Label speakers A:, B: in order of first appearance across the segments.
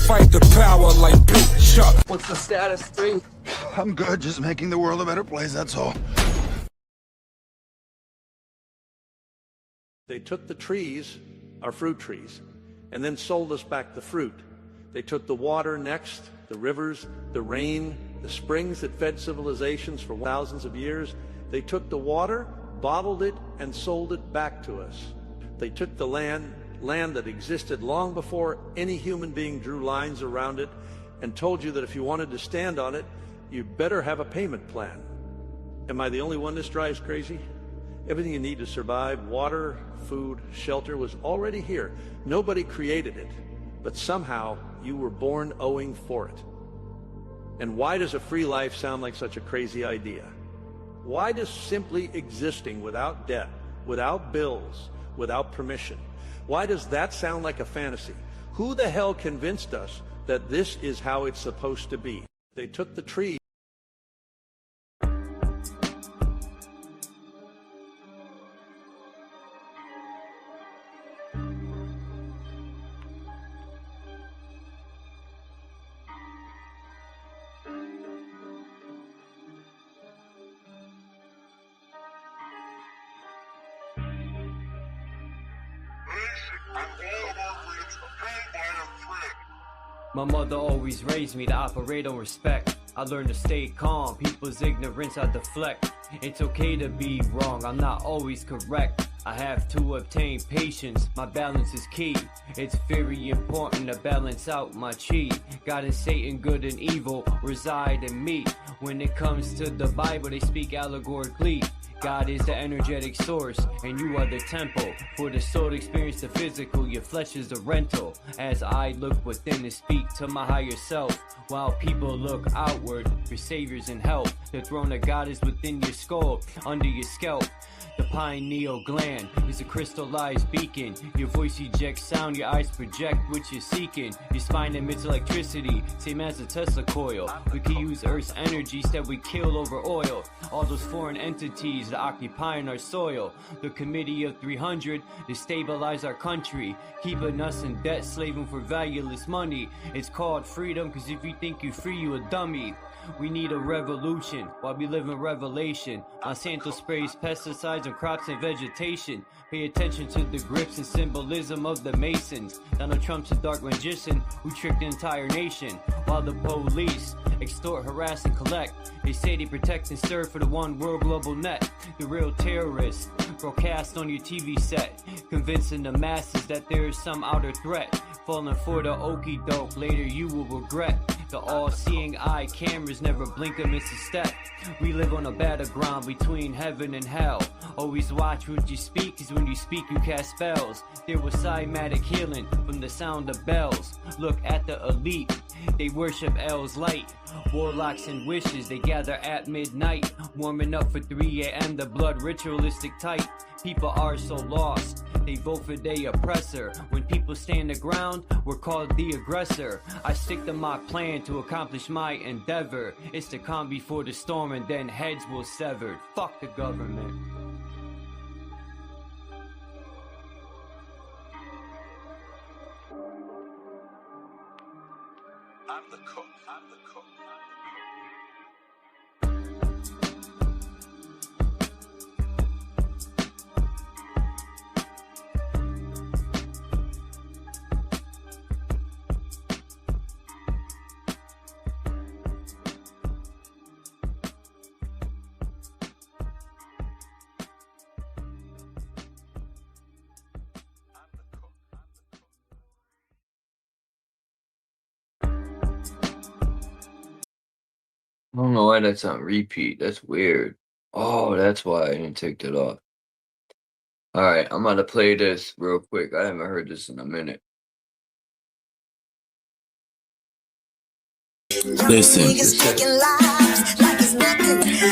A: fight the power like Big Chuck.
B: What's the status, 3?
C: I'm good, just making the world a better place, that's all.
D: They took the trees, our fruit trees, and then sold us back the fruit. They took the water next, the rivers, the rain, the springs that fed civilizations for thousands of years. They took the water, bottled it, and sold it back to us. They took the land that existed long before any human being drew lines around it, and told you that if you wanted to stand on it, you better have a payment plan. Am I the only one this drives crazy? Everything you need to survive, water, food, shelter, was already here. Nobody created it, but somehow you were born owing for it. And why does a free life sound like such a crazy idea? Why does simply existing without debt, without bills, without permission, why does that sound like a fantasy? Who the hell convinced us that this is how it's supposed to be? They took the tree.
E: My mother always raised me to operate on respect. I learned to stay calm, people's ignorance I deflect. It's okay to be wrong, I'm not always correct. I have to obtain patience, my balance is key. It's very important to balance out my chi. God and Satan, good and evil, reside in me. When it comes to the Bible, they speak allegorically. God is the energetic source, and you are the temple. For the soul to experience the physical, your flesh is the rental. As I look within and speak to my higher self, while people look outward for saviors and help. The throne of God is within your skull, under your scalp. The pineal gland is a crystallized beacon. Your voice ejects sound, your eyes project what you're seeking. Your spine emits electricity, same as a Tesla coil. We can use Earth's energies that we kill over oil. All those foreign entities that occupying our soil. The Committee of 300 to stabilize our country, keeping us in debt, slaving for valueless money. It's called freedom, cause if you think you're free, you a dummy. We need a revolution while we live in revelation. Monsanto sprays pesticides on crops and vegetation. Pay attention to the grips and symbolism of the Masons. Donald Trump's a dark magician who tricked the entire nation. While the police extort, harass, and collect. They say they protect and serve for the one world global net. The real terrorists broadcast on your TV set, convincing the masses that there is some outer threat. Falling for the okie doke, later you will regret. The all-seeing eye cameras never blink or miss a step. We live on a battleground between heaven and hell. Always watch what you speak, cause when you speak you cast spells. There was cymatic healing from the sound of bells. Look at the elite, they worship L's light. Warlocks and wishes, they gather at midnight. Warming up for 3 a.m. the blood ritualistic type. People are so lost, they vote for their oppressor. When people stand the ground, we're called the aggressor. I stick to my plan to accomplish my endeavor. It's the calm before the storm and then heads will sever. Fuck the government.
F: I'm the cook. I'm the cook.
G: I don't know why that's on repeat. That's weird. Oh, that's why I didn't take that off. Alright, I'm gonna play this real quick. I haven't heard this in a minute. Listen.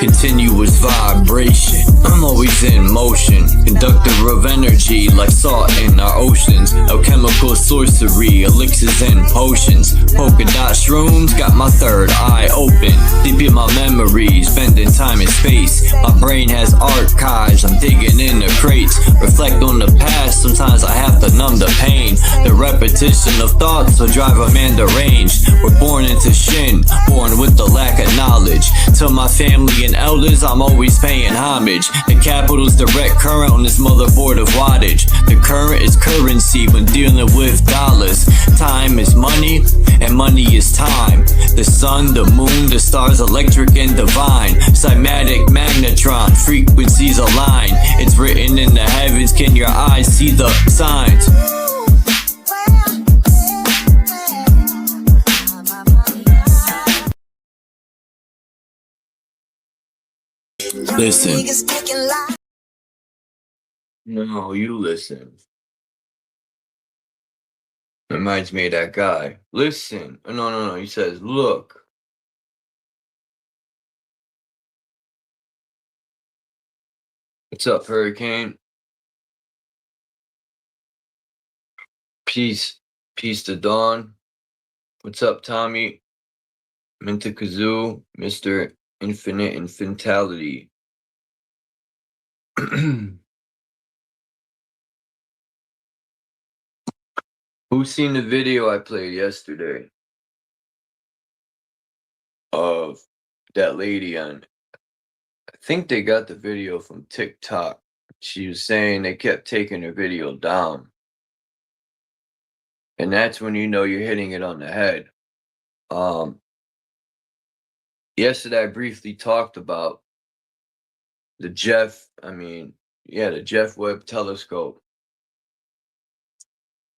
G: Continuous vibration. I'm always in motion. Conductor of energy like salt in our oceans. Alchemical sorcery, elixirs and potions. Polka dot shrooms got my third eye open. Deep in my memories, bending time and space. My brain has archives, I'm digging in the crates. Reflect on the past, sometimes I have to numb the pain. The repetition of thoughts will drive a man deranged. We're born into shin, born with the lack of knowledge. To my family and elders, I'm always paying homage. The capital's direct current on this motherboard of wattage. The current is currency when dealing with dollars. Time is money, and money is time. The sun, the moon, the stars, electric and divine. Cymatic magnetron, frequencies align. It's written in the heavens, can your eyes see the signs? Listen. No, you listen. Reminds me of that guy. Listen. No. He says, look. What's up, Hurricane? Peace to Dawn. What's up, Tommy? Minta Kazoo, Mr. Infinite Infintality. Who's seen the video I played yesterday of that lady on? I think they got the video from TikTok. She was saying they kept taking her video down. And that's when you know you're hitting it on the head. Yesterday I briefly talked about the Jeff Webb telescope.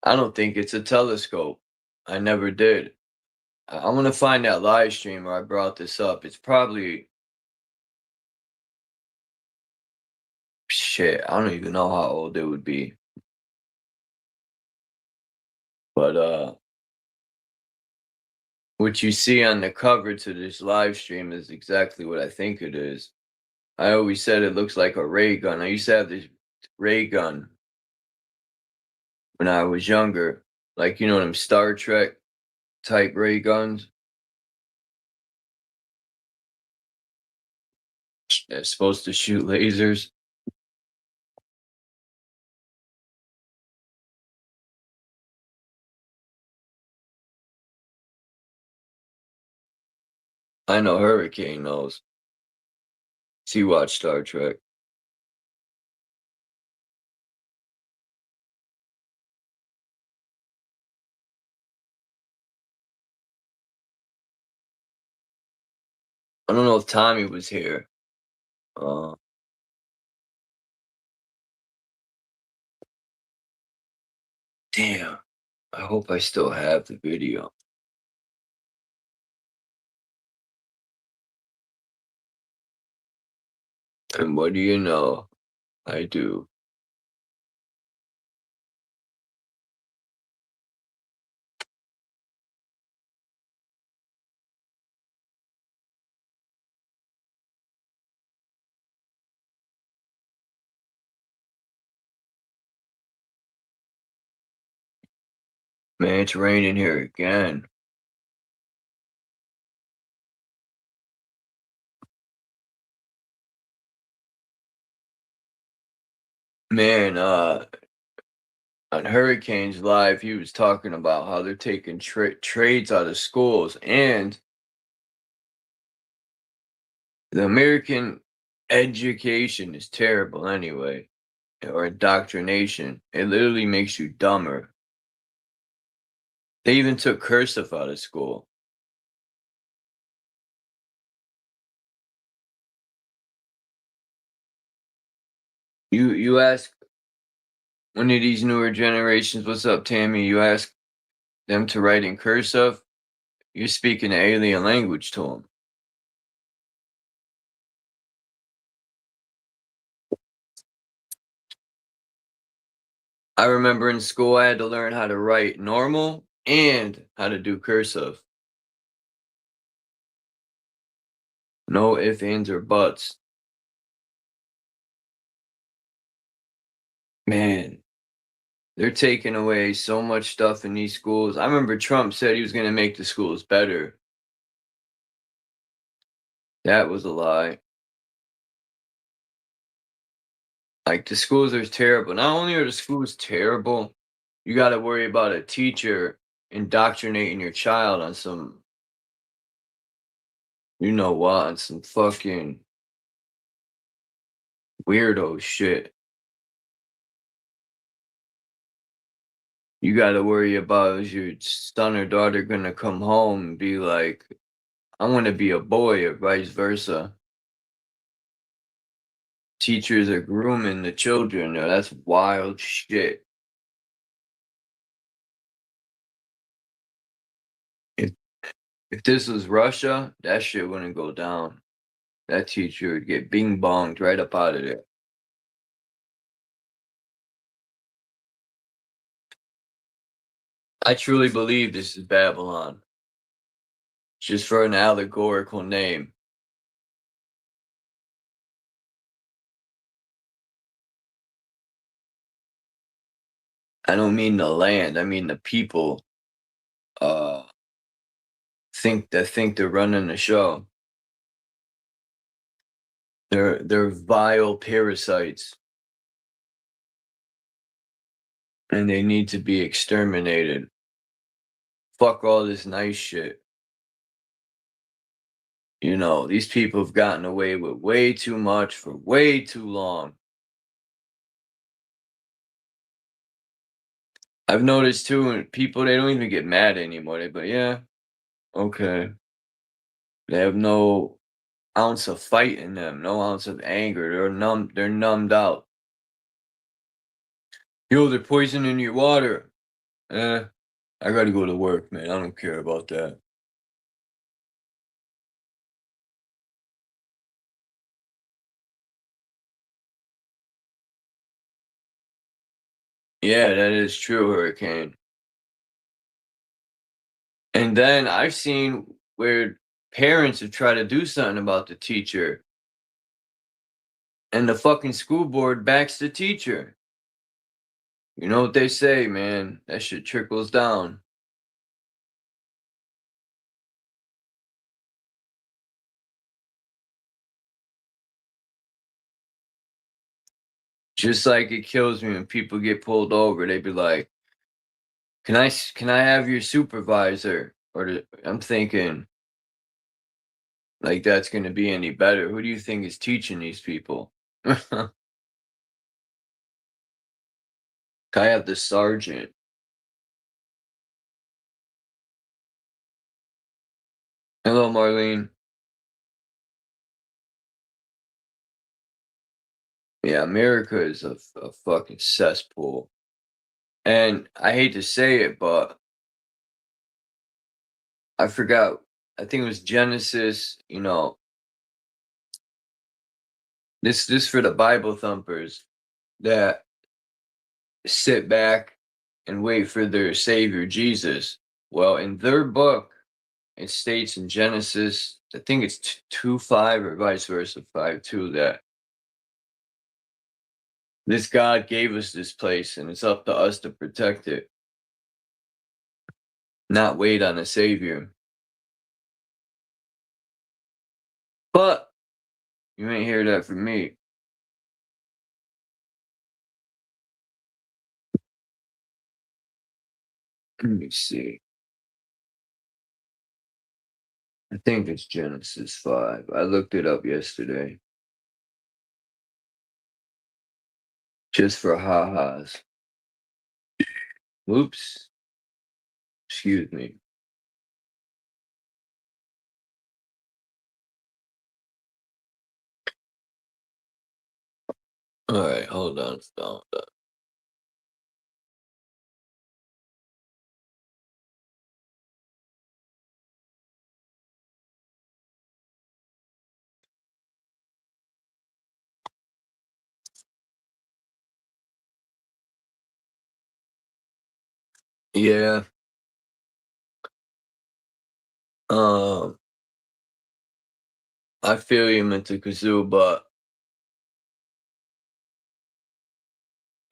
G: I don't think it's a telescope. I never did. I'm gonna find that live stream where I brought this up. It's probably shit. I don't even know how old it would be. But what you see on the cover to this live stream is exactly what I think it is. I always said it looks like a ray gun. I used to have this ray gun when I was younger. Like, you know, them Star Trek type ray guns. They're supposed to shoot lasers. I know Hurricane knows. He watched Star Trek. I don't know if Tommy was here. Damn. I hope I still have the video. And what do you know? I do. Man, it's raining here again. Man, on Hurricane's live, he was talking about how they're taking trades out of schools, and the American education is terrible anyway, or indoctrination. It literally makes you dumber. They even took cursive out of school. You ask one of these newer generations, what's up, Tammy? You ask them to write in cursive, you're speaking an alien language to them. I remember in school I had to learn how to write normal and how to do cursive. No ifs, ands, or buts. Man, they're taking away so much stuff in these schools. I remember Trump said he was going to make the schools better. That was a lie. Like, the schools are terrible. Not only are the schools terrible, you gotta worry about a teacher indoctrinating your child on some, you know what, on some fucking weirdo shit. You gotta worry about, is your son or daughter gonna come home and be like, I wanna be a boy, or vice versa. Teachers are grooming the children. Now, that's wild shit. If if this was Russia, that shit wouldn't go down. That teacher would get bing bonged right up out of there. I truly believe this is Babylon. Just for an allegorical name. I don't mean the land, I mean the people uh think they're running the show. They're vile parasites. And they need to be exterminated. Fuck all this nice shit. You know, these people have gotten away with way too much for way too long. I've noticed too, and people, they don't even get mad anymore. They go, yeah, okay. They have no ounce of fight in them, no ounce of anger. They're numbed out. Yo, they're poisoning your water. I gotta go to work, man. I don't care about that. Yeah, that is true, Hurricane. And then I've seen where parents have tried to do something about the teacher, and the fucking school board backs the teacher. You know what they say, man? That shit trickles down. Just like it kills me when people get pulled over. They be like, can I have your supervisor?" I'm thinking, like, that's gonna be any better. Who do you think is teaching these people? Can I have the sergeant? Hello, Marlene. Yeah, America is a fucking cesspool. And I hate to say it, but I forgot. I think it was Genesis, you know, this for the Bible thumpers that sit back and wait for their savior Jesus. Well, in their book, it states in Genesis, I think it's 2:5 or vice versa, 5:2, that this God gave us this place and it's up to us to protect it, not wait on a savior. But you ain't hear that from me. Let me see. I think it's Genesis 5. I looked it up yesterday. Just for ha-has. Whoops. Excuse me. Alright, hold on. Hold on. Yeah. Um, I feel you, Mr. Kazoo, but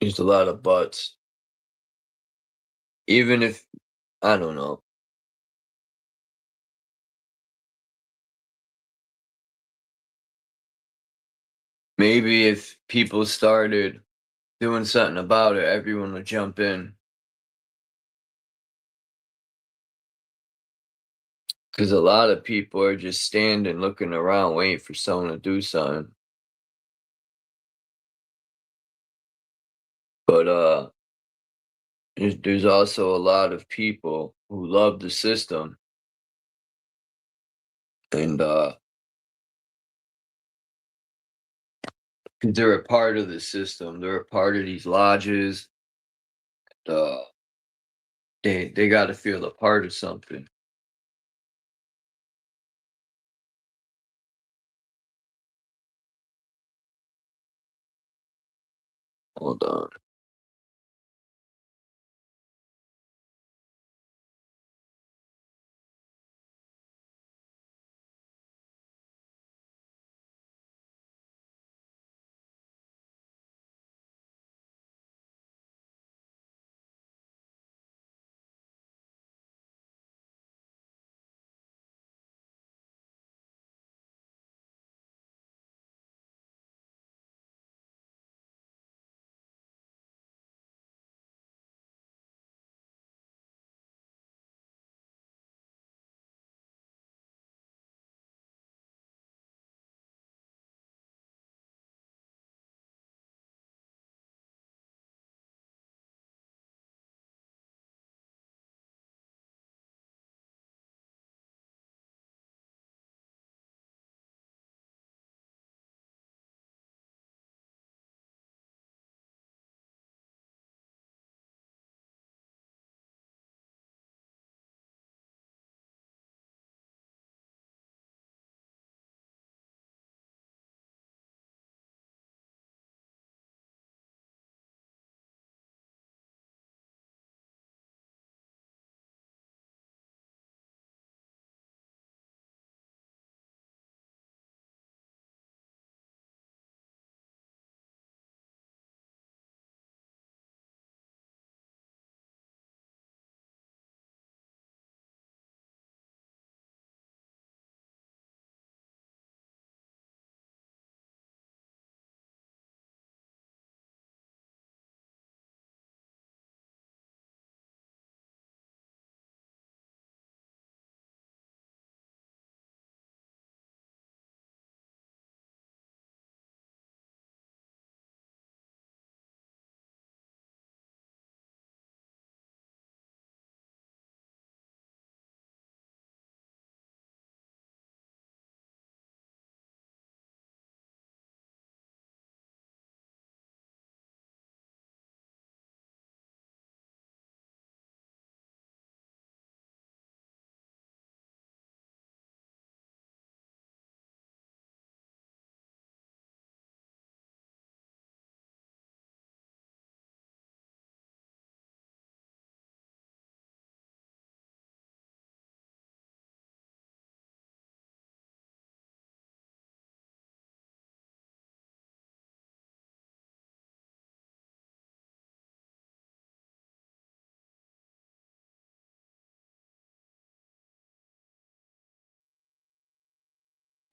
G: there's a lot of buts. Even if, I don't know. Maybe if people started doing something about it, everyone would jump in. Because a lot of people are just standing, looking around, waiting for someone to do something. But there's also a lot of people who love the system, and 'cause they're a part of the system. They're a part of these lodges. Uh, they got to feel a part of something. Hold on.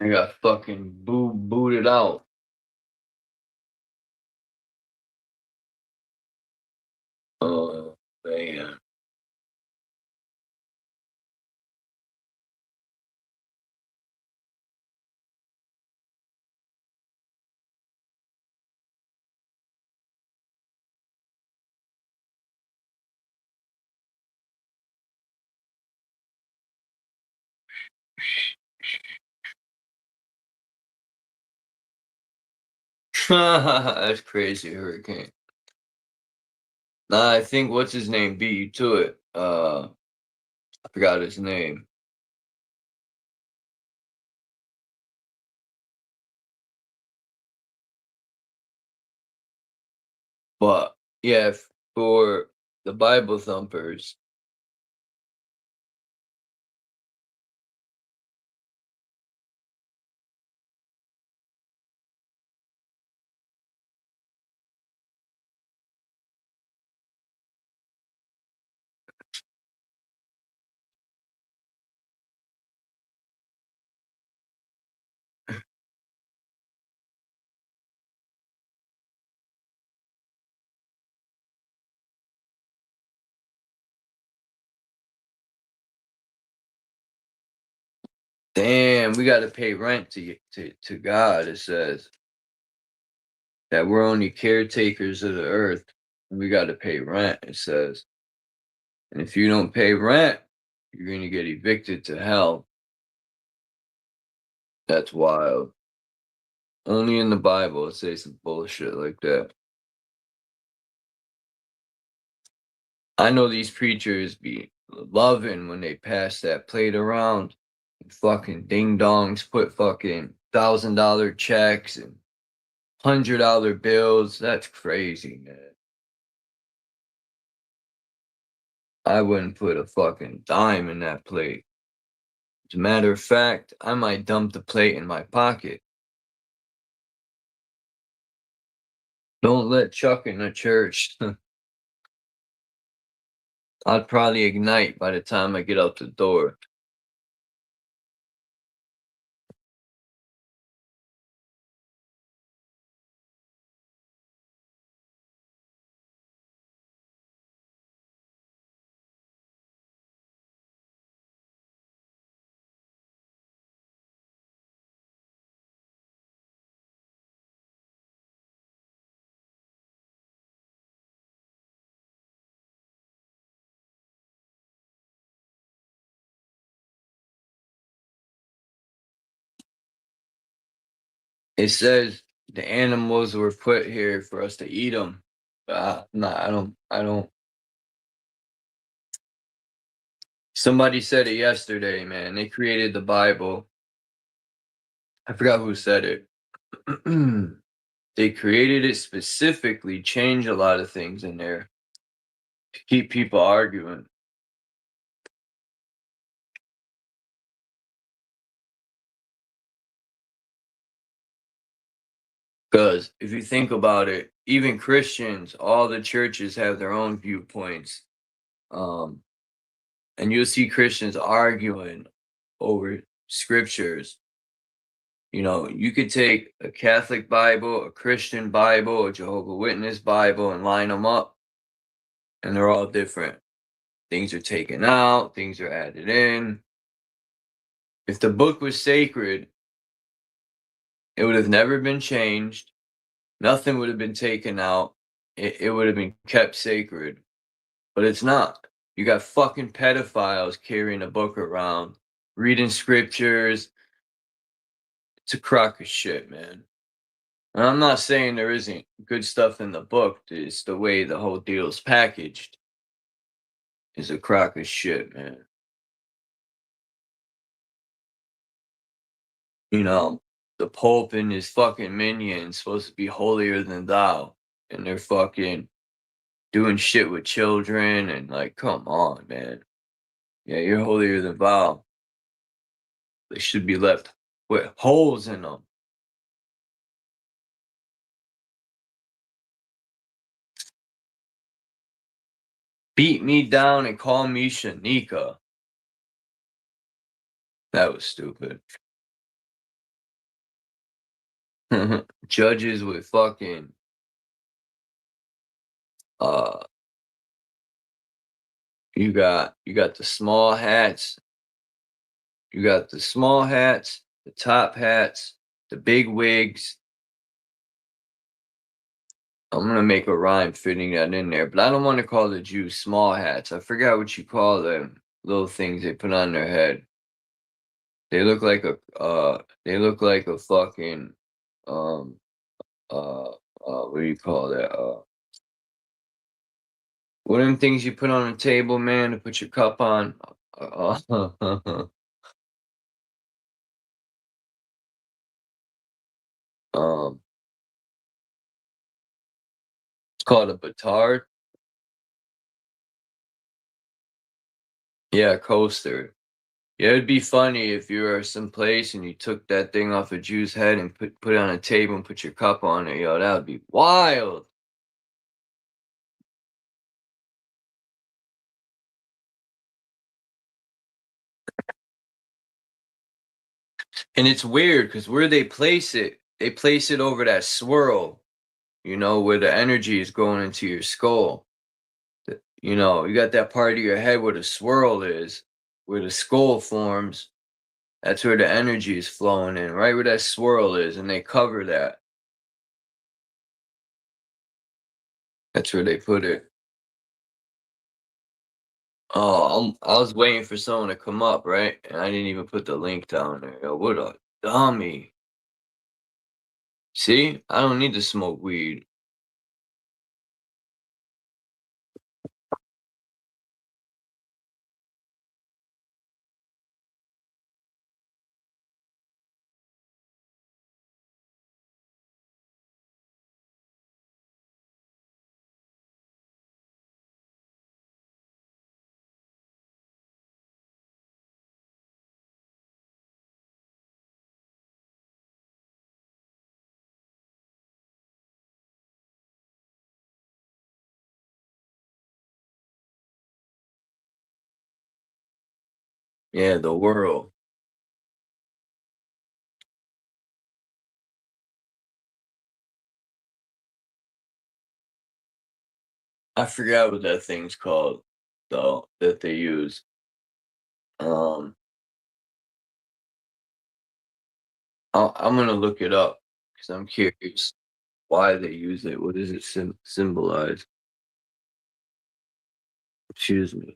G: I got fucking booted out. Oh man. That's crazy, Hurricane. Nah, I think what's his name beat you to it. I forgot his name. But yeah, for the Bible thumpers, Damn, we got to pay rent to God. It says that we're only caretakers of the earth. And we got to pay rent. It says, and if you don't pay rent, you're gonna get evicted to hell. That's wild. Only in the Bible it says some bullshit like that. I know these preachers be loving when they pass that plate around. Fucking ding dongs put fucking $1,000 checks and $100 bills. That's crazy, man. I wouldn't put a fucking dime in that plate. As a matter of fact, I might dump the plate in my pocket. Don't let Chuck in the church. I'd probably ignite by the time I get out the door. It says the animals were put here for us to eat them. No, I don't. Somebody said it yesterday, man. They created the Bible. I forgot who said it. They created it specifically, changed a lot of things in there to keep people arguing. Because if you think about it, even Christians, all the churches have their own viewpoints. And you'll see Christians arguing over scriptures. You know, you could take a Catholic Bible, a Christian Bible, a Jehovah's Witness Bible, and line them up, and they're all different. Things are taken out, things are added in. If the book was sacred, it would have never been changed. Nothing would have been taken out. It would have been kept sacred. But it's not. You got fucking pedophiles carrying a book around, reading scriptures. It's a crock of shit, man. And I'm not saying there isn't good stuff in the book. It's the way the whole deal's packaged is a crock of shit, man. You know, the Pope and his fucking minions supposed to be holier than thou. And they're fucking doing shit with children and like, come on, man. Yeah, you're holier than thou. They should be left with holes in them. Beat me down and call me Shanika. That was stupid. Judges with fucking you got the small hats. You got the small hats, the top hats, the big wigs. I'm gonna make a rhyme fitting that in there, but I don't want to call the Jews small hats. I forgot what you call them. Little things they put on their head. They look like a fucking what do you call that? What are them things you put on a table, man, to put your cup on? It's called a batard. Yeah, coaster. Yeah, it'd be funny if you were someplace and you took that thing off a Jew's head and put it on a table and put your cup on it. Yo, that would be wild. And it's weird because where they place it over that swirl, you know, where the energy is going into your skull. You know, you got that part of your head where the swirl is, where the skull forms. That's where the energy is flowing in, right where that swirl is, and they cover that. That's where they put it. Oh, I was waiting for someone to come up, right? And I didn't even put the link down there. Yo, what a dummy. See? I don't need to smoke weed. Yeah, the world. I forgot what that thing's called, though, that they use. Um, I'm gonna look it up because I'm curious why they use it. What does it symbolize? Excuse me.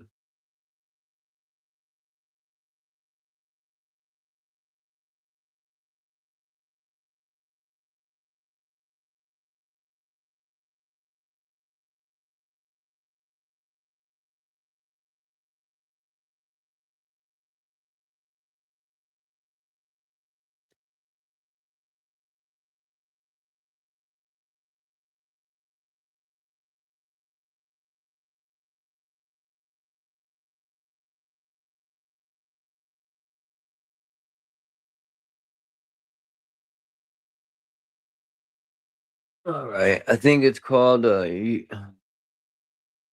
G: All right, I think it's called a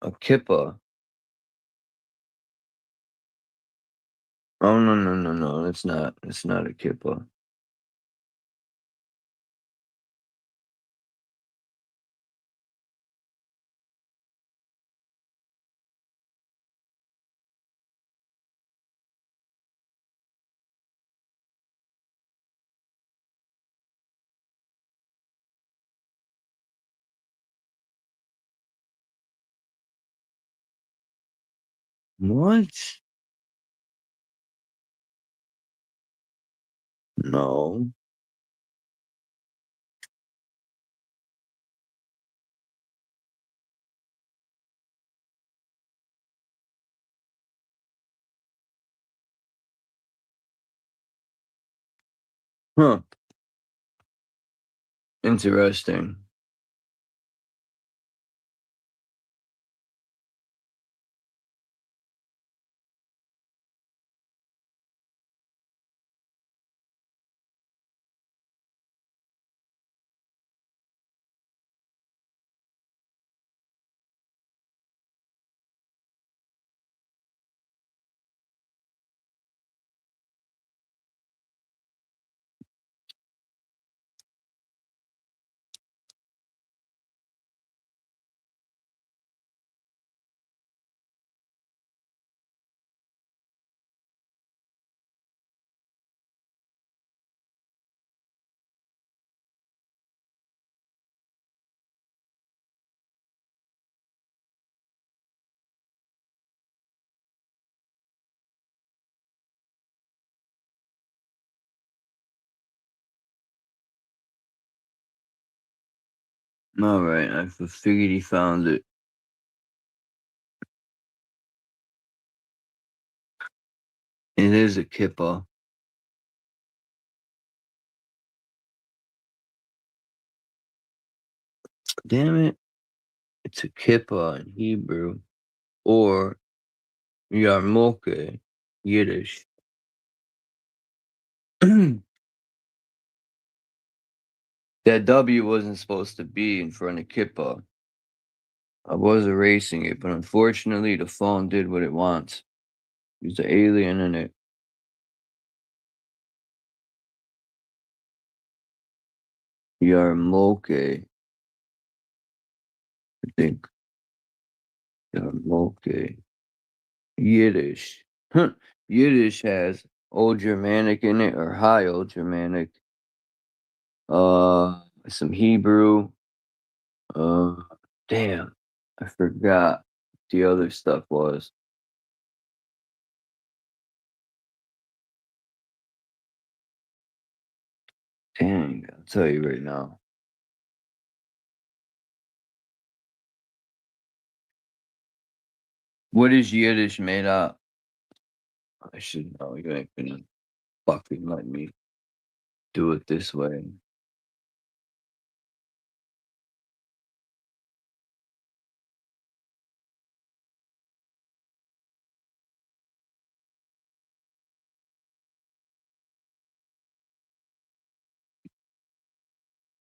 G: kippa. Oh no no no no! It's not. It's not a kippa. What? No. Huh. Interesting. All right, I figured he found it. It is a kippa. Damn it! It's a kippa in Hebrew or yarmulke, Yiddish. That W wasn't supposed to be in front of kippa. I was erasing it, but unfortunately the phone did what it wants. There's an alien in it. Yarmulke, I think. Yarmulke. Yiddish. Yiddish has Old Germanic in it, or High Old Germanic. Some Hebrew. Uh, Damn, I forgot the other stuff was. Dang, I'll tell you right now. What is Yiddish made up? I should know. You ain't gonna fucking let me do it this way.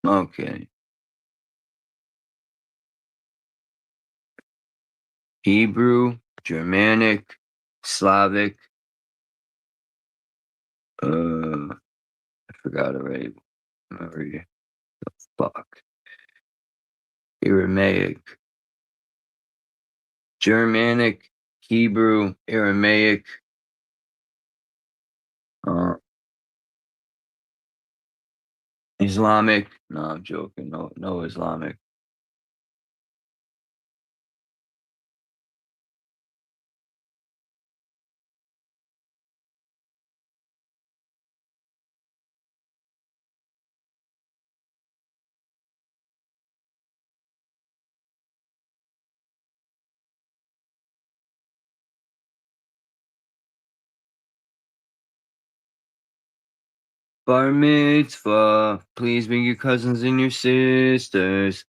G: Okay. Hebrew, Germanic, Slavic, I forgot already. Memory. Fuck. Aramaic, Germanic, Hebrew, Aramaic, uh, Islamic. No, I'm joking. No, no Islamic. Bar mitzvah. Please bring your cousins and your sisters.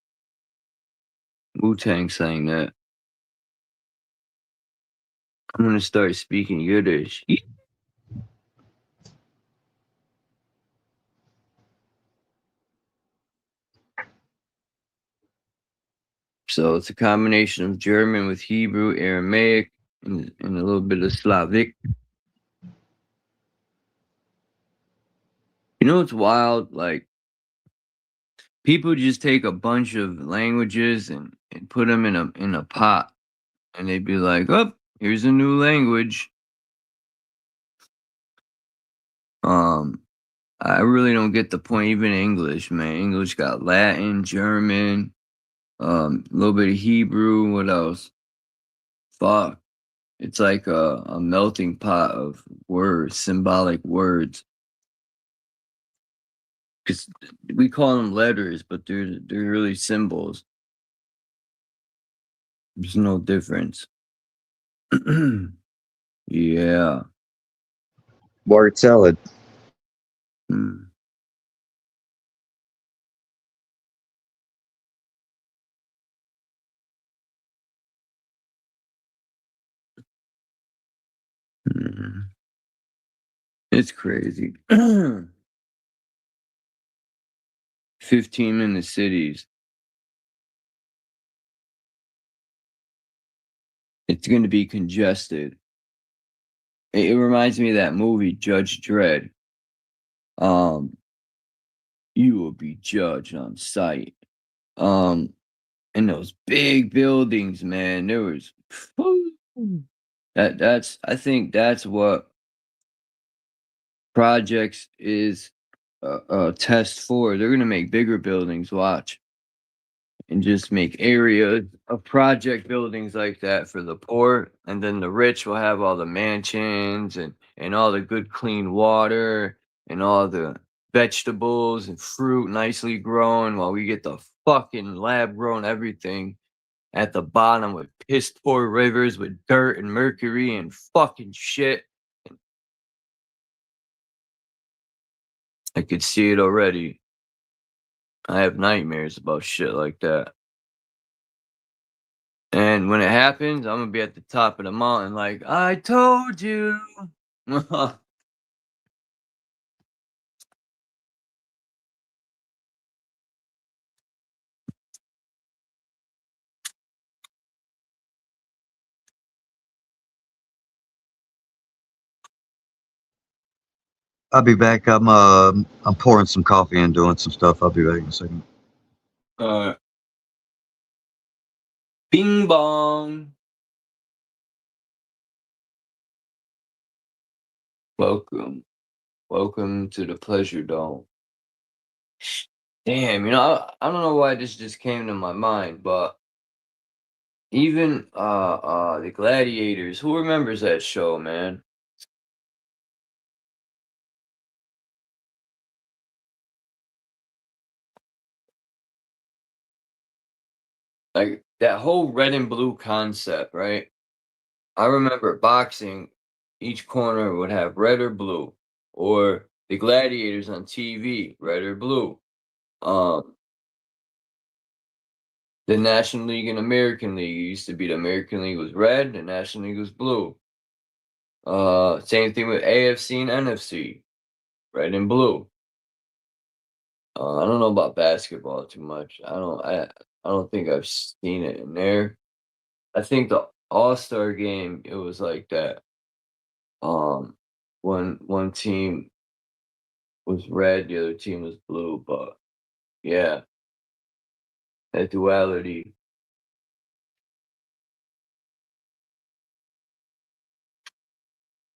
G: Wu-Tang sang that. I'm gonna start speaking Yiddish. So it's a combination of German with Hebrew, Aramaic, and a little bit of Slavic. You know what's wild? Like, people just take a bunch of languages and put them in a pot, and they'd be like, "Oh, here's a new language." I really don't get the point. Even English, man. English got Latin, German, a little bit of Hebrew. What else? Fuck. It's like a melting pot of words, symbolic words. Because we call them letters, but they're really symbols. There's no difference. Yeah.
B: Word salad.
G: Mm. Mm. It's crazy. 15 in the cities. It's going to be congested. It reminds me of that movie, Judge Dredd. You will be judged on sight. In those big buildings, man, there was that's I think that's what projects is a test for. They're gonna make bigger buildings, watch, and just make areas of project buildings like that for the poor, and then the rich will have all the mansions and all the good clean water and all the vegetables and fruit nicely grown, while we get the fucking lab grown everything at the bottom with piss poor rivers with dirt and mercury and fucking shit. I could see it already. I have nightmares about shit like that. And when it happens, I'm gonna be at the top of the mountain like, I told you.
B: I'll be back. I'm pouring some coffee and doing some stuff. I'll be back in a second.
G: Bing bong. Welcome. Welcome to the Pleasure Dome. Damn, I don't know why this just came to my mind, but even the Gladiators, who remembers that show, man? Like that whole red and blue concept, right? I remember boxing, each corner would have red or blue, or the Gladiators on TV, red or blue. Um, the National League and American League, it used to be the American League was red, the National League was blue. Same thing with AFC and NFC, red and blue. I don't know about basketball too much. I don't think I've seen it in there. I think the All-Star game, it was like that. One team was red, the other team was blue, but yeah, that duality.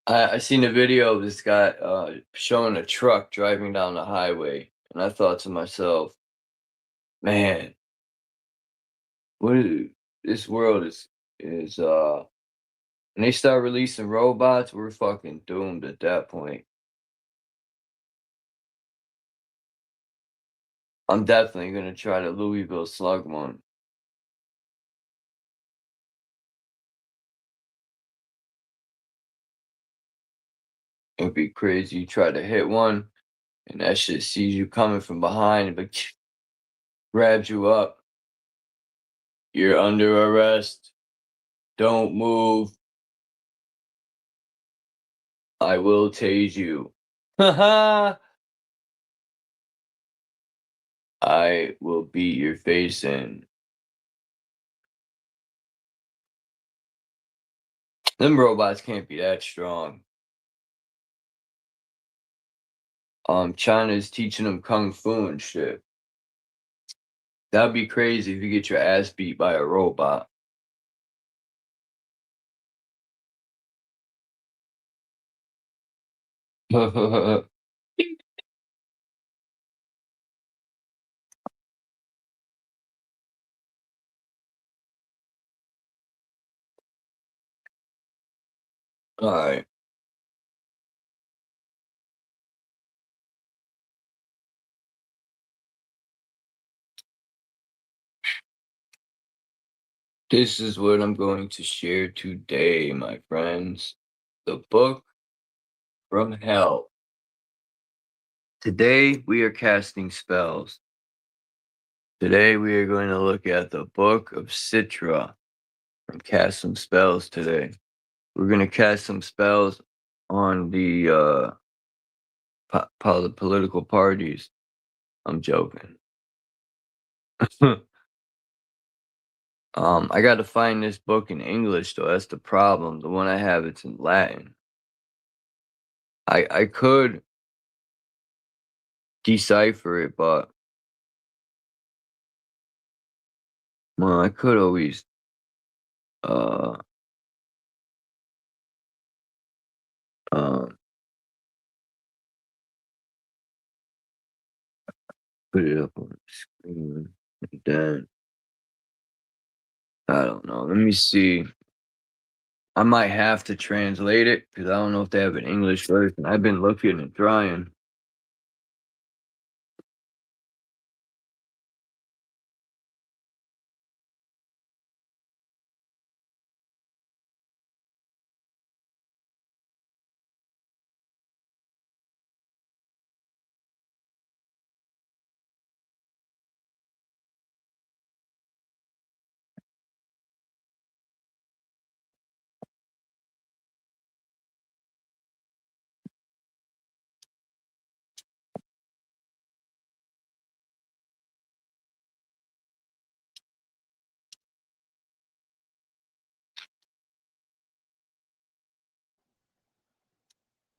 G: I seen a video of this guy showing a truck driving down the highway, and I thought to myself, man, what is this world is when they start releasing robots, we're fucking doomed at that point. I'm definitely gonna try the Louisville Slug one. It'd be crazy. You try to hit one, and that shit sees you coming from behind, but grabs you up. You're under arrest. Don't move. I will tase you. Haha. I will beat your face in. Them robots can't be that strong. China's teaching them kung fu and shit. That'd be crazy if you get your ass beat by a robot. Alright. This is what I'm going to share today, my friends. The book from hell. Today we are casting spells. Today we are going to look at the book of Citra and cast some spells today. We're going to cast some spells on the political parties. I'm joking. I got to find this book in English though. That's the problem. The one I have, it's in Latin. I could decipher it, but well, I could always uh put it up on the screen. And then I don't know. Let me see. I might have to translate it because I don't know if they have an English version. I've been looking and trying.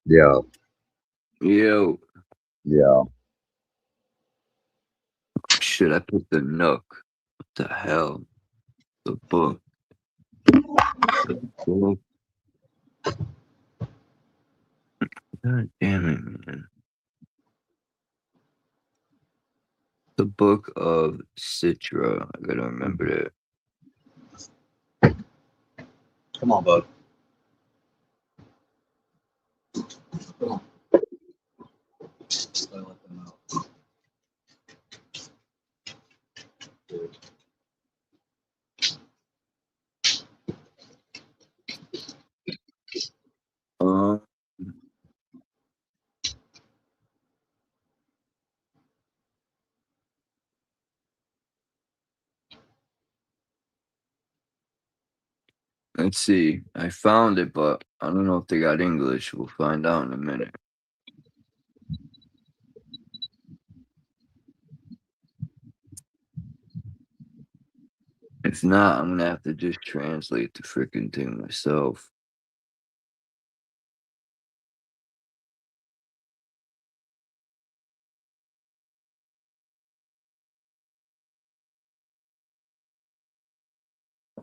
B: Yeah,
G: Yo,
B: yeah.
G: shit, I put the nook. What the hell? The book. The book. God damn it, man. The Book of Citra. I gotta remember that.
B: Come on, bud. Come on. Let them out.
G: Um, let's see. I found it, but I don't know if they got English. We'll find out in a minute. If not, I'm gonna have to just translate the freaking thing myself.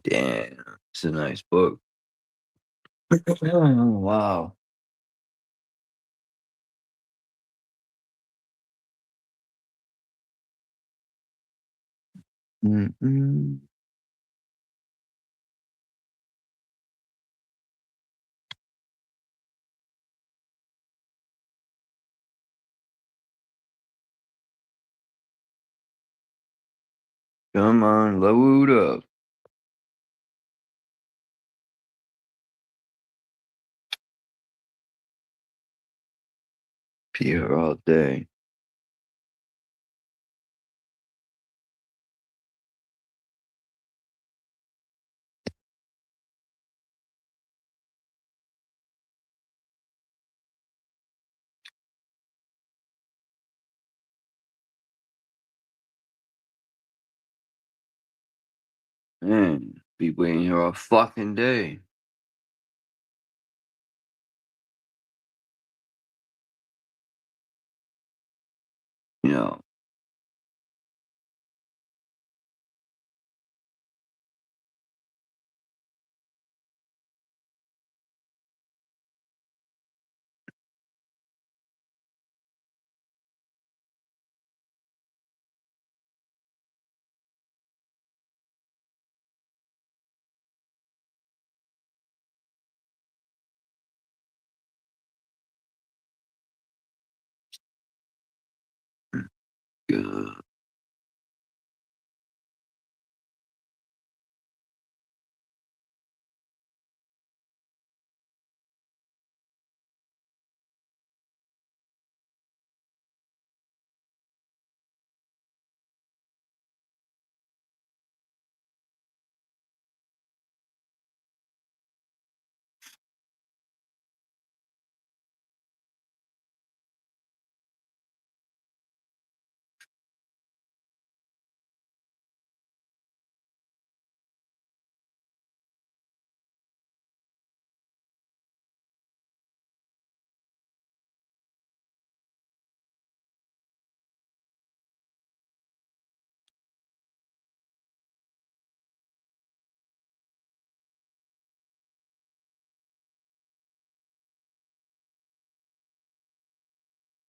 G: Damn, it's a nice book. Oh, wow. Mm-mm. Come on, load up. Here all day. Man, be waiting here all fucking day. You know. God.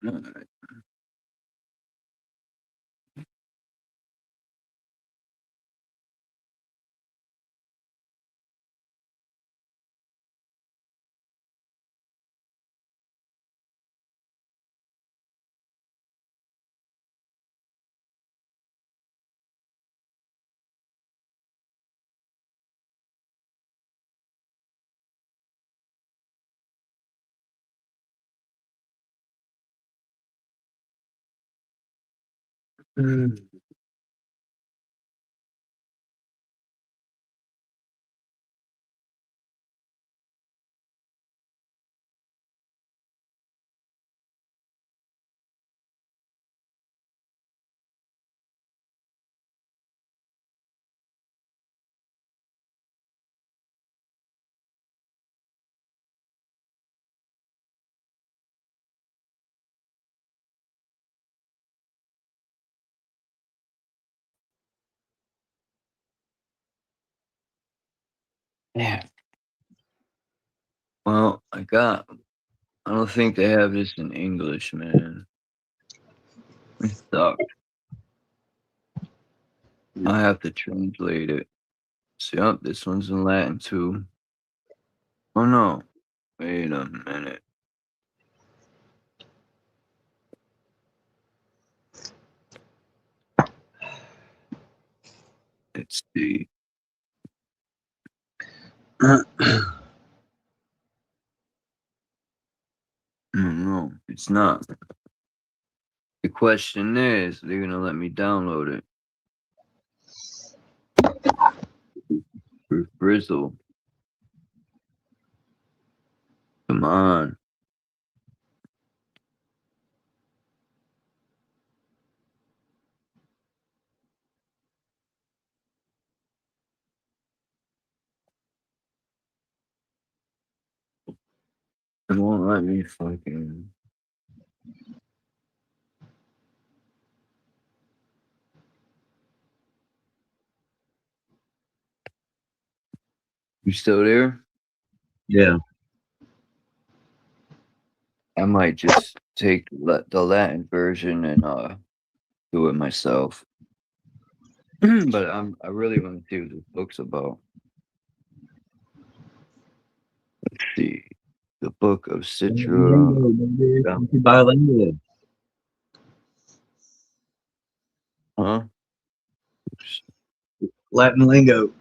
G: Alright. Mm. Yeah. Well, I got I don't think they have this in English, man. It sucks. I have to translate it. So, yep, this one's in Latin too. Oh no. Wait a minute. Let's see. No, it's not. The question is, they're gonna let me download it. For Frizzle. Come on. It won't let me fucking. You still there?
B: Yeah.
G: I might just take the Latin version and do it myself. But I really want to see what this book's about. Let's see. The Book of Citra. Yeah.
B: Bilingual.
G: Huh?
B: Latin lingo.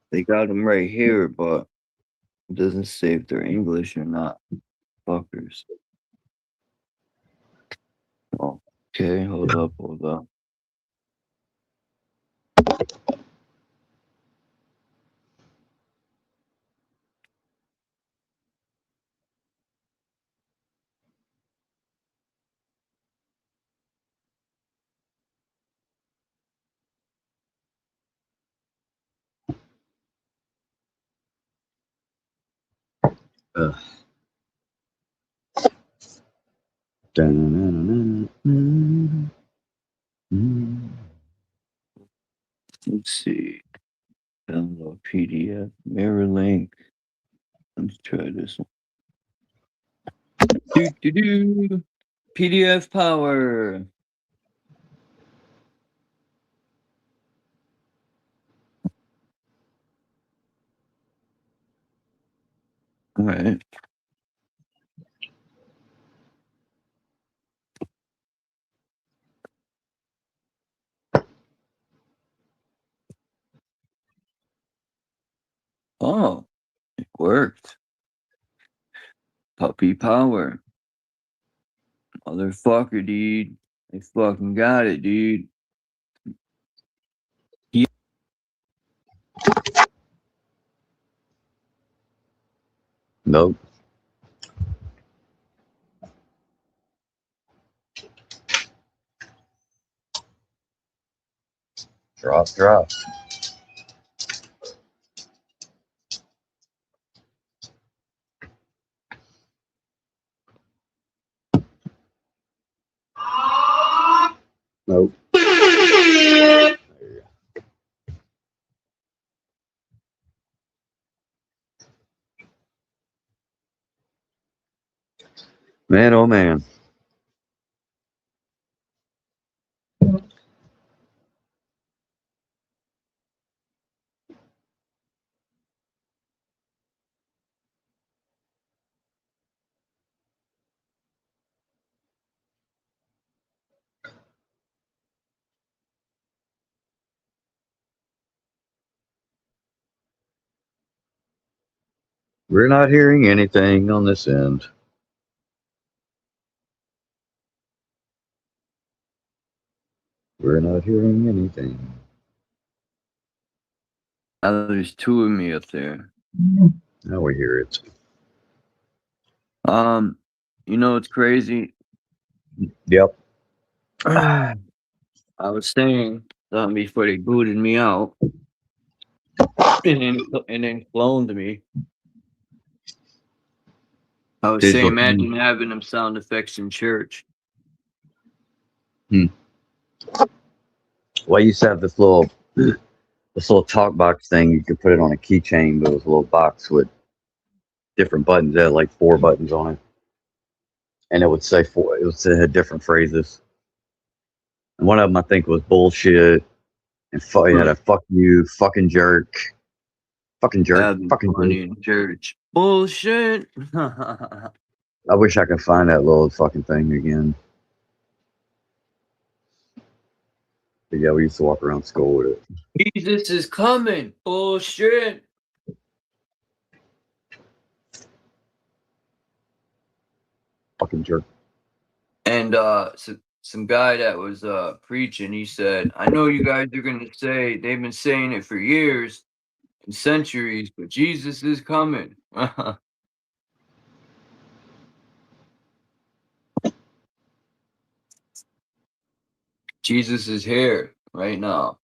G: They got them right here, but it doesn't say if they're English or not. Fuckers. Oh, okay, hold up. Let's see. Download PDF. Mirror link. Let's try this one. PDF power. All right. Oh, it worked. Puppy power. Motherfucker, dude. I fucking got it, dude.
B: Nope. Drop. Nope. Man, oh man. We're not hearing anything on this end. We're not hearing anything.
G: There's two of me up there.
B: Now we hear it.
G: You know what's crazy?
B: Yep.
G: I was saying something before they booted me out, and then cloned me. I was saying, imagine having them sound effects in church.
B: Well, I used to have this little talk box thing. You could put it on a keychain, but it was a little box with different buttons. It had like 4 buttons on it, and it would say it had different phrases. And one of them I think was bullshit, and it had a fuck you, fucking jerk, fucking jerk, fucking
G: funny
B: jerk.
G: in church. Bullshit.
B: I wish I could find that little fucking thing again. But yeah, we used to walk around school with it.
G: Jesus is coming. Bullshit.
B: Fucking jerk.
G: And so some guy that was preaching, he said, I know you guys are gonna say they've been saying it for years and centuries, but Jesus is coming. Jesus is here right now.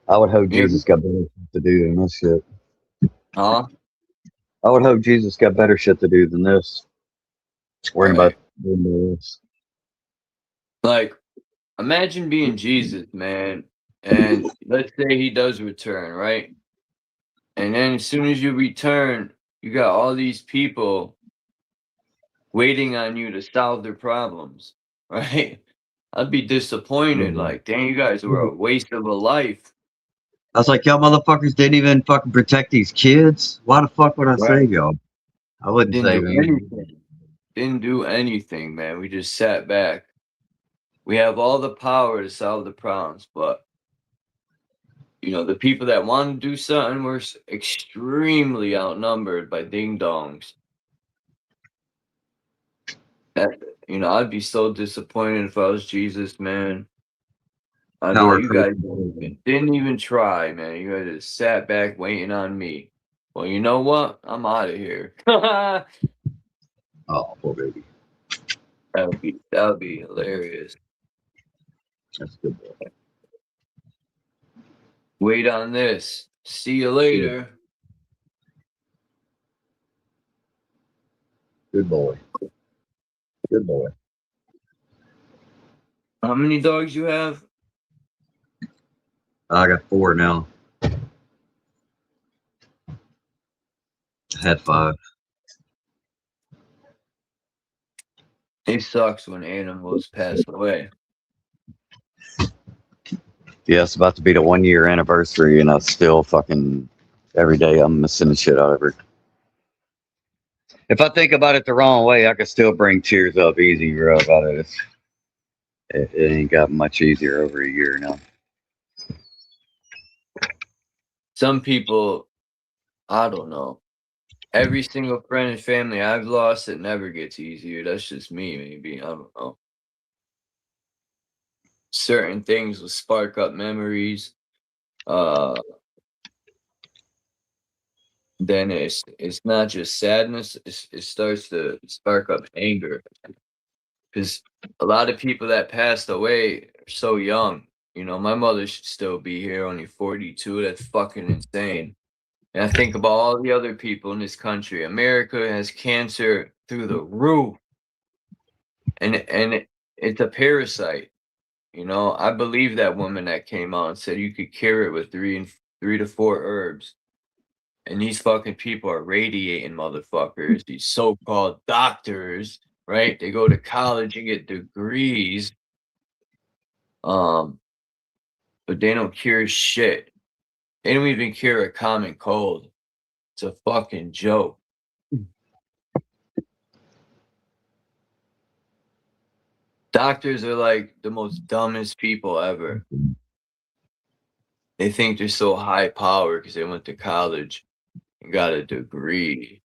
B: I would hope Jesus got better shit to do than this shit.
G: Huh?
B: I would hope Jesus got better shit to do than this. Worrying about doing this.
G: Like, imagine being Jesus, man, and let's say he does return, right? And then as soon as you return, you got all these people waiting on you to solve their problems, right? I'd be disappointed. Like, dang, you guys were a waste of a life.
B: I was like, y'all motherfuckers didn't even fucking protect these kids. Why the fuck would I save y'all? I wouldn't save
G: anything. Didn't do anything, man. We just sat back. We have all the power to solve the problems, but you know, the people that want to do something were extremely outnumbered by ding dongs. You know, I'd be so disappointed if I was Jesus, man. I'd be like, you guys didn't even try, man. You guys just sat back waiting on me. Well, you know what? I'm out of here.
B: Oh, poor baby.
G: That would be hilarious.
B: That's good boy.
G: Wait on this. See you later.
B: Good boy. Good boy.
G: How many dogs you have?
B: I got 4 now. I had 5.
G: It sucks when animals pass away.
B: Yeah, it's about to be the 1-year anniversary, and I still fucking every day I'm missing the shit out of her. If I think about it the wrong way, I could still bring tears up easy, bro. About it. It ain't got much easier over a year now.
G: Some people, I don't know. Every single friend and family I've lost, it never gets easier. That's just me, maybe. I don't know. Certain things will spark up memories. Then it's not just sadness. It starts to spark up anger. Because a lot of people that passed away are so young. You know, my mother should still be here, only 42. That's fucking insane. And I think about all the other people in this country. America has cancer through the roof. And it's a parasite. You know, I believe that woman that came out and said you could cure it with 3 to 4 herbs. And these fucking people are radiating motherfuckers. These so-called doctors, right? They go to college and get degrees. But they don't cure shit. They don't even cure a common cold. It's a fucking joke. Doctors are like the most dumbest people ever. They think they're so high power because they went to college and got a degree.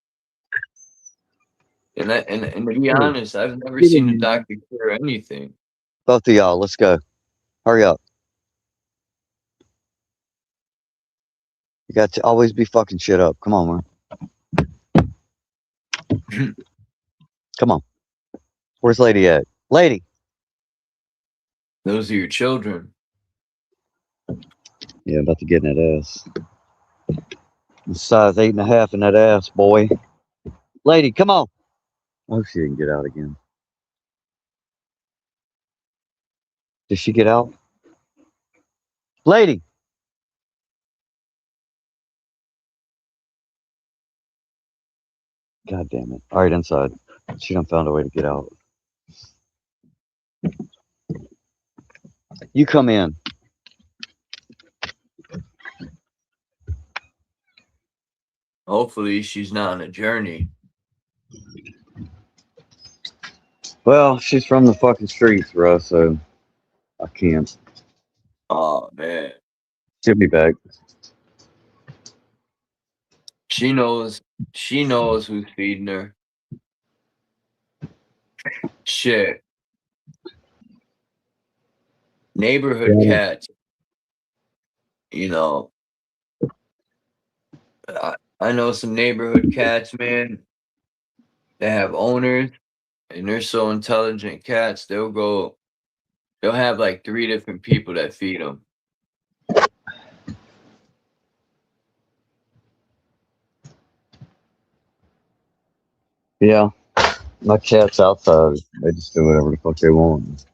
G: And to be honest, I've never seen a doctor cure anything.
B: Both of y'all, let's go. Hurry up. You got to always be fucking shit up. Come on, man. Come on. Where's Lady at? Lady.
G: Those are your children.
B: Yeah, about to get in that ass. The size 8.5 in that ass, boy. Lady, come on. Oh, she didn't get out again. Did she get out? Lady! God damn it. Alright, inside. She done found a way to get out. You come in.
G: Hopefully she's not on a journey.
B: Well, she's from the fucking streets, Russ, so I can't.
G: Oh man.
B: She'll be back.
G: She knows who's feeding her. Shit. Neighborhood
B: Yeah.
G: cats. You know, I know some neighborhood cats, man. They have owners, and they're so intelligent cats. They'll have like 3 different people that feed them.
B: Yeah. My cat's outside. They just do whatever the fuck they want.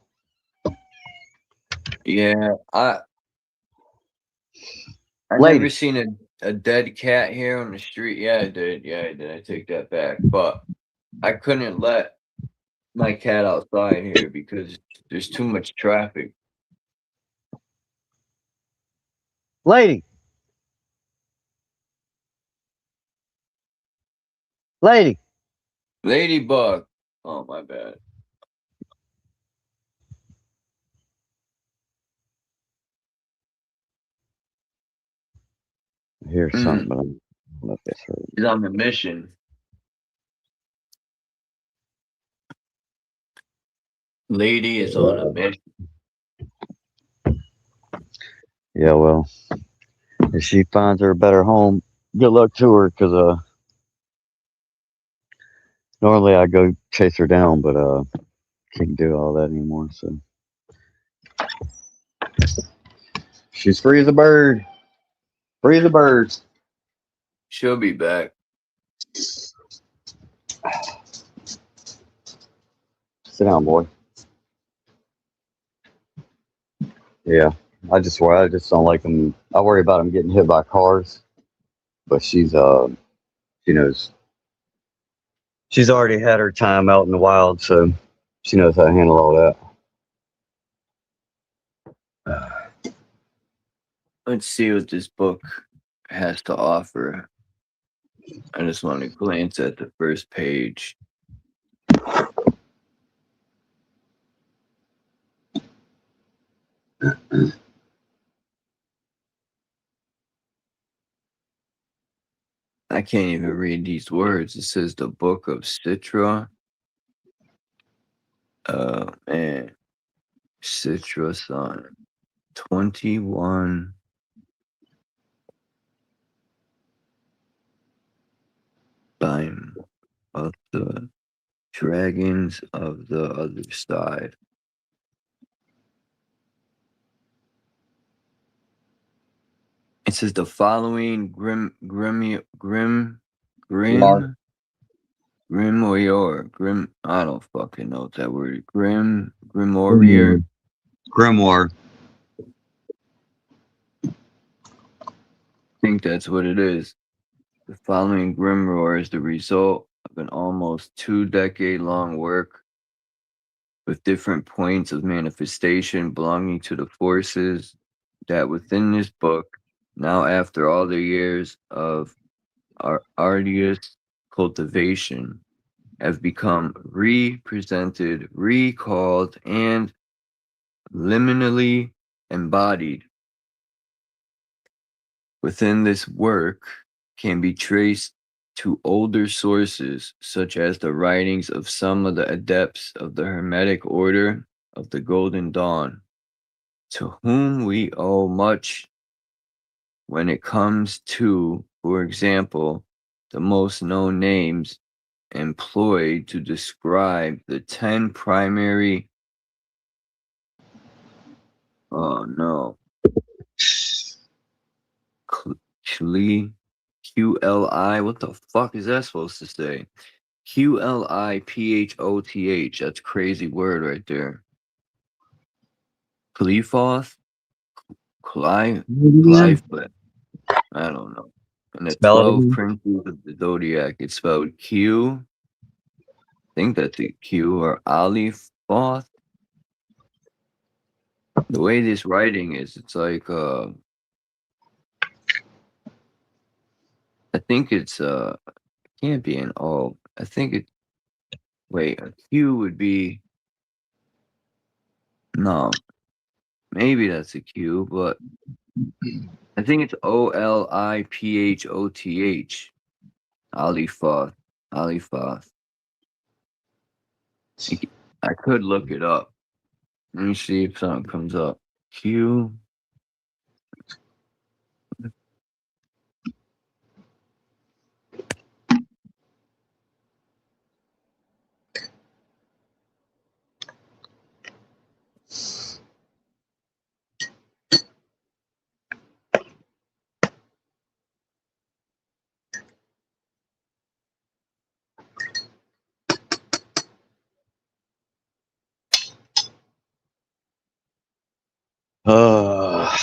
G: Yeah, I've
B: Lady.
G: never seen a dead cat here on the street. Yeah, I did. I take that back. But I couldn't let my cat outside here because there's too much traffic.
B: Lady! Lady!
G: Ladybug. Oh, my bad.
B: I hear something, but I don't know if that's her.
G: He's on the mission. Lady is on a mission.
B: Yeah, well, if she finds her a better home, good luck to her, because normally I go chase her down, but can't do all that anymore, so. She's free as a bird. Free as a bird.
G: She'll be back.
B: Sit down, boy. Yeah, I just don't like them. I worry about them getting hit by cars, but she knows. She's already had her time out in the wild, so she knows how to handle all that.
G: Let's see what this book has to offer. I just want to glance at the first page. I can't even read these words. It says the Book of Citra. Oh, man. Citra Sun. 21. Time of the Dragons of the Other Side. It says the following grimoire. I don't fucking know what that word. Grimoire.
B: Grimoire.
G: I think that's what it is. The following grimoire is the result of an almost 2-decade-long work with different points of manifestation belonging to the forces that within this book, now after all the years of arduous cultivation, have become represented, recalled, and liminally embodied. Within this work can be traced to older sources, such as the writings of some of the adepts of the Hermetic Order of the Golden Dawn, to whom we owe much when it comes to, for example, the most known names employed to describe the 10 primary. Oh no. QLI, what the fuck is that supposed to say? QLIPHOTH. That's a crazy word right there. Qlifoth? Clive?
B: Yeah.
G: But I don't know. And the
B: Spell it
G: 12
B: again.
G: princes of the zodiac, it's spelled Q. I think that's a Q or Alifoth. The way this writing is, it's like I think it's can't be an O. I think it wait, a Q would be no, maybe that's a Q, but I think it's Oliphoth. Alifoth. Alifoth. I could look it up. Let me see if something comes up. Q.
B: Uh,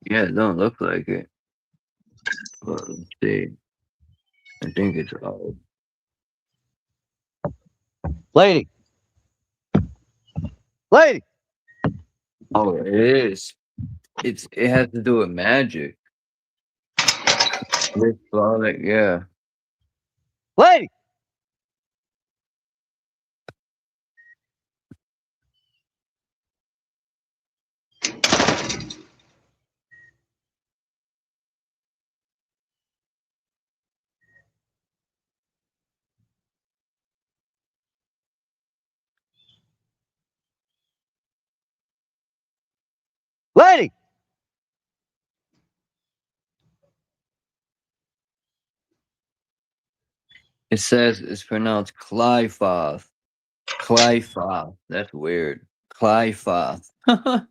G: Yeah, it don't look like it. But let's see. I think it's O.
B: lady. Lady.
G: Oh, it is. It has to do with magic. This planet, yeah.
B: Lady. Lady.
G: It says it's pronounced Clyfoth. Clyfoth. That's weird. Clyfoth. I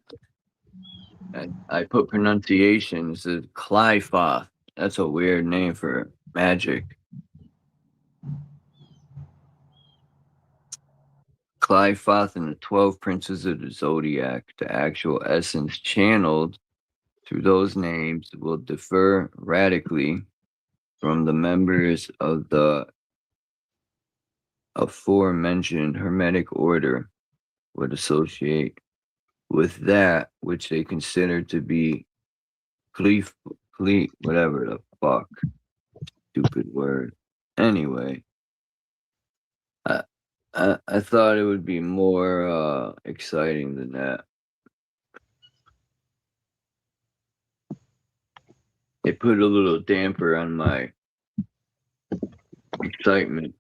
G: put pronunciation. It says Clyfoth. That's a weird name for magic. Clyfoth and the 12 princes of the zodiac. The actual essence channeled through those names will differ radically from the members of the aforementioned Hermetic order would associate with that which they consider to be whatever the fuck. Stupid word. Anyway, I thought it would be more exciting than that. It put a little damper on my excitement.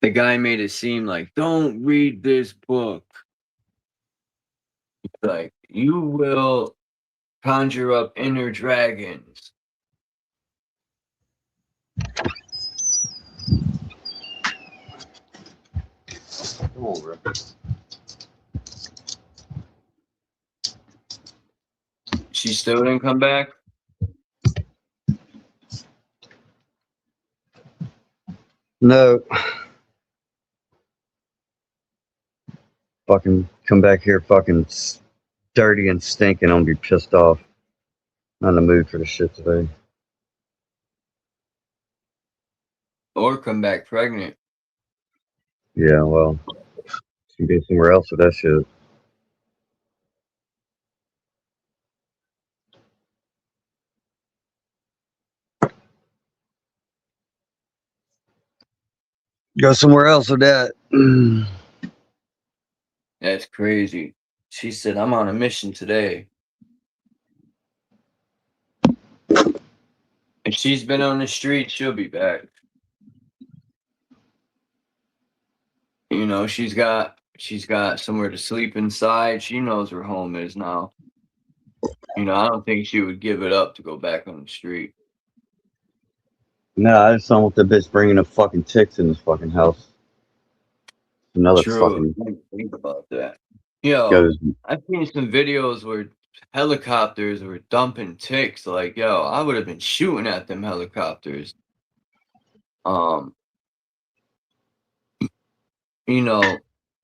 G: The guy made it seem like, don't read this book. Like, you will conjure up inner dragons.
B: Come on, bro.
G: She still didn't come back?
B: No. Fucking come back here fucking dirty and stinking. I'm gonna be pissed off. Not in the mood for the shit today.
G: Or come back pregnant.
B: Yeah, well, she can be somewhere else with that shit. Go somewhere else with that.
G: That's crazy. She said, I'm on a mission today. If she's been on the street, she'll be back. You know, she's got somewhere to sleep inside. She knows where home is now. You know, I don't think she would give it up to go back on the street.
B: No, I just don't want the bitch bringing up fucking ticks in this fucking house. Another
G: True.
B: fucking
G: I didn't think about that. Yo,
B: goes.
G: I've seen some videos where helicopters were dumping ticks. Like, yo, I would have been shooting at them helicopters. you know,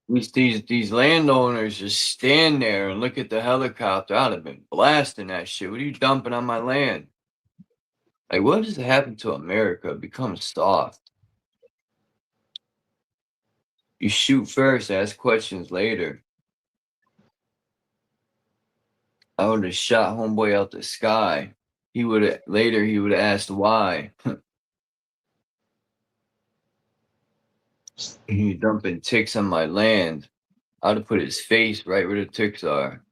G: these landowners just stand there and look at the helicopter. I'd have been blasting that shit. What are you dumping on my land? Like, what does happen to America? It becomes soft. You shoot first, ask questions later. I would have shot homeboy out the sky. He would have asked why. You dumping ticks on my land. I would have put his face right where the ticks are.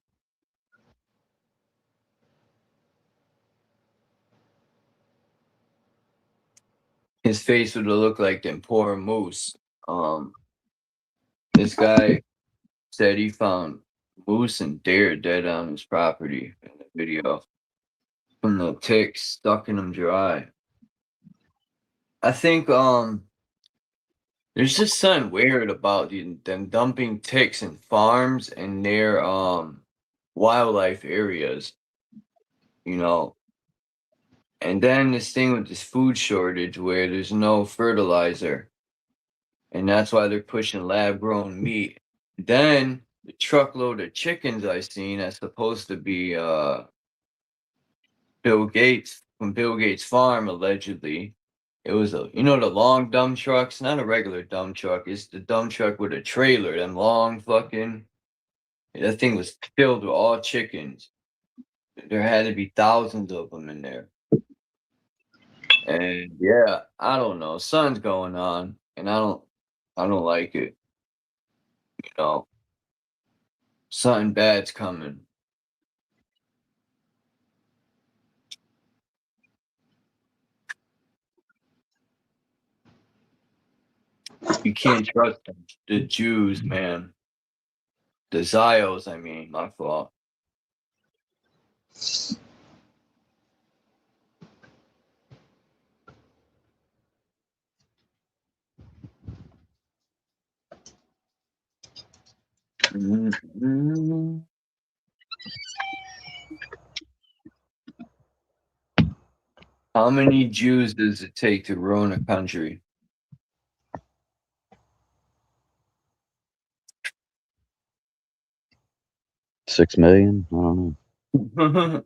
G: His face would have looked like them poor moose. This guy said he found moose and deer dead on his property in the video from the ticks sucking them dry. I think there's just something weird about them dumping ticks in farms and near wildlife areas, you know. And then this thing with this food shortage where there's no fertilizer, and that's why they're pushing lab grown meat. Then the truckload of chickens I seen that's supposed to be Bill Gates from Bill Gates' farm allegedly. It was the long dump trucks, not a regular dump truck. It's the dump truck with a trailer. Them long fucking. That thing was filled with all chickens. There had to be thousands of them in there. And yeah, I don't know. Something's going on, and I don't like it. You know, something bad's coming. You can't trust them. The Jews, man. The Zios, I mean, my fault. Mhm. How many Jews does it take to ruin a country?
B: $6 million? I don't know.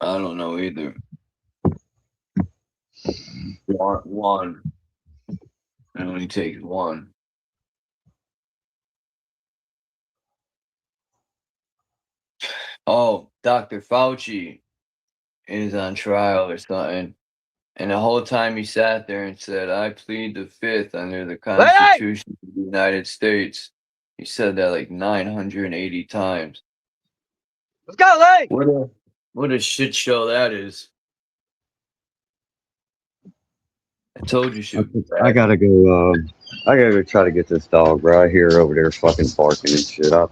G: I don't know either. One. It only takes one. Oh, Dr. Fauci is on trial or something. And the whole time he sat there and said, I plead the fifth under the Constitution of the United States. He said that like 980 times.
B: Let's go, Lake!
G: What a shit show that is. I told you she would.
B: I gotta go. I gotta go try to get this dog right here over there fucking barking and shit. I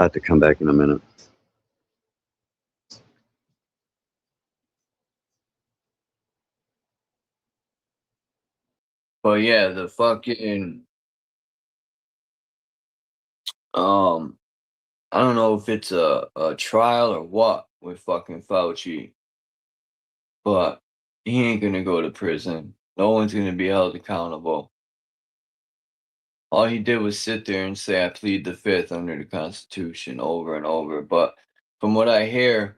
B: have to come back in a minute.
G: But yeah, the fucking I don't know if it's a trial or what with fucking Fauci, but he ain't gonna go to prison. No one's gonna be held accountable. All he did was sit there and say, I plead the fifth under the Constitution over and over. But from what I hear,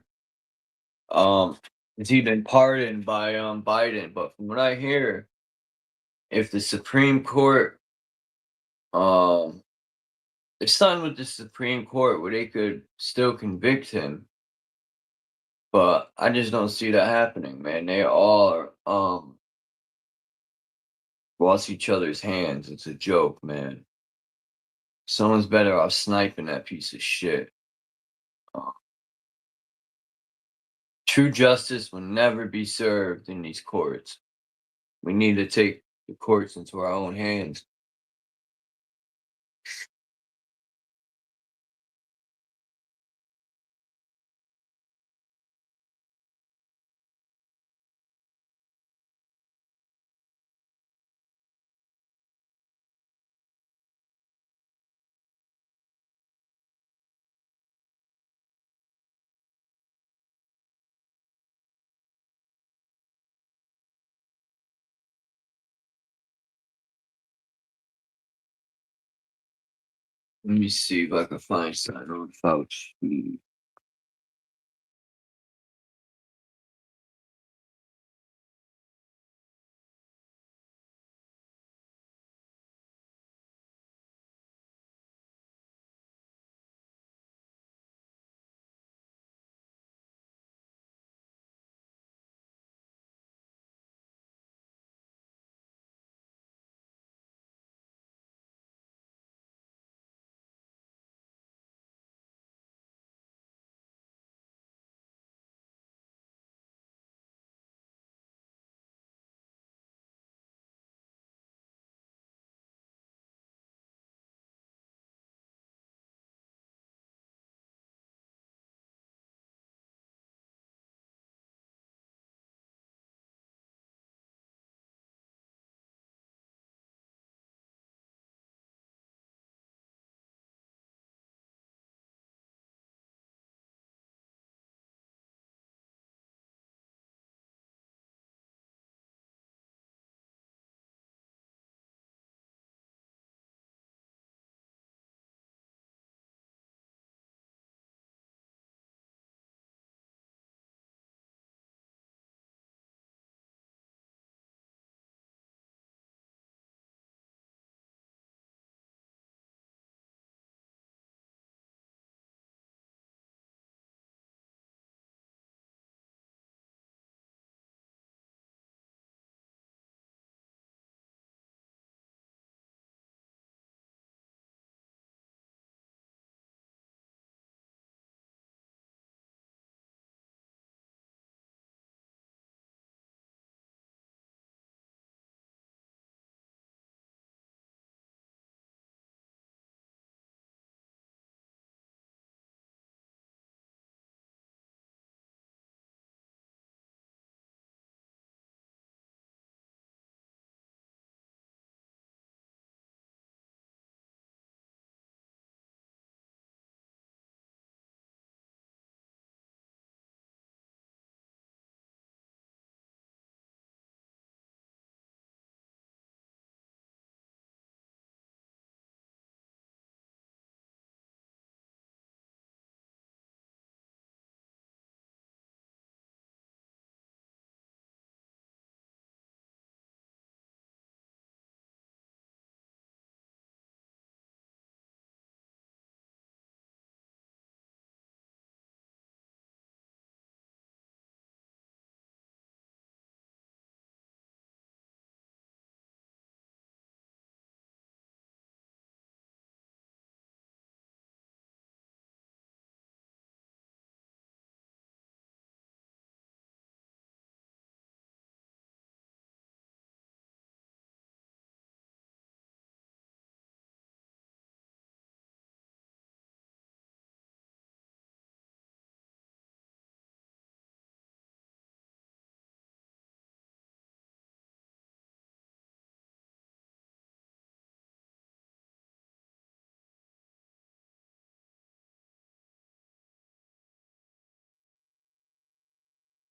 G: he's been pardoned by Biden. But from what I hear, if the Supreme Court, there's something with the Supreme Court where they could still convict him. But I just don't see that happening, man. They all are wash each other's hands. It's a joke, man. Someone's better off sniping that piece of shit. True justice will never be served in these courts. We need to take the courts into our own hands. Let me see if I can find something on Fauci.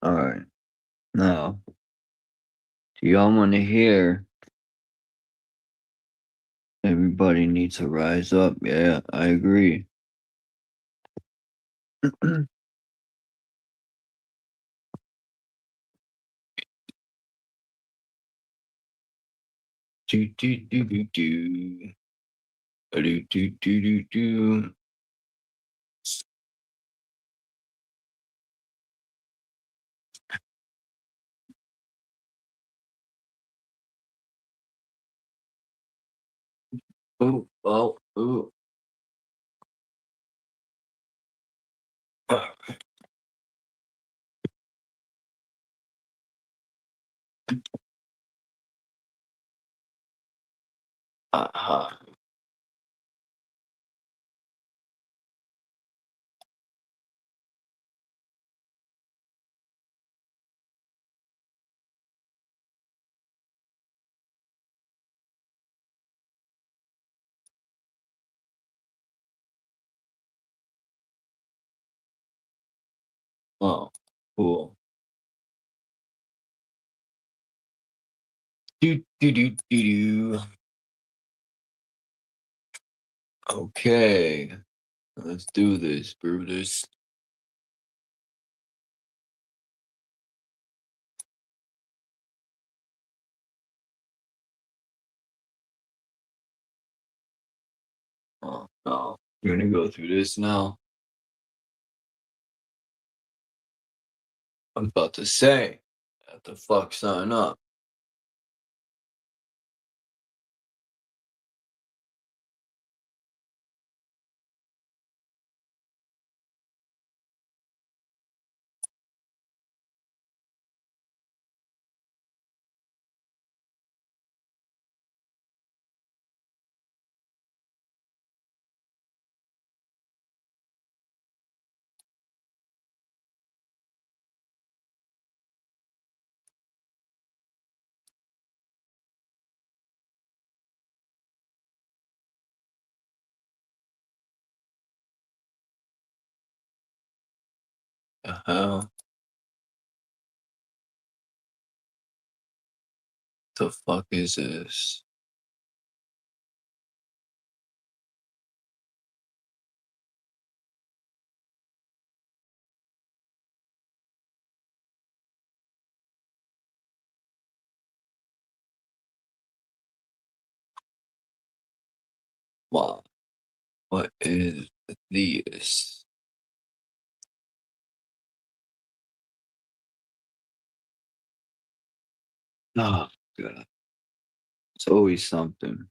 G: All right. Now, do y'all want to hear? Everybody needs to rise up. Yeah, I agree. Do, do, do, do, do. Do, do, do, do, do. Oh, oh, oh. Uh-huh. Oh, cool. Do, do, do, do, do. Okay, let's do this, Brutus. Oh, no. We're gonna go through this now. I was about to say, have to fuck something up. The hell? The fuck is this? Wow. What is this? Oh, God. It's always something.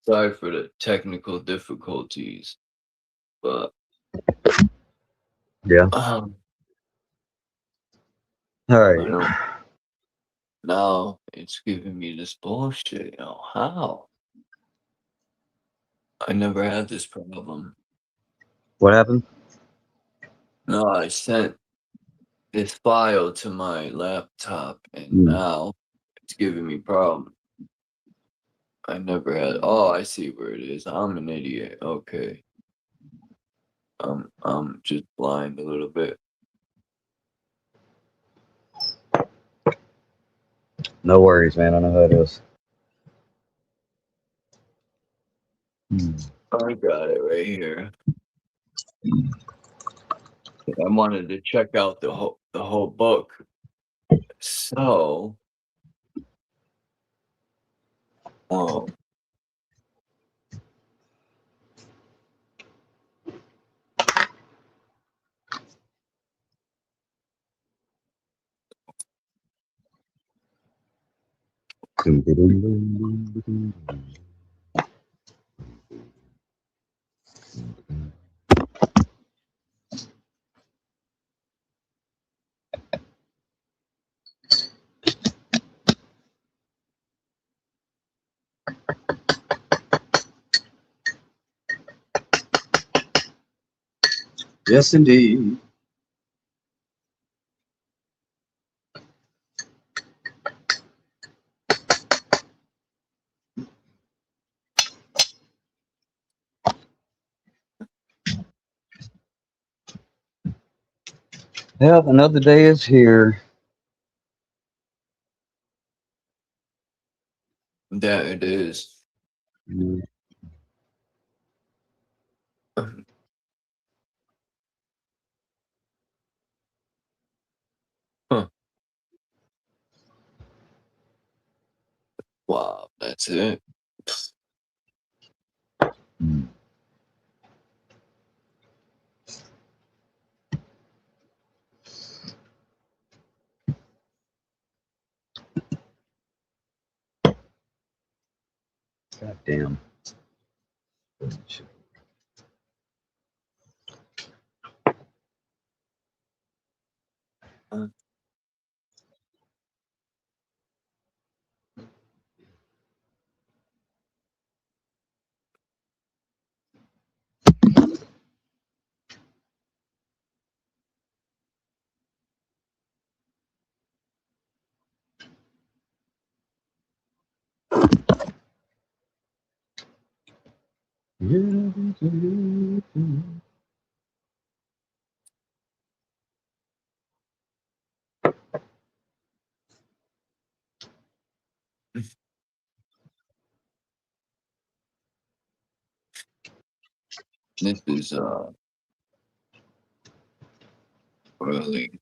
G: Sorry for the technical difficulties, but
B: Yeah.
G: I
B: All right.
G: don't. Now it's giving me this bullshit. You know how? I never had this problem.
B: What happened?
G: No, I sent this file to my laptop, and
B: Hmm.
G: now it's giving me problems. I never had. Oh, I see where it is. I'm an idiot. Okay. I'm just blind a little bit.
B: No worries, man. I know how it is.
G: I got it right here. I wanted to check out the whole book. So, oh,
B: Yes, indeed. Yep, another day is here.
G: That it is.
B: Mm.
G: Huh. Wow, that's it.
B: Mm. God damn.
G: This is really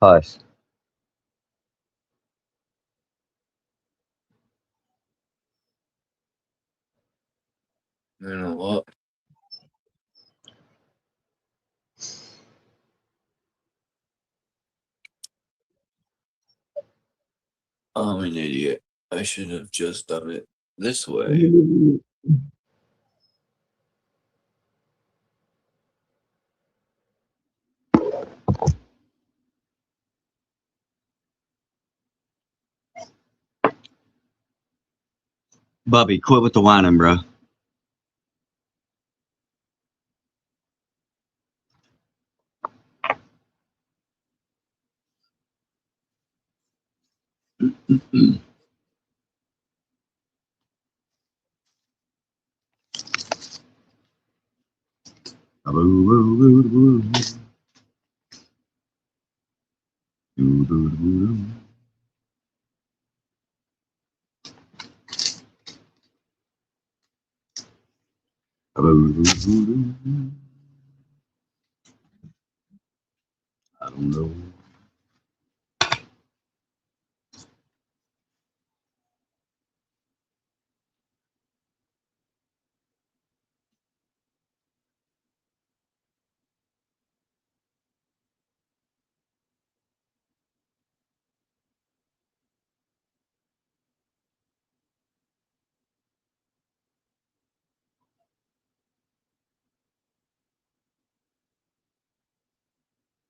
B: Hush.
G: you know what? I'm an idiot. I should have just done it this way.
B: Bubby, quit with the whining, bro. I don't know.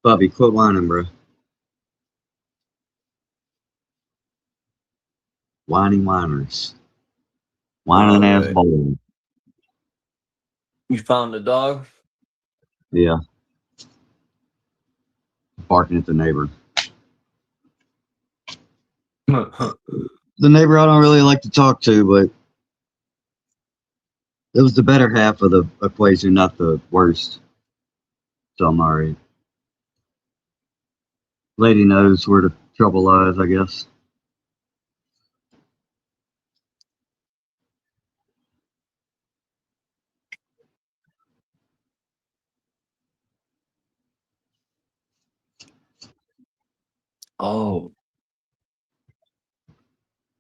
B: Bubby, quit whining, bro. Whining whiners. Whining ass
G: Alright.
B: boy.
G: You found the dog?
B: Yeah. Barking at the neighbor. The neighbor I don't really like to talk to, but it was the better half of the equation, not the worst. So I'm alright. Lady knows where the trouble lies, I guess.
G: Oh,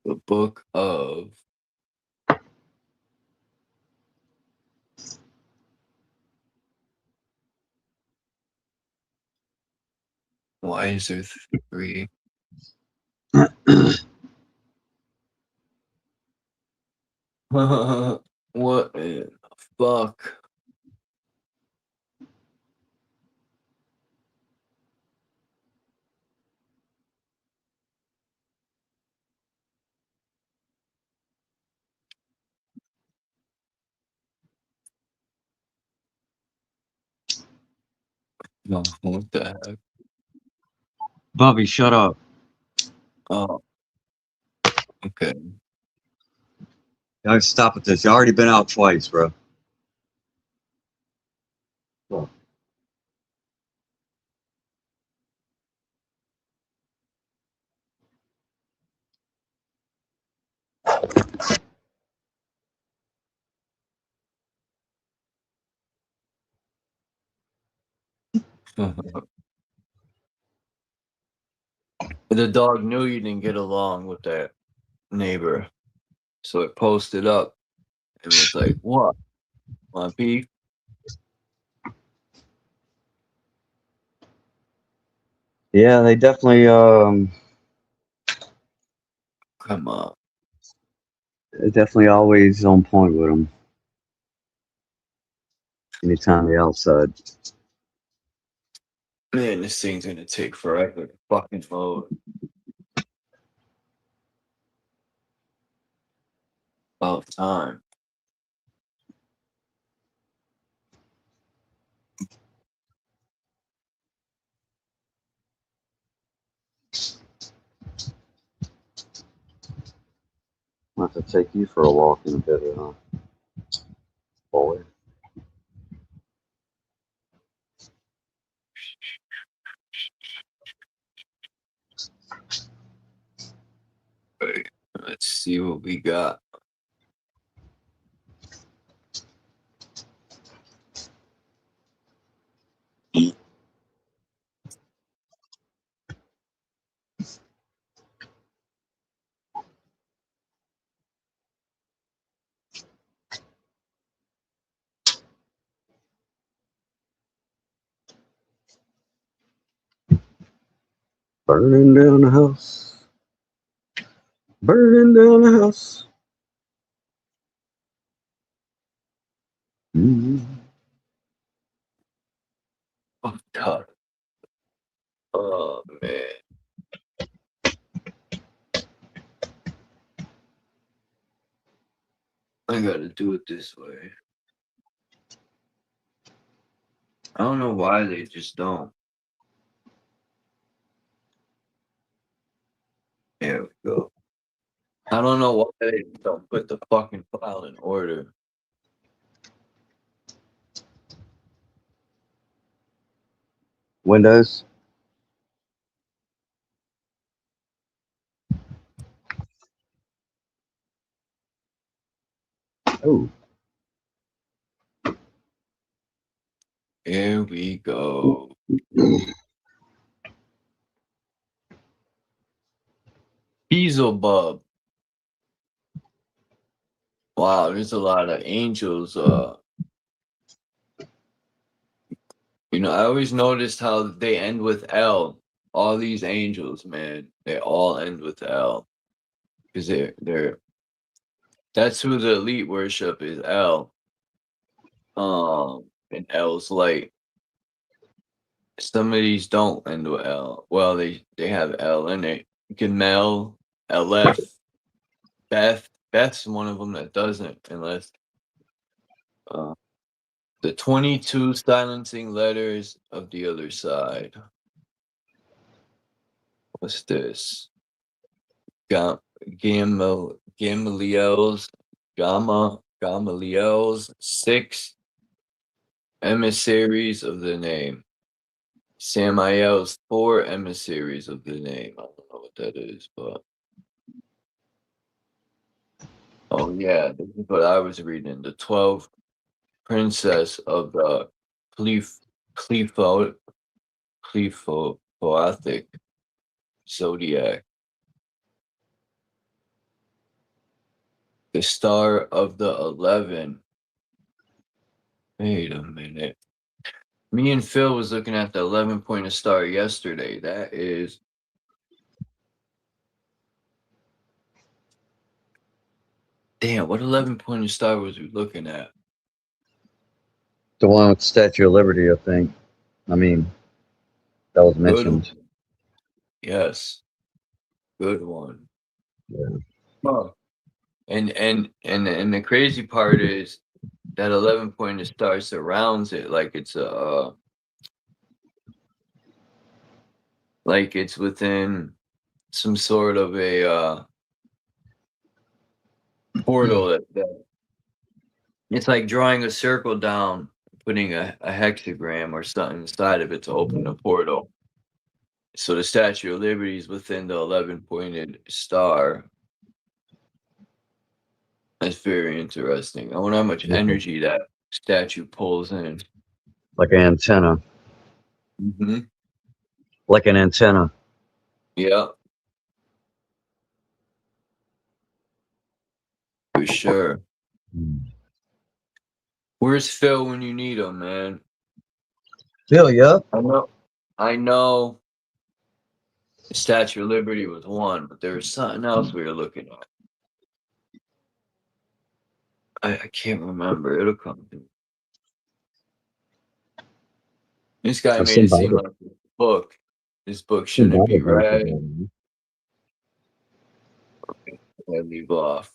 G: the book of why is there three? What in the fuck? No, what the heck?
B: Bubby, shut up.
G: Oh, okay.
B: Y'all stop with this. You already been out twice, bro. Oh.
G: The dog knew you didn't get along with that neighbor, so it posted up and was like, "What? Want beef?"
B: Yeah, they definitely
G: Come on,
B: they're definitely always on point with them. Anytime they're outside.
G: man, this thing's gonna take forever to fucking load. About time.
B: I'll have to take you for a walk in a bit, boy.
G: Wait, let's see what we got.
B: Burning down the house. Burning down the house. Mm-hmm.
G: Oh, God. Oh man, I gotta do it this way. I don't know why they just don't. There we go. I don't know why they don't put the fucking file in order.
B: Windows. Oh,
G: Here we go. Beelzebub. Wow, there's a lot of angels. I always noticed how they end with L. All these angels, man, they all end with L because they're that's who the elite worship is. L. And L's light. Some of these don't end with L. Well, they have L in it. Gamel, LF, Beth. Beth's one of them that doesn't, unless the 22 silencing letters of the other side. What's this? Gamaliel's, Gamaliel's 6 emissaries of the name. Samael's 4 emissaries of the name. I don't know what that is, but oh yeah, this is what I was reading. The 12 princess of the Clefo Clephoathic zodiac. The star of the 11. Wait a minute. Me and Phil was looking at the 11-pointer star yesterday. That is damn. What 11-pointer star was we looking at?
B: the one with the Statue of Liberty, I think. I mean, that was
G: Good
B: mentioned.
G: one. Yes, good one.
B: Yeah.
G: Huh. And the crazy part is that 11-pointer star surrounds it like it's like it's within some sort of a portal that it's like drawing a circle down, putting a hexagram or something inside of it to open a portal. So the Statue of Liberty is within the 11-pointed star. That's very interesting. I wonder how much energy that statue pulls in.
B: Like an antenna.
G: Mm-hmm.
B: Like an antenna.
G: Yeah. For sure. Where's Phil when you need him, man?
B: Phil, yeah.
G: I know the Statue of Liberty was one, but there was something else we were looking at. I can't remember. It'll come to me. This guy made it seem like this book shouldn't be read. I leave off.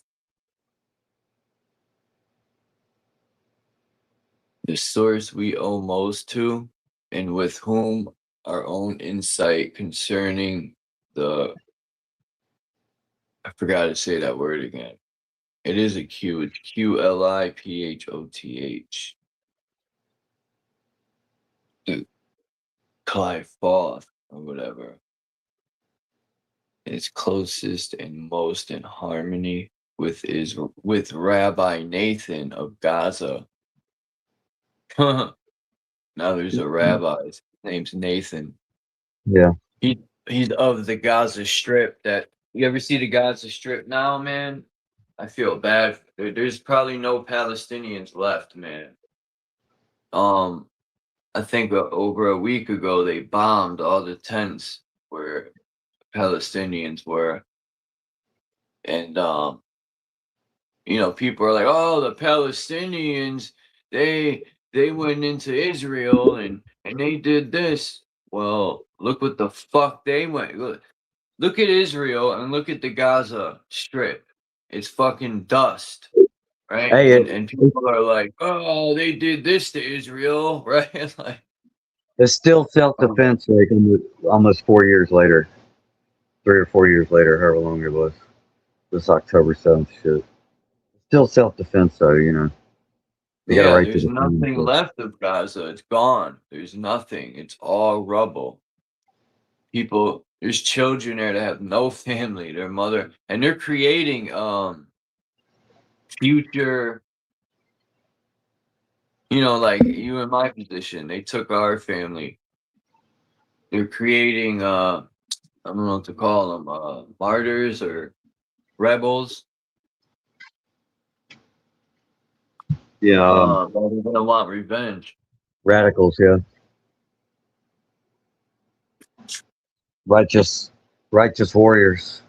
G: The source we owe most to, and with whom our own insight concerning the, I forgot to say that word again. It is a Q. It's QLIPHOTH. Clive Foth or whatever. Is closest and most in harmony with Rabbi Nathan of Gaza. Now there's a rabbi. His name's Nathan.
B: Yeah.
G: He's of the Gaza Strip. That you ever see the Gaza Strip now, man? I feel bad. There's probably no Palestinians left, man. I think over a week ago they bombed all the tents where Palestinians were, and you know, people are like, "Oh, the Palestinians, they went into Israel and they did this." Well, look what the fuck they went. Look at Israel and look at the Gaza Strip. It's fucking dust, right?
B: Hey,
G: and people are like, "Oh, they did this to Israel," right? Like,
B: it's still self-defense, like almost 4 years later. 3 or 4 years later, however long it was. This October 7th shit. Still self-defense, though, you know. They got a
G: yeah,
B: right to
G: there's
B: defend
G: nothing
B: themselves.
G: left of Gaza. It's gone. There's nothing. It's all rubble. People, there's children there that have no family, their mother, and they're creating future, you know, like you in my position, they took our family. They're creating I don't know what to call them, martyrs or rebels.
B: Yeah,
G: But they're gonna want revenge.
B: radicals, yeah. Righteous warriors.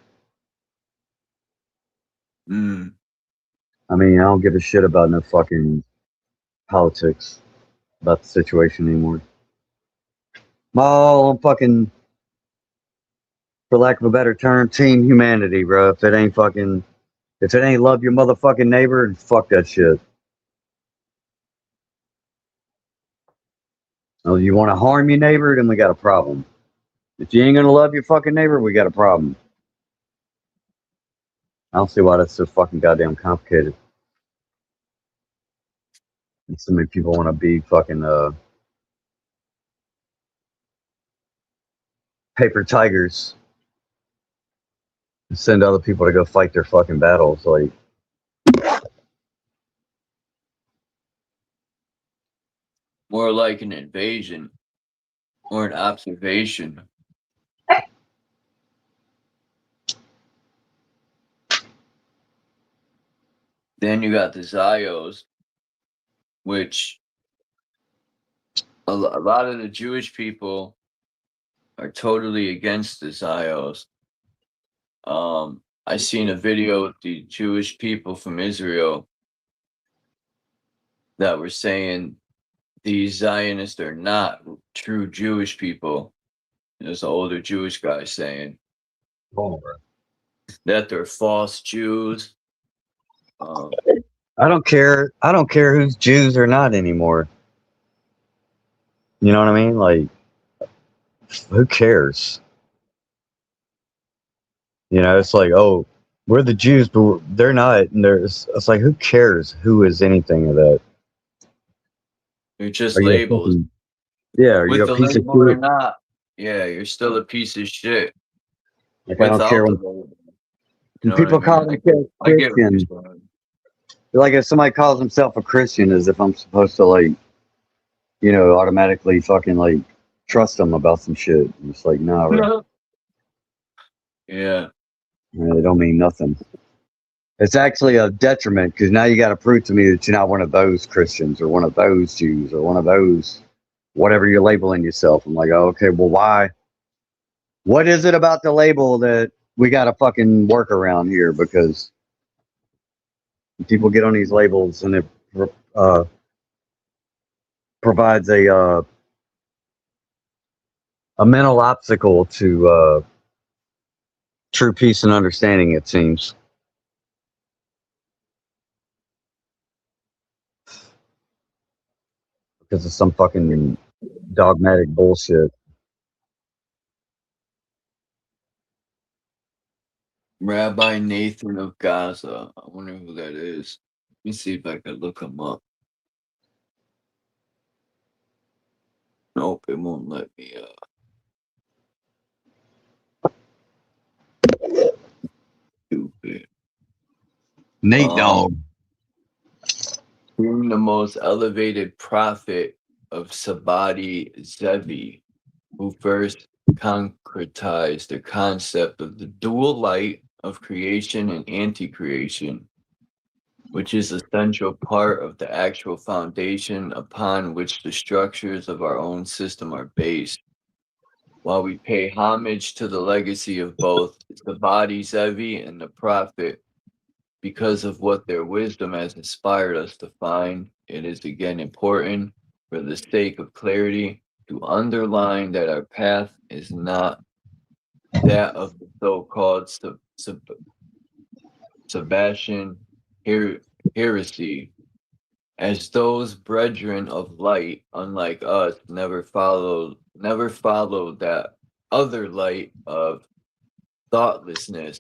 G: Mm.
B: I mean, I don't give a shit about no fucking politics about the situation anymore. I'm all on fucking, for lack of a better term, team humanity, bro. If it ain't love your motherfucking neighbor, fuck that shit. Oh, you want to harm your neighbor, then we got a problem. If you ain't gonna love your fucking neighbor, we got a problem. I don't see why that's so fucking goddamn complicated. And so many people want to be fucking paper tigers and send other people to go fight their fucking battles. Like,
G: More like an invasion or an observation. Then you got the Zios, which a lot of the Jewish people are totally against the Zios. I seen a video with the Jewish people from Israel that were saying these Zionists are not true Jewish people. There's an older Jewish guy saying that they're false Jews.
B: I don't care who's Jews or not anymore. You know what I mean? Like, who cares? You know, it's like, oh, we're the Jews, but they're not. And it's like, who cares who is anything of that?
G: You're just
B: Are you a
G: labels.
B: fucking, yeah, are you
G: With
B: a
G: the
B: piece of
G: label or
B: shit?
G: not, yeah, you're still a piece of shit.
B: Like, I don't care
G: Without the
B: when,
G: label. You know what I
B: people call
G: mean?
B: themselves
G: I get what you're
B: Christian.
G: saying.
B: Like, if somebody calls himself a Christian, as if I'm supposed to, like, you know, automatically fucking, like, trust them about some shit. It's like, nah, bro.
G: Yeah.
B: It don't mean nothing. It's actually a detriment because now you got to prove to me that you're not one of those Christians or one of those Jews or one of those whatever you're labeling yourself. I'm like, oh, okay, well, why? What is it about the label that we got to fucking work around here? Because people get on these labels and it uh, provides a mental obstacle to true peace and understanding. It seems because of some fucking dogmatic bullshit.
G: Rabbi Nathan of Gaza. I wonder who that is. Let me see if I can look him up. Nope, it won't let me. Stupid.
B: Nate Dogg.
G: Being the most elevated prophet of Sabadi Zevi, who first concretized the concept of the dual light of creation and anti-creation, which is a central part of the actual foundation upon which the structures of our own system are based. While we pay homage to the legacy of both the body Zevi and the prophet, because of what their wisdom has inspired us to find, it is again important, for the sake of clarity, to underline that our path is not that of the so-called Sebastian heresy, as those brethren of light, unlike us, never followed that other light of thoughtlessness,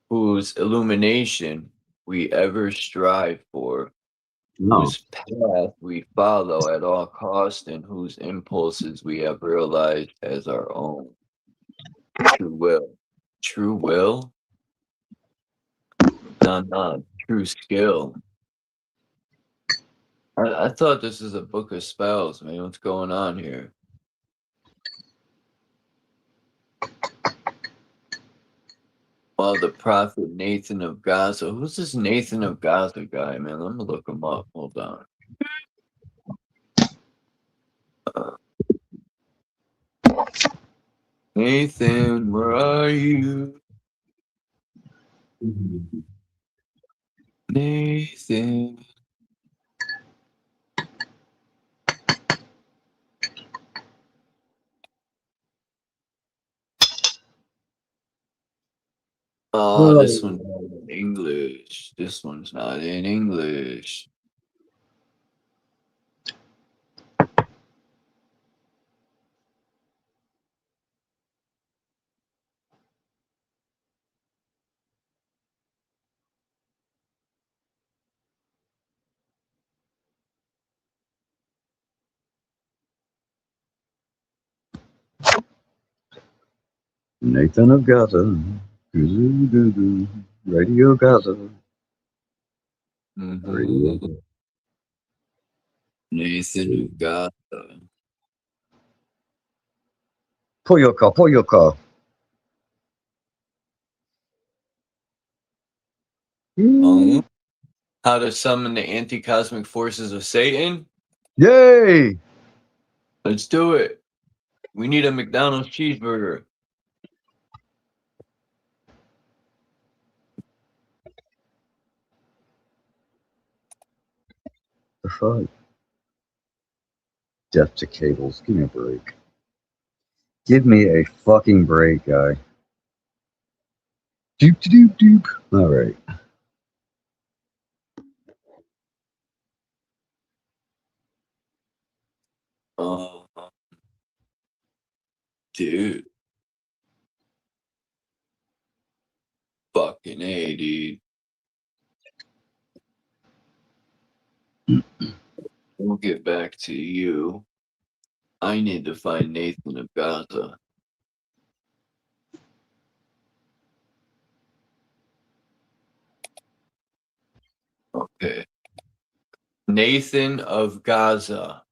G: whose illumination we ever strive for,
B: No.
G: whose path we follow at all costs, and whose impulses we have realized as our own. True will. True will? No, true skill. I thought this was a book of spells, man. What's going on here? Well, the prophet Nathan of Gaza. Who's this Nathan of Gaza guy, man? Let me look him up. Hold on. Nathan, where are you? Nathan. Oh, this one's not in English. This one's not in English.
B: Nathan of Gaza. Radio Gaza. Radio.
G: Nathan of Gaza.
B: Poyoka, Poyoka.
G: How to summon the anti-cosmic forces of Satan?
B: Yay!
G: Let's do it. We need a McDonald's cheeseburger.
B: The fuck? Death to cables. Give me a break. Give me a fucking break, guy. Doop doop doop. All right.
G: Oh, dude. Fucking A, dude. We'll get back to you. I need to find Nathan of Gaza. Okay. Nathan of Gaza.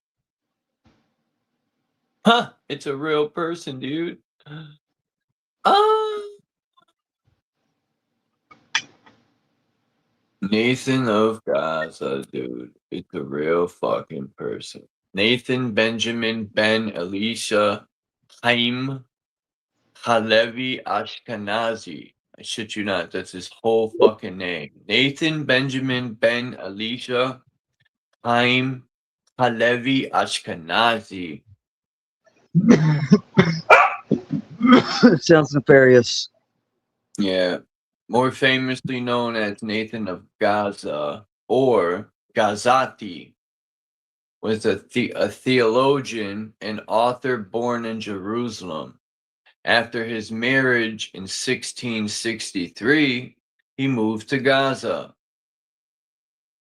G: Huh, it's a real person, dude. Nathan of Gaza, dude. It's a real fucking person. Nathan Benjamin Ben Elisha Haim Halevi Ashkenazi. I shit you not, that's his whole fucking name. Nathan Benjamin Ben Elisha Haim Halevi Ashkenazi.
B: Sounds nefarious.
G: Yeah. More famously known as Nathan of Gaza or Gazati, was a theologian and author born in Jerusalem. After his marriage in 1663, he moved to Gaza.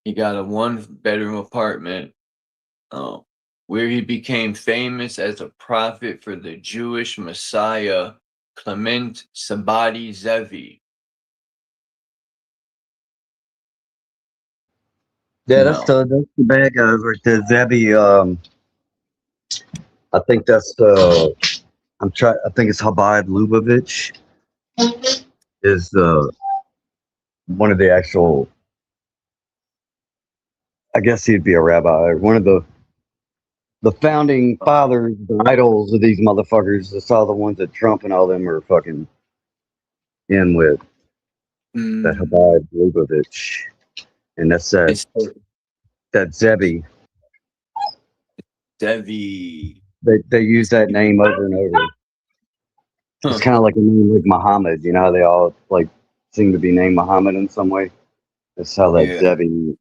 G: He got a one-bedroom apartment where he became famous as a prophet for the Jewish Messiah Clement Sabati Zevi.
B: Yeah, that's the bad guys right there. Zebi, I think that's I think it's Habib Lubavitch is one of the actual. I guess he'd be a rabbi. One of the founding fathers, the idols of these motherfuckers. That's all the ones that Trump and all them are fucking in with. That Habib Lubavitch, and that's that Zebi.
G: Zevi.
B: They use that name over and over. It's kind of like a name like Muhammad. You know how they all like seem to be named Muhammad in some way. That's how that Zebi,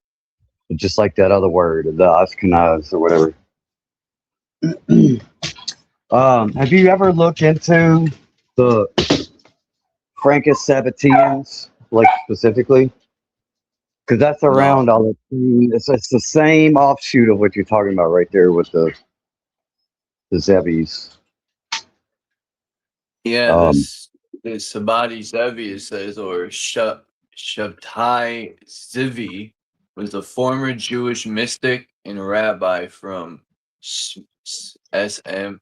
B: just like that other word, the Ashkenaz or whatever. Have you ever looked into the Frankish Sabbateans, like specifically? Because that's around all the. It's the same offshoot of what you're talking about right there with the Zebis.
G: Yeah, this Sabati Zevi, it says, or Shabtai Zivi, was a former Jewish mystic and rabbi from SM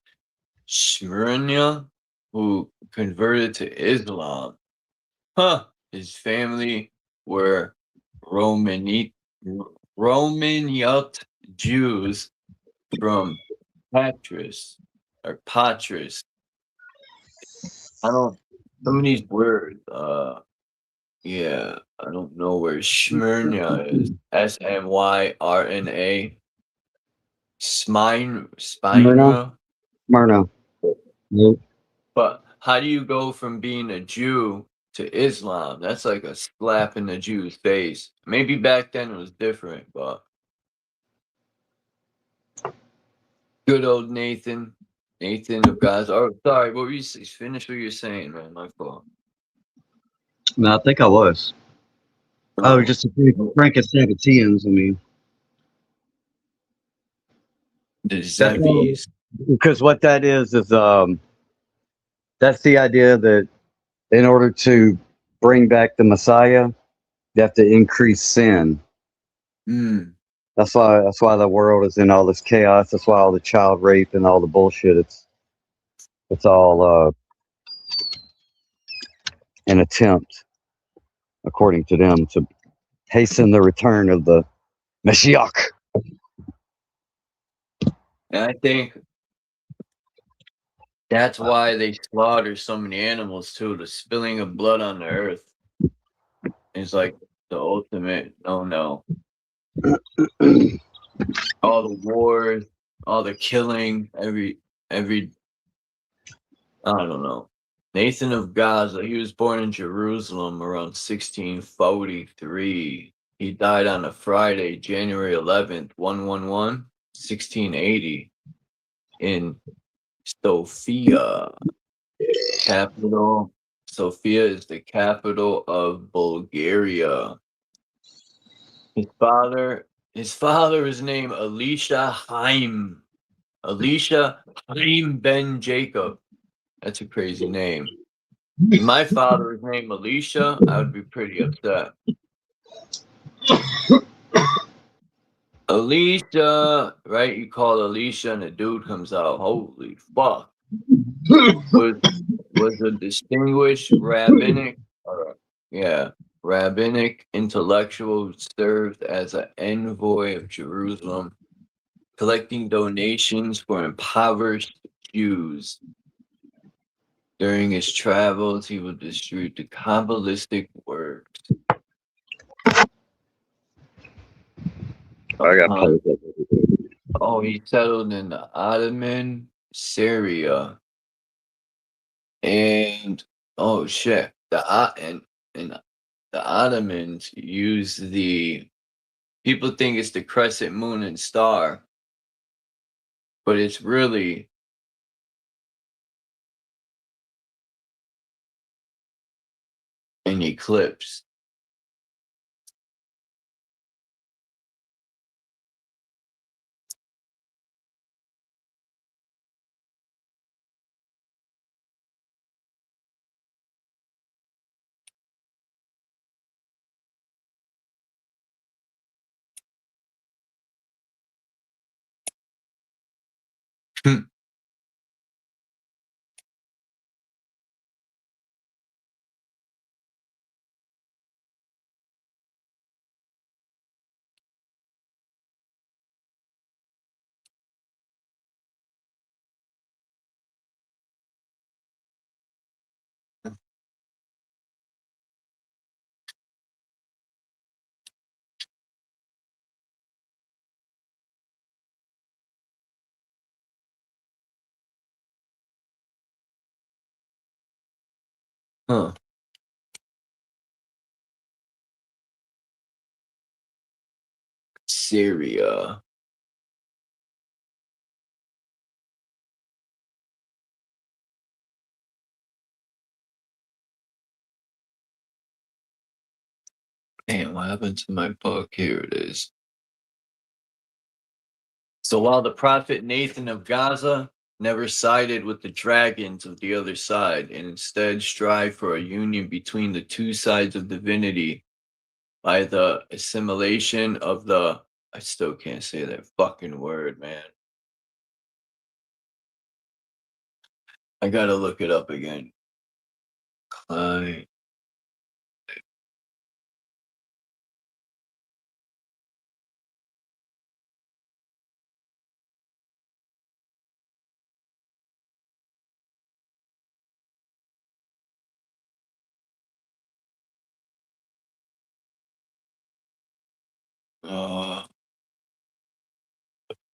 G: Smyrna who converted to Islam. His family were Romanite Jews from Patras. Some of these words, yeah, I don't know where Smyrna is. Smyrna. Smyrna.
B: Nope.
G: But how do you go from being a Jew to Islam? That's like a slap in the Jew's face. Maybe back then it was different, but good old Nathan of Gaza. Oh, sorry, what were you finish what you're saying, man? My fault.
B: No, I think I was. Oh, just Frankish Sabbateans. I mean,
G: the Zevis.
B: Because what that is that's the idea that in order to bring back the Messiah, you have to increase sin. That's why the world is in all this chaos. That's why all the child rape and all the bullshit. It's all an attempt, according to them, to hasten the return of the Mashiach.
G: And I think that's why they slaughter so many animals too. The spilling of blood on the earth is like the ultimate no. All the wars, all the killing, every I don't know. Nathan of Gaza, he was born in Jerusalem around 1643. He died on a Friday, January 11th, 1680, in Sofia, capital Sofia is the capital of Bulgaria. His father is named Elisha Haim Ben Jacob. That's a crazy name. If my father was named Alicia, I would be pretty upset. Alicia, right? You call Alicia and the dude comes out. Holy fuck. Was a distinguished rabbinic intellectual who served as an envoy of Jerusalem, collecting donations for impoverished Jews. During his travels, he would distribute the Kabbalistic works.
B: I got
G: Oh, he settled in the Ottoman Syria. And oh shit, the Ottomans use people think it's the crescent moon and star, but it's really an eclipse. Huh. Syria. Damn, what happened to my book? Here it is. So while the prophet Nathan of Gaza never sided with the dragons of the other side and instead strive for a union between the two sides of divinity by the assimilation of I still can't say that fucking word, man. I gotta look it up again. Clyde.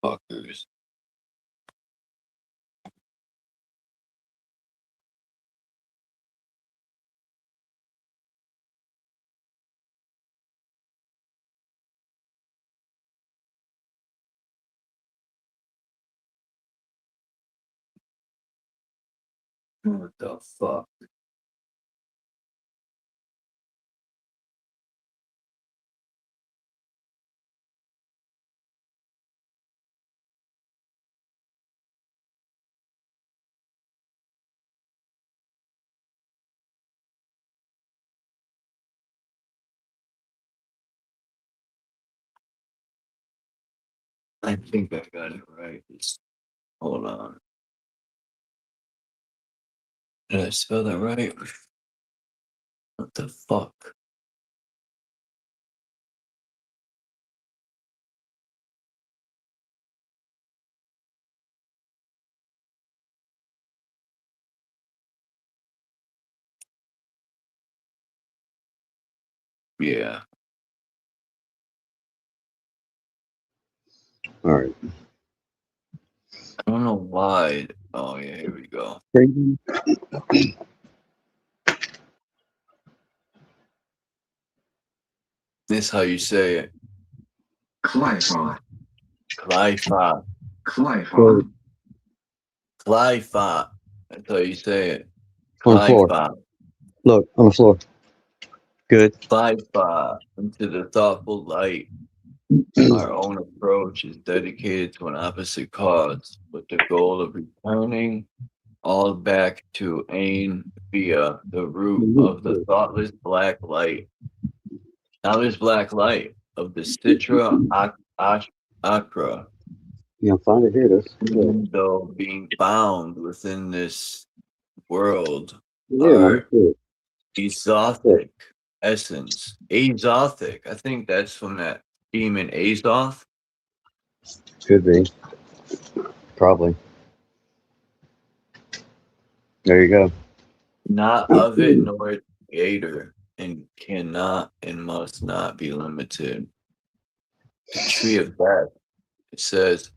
G: Fuckers. What the fuck? I think I got it right. Hold on. Did I spell that right? What the fuck? Yeah.
B: All right.
G: I don't know why. Oh, yeah, here we go. This is how you say it.
H: Clyfa.
G: Clyfa.
H: Clyfa.
G: Clyfa. That's how you say it.
B: On the floor.
G: Clyfa.
B: Look, on the floor. Good.
G: Bye into the thoughtful light. Our own approach is dedicated to an opposite cause, with the goal of returning all back to Ain via the root of the thoughtless black light. Now black light of the Citra Akra,
B: You gonna find it? Here it is.
G: even though being bound within this world
B: Yeah, man.
G: are exotic essence. Azothic. I think that's from that demon Azoth.
B: Could be. Probably. There you go.
G: Not of it nor its creator, and cannot and must not be limited. The tree of death. It says,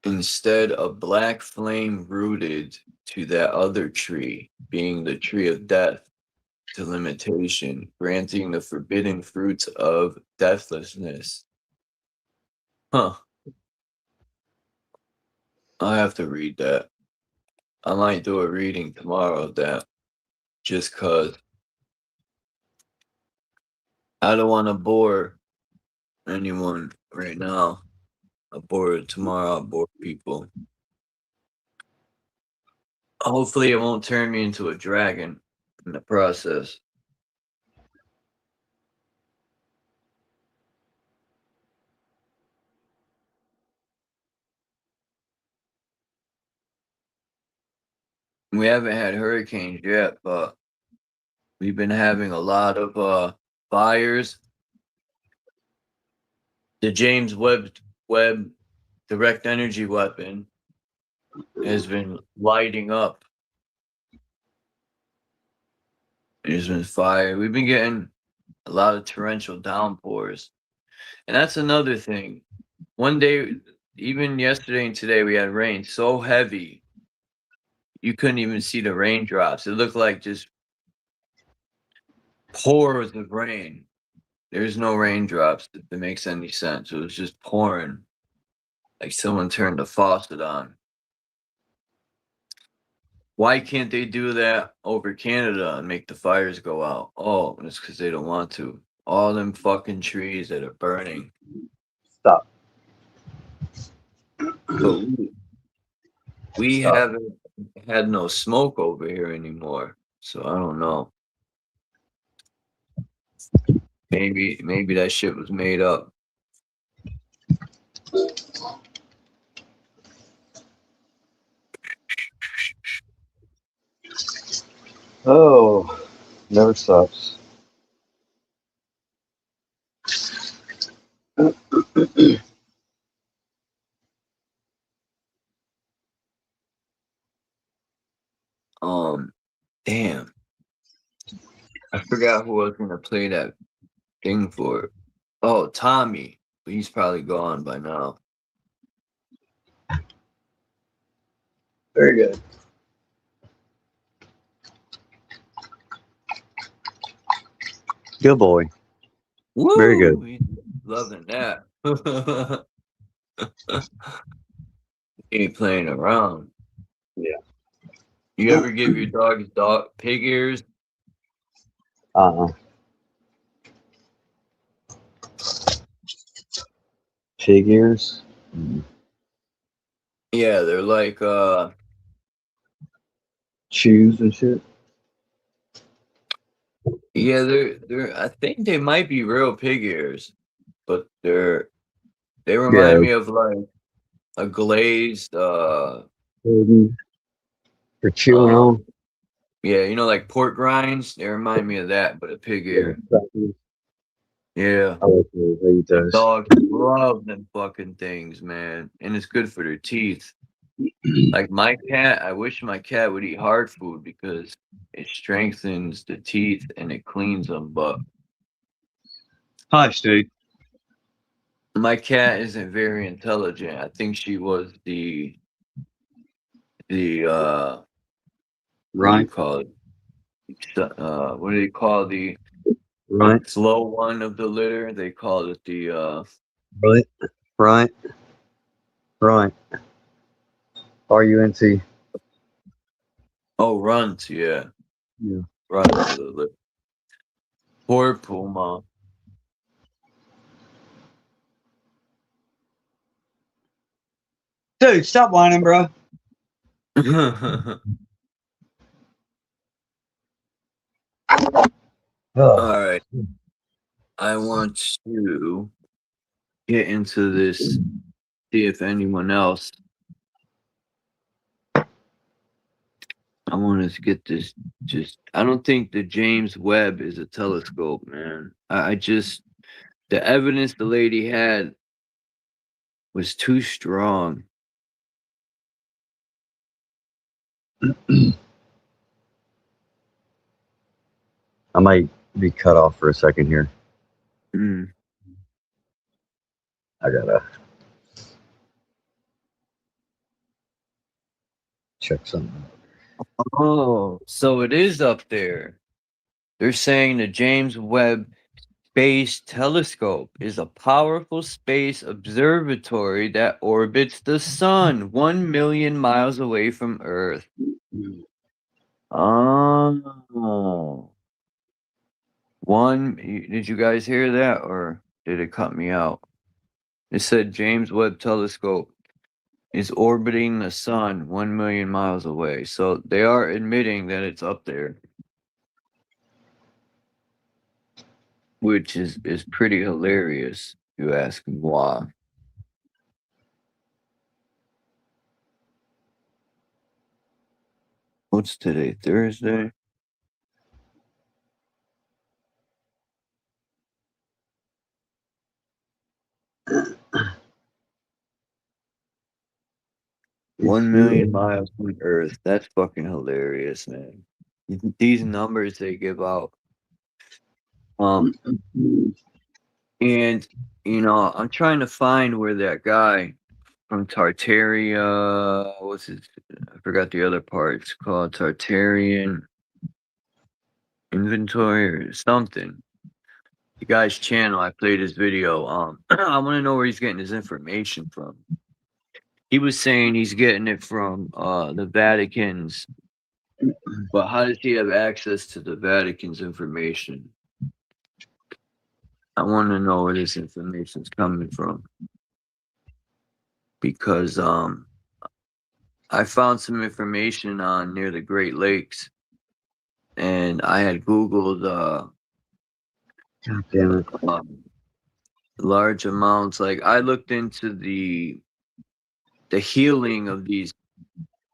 G: instead a black flame rooted to that other tree, being the tree of death, to limitation, granting the forbidden fruits of deathlessness. Huh. I have to read that. I might do a reading tomorrow of that, just cause I don't want to bore anyone right now. I'll bore tomorrow, I'll bore people. Hopefully it won't turn me into a dragon in the process. We haven't had hurricanes yet, but we've been having a lot of fires. The James Webb direct energy weapon has been lighting up. There's been fire. We've been getting a lot of torrential downpours. And that's another thing. One day, even yesterday and today, we had rain so heavy, you couldn't even see the raindrops. It looked like just pours of rain. There's no raindrops, if that makes any sense. It was just pouring, like someone turned the faucet on. Why can't they do that over Canada and make the fires go out? Oh, it's because they don't want to. All them fucking trees that are burning.
B: Stop.
G: But we haven't had no smoke over here anymore, so I don't know. Maybe that shit was made up.
B: Oh, never stops.
G: Damn. I forgot who I was gonna play that thing for. Oh, Tommy. But he's probably gone by now.
B: Very good. Good boy.
G: Woo!
B: Very good.
G: He's loving that. He ain't playing around.
B: Yeah.
G: You ever give your dog pig ears?
B: Pig ears?
G: Yeah, they're like
B: Shoes and shit?
G: yeah, they're I think they might be real pig ears, but they remind me of like a glazed
B: For chewing on?
G: yeah, you know, like pork rinds. They remind me of that, but a pig ear. Yeah.
B: I like to eat those.
G: Dogs love them fucking things, man. And it's good for their teeth. Like my cat, I wish my cat would eat hard food because it strengthens the teeth and it cleans them. But
B: Hi, Steve.
G: my cat isn't very intelligent. I think she was the what do you call it? What do they call the slow one of the litter? They call it the
B: Right. RUNT.
G: oh, runt, yeah. Yeah. Right. Poor Puma.
B: Dude, stop whining, bro.
G: All
B: Oh.
G: right. I want to get into this, see if anyone else. I want to get this. I don't think the James Webb is a telescope, man. I just, the evidence the lady had was too strong.
B: I might be cut off for a second here.
G: Mm.
B: I gotta check something.
G: Oh, so it is up there. They're saying the James Webb Space Telescope is a powerful space observatory that orbits the sun 1 million miles away from Earth. Oh. Did you guys hear that or did it cut me out? It said James Webb Telescope is orbiting the sun 1 million miles away. So they are admitting that it's up there. Which is pretty hilarious, if you ask me why. What's today? Thursday? One million miles from Earth. That's fucking hilarious, man. These numbers they give out. And I'm trying to find where that guy from Tartaria, what's his? I forgot the other part. It's called Tartarian Inventory or something. The guy's channel. I played his video. I want to know where he's getting his information from. He was saying he's getting it from the Vatican's. But how does he have access to the Vatican's information? I want to know where this information is coming from. Because I found some information on near the Great Lakes. And I had Googled
B: God damn it.
G: Large amounts. Like I looked into the healing of these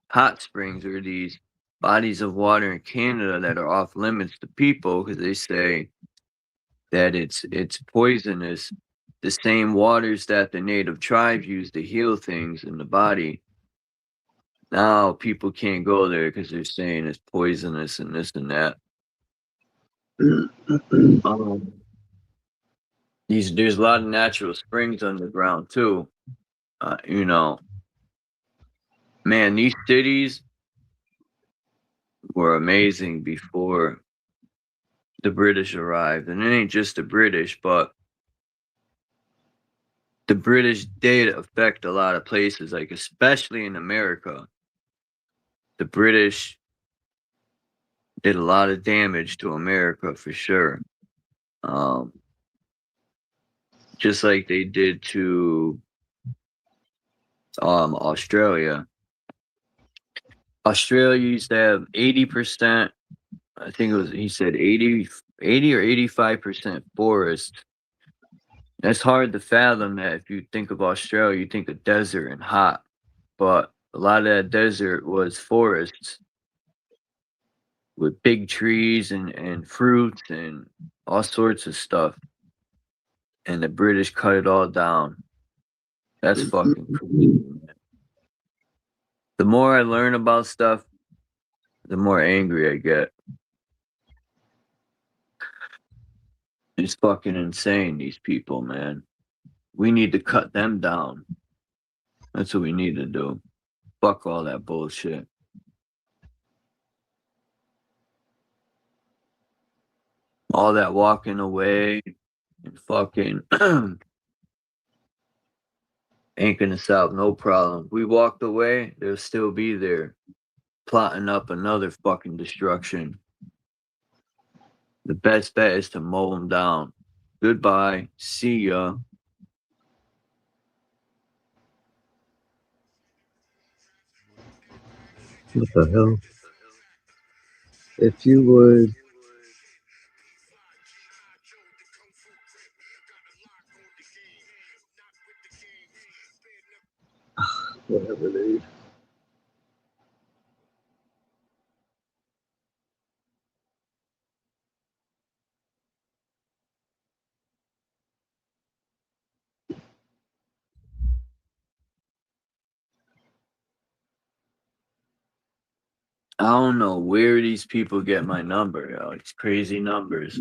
G: hot springs or these bodies of water in Canada that are off limits to people because they say that it's poisonous. The same waters that the native tribes use to heal things in the body. Now people can't go there because they're saying it's poisonous and this and that. There's a lot of natural springs underground too. Man, these cities were amazing before the British arrived. And it ain't just the British, but the British did affect a lot of places, like especially in America. The British did a lot of damage to America for sure. Just like they did to Australia. Australia used to have 80%, I think it was, he said 80 or 85% forest. That's hard to fathom that if you think of Australia, you think of desert and hot. But a lot of that desert was forests with big trees and fruits and all sorts of stuff. And the British cut it all down. That's fucking crazy, man. The more I learn about stuff, the more angry I get. It's fucking insane, these people, man. We need to cut them down. That's what we need to do. Fuck all that bullshit. All that walking away and fucking ain't gonna solve no problem. We walked away, they'll still be there plotting up another fucking destruction. The best bet is to mow them down. Goodbye. See ya.
B: What the hell? If you would. Whatever, dude.
G: I don't know where these people get my number, yo. It's crazy numbers.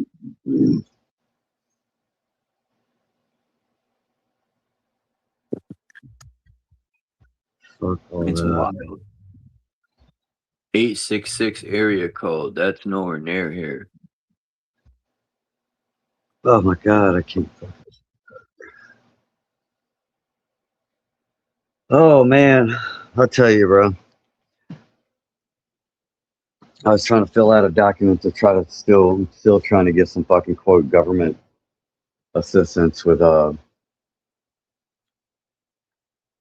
B: Fuck all
G: It's
B: that.
G: wild. 866 area code. That's nowhere near here.
B: Oh my god, I can't. Oh man, I'll tell you, bro. I was trying to fill out a document to try to still trying to get some fucking quote government assistance with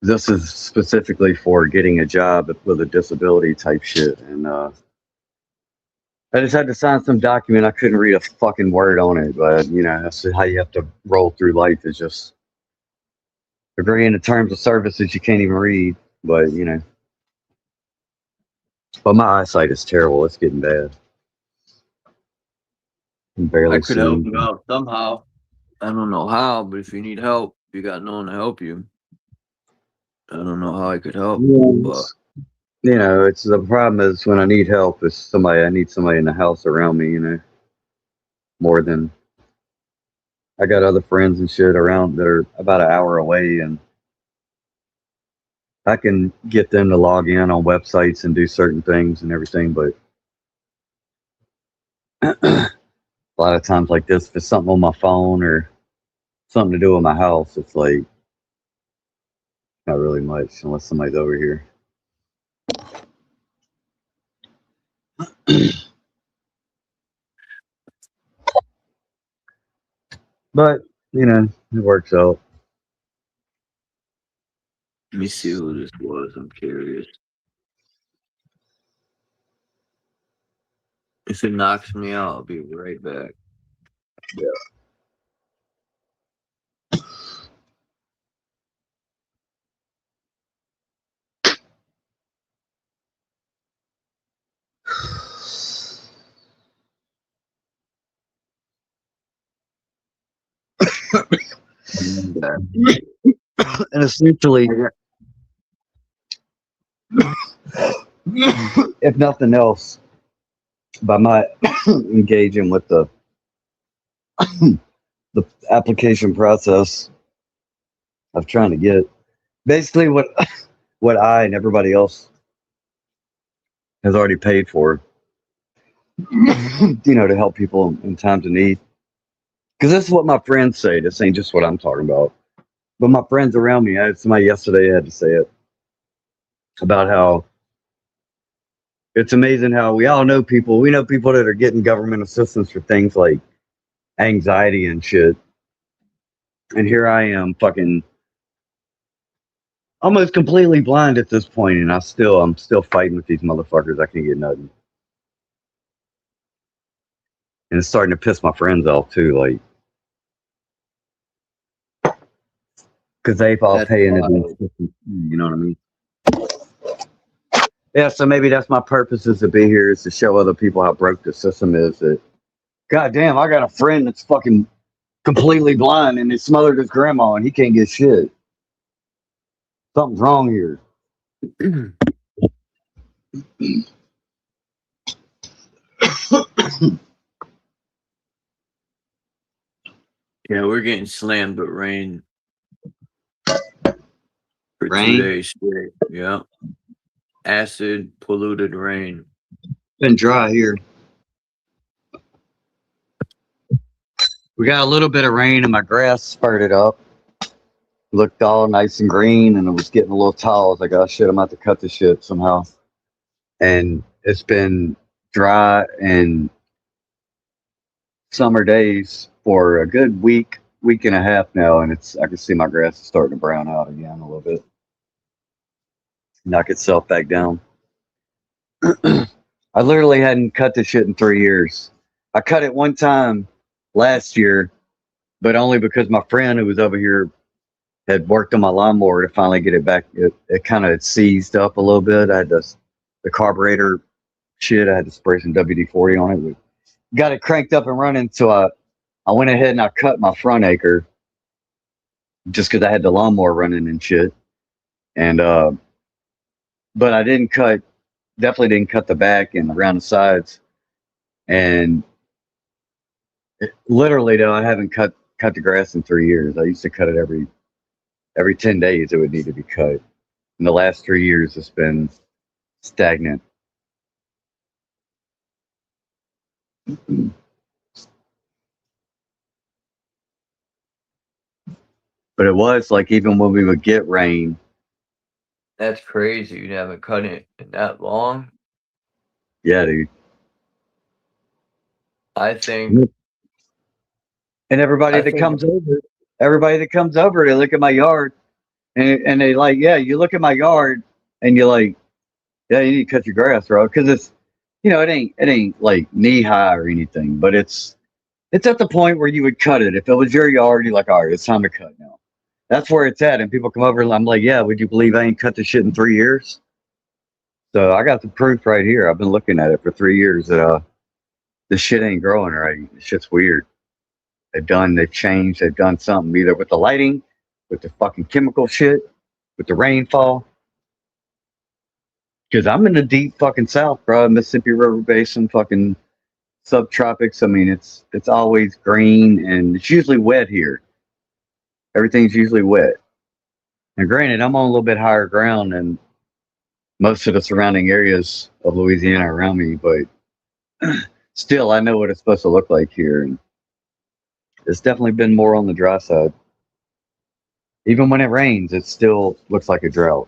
B: this is specifically for getting a job with a disability type shit, and I just had to sign some document. I couldn't read a fucking word on it, but you know that's how you have to roll through life, is just agreeing to terms of service that you can't even read. But you know, but my eyesight is terrible. It's getting bad. I'm barely
G: I could help
B: seeing.
G: you out somehow. I don't know how, but if you need help, you got no one to help you. I don't know how I could help, but
B: You know, it's the problem is when I need help, is I need somebody in the house around me. You know, more than I got other friends and shit around that are about an hour away, and I can get them to log in on websites and do certain things and everything. But a lot of times like this, if it's something on my phone or something to do with my house, it's like not really much unless somebody's over here. But you know, it works out.
G: let me see who this was. I'm curious. If it knocks me out, I'll be right back.
B: Yeah. And essentially, if nothing else, by my engaging with the application process of trying to get basically what I and everybody else has already paid for, you know, to help people in times of need. Because this is what my friends say. This ain't just what I'm talking about. But my friends around me, I had somebody yesterday had to say it about how it's amazing how we know people that are getting government assistance for things like anxiety and shit. And here I am fucking almost completely blind at this point, and I'm still fighting with these motherfuckers. I can't get nothing. And it's starting to piss my friends off too, like, because they've all paying it. You know what I mean? Yeah, so maybe that's my purpose is to be here, is to show other people how broke the system is. That, goddamn, I got a friend that's fucking completely blind and he smothered his grandma and he can't get shit. Something's wrong here.
G: Yeah, we're getting slammed with rain for
B: Rain?
G: 2 days straight. Yeah. Acid, polluted rain.
B: Been dry here. We got a little bit of rain and my grass spurted up. Looked all nice and green and it was getting a little tall. I was like, oh shit, I'm about to cut this shit somehow. And it's been dry and summer days for a good week and a half now, and I can see my grass is starting to brown out again a little bit. Knock itself back down. I literally hadn't cut this shit in 3 years. I cut it one time last year, but only because my friend who was over here had worked on my lawnmower to finally get it back. It kind of seized up a little bit. I had the carburetor shit. I had to spray some WD-40 on it. We got it cranked up and running, so I went ahead and I cut my front acre just because I had the lawnmower running and shit. And but I definitely didn't cut the back and around the sides. And literally though, I haven't cut the grass in 3 years. I used to cut it every 10 days. It would need to be cut. In the last 3 years, it's been stagnant. But it was like even when we would get rain.
G: That's crazy. You haven't cut it in that long.
B: Yeah, dude.
G: I think.
B: And everybody that comes over, they look at my yard, and they like, yeah, you look at my yard, and you're like, yeah, you need to cut your grass, bro, because it's, it ain't like knee high or anything, but it's at the point where you would cut it. If it was your yard, you're like, all right, it's time to cut now. That's where it's at. And people come over and I'm like, yeah, would you believe I ain't cut this shit in 3 years? So I got the proof right here. I've been looking at it for 3 years that this shit ain't growing right. This shit's weird. They've changed, they've done something either with the lighting, with the fucking chemical shit, with the rainfall. Because I'm in the deep fucking south, bro. Mississippi River Basin, fucking subtropics. I mean, it's always green and it's usually wet here. Everything's usually wet. And granted, I'm on a little bit higher ground than most of the surrounding areas of Louisiana around me, but still, I know what it's supposed to look like here. And it's definitely been more on the dry side. Even when it rains, it still looks like a drought.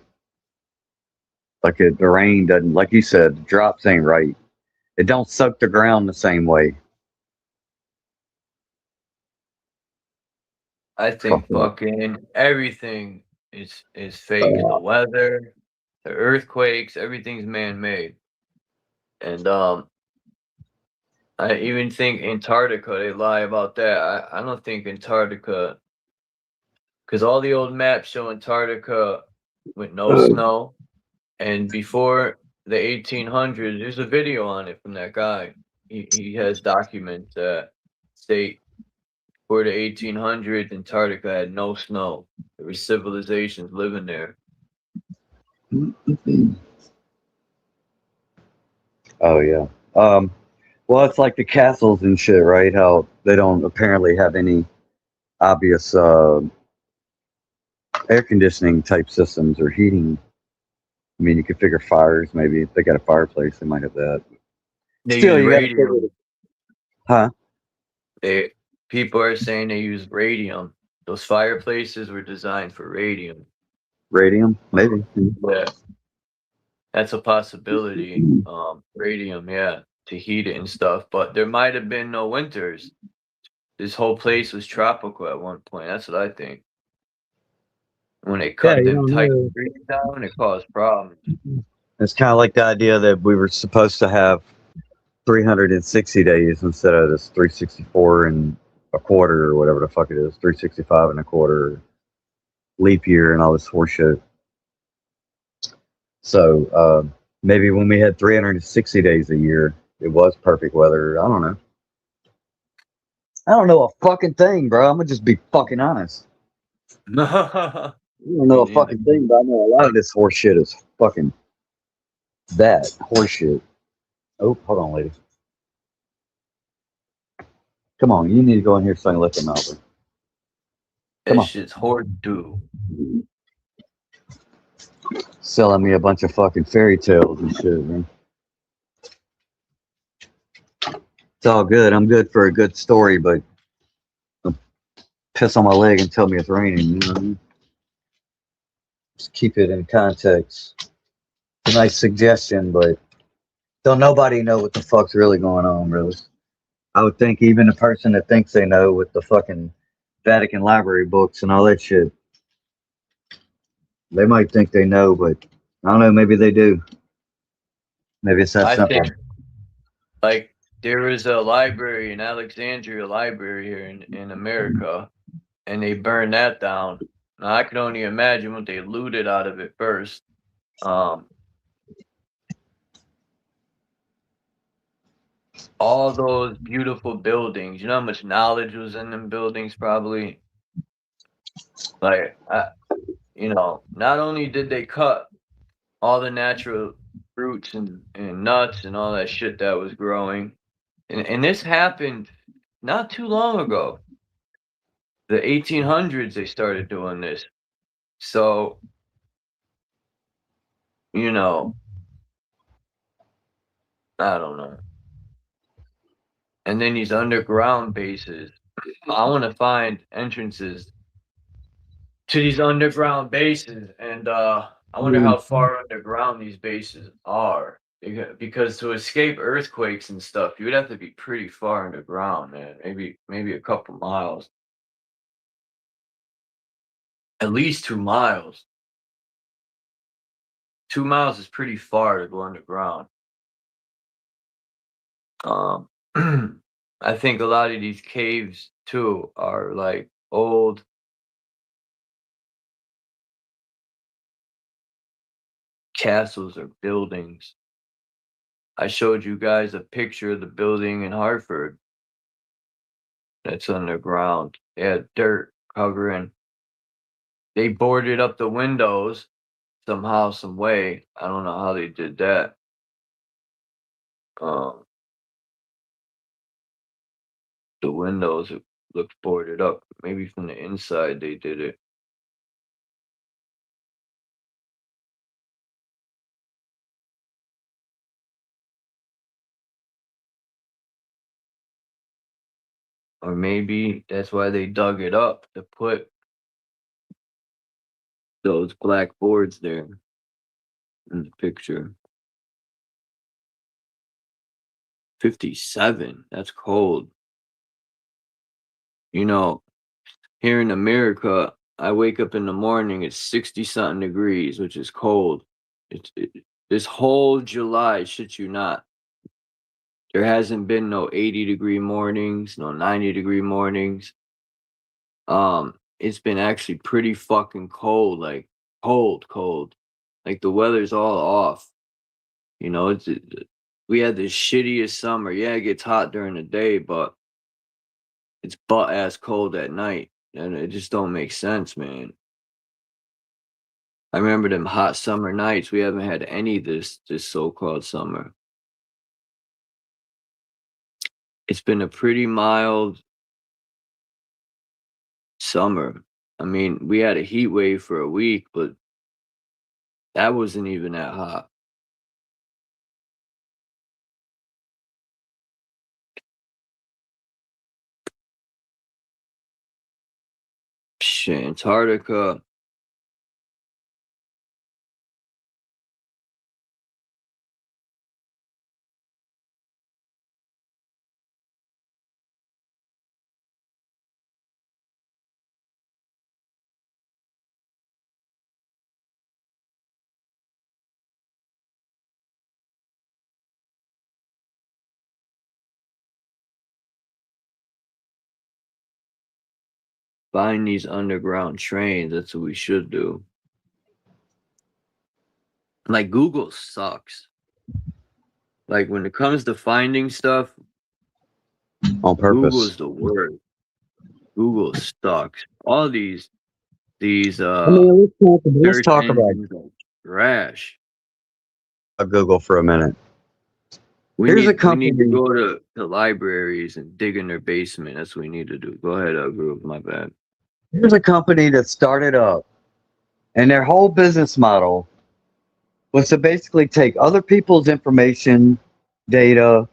B: Like the rain doesn't, like you said, the drops ain't right. It don't soak the ground the same way.
G: I think fucking everything is fake. The weather, the earthquakes, everything's man-made. And I even think Antarctica, they lie about that. I don't think Antarctica, because all the old maps show Antarctica with no snow. And before the 1800s, there's a video on it from that guy. He has documents that state for the 1800s, Antarctica had no snow. There were civilizations living there.
B: Oh, yeah. Well, it's like the castles and shit, right? How they don't apparently have any obvious air conditioning type systems or heating. I mean, you could figure fires, maybe if they got a fireplace, they might have that.
G: They
B: Still,
G: use
B: you
G: radium.
B: Huh?
G: People are saying they use radium. Those fireplaces were designed for radium.
B: Radium, maybe.
G: Yeah, that's a possibility. Radium, yeah, to heat it and stuff. But there might have been no winters. This whole place was tropical at one point. That's what I think. When they cut them tight trees down, it caused problems.
B: It's kind of like the idea that we were supposed to have 360 days instead of this 364 and a quarter or whatever the fuck it is, 365 and a quarter leap year and all this horseshit. So maybe when we had 360 days a year, it was perfect weather. I don't know. I don't know a fucking thing, bro. I'm gonna just be fucking honest. I don't know a fucking thing, but I know a lot of this horseshit is fucking that horseshit. Oh, hold on, lady. Come on, you need to go in here so I can let them out.
G: That shit's horseshoe.
B: Selling me a bunch of fucking fairy tales and shit, man. It's all good. I'm good for a good story, but don't piss on my leg and tell me it's raining. You know what I mean? Just keep it in context. It's a nice suggestion, but don't nobody know what the fuck's really going on, really. I would think even a person that thinks they know with the fucking Vatican library books and all that shit, they might think they know, but I don't know, maybe they do. Maybe it's that
G: I
B: simple.
G: think, like, there was a library in Alexandria Library here in America, and they burned that down. Now, I could only imagine what they looted out of it first. All those beautiful buildings. You know how much knowledge was in them buildings, probably. Like, you know, not only did they cut all the natural fruits and nuts and all that shit that was growing, and this happened not too long ago. The 1800s, they started doing this. So, you know, I don't know. And then these underground bases. I want to find entrances to these underground bases, and I wonder how far underground these bases are. Because to escape earthquakes and stuff, you would have to be pretty far underground, man. Maybe a couple miles. At least 2 miles. 2 miles is pretty far to go underground. I think a lot of these caves too are like old castles or buildings. I showed you guys a picture of the building in Hartford that's underground. They had dirt covering. They boarded up the windows somehow, some way. I don't know how they did that. The windows looked boarded up. Maybe from the inside they did it. Or maybe that's why they dug it up, to put those black boards there in the picture. 57, that's cold. You know, here in America, I wake up in the morning, it's 60-something degrees, which is cold. This whole July, shit you not, there hasn't been no 80-degree mornings, no 90-degree mornings. It's been actually pretty fucking cold, like cold. Like the weather's all off. You know, we had the shittiest summer. Yeah, it gets hot during the day, but it's butt ass cold at night, and it just don't make sense, man. I remember them hot summer nights. We haven't had any this so-called summer. It's been a pretty mild summer. I mean, we had a heat wave for a week, but that wasn't even that hot. Shit, Antarctica. Find these underground trains. That's what we should do. Like, Google sucks. Like, when it comes to finding stuff,
B: On purpose.
G: Google's the worst. Google sucks. All these
B: let's talk about
G: engines are trash.
B: Google for a minute.
G: We
B: Here's
G: need,
B: a company.
G: We need to go to libraries and dig in their basement. That's what we need to do. Go ahead, Group. My bad.
B: Here's a company that started up, and their whole business model was to basically take other people's information, data,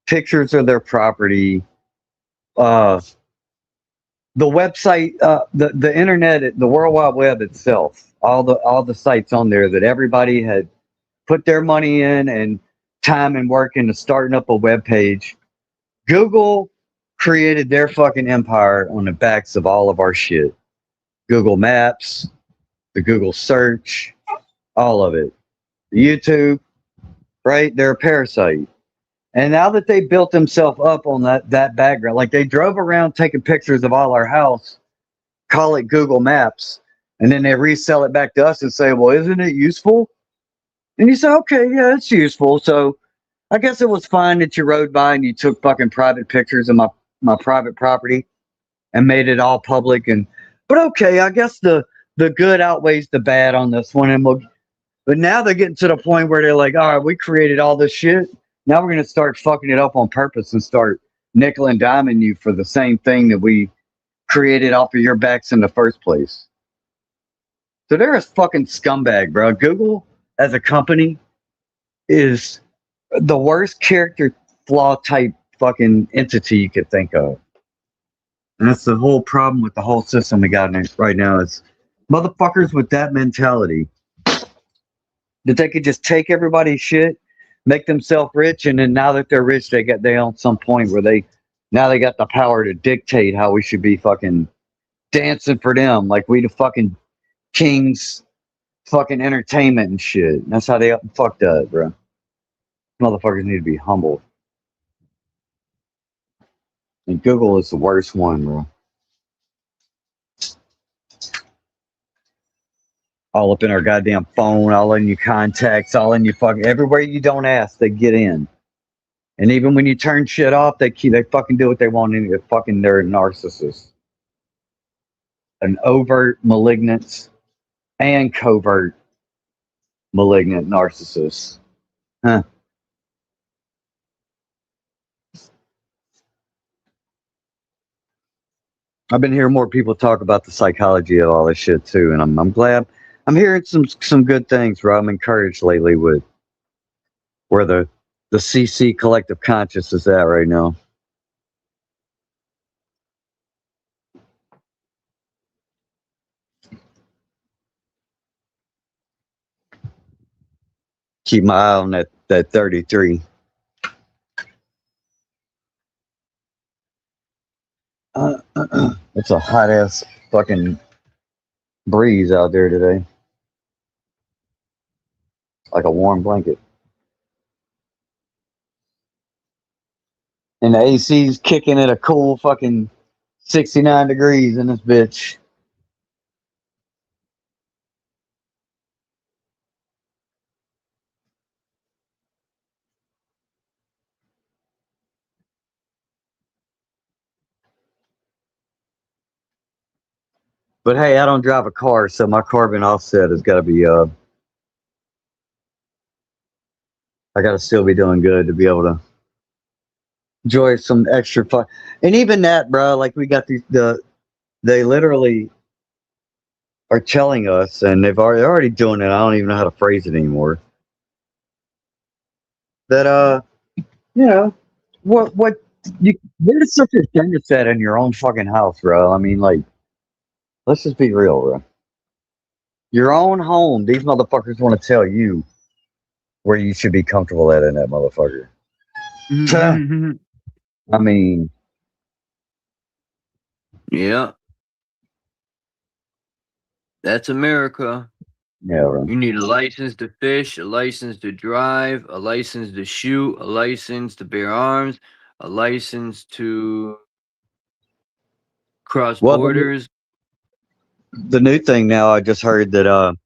B: pictures of their property, the website, the internet, the World Wide Web itself, all the sites on there that everybody had put their money in and time and work into starting up a web page. Google created their fucking empire on the backs of all of our shit. Google Maps, the Google search, all of it. YouTube, right? They're a parasite. And now that they built themselves up on that background, like they drove around taking pictures of all our house, call it Google Maps, and then they resell it back to us and say, well, isn't it useful? And you say, okay, yeah, it's useful. So I guess it was fine that you rode by and you took fucking private pictures of my private property and made it all public. But okay, I guess the good outweighs the bad on this one. But now they're getting to the point where they're like, all right, we created all this shit. Now we're going to start fucking it up on purpose and start nickel and diming you for the same thing that we created off of your backs in the first place. So they're a fucking scumbag, bro. Google as a company is the worst character flaw type fucking entity you could think of. And that's the whole problem with the whole system we got in right now is motherfuckers with that mentality that they could just take everybody's shit, make themselves rich, and then now that they're rich, they own some point where they got the power to dictate how we should be fucking dancing for them, like we the fucking kings, fucking entertainment and shit. And that's how they fucked up, bro. Motherfuckers need to be humble. And Google is the worst one, bro. All up in our goddamn phone, all in your contacts, all in your fucking everywhere you don't ask, they get in. And even when you turn shit off, they fucking do what they want, and they're narcissists. An overt malignant and covert malignant narcissist. Huh. I've been hearing more people talk about the psychology of all this shit too, and I'm glad. I'm hearing some good things, bro. I'm encouraged lately with where the CC collective conscious is at right now. Keep my eye on that 33. It's a hot ass fucking breeze out there today. Like a warm blanket. And the AC's kicking at a cool fucking 69 degrees in this bitch. But hey, I don't drive a car, so my carbon offset has got to be I got to still be doing good to be able to enjoy some extra fun. And even that, bro, like we got they literally are telling us, and they're already doing it. I don't even know how to phrase it anymore. That you know, there's such a thing as that in your own fucking house, bro. I mean, like, let's just be real, bro. Your own home, these motherfuckers want to tell you where you should be comfortable at in that motherfucker. I mean,
G: yeah. That's America.
B: yeah, bro.
G: You need a license to fish, a license to drive, a license to shoot, a license to bear arms, a license to cross borders.
B: The new thing now, I just heard that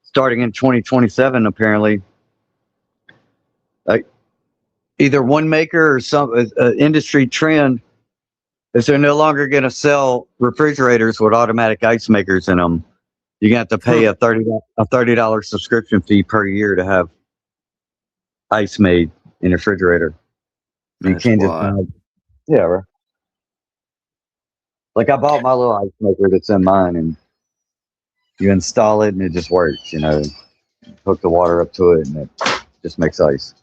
B: starting in 2027, apparently, like either one maker or some industry trend is they're no longer going to sell refrigerators with automatic ice makers in them. You're going to have to pay a $30 subscription fee per year to have ice made in your refrigerator. You can't just buy, yeah, bro. Like I bought my little ice maker that's in mine, and you install it and it just works. You know, hook the water up to it and it just makes ice.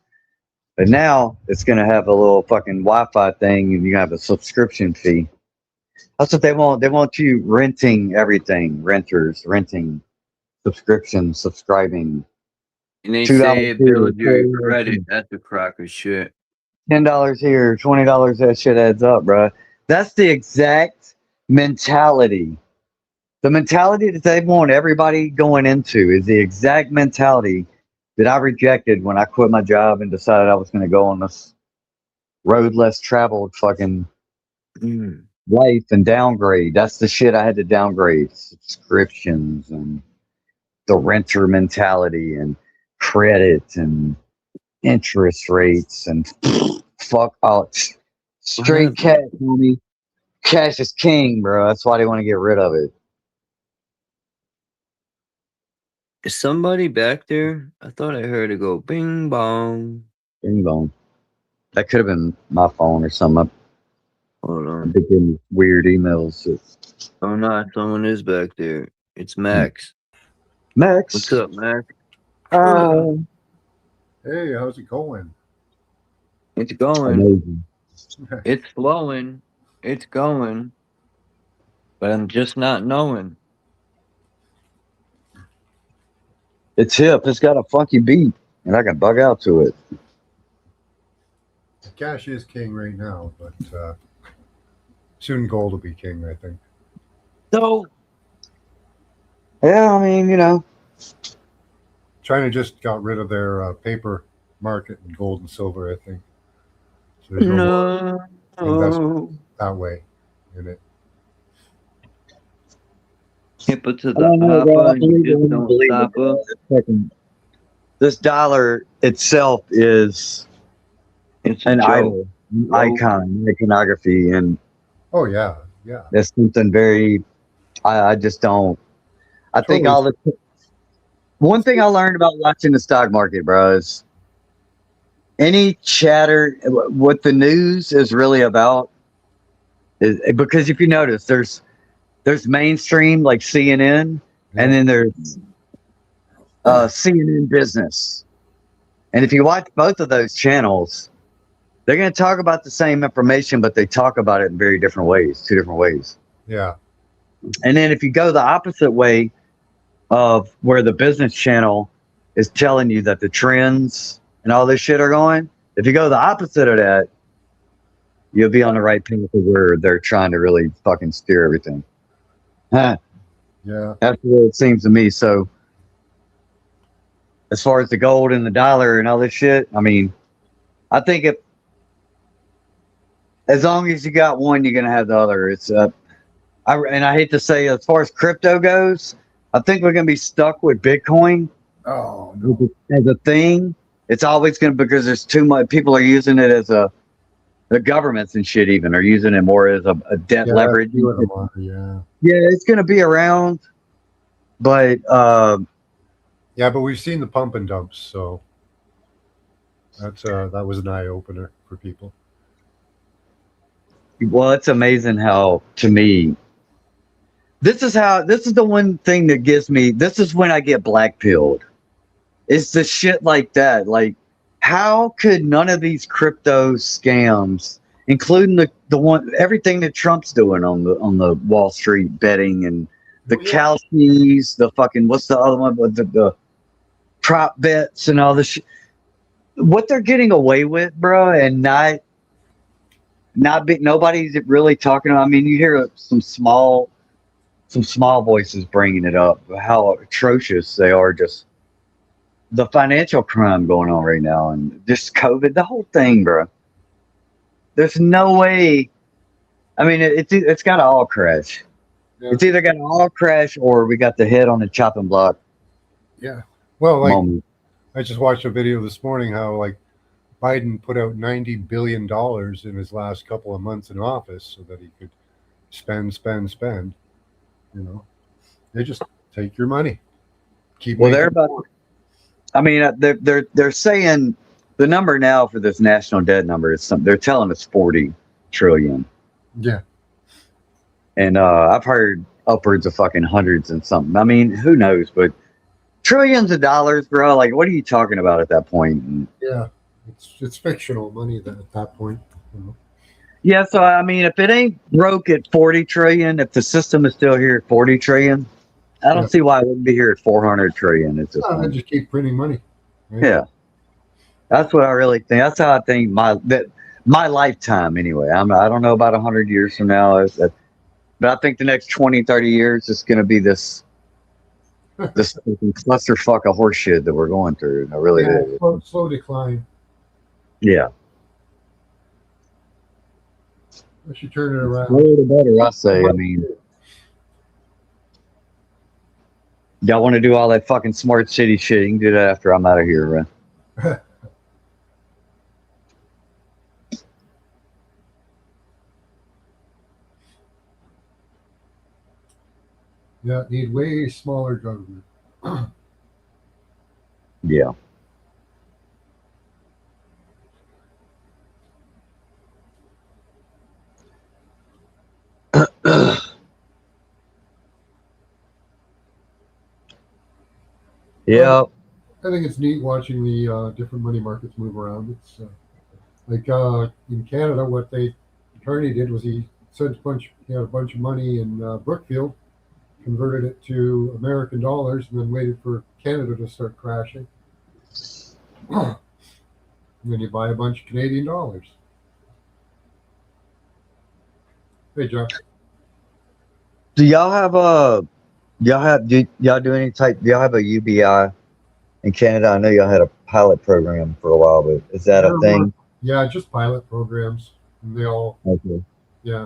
B: But now it's going to have a little fucking Wi-Fi thing, and you have a subscription fee. That's what they want. They want you renting everything. Renters, renting, subscription, subscribing.
G: And they say it builds your credit. That's a crock of shit.
B: $10 here, $20. That shit adds up, bro. That's the exact mentality. The mentality that they want everybody going into is the exact mentality that I rejected when I quit my job and decided I was going to go on this road less traveled fucking life and downgrade. That's the shit I had to downgrade. Subscriptions and the renter mentality and credit and interest rates and fuck all. Straight cash, homie. Cash is king, bro. That's why they want to get rid of it.
G: Is somebody back there? I thought I heard it go bing bong.
B: Bing bong. That could have been my phone or something.
G: Hold
B: I'm
G: on.
B: getting weird emails.
G: Oh no, someone is back there. It's Max.
B: Max.
G: What's up, Max?
I: Hey, how's it going?
G: It's going.
B: Amazing.
G: It's flowing. It's going. But I'm just not knowing.
B: It's hip. It's got a funky beat, and I can bug out to it.
I: Cash is king right now, but soon gold will be king, I think.
G: So,
B: Yeah, I mean, you know.
I: China just got rid of their paper market in gold and silver, I think. So there's no more investment that way in it.
G: hipper to
B: I don't know,
G: the
B: bro. I
G: hopper, you
B: believe it
G: just
B: when I
G: don't
B: believe
G: stop
B: it, bro.
G: her.
B: This dollar itself is
G: It's a
B: an
G: joke.
B: idol, an icon, iconography, and
I: Oh yeah, yeah.
B: that's something very. I just don't. I think
I: Totally.
B: all the. One thing I learned about watching the stock market, bro, is any chatter. What the news is really about is because if you notice, there's mainstream like CNN, and then there's CNN Business. And if you watch both of those channels, they're going to talk about the same information, but they talk about it in very different ways, two different ways.
I: Yeah.
B: And then if you go the opposite way of where the business channel is telling you that the trends and all this shit are going, if you go the opposite of that, you'll be on the right path of where they're trying to really fucking steer everything. Huh.
I: Yeah.
B: That's what it seems to me. So as far as the gold and the dollar and all this shit, I mean, I think if as long as you got one, you're gonna have the other. It's and I hate to say, as far as crypto goes, I think we're gonna be stuck with Bitcoin
I: Oh no.
B: as a thing. It's always gonna because there's too much. People are using it as the governments and shit even are using it more as a debt
I: Yeah,
B: leverage.
I: few of them are, yeah.
B: Yeah, it's gonna be around, but
I: Yeah, but we've seen the pump and dumps, so that's that was an eye opener for people.
B: well, it's amazing how, to me, this is the one thing that gives me, this is when I get black pilled. It's the shit like that. Like, how could none of these crypto scams, including the one, everything that Trump's doing on the Wall Street betting and the cow keys, the fucking, what's the other one, the prop bets and all this shit, what they're getting away with, bro, and nobody's really talking about. I mean, you hear some small voices bringing it up, how atrocious they are, just the financial crime going on right now, and just COVID, the whole thing, bro. There's no way. I mean, it's got to all crash.
I: Yeah.
B: It's either got to all crash or we got the head on the chopping block.
I: Yeah. Well, like
B: moment.
I: I just watched a video this morning how like Biden put out $90 billion in his last couple of months in office so that he could spend. You know, they just take your money. Keep.
B: Well,
I: making
B: they're about.
I: more.
B: I mean, they're saying the number now for this national debt number is they're telling us 40 trillion.
I: Yeah.
B: And I've heard upwards of fucking hundreds and something. I mean, who knows? But trillions of dollars, bro. Like, what are you talking about at that point? And,
I: Yeah. It's fictional money that at that point. You know.
B: yeah. So I mean, if it ain't broke at 40 trillion, if the system is still here at 40 trillion, I don't see why it wouldn't be here at 400 trillion. At this
I: I
B: point.
I: just keep printing money. Right?
B: Yeah. That's what I really think. That's how I think my lifetime anyway. I don't know about 100 years from now, but I think the next 20, 30 years is going to be this clusterfuck of horseshit that we're going through. I really do.
I: Slow decline.
B: Yeah.
I: I should turn it around.
B: The better, I say. I mean, y'all want to do all that fucking smart city shit? You can do that after I'm out of here, right?
I: Yeah, need way smaller government.
B: Yeah. Yeah.
I: I think it's neat watching the different money markets move around. It's like in Canada, what the attorney did was he said he had a bunch of money in Brookfield, converted it to American dollars, and then waited for Canada to start crashing. And then you buy a bunch of Canadian dollars. Hey, John.
B: Do y'all have y'all do any type? Do y'all have a UBI in Canada? I know y'all had a pilot program for a while, but is that a thing?
I: Yeah, just pilot programs. And they all.
B: Okay.
I: Yeah.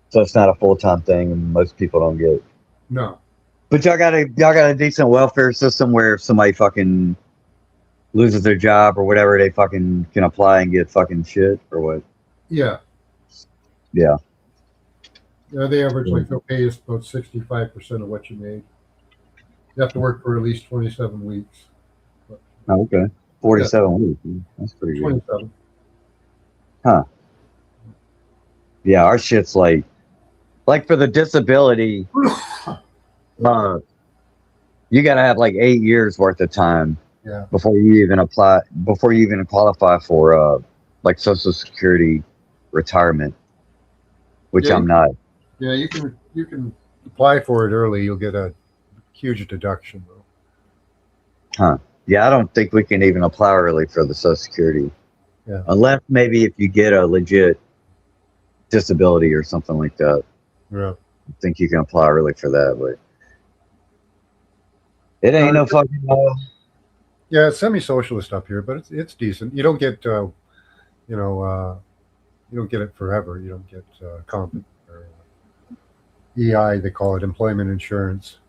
B: So it's not a full-time thing, and most people don't get.
I: No.
B: But y'all got a decent welfare system where if somebody fucking loses their job or whatever, they fucking can apply and get fucking shit or what?
I: Yeah.
B: Yeah.
I: Yeah, the average they'll pay is about 65% of what you made. You have to work for at least 27 weeks.
B: Oh, okay. 47 weeks. That's pretty good.
I: 27.
B: Huh. Yeah, our shit's like for the disability, you gotta have like 8 years worth of time before you even qualify for like Social Security retirement, which I'm not.
I: Yeah, you can apply for it early. You'll get a huge deduction though.
B: Huh. Yeah, I don't think we can even apply early for the Social Security.
I: Yeah.
B: Unless maybe if you get a legit disability or something like that.
I: Yeah.
B: I think you can apply early for that, but it ain't no fucking
I: yeah, it's semi-socialist up here, but it's decent. You don't get you don't get it forever. You don't get comp or EI, they call it employment insurance.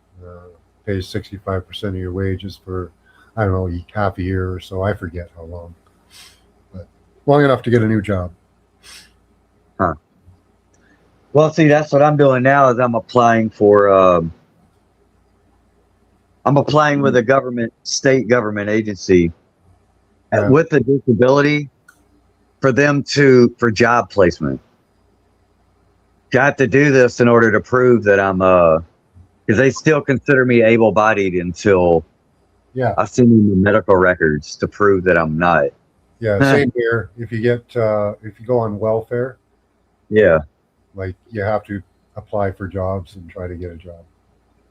I: Pays 65% of your wages for, I don't know, half a year or so. I forget how long, but long enough to get a new job.
B: Huh. Well, see, that's what I'm doing now is I'm applying with a state government agency with a disability for for job placement. Got to do this in order to prove that I'm because they still consider me able-bodied until I send them the medical records to prove that I'm not.
I: Yeah, same here. If you go on welfare, like you have to apply for jobs and try to get a job.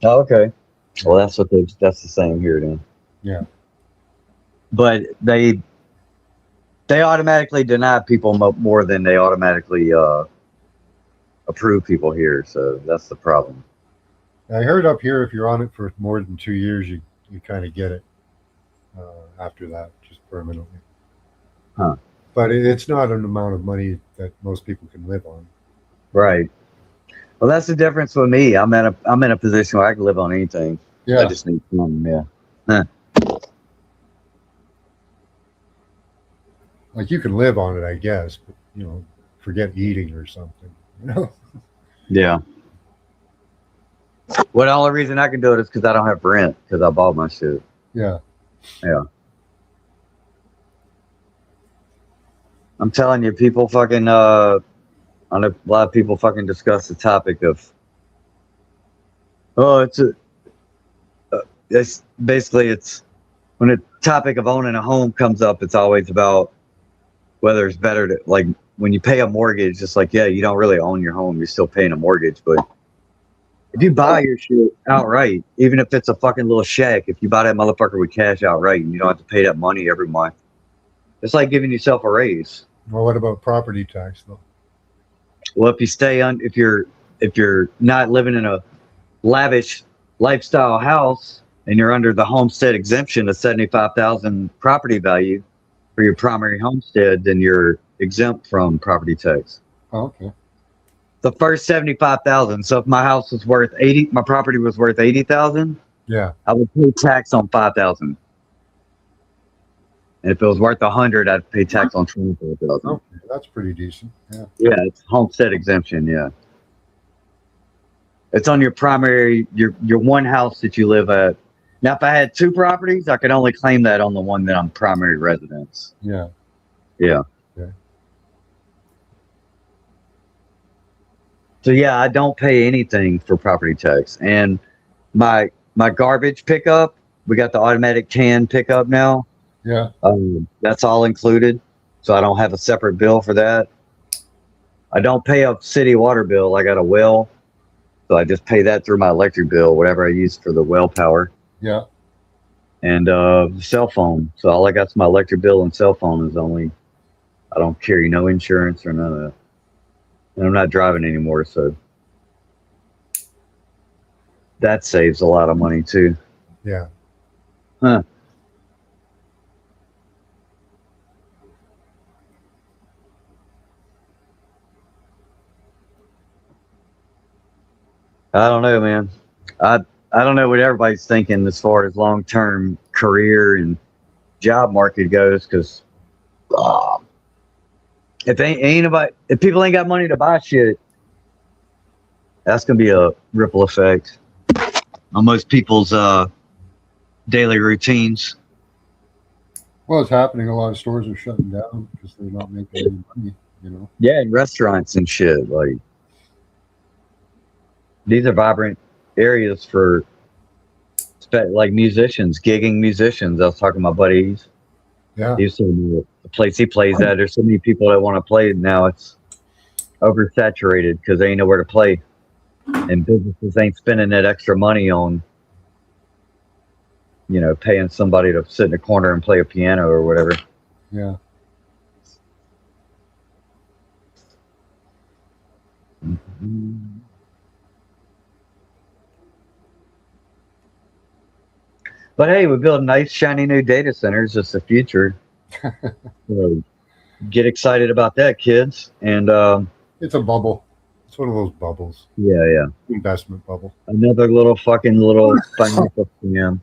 B: Oh, okay. Well, that's the same here then.
I: Yeah.
B: But they automatically deny people more than they automatically approve people here, so that's the problem.
I: I heard up here if you're on it for more than 2 years, you kind of get it after that, just permanently.
B: Huh.
I: But it's not an amount of money that most people can live on.
B: Right. Well, that's the difference with me. I'm in a position where I can live on anything.
I: Yeah.
B: I just need some. Yeah. Huh.
I: Like you can live on it, I guess, but forget eating or something.
B: Yeah. Well, the only reason I can do it is because I don't have rent because I bought my shit.
I: Yeah.
B: Yeah. I'm telling you, people fucking I know a lot of people fucking discuss the topic of it's basically when the topic of owning a home comes up, it's always about whether it's better to, like, when you pay a mortgage, just like, yeah, you don't really own your home, you're still paying a mortgage, but if you buy your shit outright, even if it's a fucking little shack, if you buy that motherfucker with cash outright and you don't have to pay that money every month, it's like giving yourself a raise.
I: Well, what about property tax though?
B: Well, if you stay on, if you're not living in a lavish lifestyle house and you're under the homestead exemption of 75,000 property value for your primary homestead, then you're exempt from property tax.
I: Oh, okay.
B: The first 75,000. So if my house was worth 80, my property was worth 80,000,
I: Yeah.
B: I would pay tax on 5,000. And if it was worth 100, I'd pay tax on 24,000.
I: Okay, that's pretty decent. Yeah.
B: Yeah, it's homestead exemption. Yeah, it's on your primary, your one house that you live at. Now, if I had two properties, I could only claim that on the one that I'm primary residence.
I: Yeah.
B: Yeah.
I: Okay.
B: So yeah, I don't pay anything for property tax, and my garbage pickup, we got the automatic can pickup now.
I: Yeah.
B: That's all included, so I don't have a separate bill for that. I don't pay a city water bill. I got a well, so I just pay that through my electric bill, whatever I use for the well power.
I: Yeah.
B: And cell phone. So all I got is my electric bill and cell phone is only. I don't carry no insurance or none of that, and I'm not driving anymore, so that saves a lot of money too.
I: Yeah.
B: Huh. I don't know, man. I don't know what everybody's thinking as far as long-term career and job market goes, because if people ain't got money to buy shit, that's gonna be a ripple effect on most people's daily routines.
I: Well, it's happening. A lot of stores are shutting down because they're not making any money, you know?
B: Yeah, and restaurants and shit. Like, these are vibrant areas for like musicians, gigging musicians. I was talking to my buddies.
I: Yeah.
B: He's the place he plays at. There's so many people that want to play now. It's oversaturated because they ain't nowhere to play, and businesses ain't spending that extra money on, you know, paying somebody to sit in a corner and play a piano or whatever.
I: Yeah.
B: Mm-hmm. But hey, we build nice, shiny new data centers. It's the future. So get excited about that, kids. And
I: it's a bubble. It's one of those bubbles.
B: Yeah.
I: Investment bubble.
B: Another little financial scam.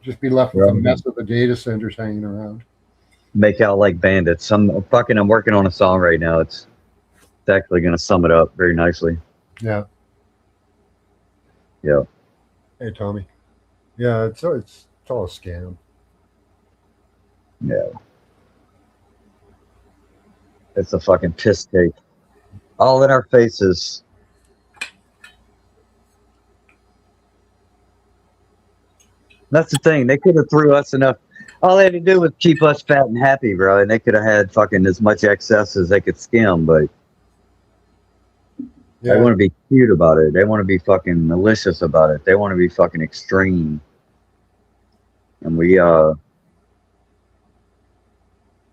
I: Just be left with a mess of the data centers hanging around. Make
B: out like bandits. I'm working on a song right now. It's actually going to sum it up very nicely.
I: Yeah.
B: Yeah.
I: Hey, Tommy. Yeah, it's all a scam.
B: Yeah. It's a fucking piss take. All in our faces. That's the thing. They could have threw us enough. All they had to do was keep us fat and happy, bro. And they could have had fucking as much excess as they could skim, but they want to be cute about it. They want to be fucking malicious about it. They want to be fucking extreme. And we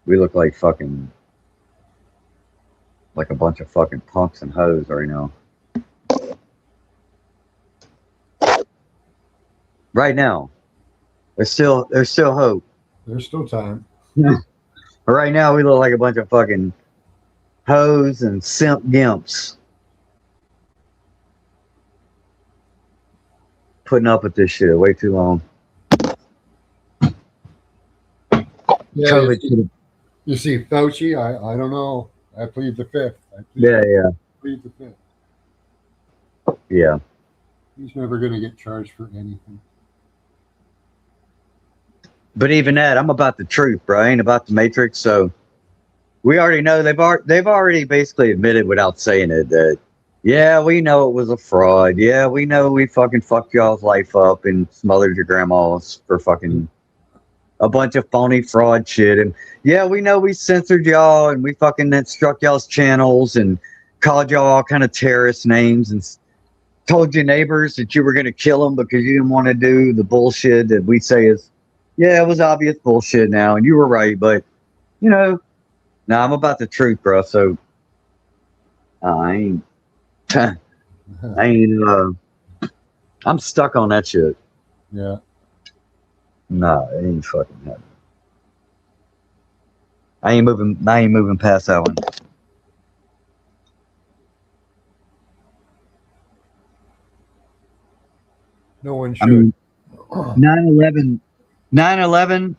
B: look like fucking, like a bunch of fucking punks and hoes right now. Right now. There's still hope.
I: There's still time.
B: Right now we look like a bunch of fucking hoes and simp gimps. Putting up with this shit way too long.
I: Yeah, you see Fauci, I don't know. I plead the fifth. Plead the fifth.
B: Yeah.
I: He's never going to get charged for anything.
B: But even that, I'm about the truth, bro. I ain't about the Matrix. So we already know they've already basically admitted without saying it that, yeah, we know it was a fraud. Yeah, we know we fucking fucked y'all's life up and smothered your grandmas for fucking a bunch of phony fraud shit. And yeah, we know we censored y'all and we fucking struck y'all's channels and called y'all all kind of terrorist names and told your neighbors that you were going to kill them because you didn't want to do the bullshit that we say is, yeah, it was obvious bullshit now. And you were right. But, you know, Now I'm about the truth, bro. So I ain't. I ain't. I'm stuck on that shit.
I: Yeah.
B: Nah, it ain't fucking happening. I ain't moving past that one.
I: No one
B: I
I: should.
B: mean, 9/11,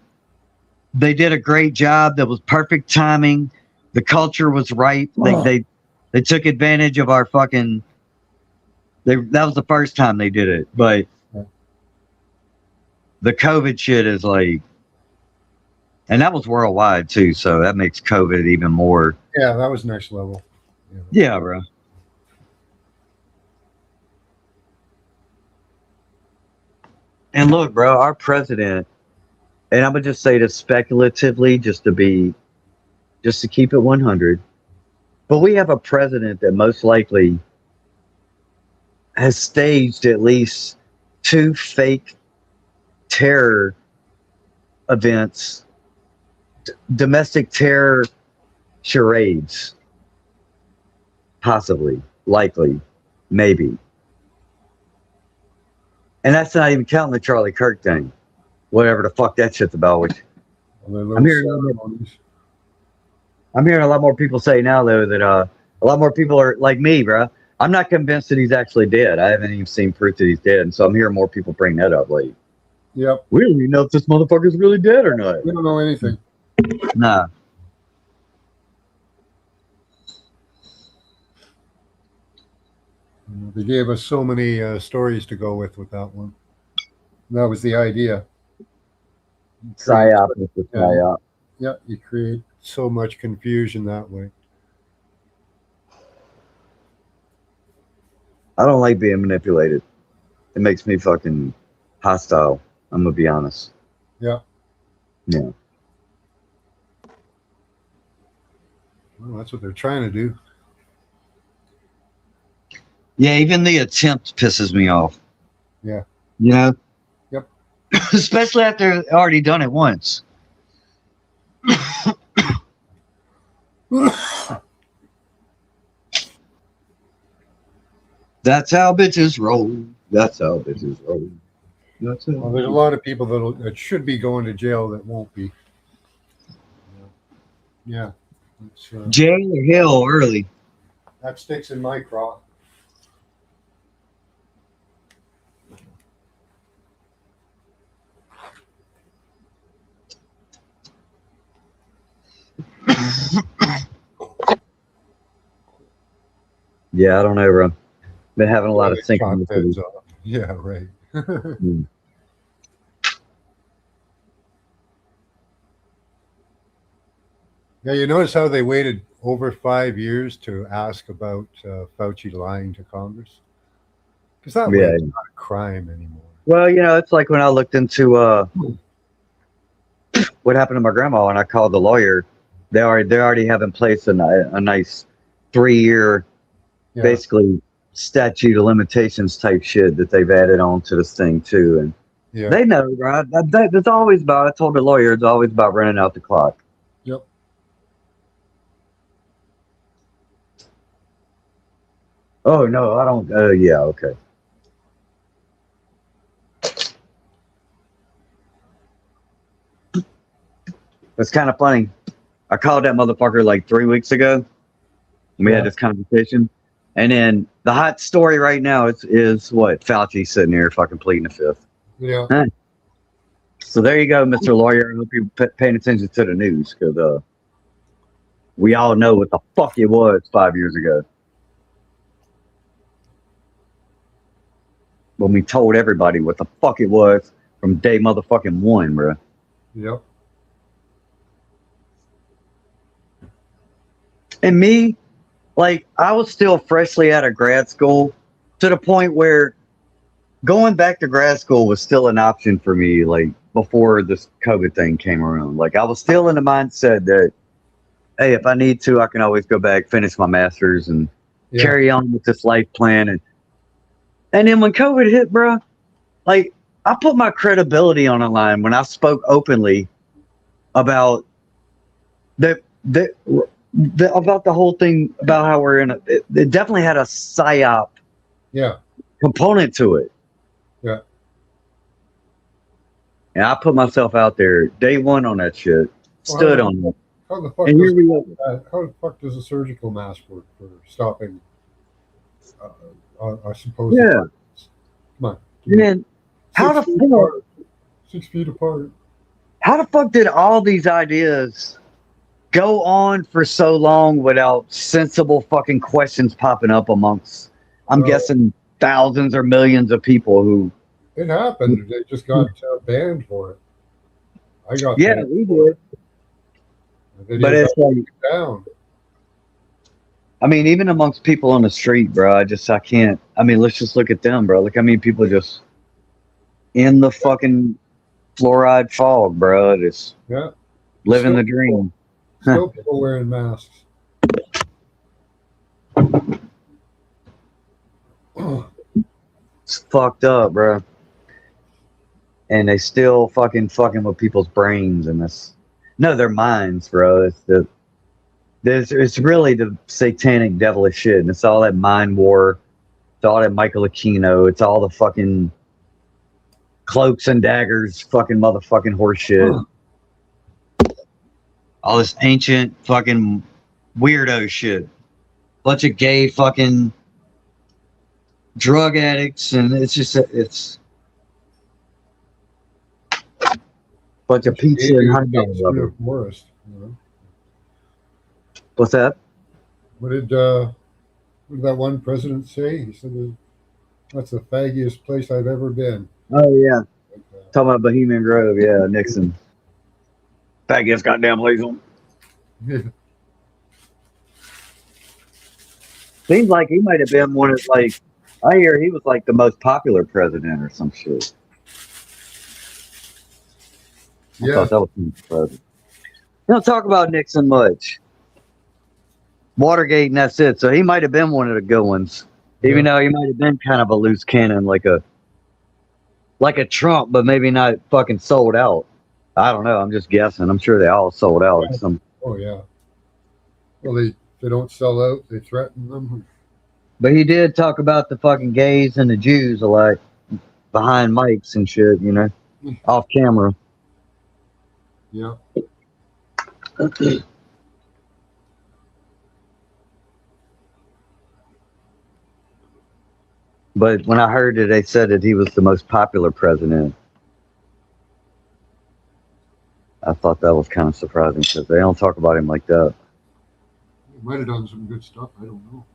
B: they did a great job. That was perfect timing. The culture was right. They took advantage of our fucking. That was the first time they did it, but the COVID shit is like, and that was worldwide too. So that makes COVID even more.
I: Yeah, that was next level.
B: Yeah, bro. And look, bro, our president, and I'm gonna just say this speculatively, just to keep it 100. But we have a president that most likely has staged at least 2 fake terror events, domestic terror charades, possibly, likely, maybe. And that's not even counting the Charlie Kirk thing, whatever the fuck that shit's about. Which I'm hearing a lot more people say now, though, that a lot more people are like me, bro. I'm not convinced that he's actually dead. I haven't even seen proof that he's dead, and so I'm hearing more people bring that up. Like,
I: yep,
B: we don't even know if this motherfucker's really dead or not.
I: we don't know anything.
B: Nah.
I: They gave us so many stories to go with that one. That was the idea.
B: Psyop is the psyop.
I: Yeah, you create so much confusion that way.
B: I don't like being manipulated. It makes me fucking hostile. I'm gonna be honest.
I: Yeah.
B: Yeah.
I: Well, that's what they're trying to do.
B: Yeah, even the attempt pisses me off.
I: Yeah.
B: You know?
I: Yep.
B: Especially after already done it once. That's how bitches roll. That's how bitches roll. That's how.
I: Well, there's a lot of people that should be going to jail that won't be. Yeah.
B: Jail or hell early.
I: That sticks in my craw.
B: Yeah, I don't know, bro. Been having a lot of thinking.
I: Yeah, right.
B: Mm.
I: Yeah, you notice how they waited over 5 years to ask about Fauci lying to Congress? Because that way it's not a crime anymore.
B: Well, you know, it's like when I looked into what happened to my grandma, and I called the lawyer. They already have in place a nice 3-year, basically statute of limitations type shit that they've added on to this thing too. And they know, right? It's always about. I told the lawyer it's always about running out the clock.
I: Yep.
B: Oh no, I don't. Yeah, okay. It's kind of funny. I called that motherfucker like 3 weeks ago. We had this conversation, and then the hot story right now is what Fauci sitting there fucking pleading the fifth.
I: Yeah.
B: So there you go, Mr. Lawyer. I hope you're paying attention to the news, because we all know what the fuck it was 5 years ago when we told everybody what the fuck it was from day motherfucking one, bro.
I: Yep.
B: And me, like, I was still freshly out of grad school to the point where going back to grad school was still an option for me, like, before this COVID thing came around. Like, I was still in the mindset that, hey, if I need to, I can always go back, finish my master's, and carry on with this life plan. And then when COVID hit, bro, like, I put my credibility on the line when I spoke openly about that about the whole thing about how we're in it definitely had a psyop
I: Yeah.
B: component to it.
I: Yeah.
B: And I put myself out there day one on that shit. Stood on it.
I: How the fuck
B: And here we go.
I: how the fuck does a surgical mask work for stopping? I suppose.
B: Yeah.
I: Come on.
B: And then how the fuck?
I: 6 feet apart.
B: How the fuck did all these ideas go on for so long without sensible fucking questions popping up amongst, I'm guessing, thousands or millions of people who.
I: It happened. They just got banned for it. I got
B: banned. We did. But it's like
I: down.
B: I mean, even amongst people on the street, bro, I can't. I mean, let's just look at them, bro. Look how many people just in the fucking fluoride fog, bro. Just living the dream.
I: Still people wearing masks.
B: It's fucked up, bro. And they still fucking with people's brains and this. No, their minds, bro. It's really the satanic devilish shit, and it's all that mind war. It's all that Michael Aquino. It's all the fucking cloaks and daggers, fucking motherfucking horse shit. All this ancient fucking weirdo shit. Bunch of gay fucking drug addicts, and it's bunch of pizza and hot dog
I: forest, you know?
B: What's that?
I: What did that one president say? He said that's the faggiest place I've ever been.
B: Oh yeah, talking about Bohemian Grove. Yeah, Nixon. Faggiest goddamn place on. Seems like he might have been one of like. I hear he was like the most popular president or some shit. I thought that was president. We don't talk about Nixon much. Watergate, and that's it. So he might have been one of the good ones, even though he might have been kind of a loose cannon, like a Trump, but maybe not fucking sold out. I don't know. I'm just guessing. I'm sure they all sold out.
I: Oh yeah. Well, they don't sell out. They threaten them.
B: But he did talk about the fucking gays and the Jews a lot behind mics and shit, you know, off camera.
I: Yeah.
B: But when I heard it, they said that he was the most popular president. I thought that was kind of surprising because they don't talk about him like that.
I: He might have done some good stuff. I don't know.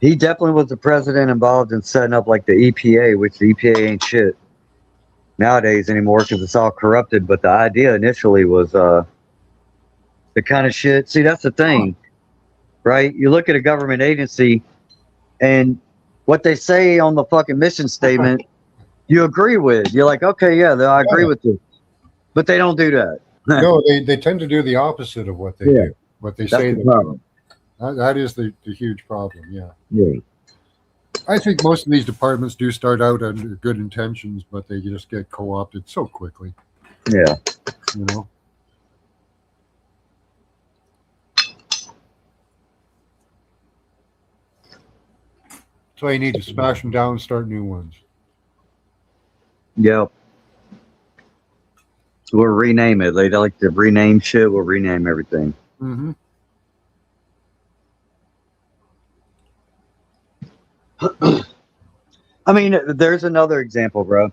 B: He definitely was the president involved in setting up like the EPA, which the EPA ain't shit nowadays anymore because it's all corrupted. But the idea initially was the kind of shit. See, that's the thing, right? You look at a government agency and what they say on the fucking mission statement, you agree with. You're like, okay, yeah, I agree with you. But they don't do that.
I: No, they tend to do the opposite of what they do. What they say they do. That is the huge problem, yeah. I think most of these departments do start out under good intentions, but they just get co-opted so quickly.
B: Yeah.
I: You know? So you need to smash them down and start new ones.
B: Yep. We'll rename it. They like to rename shit. We'll rename everything.
I: Mm-hmm.
B: I mean, there's another example, bro.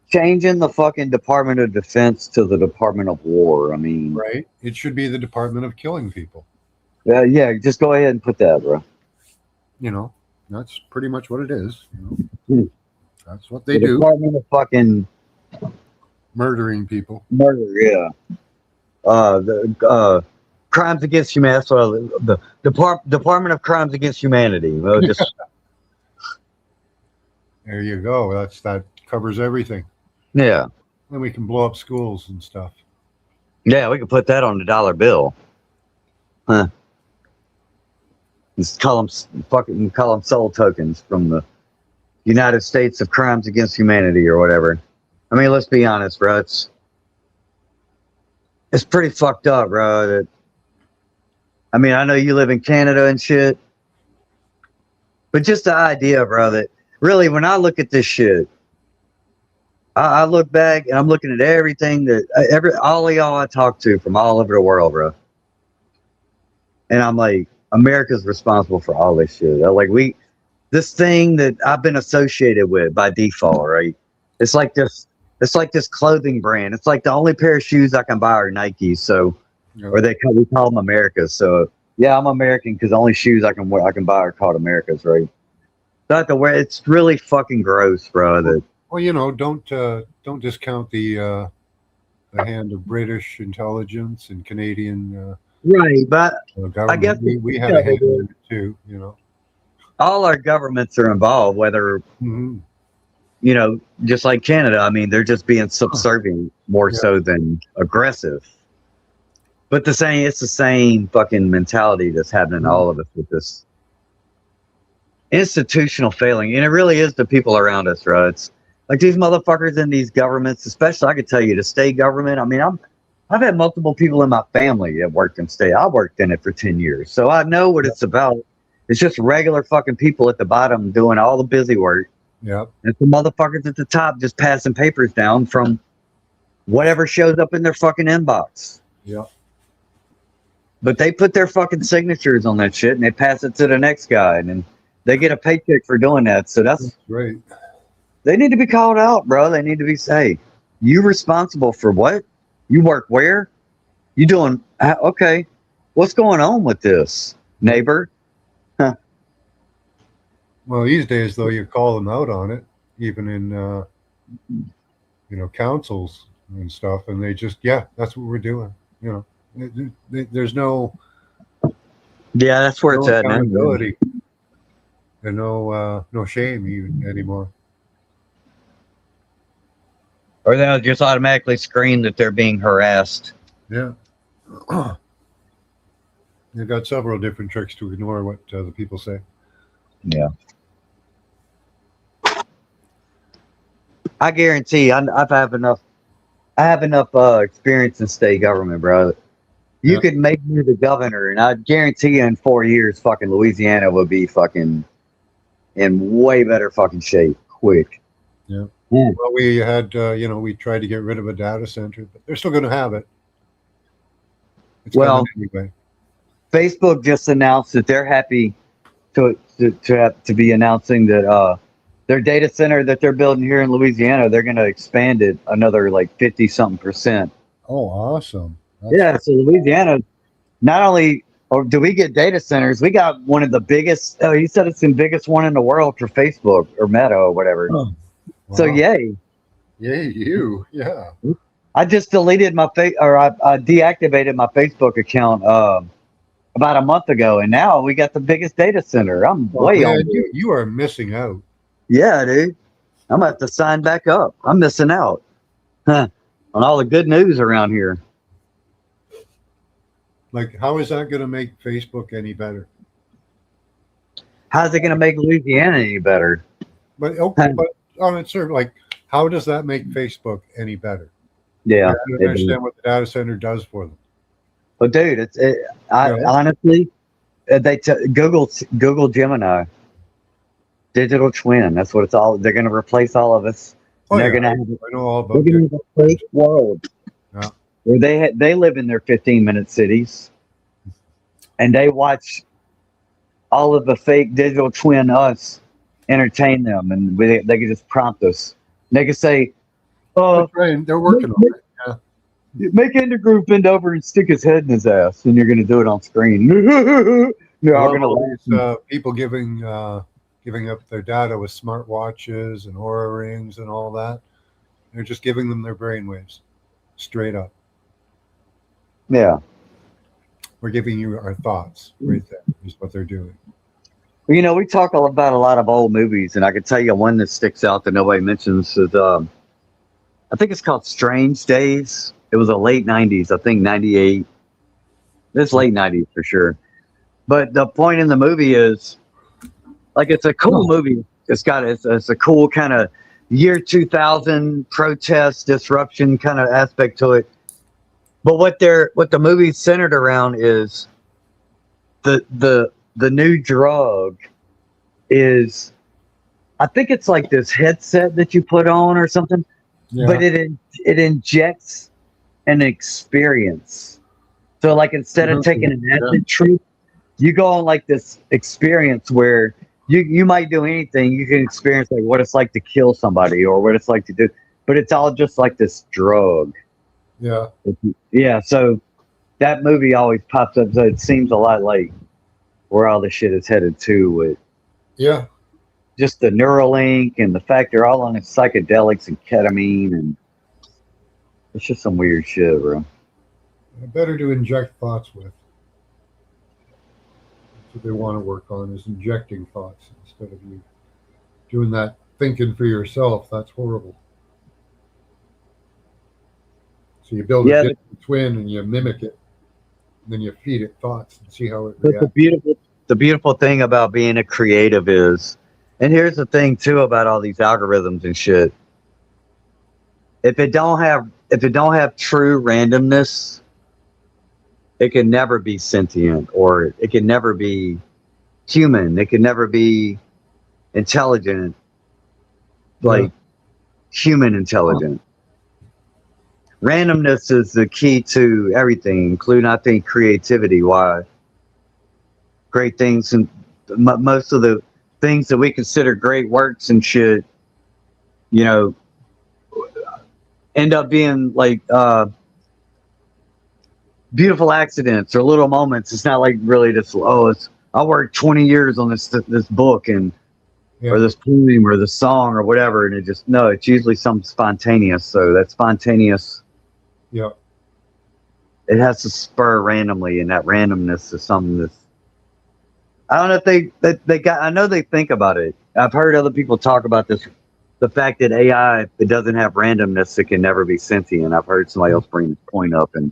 B: Changing the fucking Department of Defense to the Department of War. I mean,
I: right? It should be the Department of Killing People.
B: Yeah, just go ahead and put that, bro.
I: You know, that's pretty much what it is. You know? That's what they do.
B: Department of fucking
I: murdering people.
B: Murder, yeah. The crimes against humanity. So the Department of Crimes Against Humanity. Well, just.
I: There you go. That covers everything.
B: Yeah.
I: And we can blow up schools and stuff.
B: Yeah, we could put that on the dollar bill. Huh. Just call them soul tokens from the United States of Crimes Against Humanity or whatever. I mean, let's be honest, bro. It's pretty fucked up, bro. That, I mean, I know you live in Canada and shit, but just the idea, bro, that really, when I look at this shit, I look back and I'm looking at everything that all of y'all I talk to from all over the world, bro. And I'm like, America's responsible for all this shit. Like this thing that I've been associated with by default, right? It's like this clothing brand. It's like the only pair of shoes I can buy are Nikes. So, or we call them America's. So yeah, I'm American because the only shoes I can buy are called America's, right? So I have to wear. It's really fucking gross, bro. That.
I: Well, you know, don't discount the hand of British intelligence and Canadian
B: right, but
I: government.
B: I guess
I: we had a hand in it too, you know.
B: All our governments are involved, whether you know, just like Canada. I mean, they're just being subservient more so than aggressive. But it's the same fucking mentality that's happening to all of us with this institutional failing, and it really is the people around us, right? It's like these motherfuckers in these governments, especially. I could tell you the state government. I mean, I've had multiple people in my family that worked in state. I worked in it for 10 years, so I know what it's about. It's just regular fucking people at the bottom doing all the busy work.
I: Yeah,
B: and the motherfuckers at the top just passing papers down from whatever shows up in their fucking inbox.
I: Yeah.
B: But they put their fucking signatures on that shit and they pass it to the next guy, and then they get a paycheck for doing that. So that's
I: great.
B: They need to be called out, bro. They need to be say, you responsible for what? You work where? You doing okay? What's going on with this, neighbor? Huh.
I: Well, these days though, you call them out on it, even in you know, councils and stuff, and they just that's what we're doing. You know, there's no
B: that's where it's at,
I: accountability. And no shame even anymore.
B: Or they'll just automatically scream that they're being harassed.
I: Yeah. You've got several different tricks to ignore what the people say.
B: Yeah. I guarantee I have enough experience in state government, bro. You could make me the governor, and I guarantee you in 4 years, fucking Louisiana will be fucking in way better fucking shape, quick.
I: Yeah. Well, we had, you know, we tried to get rid of a data center, but they're still going to have it. It's coming anyway.
B: Facebook just announced that they're happy to be announcing that their data center that they're building here in Louisiana, they're going to expand it another like 50-something%.
I: Oh, awesome.
B: So Louisiana, not only do we get data centers, we got one of the biggest. He said it's the biggest one in the world for Facebook or Meta or whatever. Oh, wow. So yay
I: you. Yeah.
B: I just deleted I deactivated my Facebook account about a month ago, and now we got the biggest data center. I'm way on.
I: You are missing out.
B: Yeah, dude. I'm gonna have to sign back up. I'm missing out on all the good news around here.
I: Like, how is that going to make Facebook any better?
B: How's it going to make Louisiana any better?
I: But okay, but on its sort of like, how does that make Facebook any better?
B: Yeah,
I: I don't understand what the data center does for them.
B: Well, dude, honestly, Google Gemini, digital twin. That's what it's all. They're going to replace all of us.
I: Oh,
B: they're
I: yeah,
B: going to have.
I: I know all about
B: they're going to have a fake world.
I: Yeah.
B: Where they live in their 15-minute cities, and they watch all of the fake digital twin us entertain them, and they can just prompt us. They can say,
I: they're working on it. Yeah.
B: Make Intergroup bend over and stick his head in his ass, and you're going to do it on screen.
I: People giving up their data with smartwatches and Oura rings and all that. They're just giving them their brainwaves, straight up.
B: Yeah.
I: We're giving you our thoughts right there is what they're doing.
B: Well, you know, we talk about a lot of old movies, and I can tell you one that sticks out that nobody mentions is, I think it's called Strange Days. It was a late 90s, I think 98. It's late 90s for sure. But the point in the movie is, like, it's a cool movie. It's a cool kind of year 2000 protest disruption kind of aspect to it. But what the movie's centered around is the new drug is, I think it's like this headset that you put on or something, but it injects an experience. So like instead of taking an acid trip, you go on like this experience where you might do anything. You can experience like what it's like to kill somebody or what it's like to do, but it's all just like this drug.
I: Yeah.
B: Yeah. So that movie always pops up. So it seems a lot like where all the shit is headed to with just the Neuralink and the fact they're all on psychedelics and ketamine, and it's just some weird shit, bro.
I: Better to inject thoughts with. That's what they want to work on, is injecting thoughts instead of you doing that thinking for yourself. That's horrible. So you build a digital twin and you mimic it, and then you feed it thoughts and see how it reacts.
B: The beautiful thing about being a creative is, and here's the thing too about all these algorithms and shit. If it don't have true randomness, it can never be sentient, or it can never be human. It can never be intelligent, like human intelligent. Randomness is the key to everything, including, I think, creativity. Why great things and most of the things that we consider great works and shit, you know, end up being like beautiful accidents or little moments. It's not like really just, I worked 20 years on this book and or this poem or the song or whatever, and it's usually something spontaneous. So that spontaneous, it has to spur randomly, and that randomness is something that's, I don't know if they got, I know they think about it. I've heard other people talk about this, the fact that AI, if it doesn't have randomness, it can never be sentient. I've heard somebody else bring this point up, and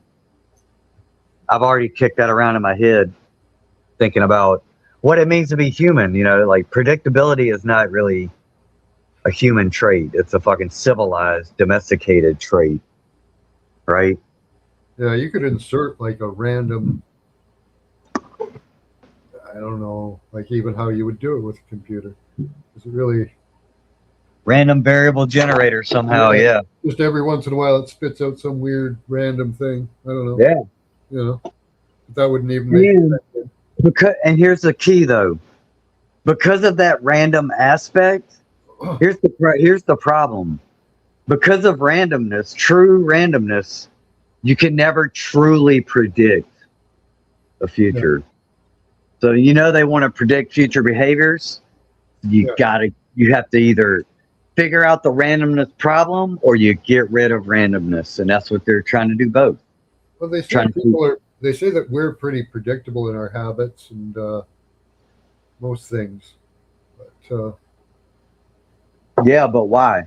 B: I've already kicked that around in my head, thinking about what it means to be human. You know, like predictability is not really a human trait. It's a fucking civilized, domesticated trait, right?
I: Yeah, you could insert like a random, I don't know, like even how you would do it with a computer. Is it really
B: random variable generator somehow? Yeah.
I: Just every once in a while it spits out some weird random thing. I don't know.
B: Yeah.
I: You know, but that wouldn't even make sense.
B: And here's the key though. Because of that random aspect, here's the problem. Because of randomness, true randomness, you can never truly predict the future. Yeah. So they want to predict future behaviors. You have to either figure out the randomness problem or you get rid of randomness, and that's what they're trying to do both.
I: Well, they say that we're pretty predictable in our habits and most things. But
B: yeah, but why?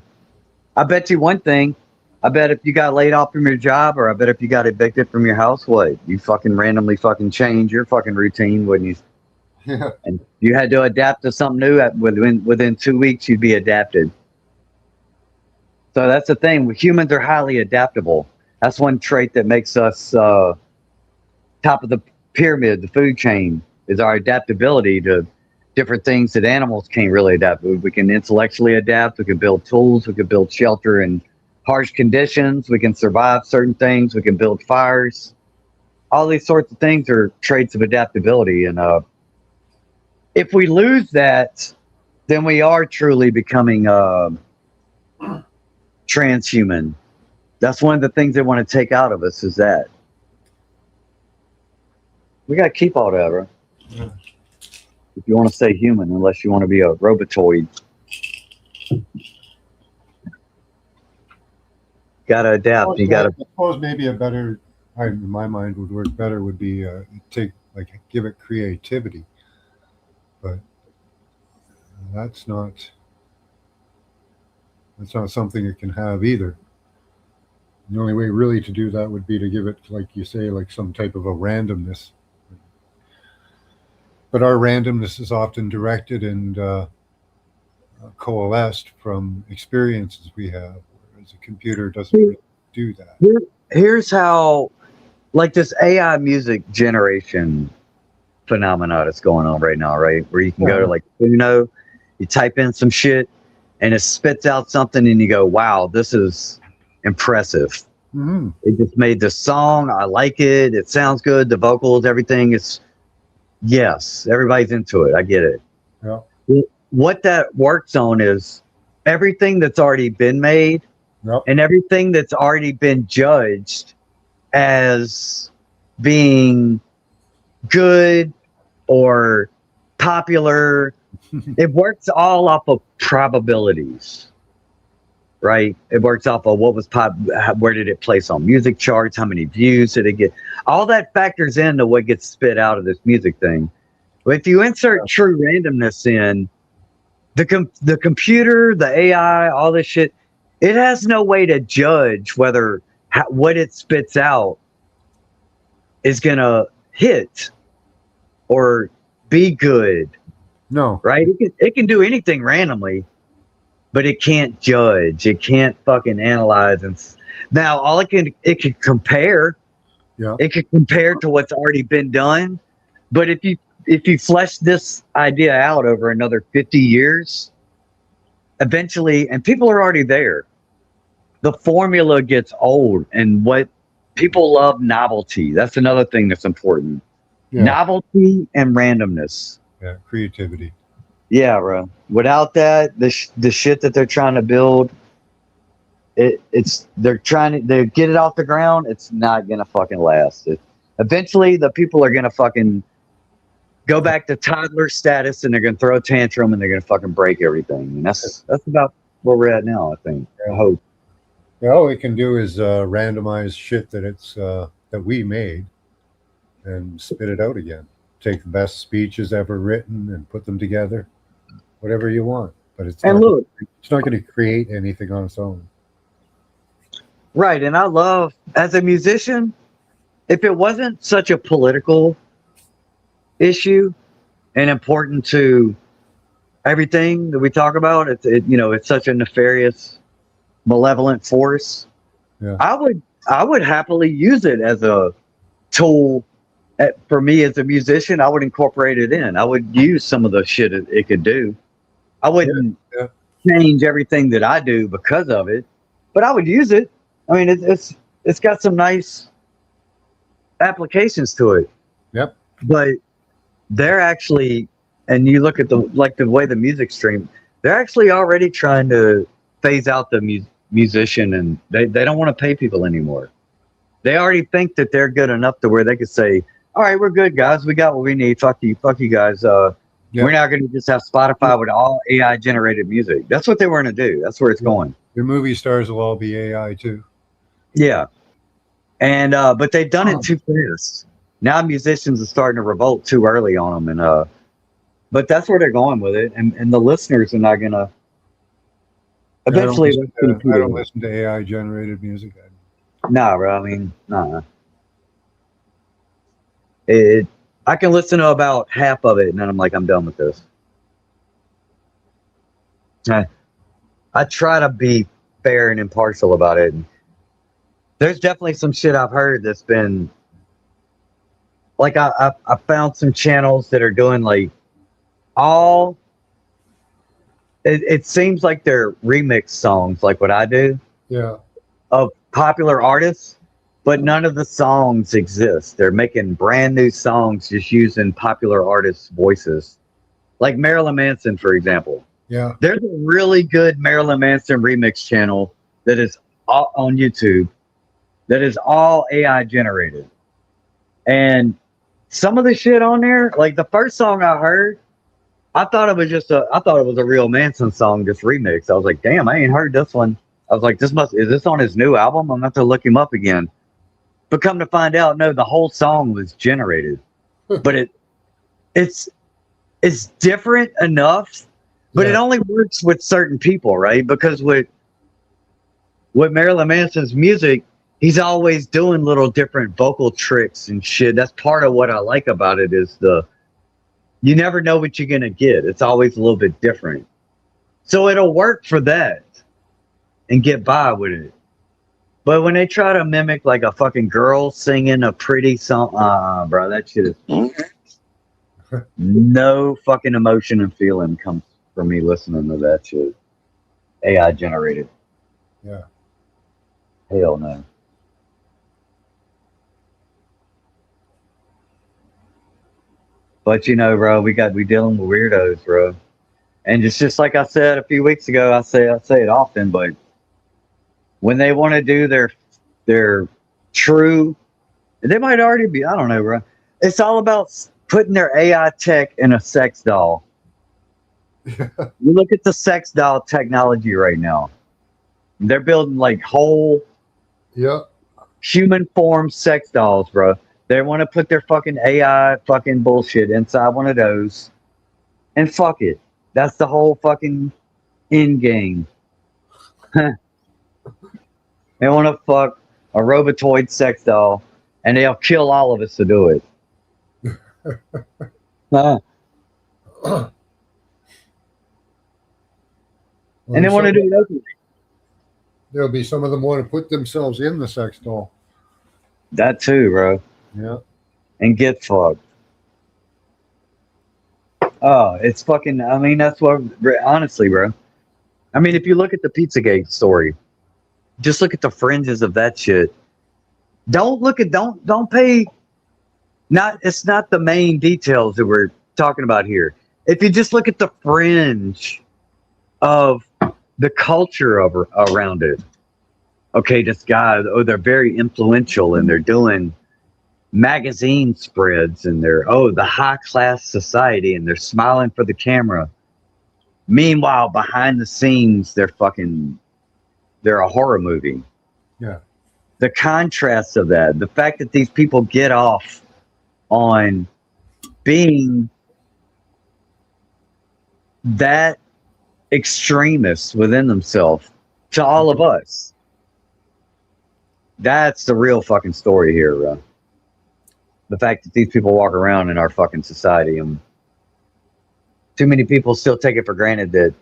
B: I bet you one thing. I bet if you got laid off from your job, or I bet if you got evicted from your house, you fucking randomly fucking change your fucking routine, wouldn't you?
I: Yeah.
B: And you had to adapt to something new. Within 2 weeks, you'd be adapted. So that's the thing. Humans are highly adaptable. That's one trait that makes us top of the pyramid, the food chain, is our adaptability to different things that animals can't really adapt. We can intellectually adapt. We can build tools. We can build shelter in harsh conditions. We can survive certain things. We can build fires. All these sorts of things are traits of adaptability. And if we lose that, then we are truly becoming transhuman. That's one of the things they want to take out of us, is that. We got to keep all that, bro. Yeah. If you want to stay human, unless you want to be a robotoid. Got to adapt. I
I: suppose maybe a better, in my mind, would work better would be give it creativity. But that's not something it can have either. The only way really to do that would be to give it, like you say, like some type of a randomness. But our randomness is often directed and coalesced from experiences we have, whereas a computer doesn't really do that.
B: Here's how, like this AI music generation phenomena that's going on right now, right? Where you can go to like Uno, you type in some shit, and it spits out something, and you go, "Wow, this is impressive."
I: Mm-hmm.
B: It just made the song. I like it. It sounds good. The vocals, everything is. Yes, everybody's into it. I get it.
I: Yeah.
B: What that works on is everything that's already been made and everything that's already been judged as being good or popular. It works all off of probabilities, right? It works off of what was where did it place on music charts, how many views did it get? All that factors into what gets spit out of this music thing. But if you insert true randomness in, the computer, the AI, all this shit, it has no way to judge whether what it spits out is gonna hit or be good.
I: No,
B: right? It can do anything randomly, but it can't judge. It can't fucking analyze. And now all it can compare.
I: Yeah,
B: it can compare to what's already been done. But if you flesh this idea out over another 50 years, eventually, and people are already there, the formula gets old. And what people love, novelty. That's another thing that's important.
I: Yeah.
B: Novelty and randomness.
I: Yeah, creativity.
B: Yeah, bro. Without that, the shit that they're trying to build, they're trying to get it off the ground. It's not gonna fucking last. Eventually, the people are gonna fucking go back to toddler status, and they're gonna throw a tantrum, and they're gonna fucking break everything. And that's about where we're at now. I think. I hope.
I: Yeah, all we can do is randomize shit that we made and spit it out again. Take the best speeches ever written and put them together. Whatever you want, but it's not going to create anything on its own.
B: Right, and I love, as a musician, if it wasn't such a political issue and important to everything that we talk about, it's such a nefarious, malevolent force.
I: Yeah.
B: I would happily use it as a tool. For me as a musician, I would incorporate it in. I would use some of the shit it could do. I wouldn't change everything that I do because of it, but I would use it. I mean, it's got some nice applications to it.
I: Yep.
B: But they're actually, and you look at the way the music stream, they're actually already trying to phase out the musician, and they don't want to pay people anymore. They already think that they're good enough to where they could say, all right, we're good, guys. We got what we need. Fuck you guys. We're not going to just have Spotify with all AI generated music. That's what they were going to do. That's where it's going.
I: Your movie stars will all be AI too.
B: Yeah. And, but they've done it too fast. Now musicians are starting to revolt too early on them. And, but that's where they're going with it. And the listeners are not going to, eventually.
I: I don't listen to AI generated music.
B: Nah, bro. I mean, nah. I can listen to about half of it, and then I'm like, I'm done with this. I try to be fair and impartial about it. There's definitely some shit I've heard that's been like I found some channels that are doing like all. It seems like they're remix songs, like what I do.
I: Yeah.
B: Of popular artists. But none of the songs exist. They're making brand new songs just using popular artists' voices. Like Marilyn Manson, for example.
I: Yeah.
B: There's a really good Marilyn Manson remix channel that is on YouTube that is all AI generated. And some of the shit on there, like the first song I heard, I thought it was a real Manson song, just remix. I was like, damn, I ain't heard this one. I was like, is this on his new album? I'm going to have to look him up again. But come to find out, no, the whole song was generated. But it's different enough, but it only works with certain people, right? Because with Marilyn Manson's music, he's always doing little different vocal tricks and shit. That's part of what I like about it is you never know what you're going to get. It's always a little bit different. So it'll work for that and get by with it. But when they try to mimic like a fucking girl singing a pretty song, bro, that shit is no fucking emotion and feeling comes from me listening to that shit. AI generated.
I: Yeah.
B: Hell no. But you know, bro, we dealing with weirdos, bro. And it's just like I said a few weeks ago, I say it often, but when they want to do their true, they might already be, I don't know, bro. It's all about putting their AI tech in a sex doll. You look at the sex doll technology right now. They're building like whole human form sex dolls, bro. They want to put their fucking AI fucking bullshit inside one of those and fuck it. That's the whole fucking end game. They want to fuck a robotoid sex doll and they'll kill all of us to do it. And they want to do it openly.
I: There'll be some of them want to put themselves in the sex doll.
B: That too, bro.
I: Yeah.
B: And get fucked. Oh, it's fucking, I mean, that's what, honestly, bro. I mean, if you look at the Pizzagate story, just look at the fringes of that shit. Don't pay, it's not the main details that we're talking about here. If you just look at the fringe of the culture around it. Okay, this guy, they're very influential and they're doing magazine spreads and they're, the high class society and they're smiling for the camera. Meanwhile, behind the scenes, they're a horror movie.
I: Yeah.
B: The contrast of that, the fact that these people get off on being that extremists within themselves to all of us. That's the real fucking story here, bro. The fact that these people walk around in our fucking society, and too many people still take it for granted that,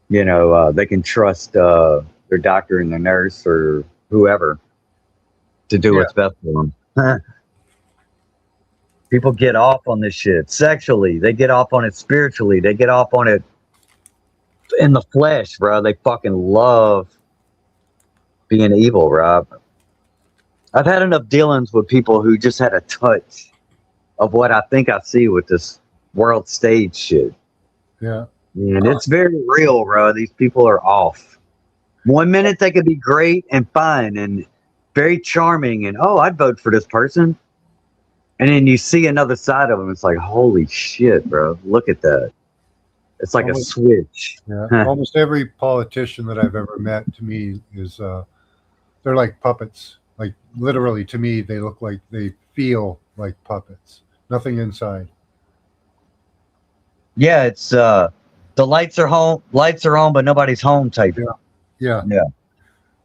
B: you know, they can trust their doctor and their nurse or whoever to do what's best for them. People get off on this shit sexually. They get off on it spiritually. They get off on it in the flesh, bro. They fucking love being evil, bro. I've had enough dealings with people who just had a touch of what I think I see with this world stage shit.
I: Yeah.
B: And it's very real, bro. These people are off. One minute they could be great and fine and very charming and, I'd vote for this person. And then you see another side of them. It's like, holy shit, bro. Look at that. It's like a switch.
I: Yeah. Almost every politician that I've ever met, to me, is they're like puppets. Like, literally, to me, they look like, they feel like puppets. Nothing inside.
B: Yeah, it's the lights are on, but nobody's home type.
I: Yeah.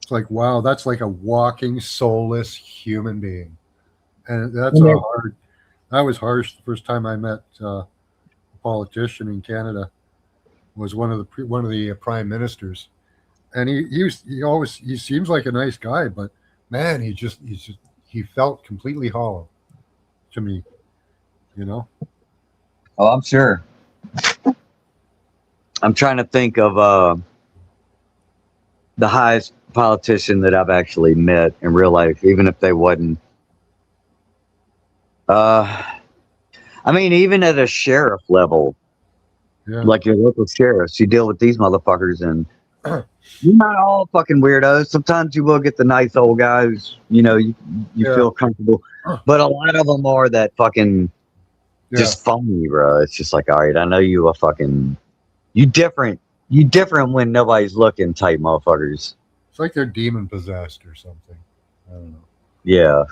I: It's like, wow, that's like a walking, soulless human being. And that's that was harsh. The first time I met a politician in Canada was one of the prime ministers, and he seems like a nice guy, but man, he felt completely hollow to me, you know.
B: Oh, I'm sure. I'm trying to think of the highest politician that I've actually met in real life, even if they wasn't. I mean, even at a sheriff level, like your local sheriffs, you deal with these motherfuckers, and you're not all fucking weirdos. Sometimes you will get the nice old guy who's, you know, you feel comfortable, but a lot of them are that fucking just phony, bro. It's just like, all right, I know you you different when nobody's looking type motherfuckers.
I: It's like they're demon possessed or something. I don't know.
B: Yeah.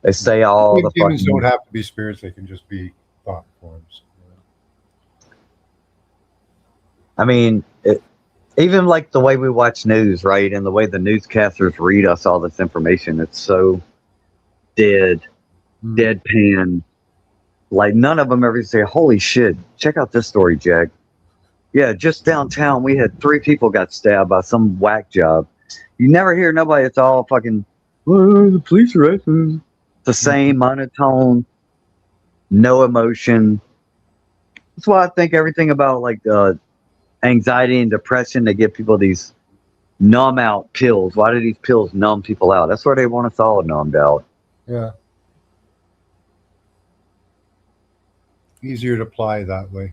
B: They say all the
I: demons don't have to be spirits; they can just be thought forms.
B: I mean, even like the way we watch news, right, and the way the newscasters read us all this information, it's so deadpan. Like none of them ever say, "Holy shit! Check out this story, Jack." Yeah, just downtown, we had 3 people got stabbed by some whack job. You never hear nobody. It's all fucking. "Oh, the police are racist." The same monotone, no emotion. That's why I think everything about like anxiety and depression, they give people these numb out pills. Why do these pills numb people out? That's where they want us all numbed out.
I: Yeah. Easier to apply that way.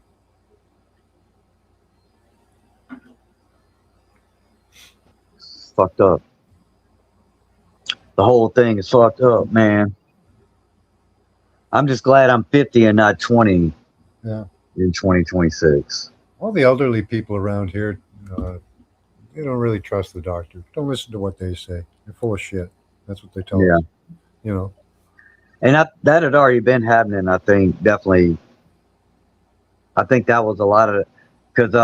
B: It's fucked up. The whole thing is fucked up, man. I'm just glad I'm 50 and not 20
I: Yeah.
B: in 2026.
I: All the elderly people around here, they don't really trust the doctor. Don't listen to what they say. They're full of shit. That's what they tell
B: Yeah.
I: us. You know.
B: And that had already been happening, I think, definitely. I think that was a lot of, because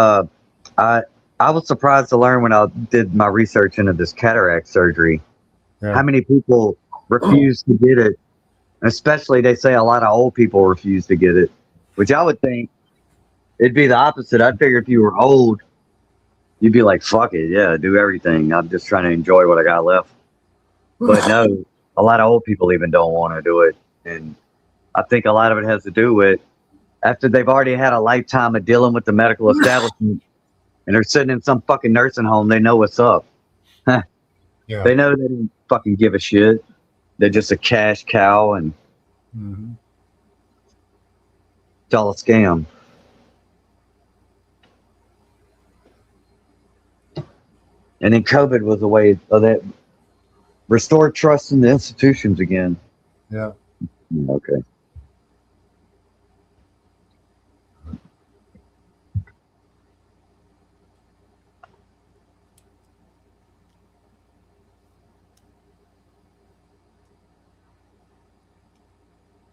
B: I was surprised to learn when I did my research into this cataract surgery,
I: Yeah.
B: how many people refuse to get it. Especially, they say a lot of old people refuse to get it, which I would think it'd be the opposite. I'd figure if you were old, you'd be like, fuck it, yeah, do everything. I'm just trying to enjoy what I got left. But no, a lot of old people even don't want to do it. And I think a lot of it has to do with after they've already had a lifetime of dealing with the medical establishment and they're sitting in some fucking nursing home, they know what's up.
I: Yeah.
B: They know they don't fucking give a shit. They're just a cash cow and
I: Mhm.
B: it's all a scam. And then COVID was a way of that restored trust in the institutions again.
I: Yeah.
B: Okay.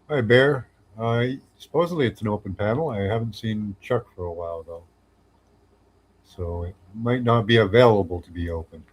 I: Hi, Bear. Supposedly it's an open panel. I haven't seen Chuck for a while, though. So it might not be available to be open.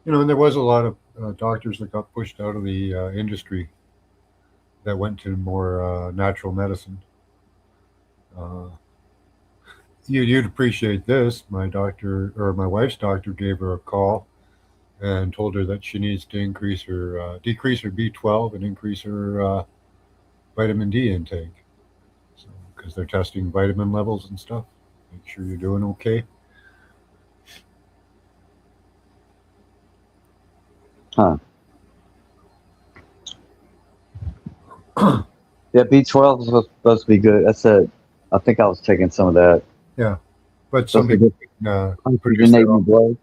I: You know, and there was a lot of doctors that got pushed out of the industry that went to more natural medicine. Uh, you'd appreciate this. My doctor, or my wife's doctor, gave her a call and told her that she needs to decrease her B12 and increase her vitamin D intake. So, because they're testing vitamin levels and stuff. Make sure you're doing okay.
B: Huh. Yeah, B12 is supposed to be good. That's it. I think I was taking some of that.
I: Yeah, but
B: Supposed
I: some
B: to
I: people produce their
B: oxygenate
I: own.
B: blood.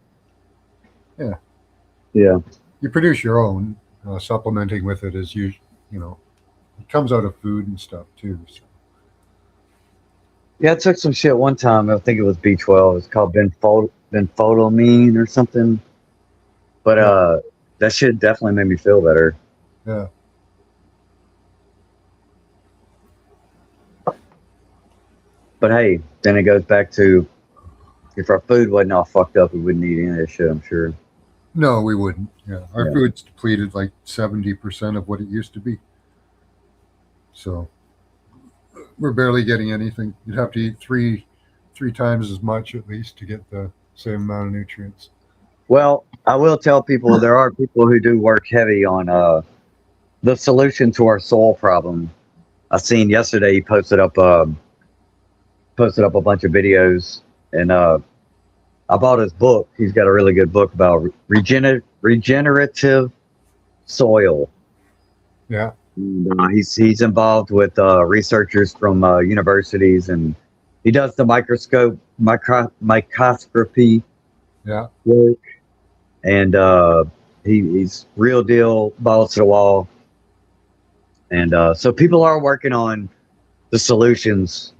I: Yeah.
B: Yeah.
I: You produce your own. Supplementing with it is you know, it comes out of food and stuff too. So.
B: Yeah, I took some shit one time. I think it was B12. It's called benfotiamine or something. But that shit definitely made me feel better.
I: Yeah.
B: But hey, then it goes back to if our food wasn't all fucked up, we wouldn't eat any of that shit, I'm sure.
I: No, we wouldn't. Yeah, our
B: Yeah.
I: food's depleted like 70% of what it used to be. So we're barely getting anything. You'd have to eat three times as much at least to get the same amount of nutrients.
B: Well, I will tell people there are people who do work heavy on the solution to our soil problem. I seen yesterday he posted up a bunch of videos, and I bought his book. He's got a really good book about regenerative soil.
I: Yeah.
B: And, he's involved with researchers from universities, and he does the microscopy
I: Yeah.
B: work, and he's real deal balls to the wall. And so people are working on the solutions.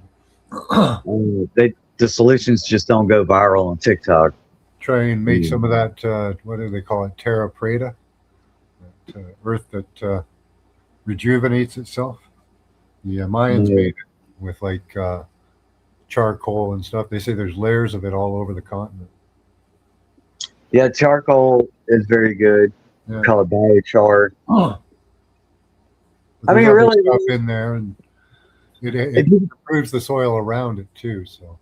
B: the solutions just don't go viral on TikTok.
I: Try and make some of that, what do they call it, terra preta, that, earth that rejuvenates itself. The Mayans made it with like charcoal and stuff. They say there's layers of it all over the continent.
B: Yeah, charcoal is very good.
I: Yeah.
B: Call it biochar.
I: But
B: I mean,
I: there's other
B: really,
I: stuff in there, and it improves the soil around it too. So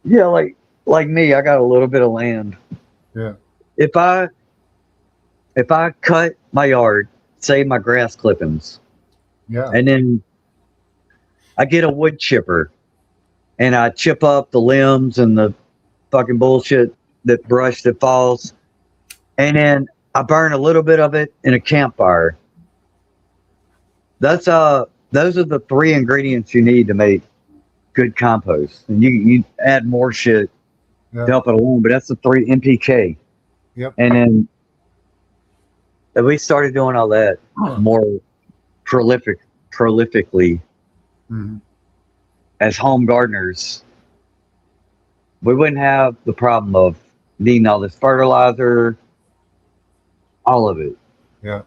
B: yeah, like me, I got a little bit of land.
I: yeah,
B: If I cut my yard, save my grass clippings,
I: yeah,
B: and then I get a wood chipper and I chip up the limbs and the fucking bullshit, that brush that falls, and then I burn a little bit of it in a campfire. Those are the 3 ingredients you need to make good compost. And you add more shit
I: yeah.
B: to help it along, but that's the 3 NPK.
I: Yep.
B: And then if we started doing all that more prolifically
I: Mhm.
B: as home gardeners, we wouldn't have the problem of needing all this fertilizer, all of it.
I: Yeah.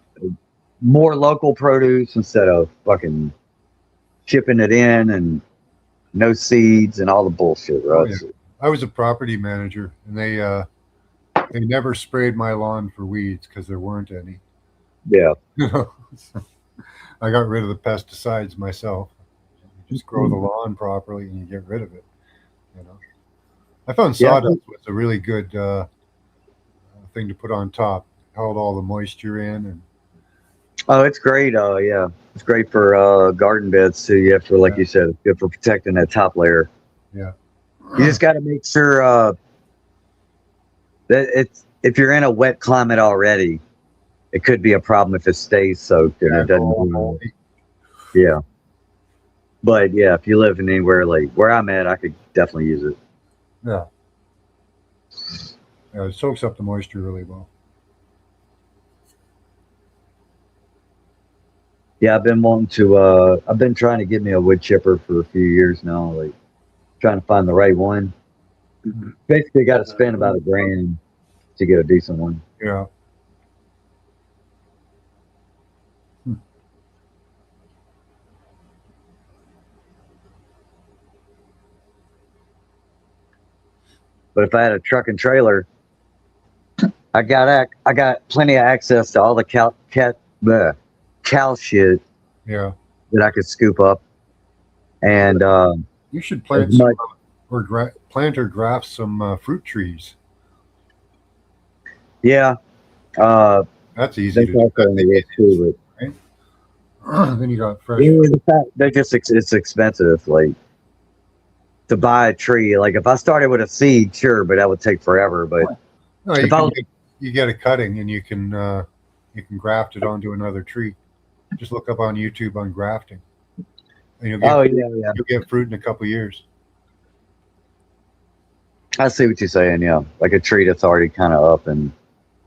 B: More local produce instead of fucking shipping it in and no seeds and all the bullshit, right?
I: Oh, yeah. I was a property manager, and they never sprayed my lawn for weeds because there weren't any.
B: Yeah.
I: So I got rid of the pesticides myself. You just grow the lawn properly, and you get rid of it. You know, I found sawdust was a really good thing to put on top. Held all the moisture in, and
B: Oh, it's great. Yeah, it's great for garden beds too. Yeah, for like you said, it's good for protecting that top layer.
I: yeah,
B: You just got to make sure that it's, if you're in a wet climate already, it could be a problem if it stays soaked and it doesn't. Yeah, but yeah, if you live in anywhere like where I'm at, I could definitely use it.
I: yeah. It soaks up the moisture really well.
B: Yeah, I've been I've been trying to get me a wood chipper for a few years now, like trying to find the right one. Basically, got to spend about $1,000 to get a decent one.
I: Yeah.
B: But if I had a truck and trailer, I got plenty of access to all the cow shit
I: Yeah.
B: that I could scoop up. And
I: You should plant
B: as much-
I: plant or graft some fruit trees.
B: yeah,
I: That's easy
B: that's
I: to
B: also in the list too. But
I: Then you got fresh.
B: it's expensive, like to buy a tree. Like if I started with a seed, sure, but that would take forever. But
I: No,
B: if I was,
I: you get a cutting and you can graft it onto another tree. Just look up on YouTube on grafting, and you'll get you'll get fruit in a couple years.
B: I see what you're saying. Yeah, like a tree that's already kind of up and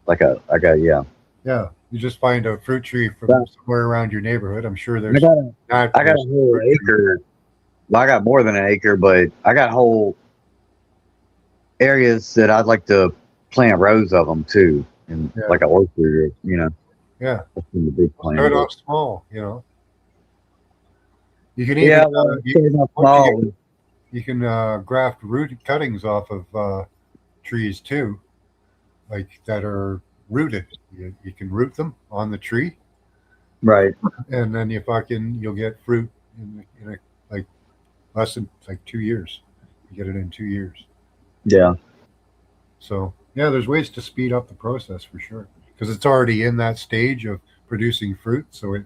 B: yeah.
I: Yeah, you just find a fruit tree from somewhere around your neighborhood. I'm sure there's.
B: I got a whole acre. Well, I got more than an acre, but I got whole areas that I'd like to plant rows of them too, and like an orchard, you know.
I: Yeah.
B: That's in the big plan.
I: Start off small, you know. You can even you can graft root cuttings off of trees too, like that are rooted. You can root them on the tree,
B: right?
I: And then you'll get fruit in like less than like 2 years. You get it in 2 years.
B: Yeah.
I: So yeah, there's ways to speed up the process for sure, because it's already in that stage of producing fruit. So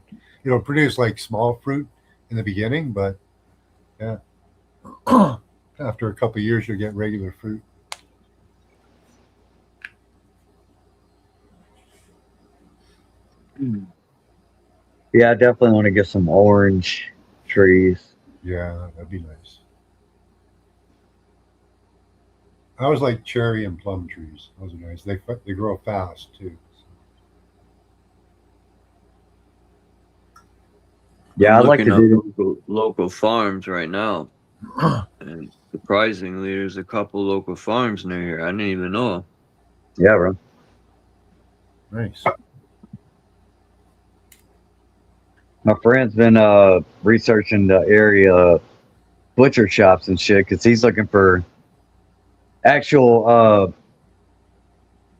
I: it'll produce like small fruit in the beginning, but yeah, after a couple of years you'll get regular fruit.
B: Yeah, I definitely want to get some orange trees.
I: Yeah, that'd be nice. I always like cherry and plum trees. Those are nice. They grow fast too.
B: Yeah, I'd like to
G: looking
B: do
G: up local farms right now. And surprisingly, there's a couple local farms near here. I didn't even know.
B: Yeah, bro.
I: Nice.
B: My friend's been researching the area butcher shops and shit because he's looking for actual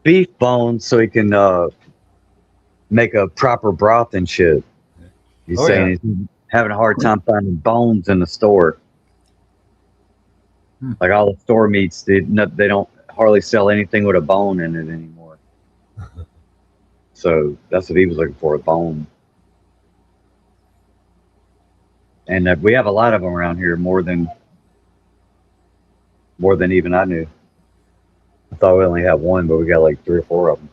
B: beef bones so he can make a proper broth and shit. He's
I: Oh,
B: saying he's having a hard time finding bones in the store. Like all the store meats, they don't hardly sell anything with a bone in it anymore. So that's what he was looking for, a bone. And we have a lot of them around here, more than even I knew. I thought we only had one, but we got like 3 or 4 of them.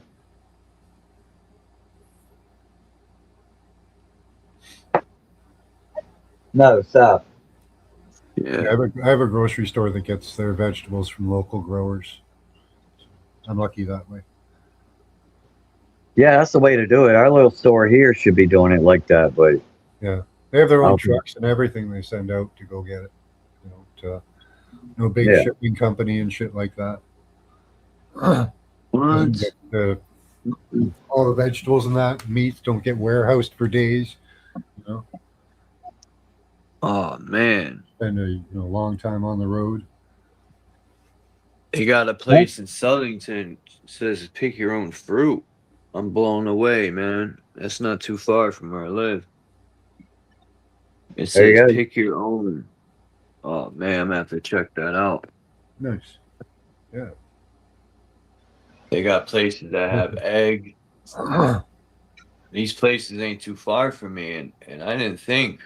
B: No, stop.
G: Yeah.
I: I have a grocery store that gets their vegetables from local growers. I'm lucky that way.
B: Yeah, that's the way to do it. Our little store here should be doing it like that, but
I: Yeah, they have their own
B: Okay.
I: trucks and everything they send out to go get it. You know, to no big
B: Yeah.
I: shipping company and shit like that.
G: What?
I: All the vegetables and that meats don't get warehoused for days. You know,
G: Oh man,
I: spend a long time on the road.
G: they got a place in Southington says pick your own fruit. I'm blown away, man. That's not too far from where I live. It
B: There you
G: says
B: go.
G: pick your own. Oh man, I'm gonna have to check that out.
I: Nice. Yeah.
G: They got places that have eggs. These places ain't too far from me, and I didn't think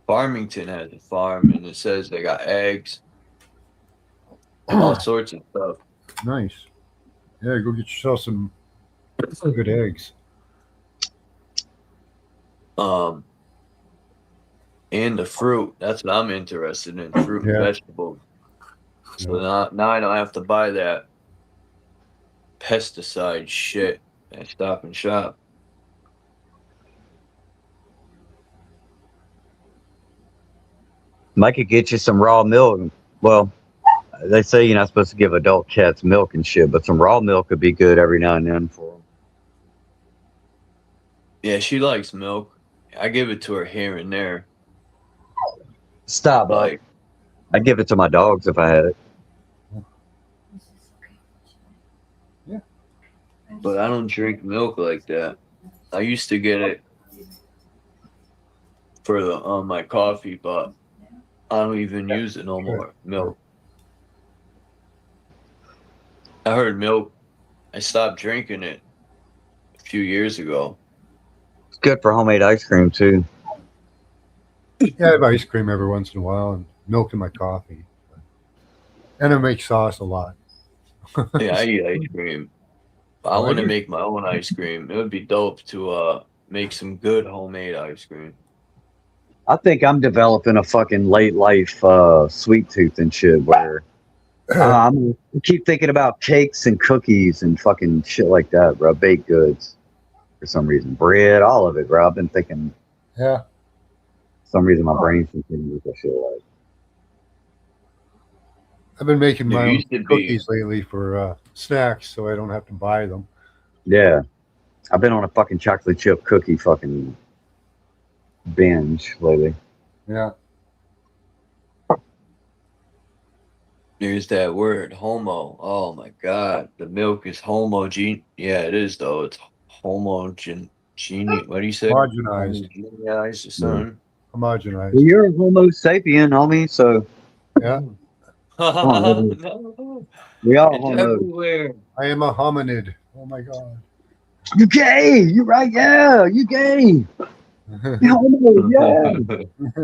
G: Farmington has a farm, and it says they got eggs, all sorts of stuff.
I: Nice. Yeah, go get yourself some good eggs.
G: And the fruit. That's what I'm interested in, fruit and
I: Yeah.
G: vegetables. So now I don't have to buy that pesticide shit at Stop and Shop.
B: Mike could get you some raw milk. Well, they say you're not supposed to give adult cats milk and shit, but some raw milk could be good every now and then for them.
G: Yeah, she likes milk. I give it to her here and there.
B: Stop,
G: Like,
B: I'd give it to my dogs if I had it.
G: but I don't drink milk like that. I used to get it for the my coffee, but I don't even use it no more. Milk. I heard milk. I stopped drinking it a few years ago.
B: It's good for homemade ice cream too.
I: Yeah, I have ice cream every once in a while and milk in my coffee. And I make sauce a lot.
G: Yeah, I eat ice cream. I want to make my own ice cream. It would be dope to make some good homemade ice cream.
B: I think I'm developing a fucking late life sweet tooth and shit where I keep thinking about cakes and cookies and fucking shit like that, bro. Baked goods for some reason. Bread, all of it, bro. I've been thinking.
I: Yeah.
B: For some reason my brain's thinking with that shit like.
I: I've been making
G: There
I: my own
G: used to be-
I: cookies lately for snacks so I don't have to buy them.
B: Yeah. I've been on a fucking chocolate chip cookie fucking binge lately.
I: Yeah.
G: There's that word, homo. Oh my god, the milk is homogen. Yeah, it is though. It's homogen. What do you say?
I: Homogenized.
G: Homogenized or something.
I: Homogenized.
B: Well, you're a Homo sapien, homie, so
I: Yeah.
G: No,
B: we all
G: it's
B: Homo.
G: everywhere.
I: I am a hominid. Oh my god.
B: You gay! You right? Yeah, you gay. You homo, yeah.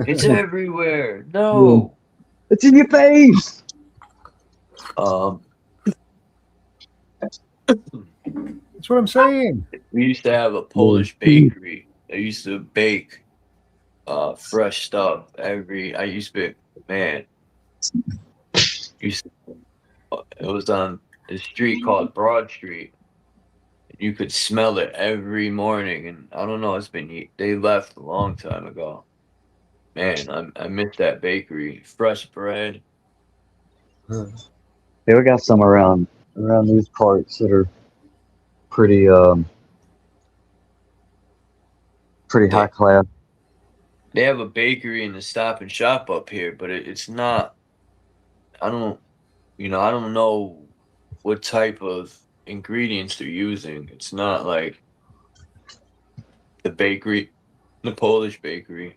G: It's everywhere. No.
B: It's in your face.
I: That's what I'm saying.
G: We used to have a Polish bakery. They used to bake fresh stuff I used to man. It was on a street called Broad Street. You could smell it every morning, and I don't know. They left a long time ago. Man, I miss that bakery. Fresh bread.
I: Huh.
B: Yeah, we got some around these parts that are pretty pretty high
G: They
B: class.
G: they have a bakery and a Stop and Shop up here, but it's not. I don't. I don't know what type of ingredients they're using. It's not like the bakery, the Polish bakery.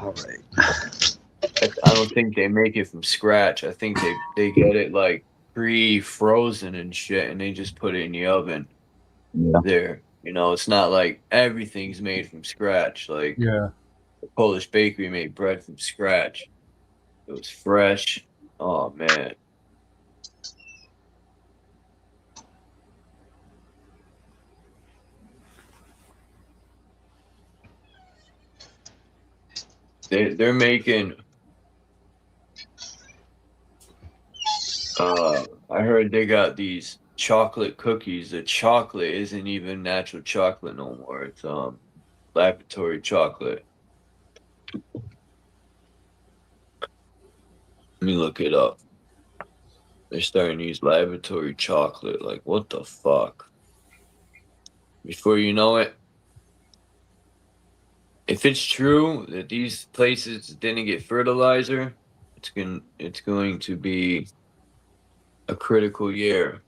B: All right.
G: I don't think they make it from scratch. I think they get it like pre-frozen and shit, and they just put it in the oven
B: Yeah.
G: there. It's not like everything's made from scratch. Like
I: Yeah.
G: the Polish bakery made bread from scratch. It was fresh. Oh man. They're making I heard they got these chocolate cookies. The chocolate isn't even natural chocolate no more. It's laboratory chocolate. Let me look it up. They're starting to use laboratory chocolate. Like, what the fuck? Before you know it, if it's true that these places didn't get fertilizer, it's going to be a critical year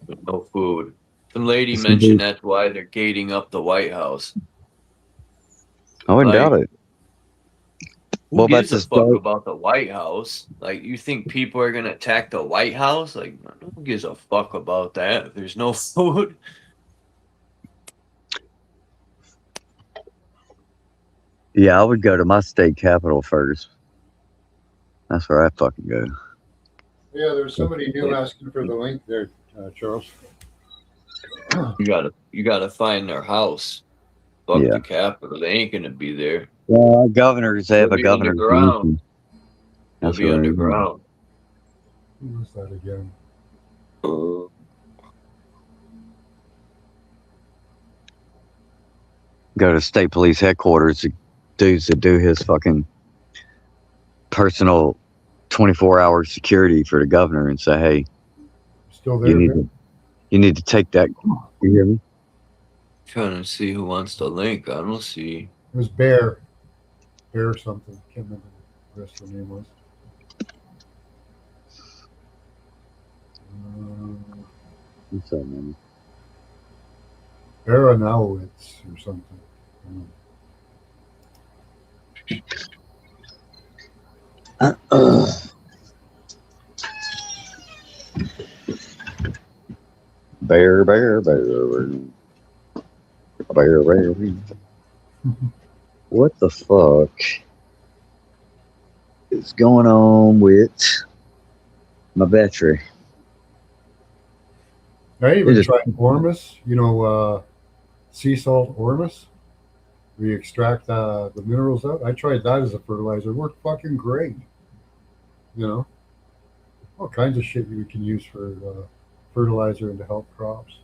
G: with no food. Some lady
B: It's
G: mentioned
B: indeed.
G: that's why they're gating up the White House.
B: I wouldn't doubt
G: Like,
B: it.
G: who
B: What about
G: gives a
B: this
G: fuck
B: guy?
G: about the White House? Like, you think people are gonna attack the White House? Like, no one gives a fuck about that if there's no food.
B: Yeah, I would go to my state capital first. That's where I fucking go.
I: Yeah, there's somebody new asking for the link there, Charles.
G: You gotta find their house. Fuck
B: Yeah.
G: the Capitol. They ain't gonna be there.
B: Well, governors, they have
G: They'll
B: a
G: be
B: governor's
G: underground.
B: mansion.
G: They'll
B: That's
G: be
B: right.
G: underground.
I: Who was that again?
B: Go to state police headquarters. The dudes that do his fucking personal 24-hour security for the governor and say, hey,
I: Still there, man?
B: you need to take that. You hear me?
G: Trying to see who wants the link. I don't see.
I: It was Bear. Bear something. Can't remember what the rest of the name was.
B: What's up, man?
I: Baranowitz or something.
B: Bear. What the fuck is going on with my battery?
I: I even
B: just-
I: tried Ormus, sea salt Ormus. We extract the minerals out. I tried that as a fertilizer. It worked fucking great. All kinds of shit you can use for fertilizer and to help crops.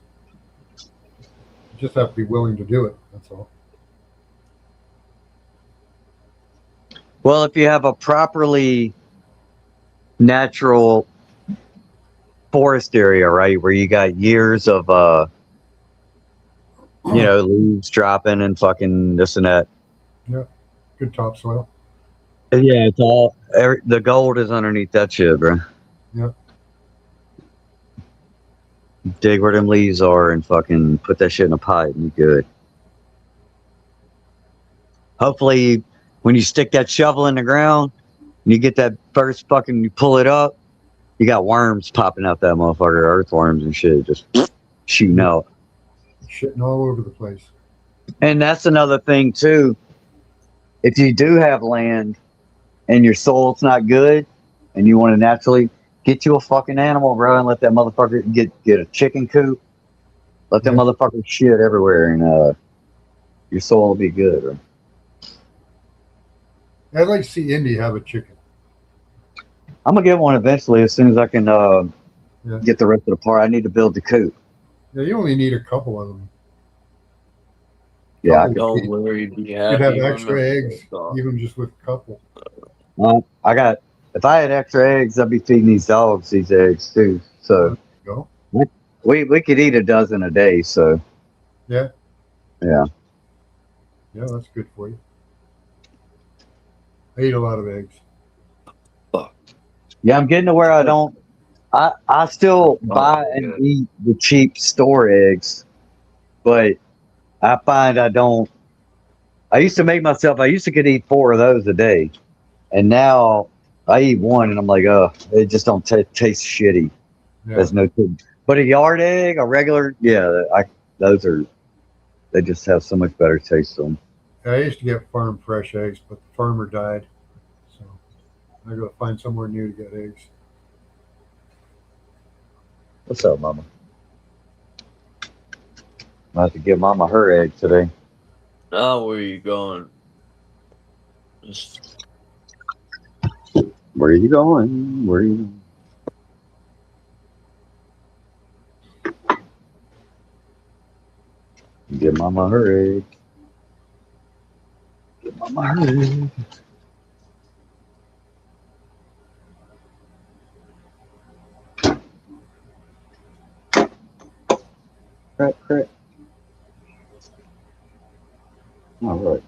I: You just have to be willing to do it. That's all.
B: Well, if you have a properly natural forest area, right, where you got years of leaves dropping and fucking this and that.
I: Yeah, good topsoil.
B: Yeah, it's all the gold is underneath that shit, bro.
I: Yeah.
B: Dig where them leaves are and fucking put that shit in a pipe and you're good. Hopefully, when you stick that shovel in the ground and you get that first fucking, you pull it up, you got worms popping out that motherfucker, earthworms and shit, just shooting out.
I: Shitting all over the place.
B: And that's another thing too. If you do have land and your soil's not good and you want to naturally get you a fucking animal, bro, and let that motherfucker get a chicken coop. Let that motherfucker shit everywhere and your soil will be good, bro.
I: I'd like to see Indy have a chicken.
B: I'm gonna get one eventually as soon as I can get the rest of the part. I need to build the coop.
I: Yeah, you only need a couple of them.
B: Yeah, I
G: Don't worry, be
I: You'd
G: happy.
I: have extra
G: Remember
I: eggs,
G: that thought.
I: even just with a couple.
B: I got. If I had extra eggs, I'd be feeding these dogs these eggs too. So
I: There you go.
B: we could eat a dozen a day. So
I: Yeah,
B: yeah.
I: yeah, that's good for you. I eat a lot of eggs.
B: Yeah, I'm getting to where I don't. I still buy and
G: yeah.
B: eat the cheap store eggs, but I find I don't. I used to make myself. I used to could eat 4 of those a day, and now I eat one, and I'm like, oh, it just don't taste shitty.
I: Yeah,
B: There's no good. But a yard egg, a regular, yeah, those are. They just have so much better taste to them.
I: I used to get farm fresh eggs, but the farmer died, so I got to find somewhere new to get eggs.
B: What's up, Mama? I have to give Mama her egg today.
G: Now where you going? Just
B: Where are you going? Where are you? Give Mama her egg. Give Mama her egg. Crack, crack. All right.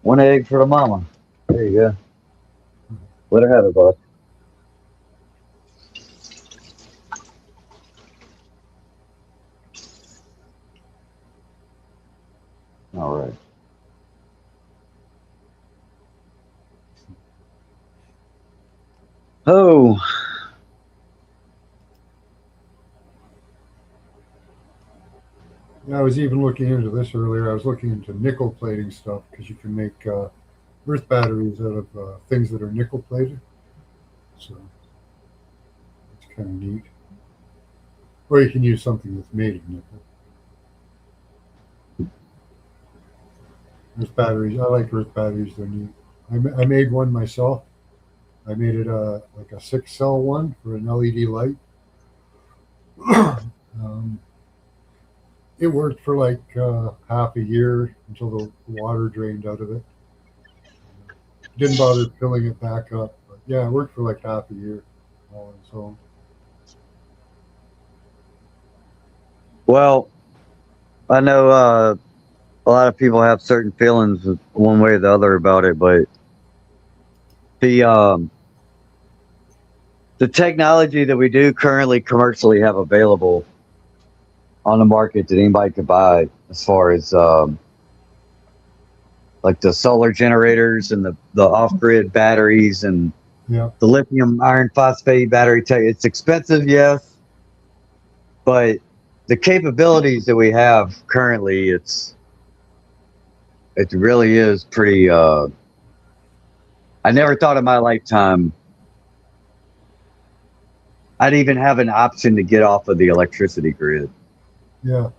B: One egg for the mama. There you go. Let her have it, bud. All right. Oh,
I: Yeah, I was even looking into this earlier. I was looking into nickel plating stuff because you can make earth batteries out of things that are nickel plated. So it's kind of neat. Or you can use something that's made of nickel. Earth batteries. I like earth batteries. They're neat. I made one myself. I made it like a 6-cell one for an LED light. um, it worked for like half a year until the water drained out of it. Didn't bother filling it back up, but yeah, it worked for like half a year on its own.
B: well, I know a lot of people have certain feelings one way or the other about it, but the um, the technology that we do currently commercially have available on the market that anybody could buy, as far as like the solar generators and the off grid batteries and
I: Yeah,
B: the lithium iron phosphate battery tech. It's expensive, yes, but the capabilities that we have currently, it really is pretty. I never thought in my lifetime I'd even have an option to get off of the electricity grid,
I: yeah.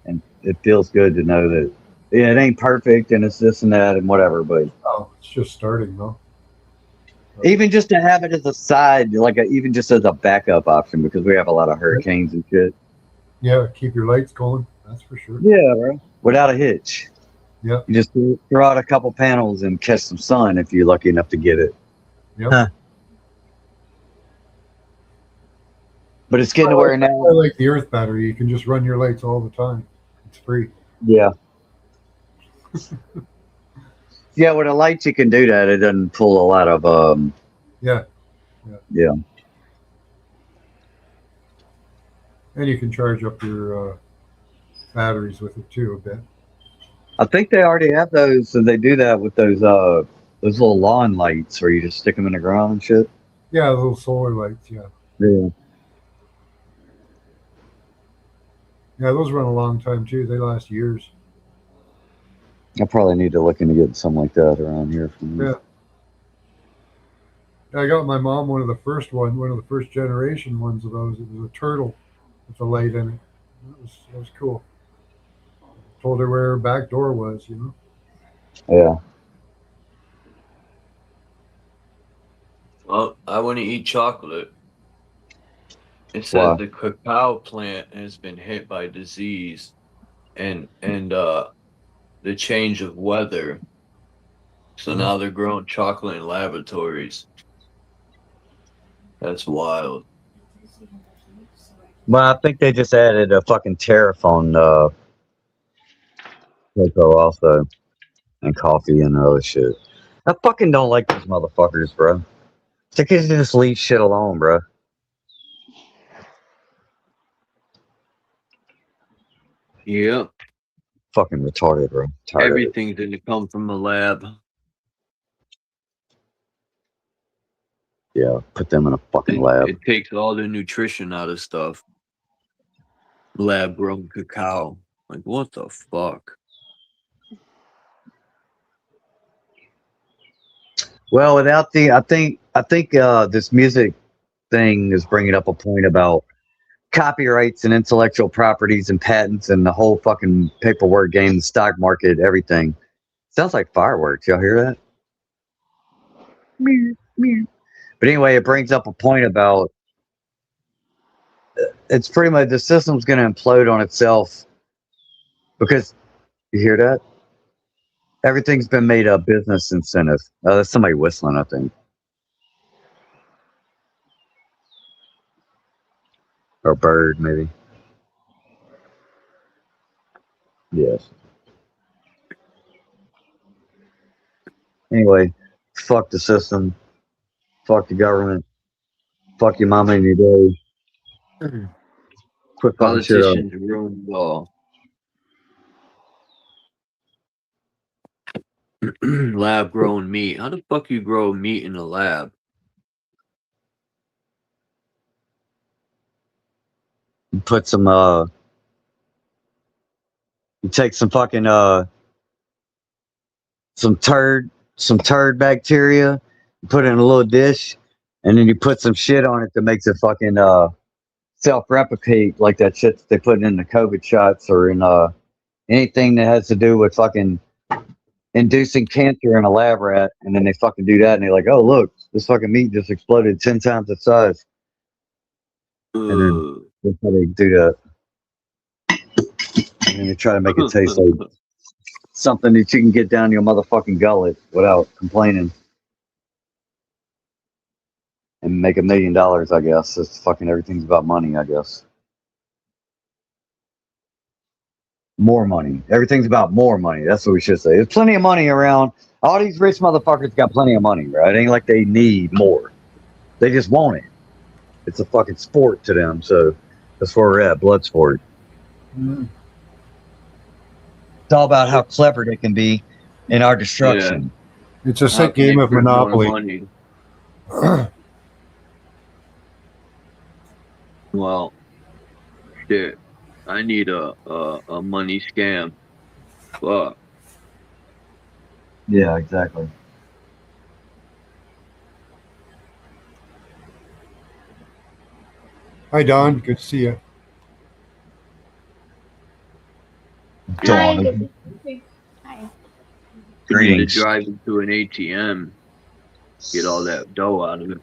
B: and it feels good to know that yeah, it ain't perfect and it's this and that and whatever, but
I: Oh, it's just starting though.
B: even just to have it as a side, like even just as a backup option, because we have a lot of hurricanes and shit.
I: Yeah, keep your lights going. That's for sure.
B: Yeah, bro. Without a hitch.
I: Yeah,
B: You just throw out a couple panels and catch some sun if you're lucky enough to get it.
I: yeah.
B: Huh. But it's getting to where now.
I: I like the earth battery. You can just run your lights all the time. It's free.
B: Yeah. Yeah, with a light you can do that. It doesn't pull a lot of
I: Yeah,
B: yeah.
I: and you can charge up your batteries with it too a bit.
B: I think they already have those, and they do that with those little lawn lights where you just stick them in the ground and shit.
I: Yeah, little solar lights. Yeah,
B: Yeah.
I: yeah. Those run a long time too. They last years.
B: I probably need to look into getting something like that around here from
I: Yeah. I got my mom one of the first generation ones of those. It was a turtle with a light in it. That was cool. Told her where her back door was, you know.
B: Yeah.
G: Well, I want to eat chocolate. It says
B: Why?
G: the cacao plant has been hit by disease and the change of weather. So now they're growing chocolate in laboratories. That's wild.
B: Well, I think they just added a fucking tariff on cocoa also, and coffee and other shit. I fucking don't like these motherfuckers, bro. They can just leave shit alone, bro.
G: Yep.
B: Fucking retarded, bro. Tired of it.
G: Everything didn't come from a lab.
B: Yeah, put them in a fucking lab.
G: It takes all the nutrition out of stuff. Lab grown cacao. Like, what the fuck?
B: Well, without the, I think this music thing is bringing up a point about copyrights and intellectual properties and patents and the whole fucking paperwork game, the stock market, everything. Sounds like fireworks. Y'all hear that? Meow, meow. But anyway, it brings up a point about it's pretty much the system's going to implode on itself because you hear that? Everything's been made a business incentive. That's somebody whistling, I think. Or a bird, maybe. Yes. Anyway, fuck the system. Fuck the government. Fuck your mama and your daddy. Quit fucking shit up.
G: Politicians ruined it all. Lab grown meat. How the fuck you grow meat in a lab?
B: You put some you take some fucking some turd bacteria, you put it in a little dish, and then you put some shit on it that makes it fucking self-replicate, like that shit that they put in the COVID shots or in anything that has to do with fucking inducing cancer in a lab rat. And then they fucking do that and they're like, oh look, this fucking meat just exploded 10 times its size. And then that's how they do that. And then they try to make it taste like something that you can get down your motherfucking gullet without complaining. And make $1 million, I guess. It's fucking everything's about money, I guess. More money. Everything's about more money. That's what we should say. There's plenty of money around. All these rich motherfuckers got plenty of money, right? It ain't like they need more. They just want it. It's a fucking sport to them, so that's where we're at. Blood sport.
I: Mm.
B: It's all about how clever they can be in our destruction.
G: Yeah.
I: It's a sick game of Monopoly.
G: Well, shit. I need a money scam. Fuck.
B: Yeah, exactly.
I: Hi, Don. Good to see you.
B: Dawn.
J: Hi. Hi.
G: You need to
B: Greetings.
G: drive into an ATM. Get all that dough out of it.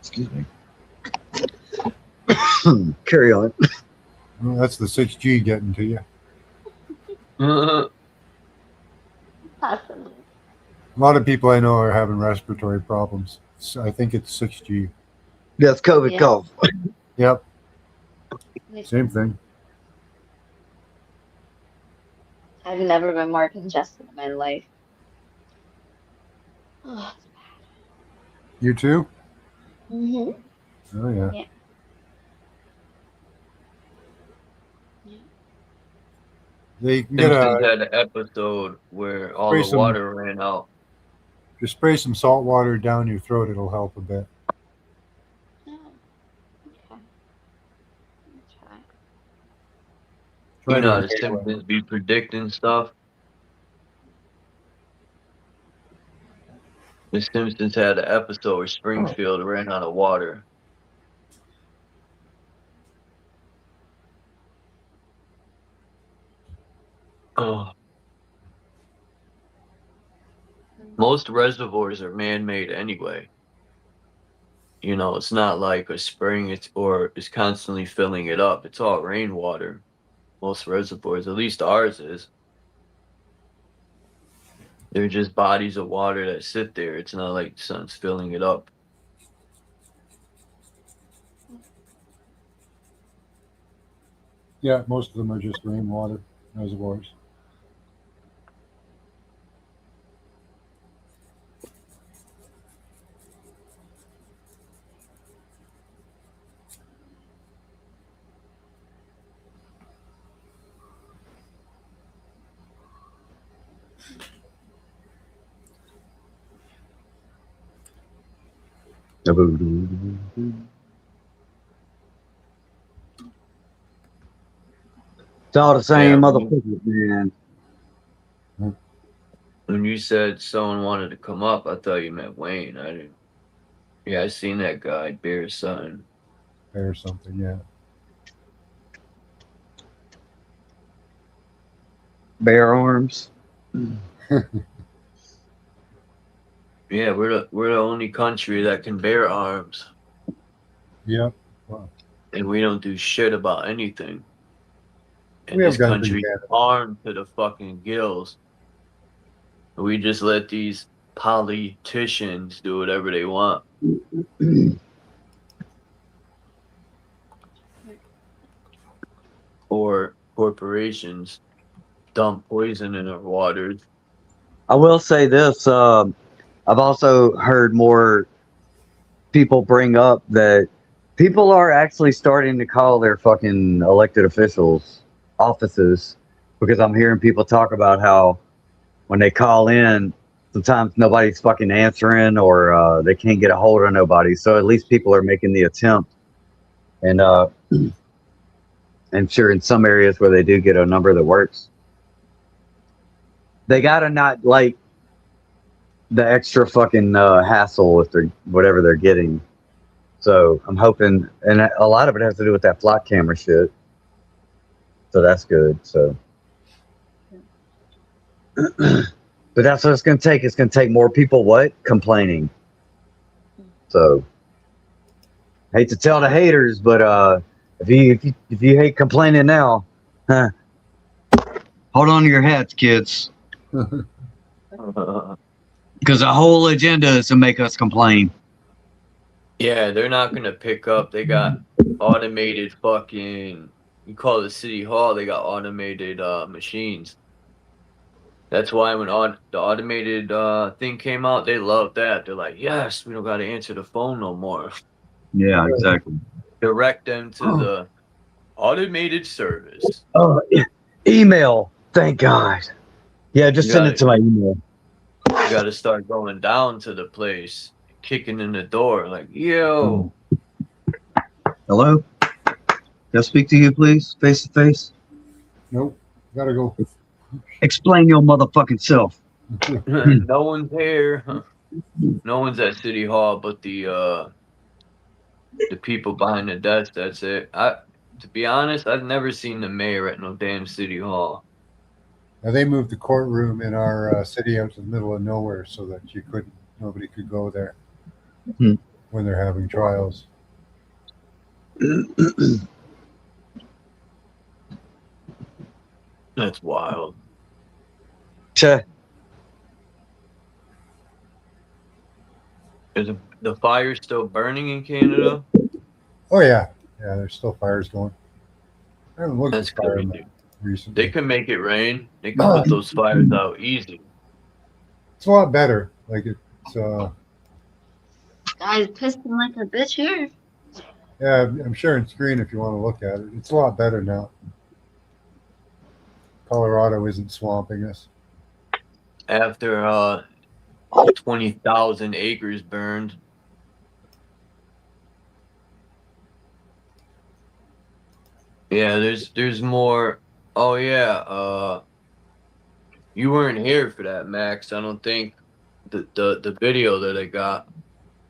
B: Excuse me. Carry on.
I: Well, that's the 6G getting to you.
J: Possibly.
I: A lot of people I know are having respiratory problems. So I think it's 6G.
B: That's COVID
J: Yeah.
B: cough.
I: Yep. Same thing.
J: I've never been more congested in my life. Oh,
I: You too?
J: hmm
I: Oh, yeah.
J: Yeah. Yeah.
I: They can get
G: Simpsons
I: a,
G: had an episode where all
I: Spray
G: the
I: some-
G: water ran out.
I: just spray some salt water down your throat. It'll help a bit.
J: Oh, okay. Let me try.
G: You know,
I: Spreading
G: the
I: anyway.
G: Simpsons be predicting stuff. The Simpsons had an episode where Springfield ran out of water. Oh. Most reservoirs are man-made anyway. You know, it's not like a spring it's constantly filling it up. It's all rainwater. Most reservoirs, at least ours is. They're just bodies of water that sit there. It's not like the sun's filling it up.
I: Yeah, most of them are just rainwater reservoirs.
B: It's all the same
G: Yeah,
B: motherfuckers, man.
G: when you said someone wanted to come up, I thought you meant Wayne. I didn't. Yeah, I seen that guy, Bear Son.
I: Or something, yeah.
B: Bare arms.
G: Yeah, we're the only country that can bear arms,
I: Yep. Wow.
G: and we don't do shit about anything. And
I: We have
G: this
I: guns in
G: country
I: Canada.
G: armed to the fucking gills. We just let these politicians do whatever they want. Or corporations dump poison in our waters.
B: I will say this. I've also heard more people bring up that people are actually starting to call their fucking elected officials offices, because I'm hearing people talk about how when they call in, sometimes nobody's fucking answering, or they can't get a hold of nobody. So at least people are making the attempt. And I'm sure in some areas where they do get a number that works, they gotta not like the extra fucking hassle with their whatever they're getting. So I'm hoping, and a lot of it has to do with that flock camera shit. So that's good. So, but that's what it's gonna take. It's gonna take more people complaining. So, hate to tell the haters, but if you hate complaining now, hold on to your hats, kids, because the whole agenda is to make us complain.
G: Yeah, they're not gonna pick up. They got automated fucking. You call it City Hall. They got automated machines. That's why when the automated thing came out, they loved that. They're like, yes, we don't got to answer the phone no more.
B: Yeah, exactly.
G: Direct them to the automated service.
B: Oh, email. Thank God. Yeah, just send it to my email.
G: You got to start going down to the place, kicking in the door, like, yo.
B: Hello? Can I speak to you, please, face to face?
I: Nope. Gotta go.
B: Explain your motherfucking self.
G: No one's here. No one's at City Hall but the people behind the desk. That's it. To be honest, I've never seen the mayor at no damn City Hall.
I: Now they moved the courtroom in our city out to the middle of nowhere so that nobody could go there when they're having trials.
G: That's wild.
B: Is
G: the fire still burning in Canada?
I: Oh yeah, there's still fires going. I haven't looked
G: That's
I: at fire
G: crazy.
I: recently.
G: They can make it rain. They can put those fires out easy.
I: It's a lot better. Like it's
J: Guys pissing like a bitch here.
I: yeah, I'm sharing screen if you want to look at it. It's a lot better now. Colorado isn't swamping us.
G: After 20,000 acres burned. Yeah, there's more Oh yeah, you weren't here for that, Max. I don't think the video that I got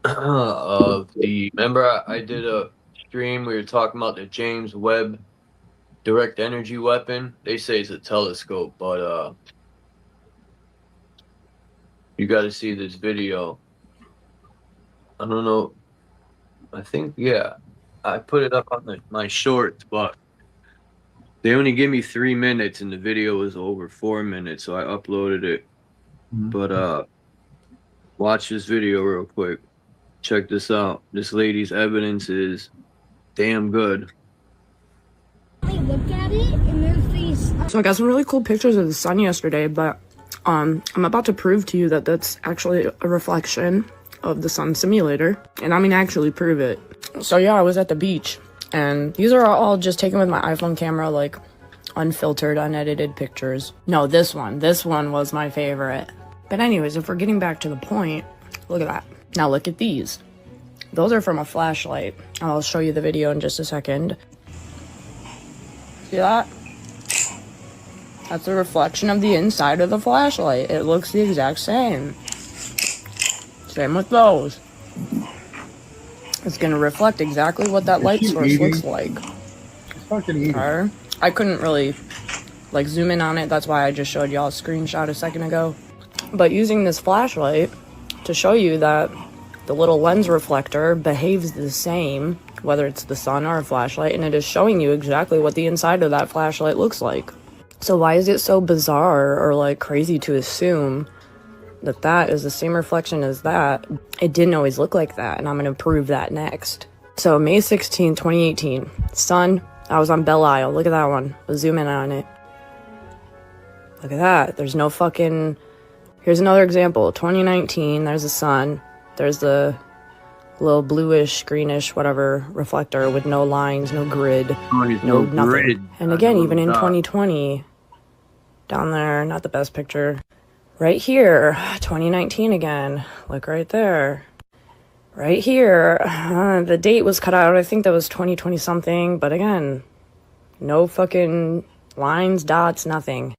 G: of the remember I did a stream. We were talking about the James Webb direct energy weapon. They say it's a telescope, but you got to see this video. I don't know. I think yeah, I put it up on my shorts, but they only give me 3 minutes, and the video was over 4 minutes, so I uploaded it. But watch this video real quick. Check this out. This lady's evidence is damn good.
K: Look at it, and there's these. So I got some really cool pictures of the sun yesterday, but I'm about to prove to you that that's actually a reflection of the sun simulator, and I'm gonna actually prove it. So yeah, I was at the beach, and these are all just taken with my iPhone camera, like unfiltered, unedited pictures. No, this one was my favorite. But anyways, if we're getting back to the point, look at that. Now look at these. Those are from a flashlight. I'll show you the video in just a second. See that? That's a reflection of the inside of the flashlight. It looks the exact same. Same with those. It's gonna reflect exactly what that light source looks like. Okay. I couldn't really like zoom in on it. That's why I just showed y'all a screenshot a second ago. But using this flashlight to show you that the little lens reflector behaves the same, whether it's the sun or a flashlight, and it is showing you exactly what the inside of that flashlight looks like. So why is it so bizarre or like crazy to assume that that is the same reflection as that? It didn't always look like that, and I'm going to prove that next. So May 16, 2018, sun, I was on Belle Isle. Look at that one. Let's zoom in on it. Look at that. There's no fucking... Here's another example. 2019, there's the sun. There's the little bluish, greenish, whatever reflector with no lines, no grid, no nothing. Grid. And again, even in 2020, down there, not the best picture. Right here, 2019 again. Look right there. Right here, the date was cut out. I think that was 2020 something, but again, no fucking lines, dots, nothing.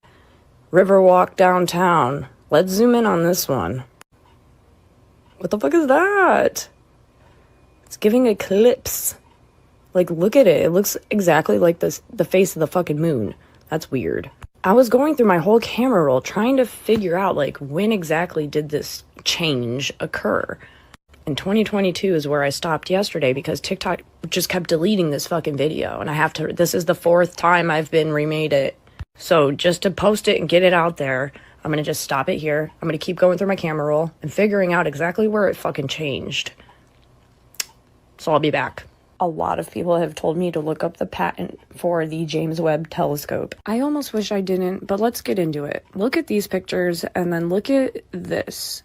K: Riverwalk downtown. Let's zoom in on this one. What the fuck is that? It's giving eclipse. Like, look at it. It looks exactly like the face of the fucking moon. That's weird. I was going through my whole camera roll trying to figure out, like, when exactly did this change occur? And 2022 is where I stopped yesterday because TikTok just kept deleting this fucking video. And I have to, this is the 4th time I've been remade it. So just to post it and get it out there, I'm going to just stop it here. I'm going to keep going through my camera roll and figuring out exactly where it fucking changed. So I'll be back. A lot of people have told me to look up the patent for the James Webb telescope. I almost wish I didn't, but let's get into it. Look at these pictures and then look at this,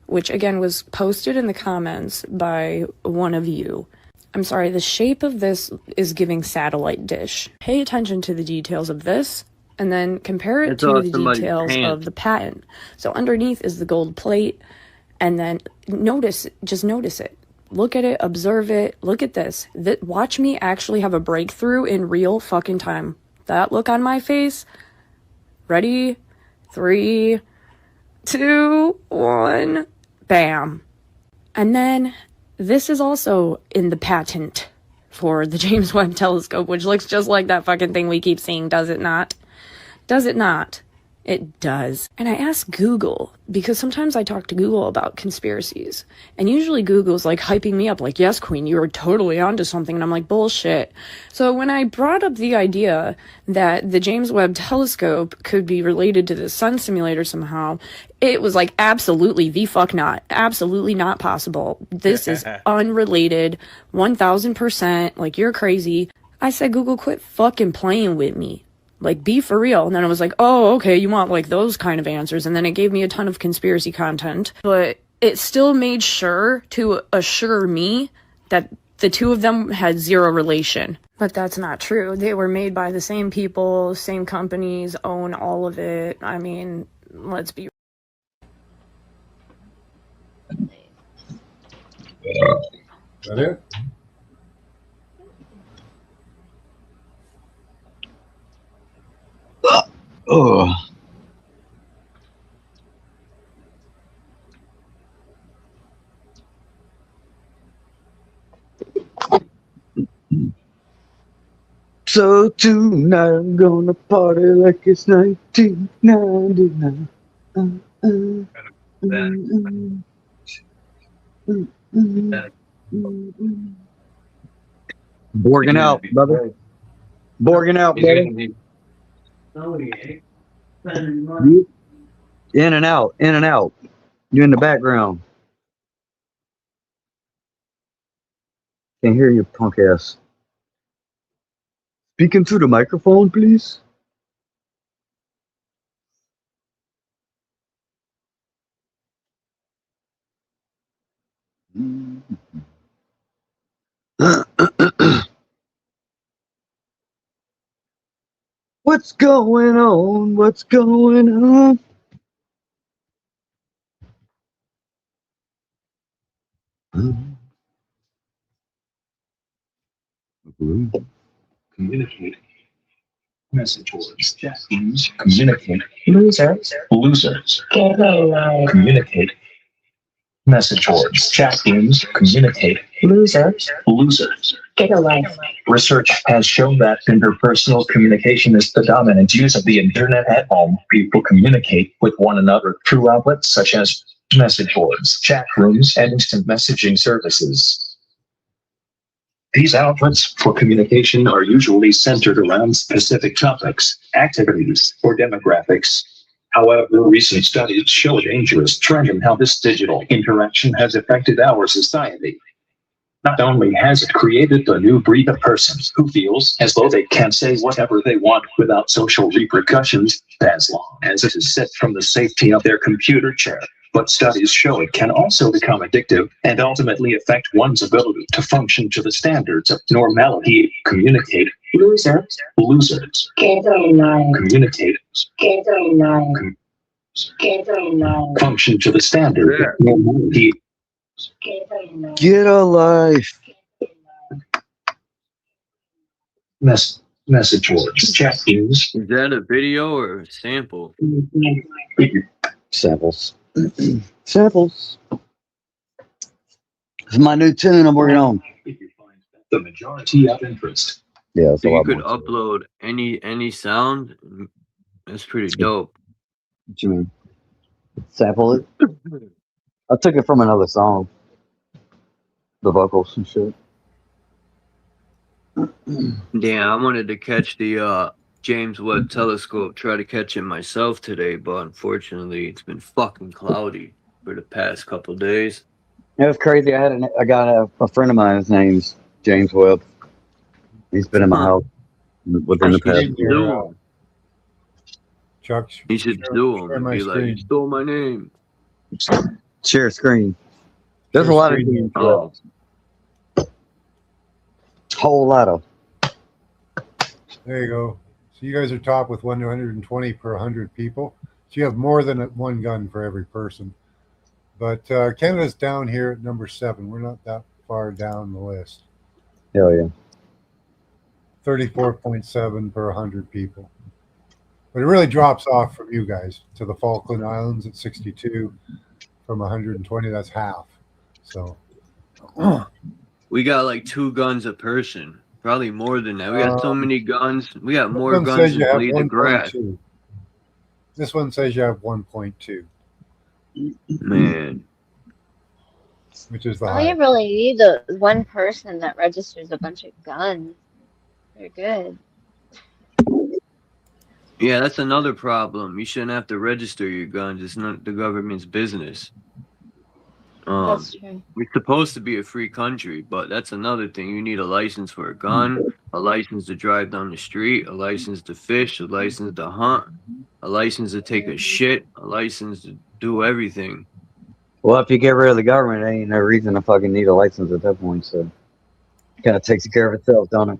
K: which again was posted in the comments by one of you. I'm sorry, the shape of this is giving satellite dish. Pay attention to the details of this and then compare it to the details of the patent. So underneath is the gold plate, and then just notice it. Look at it, observe it, look at this. Watch me actually have a breakthrough in real fucking time. That look on my face. Ready? 3, 2, 1, bam. And then this is also in the patent for the James Webb telescope, which looks just like that fucking thing we keep seeing, does it not? Does it not? It does. And I asked Google, because sometimes I talk to Google about conspiracies, and usually Google's like hyping me up, like, yes, Queen, you are totally onto something. And I'm like, bullshit. So when I brought up the idea that the James Webb telescope could be related to the sun simulator somehow, it was like, absolutely the fuck not. Absolutely not possible. This is unrelated, 1000%. Like, you're crazy. I said, Google, quit fucking playing with me. Like, be for real. And then I was like, oh, okay, you want like those kind of answers. And then it gave me a ton of conspiracy content, but it still made sure to assure me that the two of them had zero relation. But that's not true. They were made by the same people, same companies, own all of it. I mean, let's be.
I: Is that it?
B: So tonight I'm gonna party like it's 1999. Borging out, brother. Borging out, brother. In and out, in and out. You're in the background. Can't hear you, punk ass. Speak into the microphone, please. What's going on? What's going on?
F: Communicate. Message boards. Chat rooms. Communicate. Losers. Losers. Communicate. Message boards. Chat rooms. Communicate. Losers. Losers. Get a life. Research has shown that interpersonal communication is the dominant use of the internet at home. People communicate with one another through outlets such as message boards, chat rooms, and instant messaging services. These outlets for communication are usually centered around specific topics, activities, or demographics. However, recent studies show a dangerous trend in how this digital interaction has affected our society. Not only has it created a new breed of persons who feels as though they can say whatever they want without social repercussions, as long as it is set from the safety of their computer chair, but studies show it can also become addictive and ultimately affect one's ability to function to the standards of normality. Communicate. Losers. Losers. Communicate. Function to the standards of normality.
B: Get a life.
F: Message boards, chat rooms.
E: Is that a video or a sample?
B: Samples. Samples. It's my new tune I'm working on.
F: The majority of interest.
B: Yeah, it's a
E: So you
B: lot
E: could
B: more.
E: upload any sound. That's pretty dope.
B: What you mean? Sample it? I took it from another song. The vocals and shit.
E: Damn, I wanted to catch the James Webb Telescope. Try to catch it myself today, but unfortunately, it's been fucking cloudy for the past couple days.
B: It was crazy. I got a friend of mine. His name's James Webb. He's been in my house within the past year.
E: Do him.
I: Chuck,
E: He should do him and
I: my
E: be like,
I: screen.
E: "You stole my name."
B: Share screen. There's a lot of games.
E: Oh,
B: Whole lot of.
I: There you go. So you guys are top with 120 per 100 people. So you have more than one gun for every person. But Canada's down here at number 7. We're not that far down the list.
B: Hell yeah.
I: 34.7 per 100 people. But it really drops off from you guys to the Falkland Islands at 62 from 120. That's half. So
E: we got like 2 guns a person. Probably more than that. We got so many guns. We got more
I: one
E: guns
I: says you
E: than
I: have
E: Blade the Grass.
I: 1.2. This one says you have 1.2,
E: Man.
I: which is the
J: All you
I: highest.
J: really need is one person that registers a bunch of guns. They're good.
E: Yeah, that's another problem. You shouldn't have to register your guns. It's not the government's business.
J: That's true.
E: We're supposed to be a free country, but that's another thing. You need a license for a gun, a license to drive down the street, a license to fish, a license to hunt, a license to take a shit, a license to do everything.
B: Well, if you get rid of the government, there ain't no reason to fucking need a license at that point. So it kind of takes care of itself, don't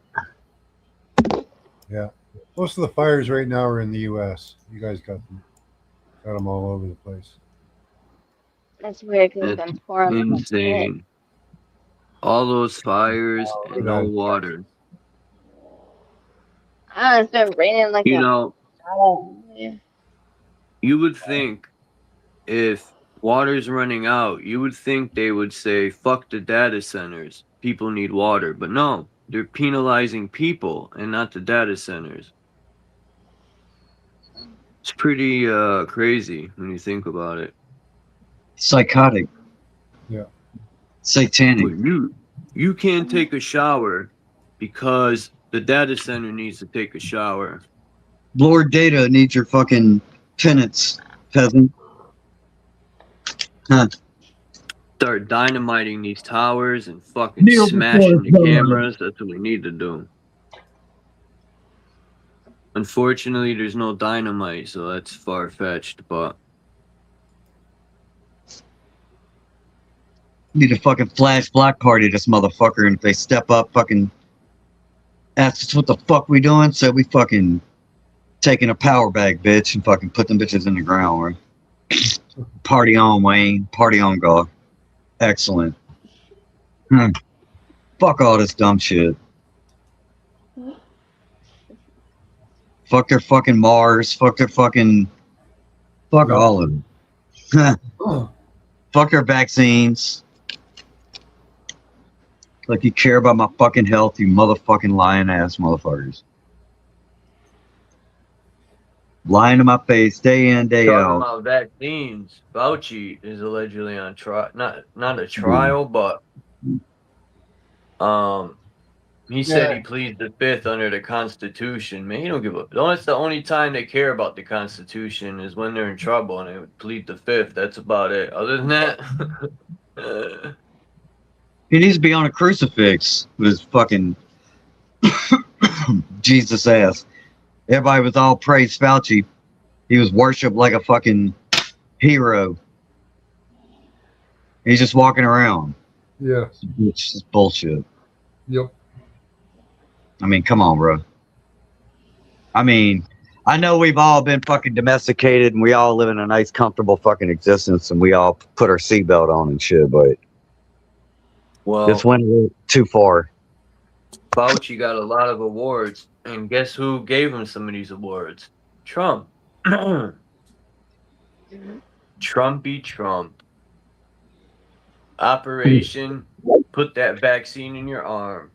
B: it?
I: Yeah. Most of the fires right now are in the U.S. You guys got them all over the place.
J: That's weird because
E: That's
J: I'm pouring
E: insane. All those fires and no water.
J: It's been raining like
E: You know,
J: yeah.
E: you would think if water's running out, you would think they would say, fuck the data centers. People need water. But no,
G: they're penalizing people and not the data centers. It's pretty crazy when you think about it.
B: Psychotic.
I: Yeah.
B: Satanic.
G: But you can't take a shower because the data center needs to take a shower.
B: Lord Data needs your fucking penance, peasant. Huh.
G: Start dynamiting these towers and fucking smashing the cameras. That's what we need to do. Unfortunately, there's no dynamite, so that's far-fetched, but...
B: Need to fucking flash black party this motherfucker, and if they step up, fucking ask us what the fuck we doing, so we fucking taking a power bag, bitch, and fucking put them bitches in the ground, right? Party on, Wayne. Party on, God. Excellent. Fuck all this dumb shit. Fuck their fucking Mars. Fuck their fucking... Fuck all of them. Fuck their vaccines. Like you care about my fucking health, you motherfucking lying ass motherfuckers. Lying to my face day in, day
G: Talking
B: out.
G: about vaccines, Fauci is allegedly on trial. Not a trial, but he said he pleads the fifth under the Constitution. Man, he don't give a. That's the only time they care about the Constitution is when they're in trouble and they would plead the fifth. That's about it. Other than that,
B: he needs to be on a crucifix with his fucking Jesus ass. Everybody was all praise Fauci. He was worshipped like a fucking hero. He's just walking around.
I: Yeah.
B: It's just bullshit.
I: Yep.
B: I mean, come on, bro. I mean, I know we've all been fucking domesticated and we all live in a nice, comfortable fucking existence and we all put our seatbelt on and shit, but this went a little too far.
G: Fauci got a lot of awards, and guess who gave him some of these awards? Trump. Trumpy Trump. Operation Put That Vaccine in Your Arm.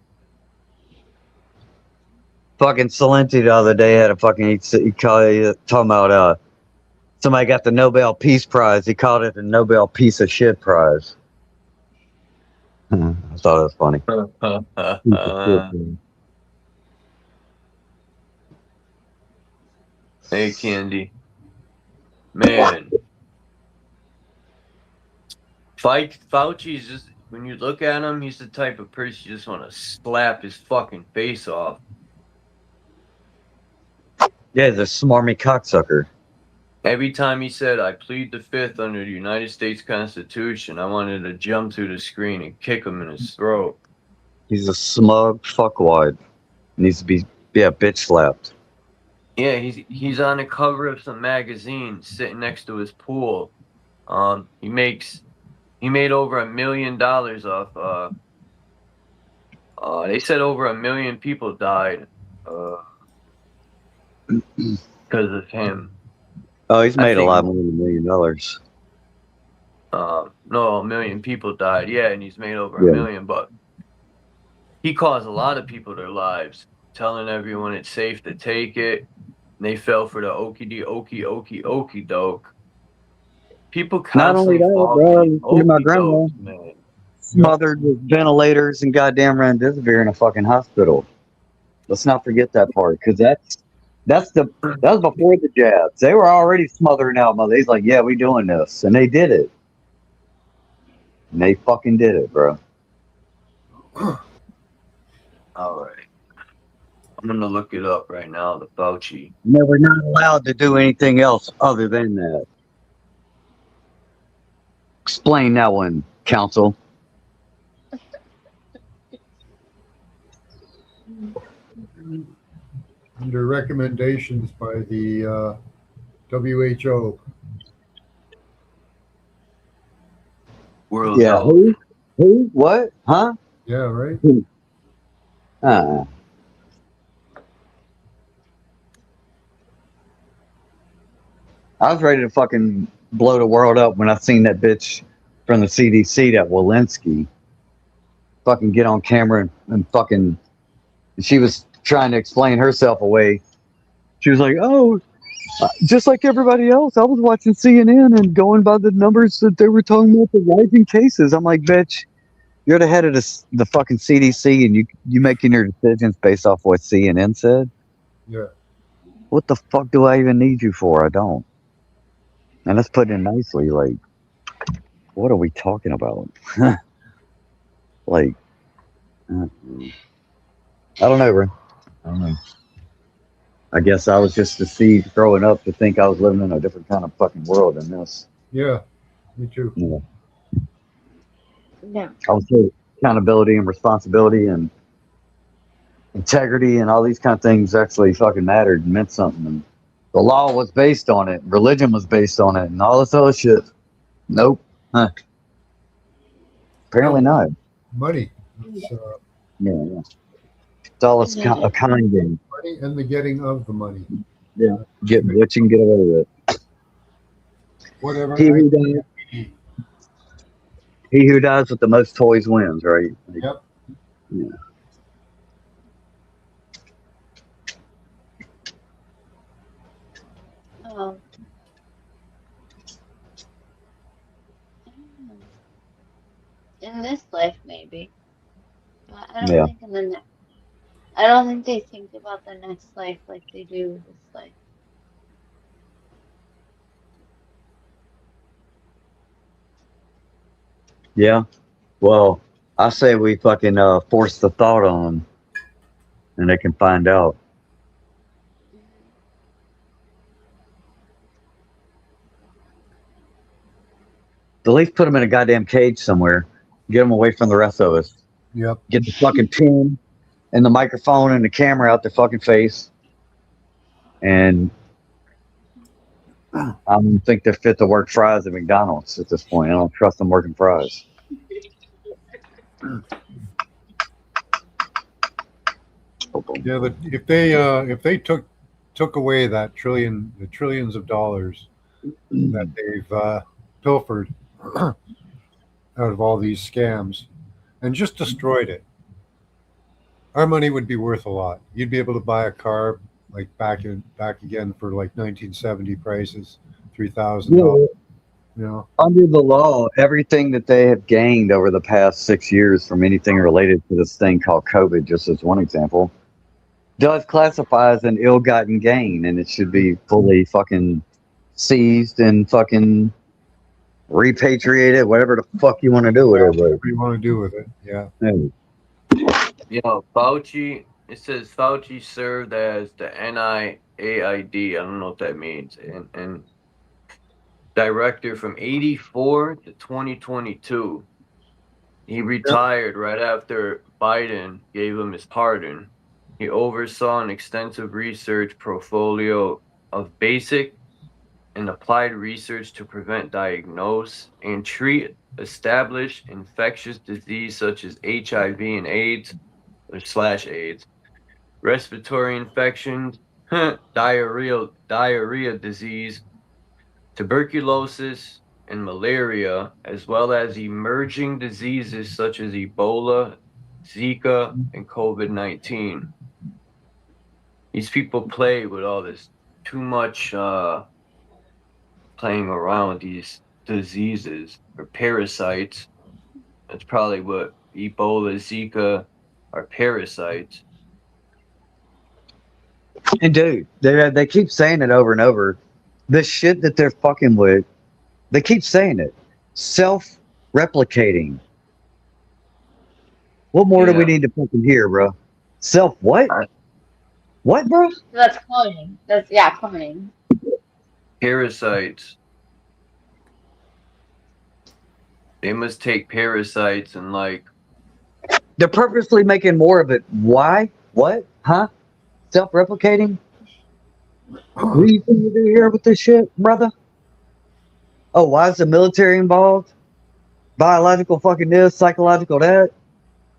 B: Fucking Salenti the other day had a fucking, talking about, somebody got the Nobel Peace Prize. He called it the Nobel Piece of Shit Prize. I thought it was funny.
G: Hey, Candy. Man. Fauci's just, when you look at him, he's the type of person you just want to slap his fucking face off.
B: Yeah, the smarmy cocksucker.
G: Every time he said, I plead the fifth under the United States Constitution, I wanted to jump through the screen and kick him in his throat.
B: He's a smug fuckwad. Needs to be, bitch slapped.
G: Yeah, he's on the cover of some magazine sitting next to his pool. He made over $1 million off, they said over 1 million people died, because of him.
B: Oh, he's made a lot more than $1 million.
G: No, 1 million people died. Yeah, and he's made over 1 million, but he caused a lot of people their lives, telling everyone it's safe to take it. And they fell for the okey doke. People constantly fall for the okey-doke, man.
B: Smothered with ventilators and goddamn remdesivir in a fucking hospital. Let's not forget that part, because that was before the jabs. They were already smothering out. He's like, yeah, we doing this, and they did it. And they fucking did it, bro.
G: All right. I'm going to look it up right now, the Fauci.
B: No, we're not allowed to do anything else other than that. Explain that one, counsel.
I: Under recommendations by the WHO.
G: World Health.
B: Who? What? Huh?
I: Yeah, right?
B: I was ready to fucking blow the world up when I seen that bitch from the CDC, that Walensky, fucking get on camera and fucking And she was trying to explain herself away. She was like, "Oh, just like everybody else, I was watching CNN and going by the numbers that they were talking about the rising cases." I'm like, "Bitch, you're the head of the fucking CDC, and you making your decisions based off what CNN said.
I: Yeah.
B: What the fuck do I even need you for? I don't." And let's put it nicely, like, what are we talking about? Like, I don't know, bro. I don't know. I guess I was just deceived growing up to think I was living in a different kind of fucking world than this.
I: Yeah, me too.
B: Yeah.
J: No.
B: I was told accountability and responsibility and integrity and all these kind of things actually fucking mattered and meant something. And the law was based on it. Religion was based on it and all this other shit. Nope. Huh. Apparently not.
I: Money. It's,
B: Yeah. It's all a kind game.
I: money and the getting of the money.
B: Yeah. Get rich and get away with it.
I: Whatever.
B: He who dies with the most toys wins, right? Like,
I: Yep.
B: Yeah.
J: Oh. In this life, maybe. But I don't think in the next. I don't think they think about the next life like they do this life.
B: Yeah. Well, I say we fucking force the thought on them and they can find out. At least put them in a goddamn cage somewhere. Get them away from the rest of us.
I: Yep.
B: Get the fucking pin and the microphone and the camera out their fucking face. And I don't think they're fit to work fries at McDonald's at this point. I don't trust them working fries.
I: Yeah, but if they took away the trillions of dollars that they've pilfered out of all these scams and just destroyed it, our money would be worth a lot. You'd be able to buy a car like back again for like 1970 prices, $3,000. You know,
B: under the law, everything that they have gained over the past 6 years from anything related to this thing called COVID, just as one example, does classify as an ill-gotten gain, and it should be fully fucking seized and fucking repatriated, whatever the fuck you want to do with it.
I: Whatever you want to do with it, yeah.
G: Yo, Fauci, it says Fauci served as the NIAID, I don't know what that means, and director from 84 to 2022. He retired right after Biden gave him his pardon. He oversaw an extensive research portfolio of basic and applied research to prevent, diagnose, and treat established infectious disease such as HIV and AIDS, or /AIDS, respiratory infections, diarrhea disease, tuberculosis, and malaria, as well as emerging diseases such as Ebola, Zika, and COVID-19. These people play with all this too much playing around with these diseases or parasites. That's probably what Ebola, Zika are, parasites.
B: And dude, they keep saying it over and over. The shit that they're fucking with, they keep saying it. Self-replicating. What more do we need to fucking hear, bro? Self what? What, bro?
J: That's cloning. That's cloning.
G: Parasites. They must take parasites and like.
B: They're purposely making more of it. Why? What? Huh? Self-replicating? What do you think you do here with this shit, brother? Oh, why is the military involved? Biological fucking this, psychological that?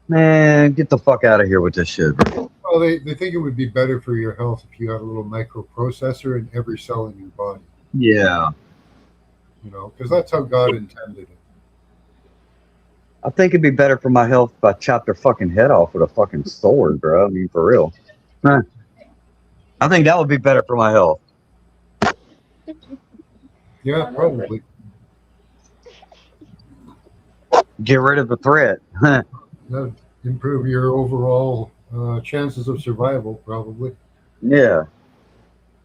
B: Man, get the fuck out of here with this shit, bro.
I: Well, they think it would be better for your health if you had a little microprocessor in every cell in your body.
B: Yeah.
I: You know, because that's how God intended it.
B: I think it'd be better for my health if I chopped their fucking head off with a fucking sword, bro. I mean, for real. Huh. I think that would be better for my health.
I: Yeah, probably.
B: Get rid of the threat.
I: That would improve your overall chances of survival, probably.
B: Yeah,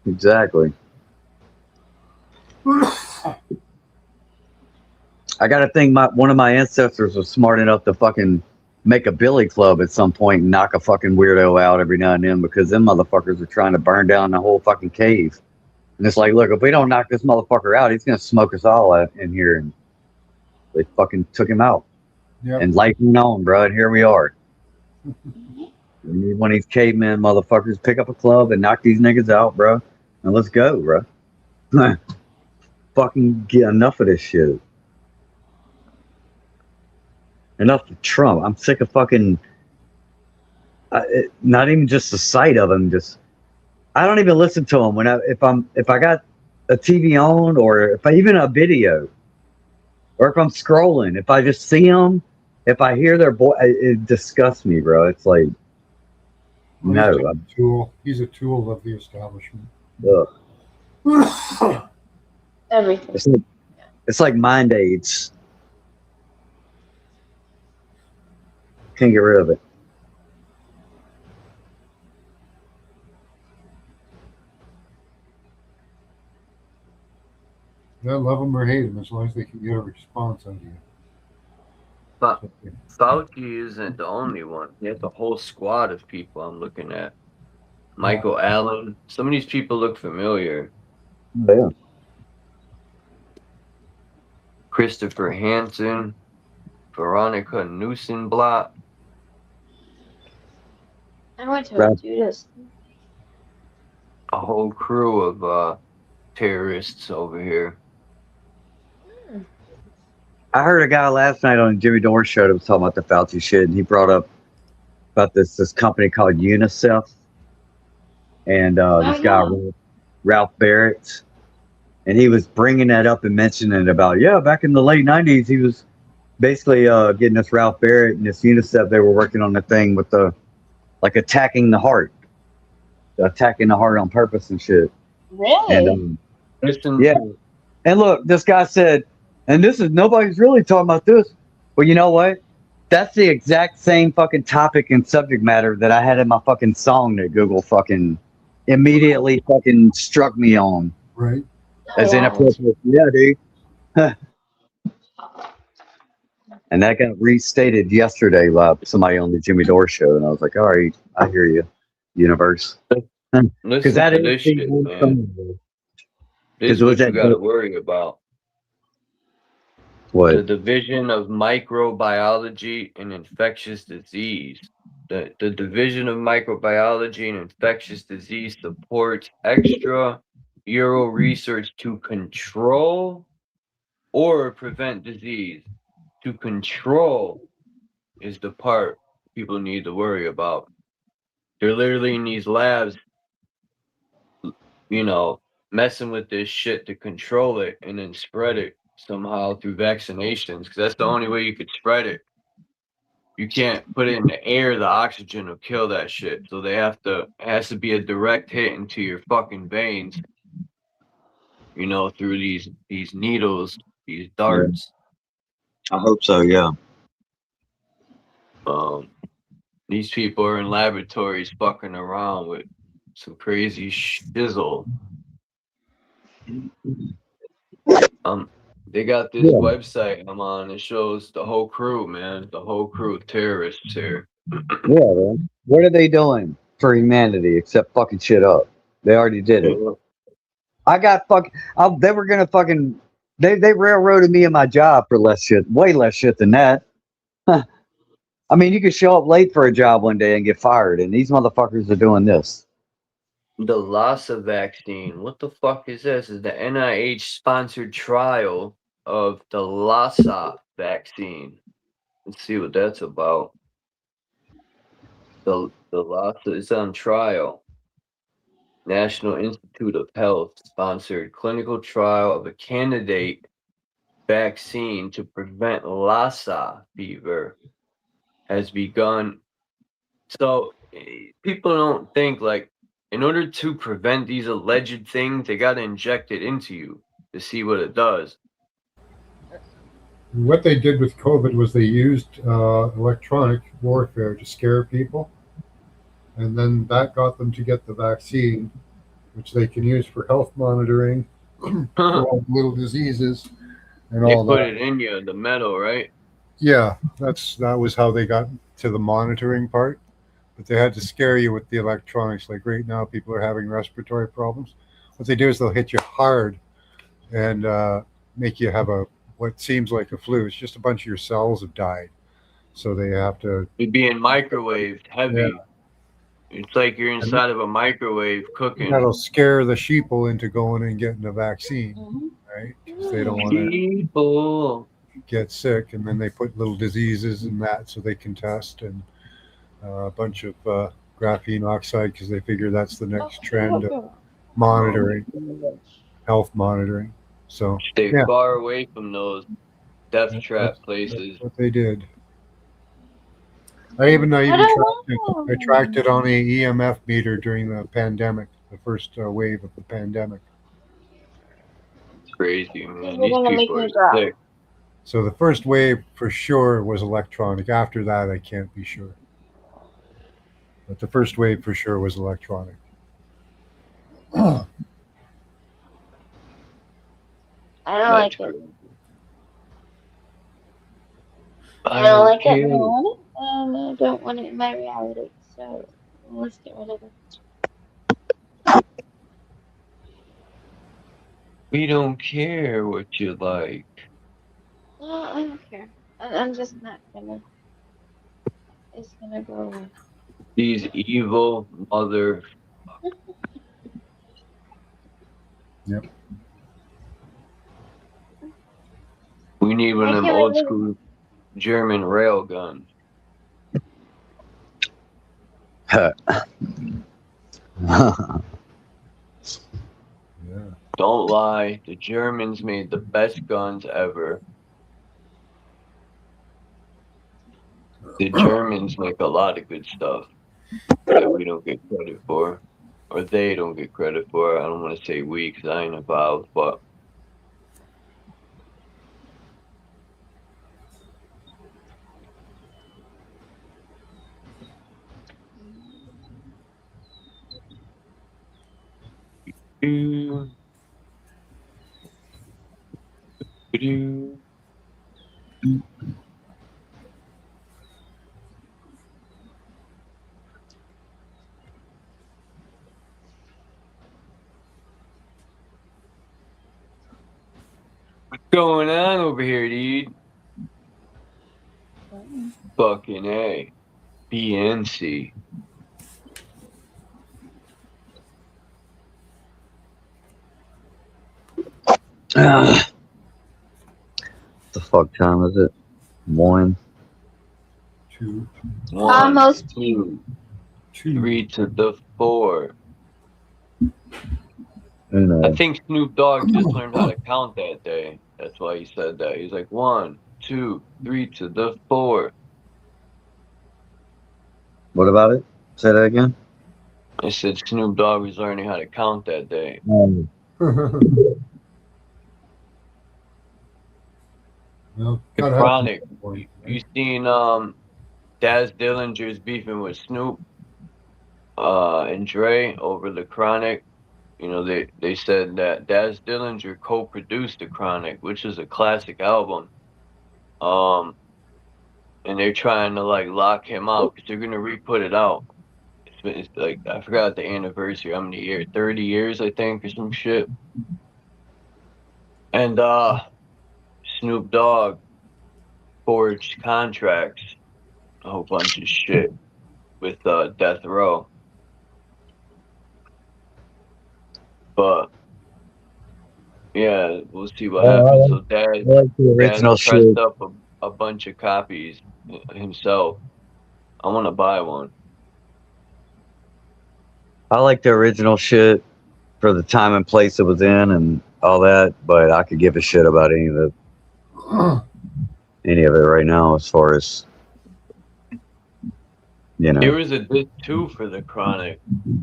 B: exactly. I gotta think one of my ancestors was smart enough to fucking make a billy club at some point and knock a fucking weirdo out every now and then because them motherfuckers are trying to burn down the whole fucking cave. And it's like, look, if we don't knock this motherfucker out, he's gonna smoke us all out in here. And they fucking took him out.
I: Yep.
B: And life went on, bro. And here we are. We need one of these caveman motherfuckers pick up a club and knock these niggas out, bro. And let's go, bro. Fucking get enough of this shit. Enough of Trump. I'm sick of fucking. Not even just the sight of him. Just I don't even listen to him when if I got a TV on or if I even a video or if I'm scrolling. If I just see them, if I hear their voice, it disgusts me, bro. It's like no.
I: He's a tool. He's a tool of the establishment.
J: Everything.
B: It's like mind aids. Can't get rid of it.
I: Yeah, love him or hate him, as long as they can get a response out of you.
G: But Fauci isn't the only one. He has a whole squad of people I'm looking at. Michael Allen. Some of these people look familiar.
B: Yeah.
G: Christopher Hansen. Veronica Newsenblatt.
J: I went to a Judas.
G: A whole crew of terrorists over here.
B: I heard a guy last night on Jimmy Dore's show that was talking about the Fauci shit, and he brought up about this company called UNICEF, and this guy Ralph Barrett, and he was bringing that up and mentioning about back in the late '90s, he was basically getting this Ralph Barrett and this UNICEF. They were working on the thing with the attacking the heart on purpose and shit.
J: Really?
B: And yeah. And look, this guy said, and nobody's really talking about this. Well, you know what? That's the exact same fucking topic and subject matter that I had in my fucking song that Google fucking immediately fucking struck me on.
I: Right.
B: As inappropriate. Yeah, dude. And that got restated yesterday by somebody on the Jimmy Dore show, and I was like, all right, I hear you, universe. Because that is
G: this shit, man. This is what you got to worry about.
B: What?
G: The Division of Microbiology and Infectious Disease. The Division of Microbiology and Infectious Disease supports extra Euro research to control or prevent disease. To control is the part people need to worry about. They're literally in these labs, messing with this shit to control it and then spread it somehow through vaccinations, because that's the only way you could spread it. You can't put it in the air, the oxygen will kill that shit. So it has to be a direct hit into your fucking veins, through these needles, these darts.
B: I hope so, yeah.
G: These people are in laboratories fucking around with some crazy shizzle. They got this website I'm on. It shows the whole crew, man. The whole crew of terrorists here.
B: Yeah, man. What are they doing for humanity except fucking shit up? They already did it. I got they were gonna fucking. They railroaded me in my job for less shit, way less shit than that. I mean, you could show up late for a job one day and get fired, and these motherfuckers are doing this.
G: The Lassa vaccine. What the fuck is this? Is the NIH-sponsored trial of the Lassa vaccine. Let's see what that's about. The Lassa is on trial. National Institute of Health sponsored clinical trial of a candidate vaccine to prevent Lassa fever has begun. So people don't think like in order to prevent these alleged things, they got to inject it into you to see what it does.
I: What they did with COVID was they used electronic warfare to scare people, and then that got them to get the vaccine, which they can use for health monitoring, for all the little diseases, and
G: They
I: all
G: put
I: that.
G: it in you, the metal, right?
I: Yeah, that was how they got to the monitoring part. But they had to scare you with the electronics. Like right now, people are having respiratory problems. What they do is they'll hit you hard and make you have what seems like a flu. It's just a bunch of your cells have died, so they have to.
G: You're being microwaved heavy.
I: Yeah.
G: It's like you're inside of a microwave cooking.
I: That'll scare the sheeple into going and getting the vaccine, right? Because they don't want to get sick, and then they put little diseases in that so they can test, and a bunch of graphene oxide because they figure that's the next trend of monitoring, health monitoring. So
G: Stay far away from those death trap places.
I: That's what they did. I even tracked it on a EMF meter during the pandemic, the first wave of the pandemic.
G: It's crazy, man. These people are sick.
I: So the first wave for sure was electronic. After that, I can't be sure. But the first wave for sure was electronic.
J: I don't like it. I don't like it. I don't want it. And I don't want it in my reality. So let's get rid of it.
G: We don't care what you like.
J: No, I don't care. I'm just not gonna. It's gonna go away.
G: These evil mother.
I: Yep.
G: We need one of them old school German rail guns.
I: Yeah.
G: Don't lie. The Germans made the best guns ever. The Germans make a lot of good stuff that we don't get credit for, or they don't get credit for. I don't want to say we because I ain't involved, but what's going on over here, dude? Fucking A. BNC.
B: The fuck time is it? 1.
I: 2.
G: 1,
J: Almost
G: 2, 3 to the 4. I think Snoop Dogg just learned how to count that day. That's why he said that. He's like 1, 2, 3 to the 4.
B: What about it? Say that again.
G: I said Snoop Dogg was learning how to count that day.
I: Well,
G: The Chronic. You seen Daz Dillinger's beefing with Snoop and Dre over the Chronic? You know, they said that Daz Dillinger co-produced the Chronic, which is a classic album. And they're trying to like lock him out because they're gonna re-put it out. It's like I forgot the anniversary, how many years? 30 years, I think, or some shit. And Snoop Dogg forged contracts, a whole bunch of shit with Death Row. But yeah, we'll see what happens. So Dad pressed up a bunch of copies himself. I want to buy one.
B: I like the original shit for the time and place it was in and all that, but I could give a shit about any of the any of it right now, as far as you
L: There
B: know.
L: was a disc 2 for the Chronic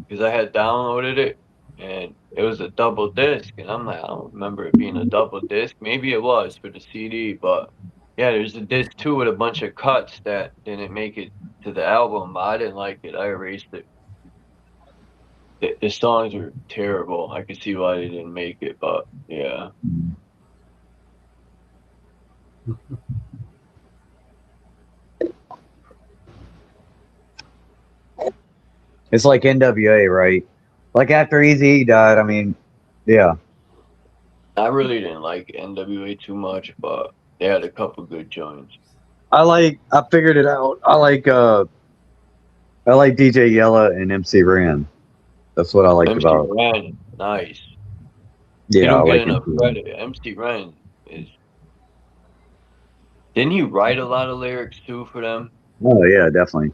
L: because I had downloaded it and it was a double disc, and I'm like, I don't remember it being a double disc. Maybe it was for the CD, but yeah, there's a disc 2 with a bunch of cuts that didn't make it to the album. I didn't like it. I erased it. The songs were terrible. I could see why they didn't make it, but yeah.
B: It's like NWA, right? Like after Eazy-E died, I mean, yeah.
L: I really didn't like NWA too much, but they had a couple good joints.
B: I figured it out. I like DJ Yella and MC Ren. That's what I liked
L: MC
B: about.
L: Ren, nice.
B: Yeah,
L: They don't
B: I
L: get
B: like
L: enough
B: MC Ren.
L: credit. MC Ren is. Didn't he write a lot of lyrics too for them?
B: Oh yeah, definitely.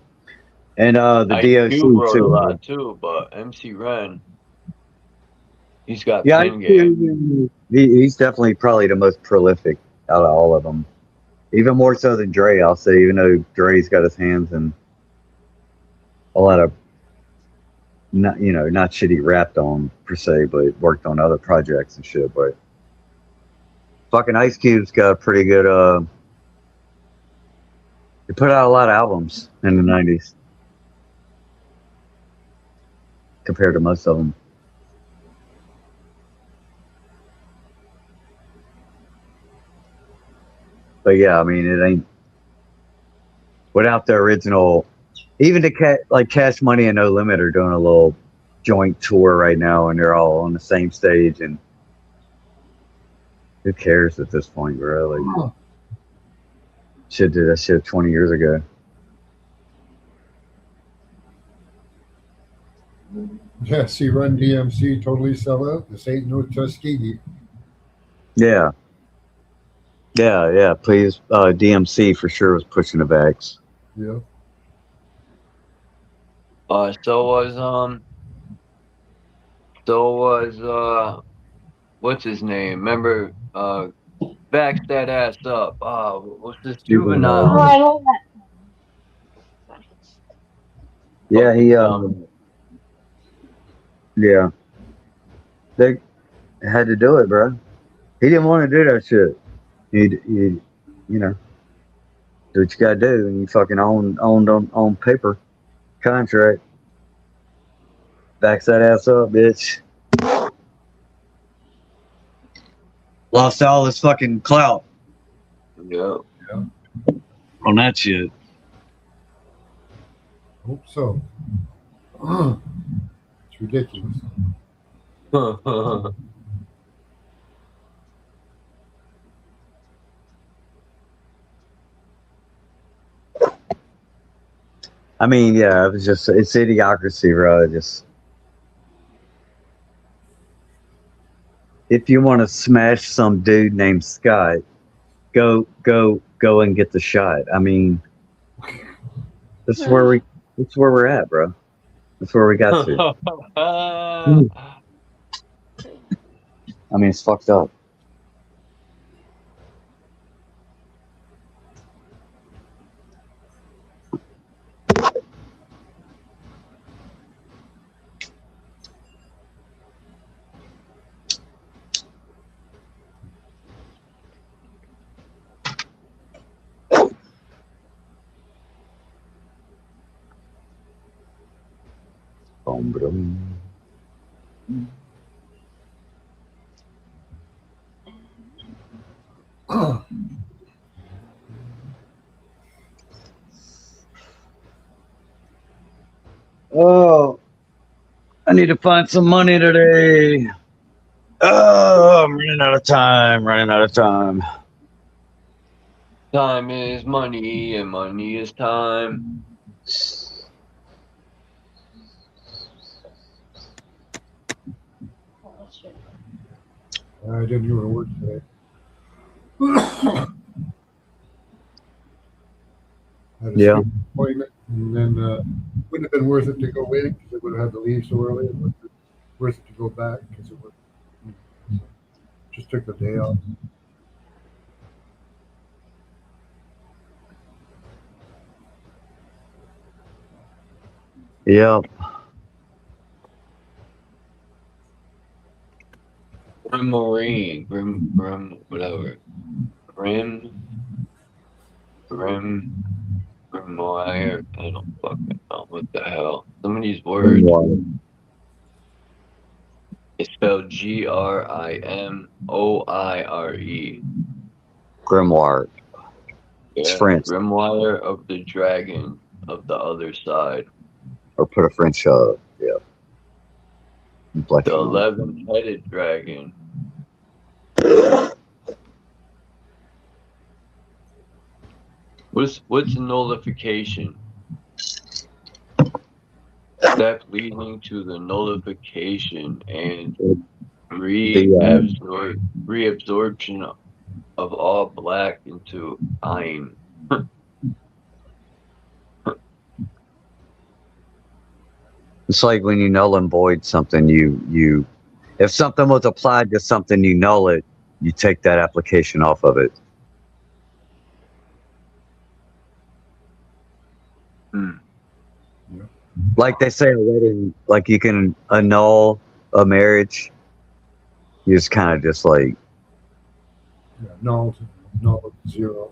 B: And the
L: Ice
B: DOC
L: Cube wrote a
B: too.
L: lot too, but MC Ren, he's got
B: Yeah,
L: pen game.
B: he's definitely probably the most prolific out of all of them. Even more so than Dre, I'll say. Even though Dre's got his hands in a lot of not shit he rapped on per se, but worked on other projects and shit. But fucking Ice Cube's got a pretty good. He put out a lot of albums in the '90s compared to most of them. But yeah, I mean, it ain't without the original. Even like Cash Money and No Limit are doing a little joint tour right now, and they're all on the same stage. And who cares at this point, bro? Like, should do that shit 20 years ago.
I: Yeah, see, Run DMC totally sell out. This ain't no Tuskegee.
B: Yeah. Please, DMC for sure was pushing the backs.
I: Yeah.
L: So was what's his name? Remember backs that ass up. What's this Juvenile?
J: Oh, I love that.
B: Yeah, he yeah. They had to do it, bro. He didn't want to do that shit. He do what you gotta do, and you fucking own paper contract. Backs that ass up, bitch. Lost all his fucking clout.
L: Yeah.
B: On that shit.
I: Hope so. It's ridiculous.
B: I mean, yeah, it's idiocracy, bro. If you want to smash some dude named Scott, go and get the shot. I mean, that's where we're at, bro. That's where we got to. I mean, it's fucked up. Oh, I need to find some money today. Oh, I'm running out of time.
L: Time is money, and money is time.
I: I didn't do a work today. Had a
B: Yeah.
I: appointment, and then wouldn't have been worth it to go in because I would have had to leave so early. It wasn't worth it to go back because it would just took the day off.
B: Yep.
L: Grim, whatever. Grimoire. I don't fucking know what the hell. Some of these words. It's spelled Grimoire.
B: Grimoire. It's
L: Yeah.
B: French.
L: Grimoire of the Dragon of the Other Side.
B: Or put a French, yeah.
L: The
B: Inflection on it.
L: 11-headed dragon. What's nullification? Step leading to the nullification and reabsorption of all black into iron.
B: It's like when you null and void something, you if something was applied to something, you null it, you take that application off of it. Like they say a wedding, like you can annul a marriage. You just kind of just like
I: No, zero.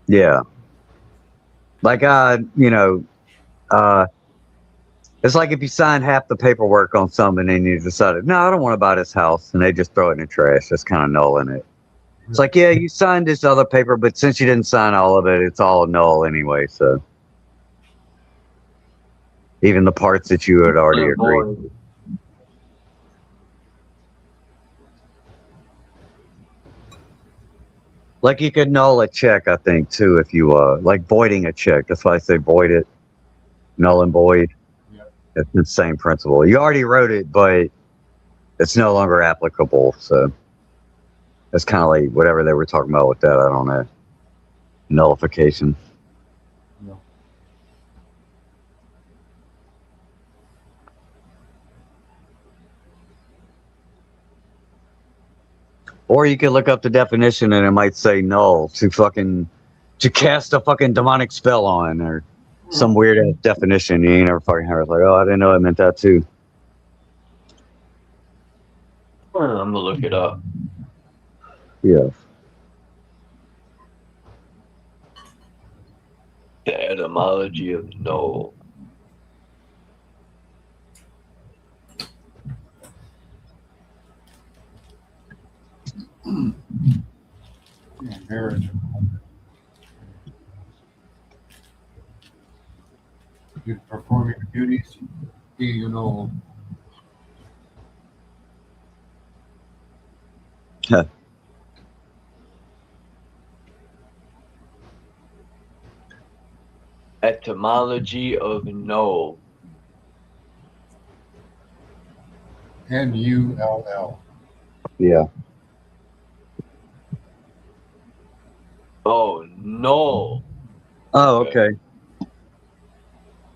B: yeah. Like it's like if you sign half the paperwork on something and you decided, no, I don't want to buy this house, and they just throw it in the trash. That's kind of null in it. It's like, yeah, you signed this other paper, but since you didn't sign all of it, it's all null anyway. So even the parts that you had already agreed. Like you could null a check, I think, too, if you like voiding a check. That's why I say void it, null and void. It's the same principle. You already wrote it, but it's no longer applicable. So it's kind of like whatever they were talking about with that. I don't know. Nullification. Or you could look up the definition and it might say null to cast a fucking demonic spell on, or some weird ass definition. You ain't never fucking heard. Like, oh, I didn't know it meant that too.
L: I'm gonna look it up.
B: Yeah.
L: The etymology of null.
I: Marriage. You're performing duties, you know.
L: Etymology of null.
I: Null.
B: Yeah.
L: Oh, null.
B: Oh, okay.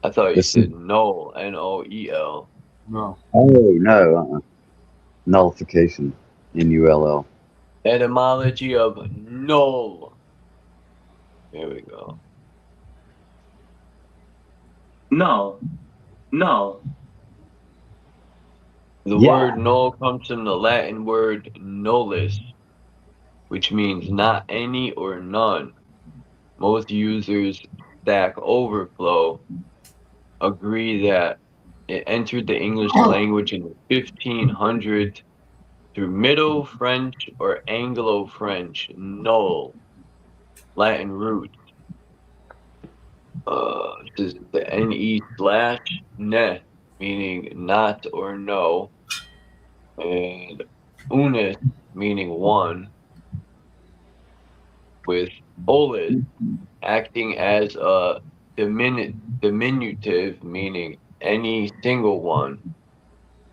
L: I thought you said null, Noel.
I: No.
B: Oh, no. Nullification. Null.
L: Etymology of null. There we go.
F: Null.
L: The word null comes from the Latin word nullus, which means not any or none. Most users Stack Overflow agree that it entered the English language in the 1500s through Middle French or Anglo-French null, Latin root. This is the ne/ne, meaning not or no, and unus, meaning one, with olis acting as a diminutive, meaning any single one.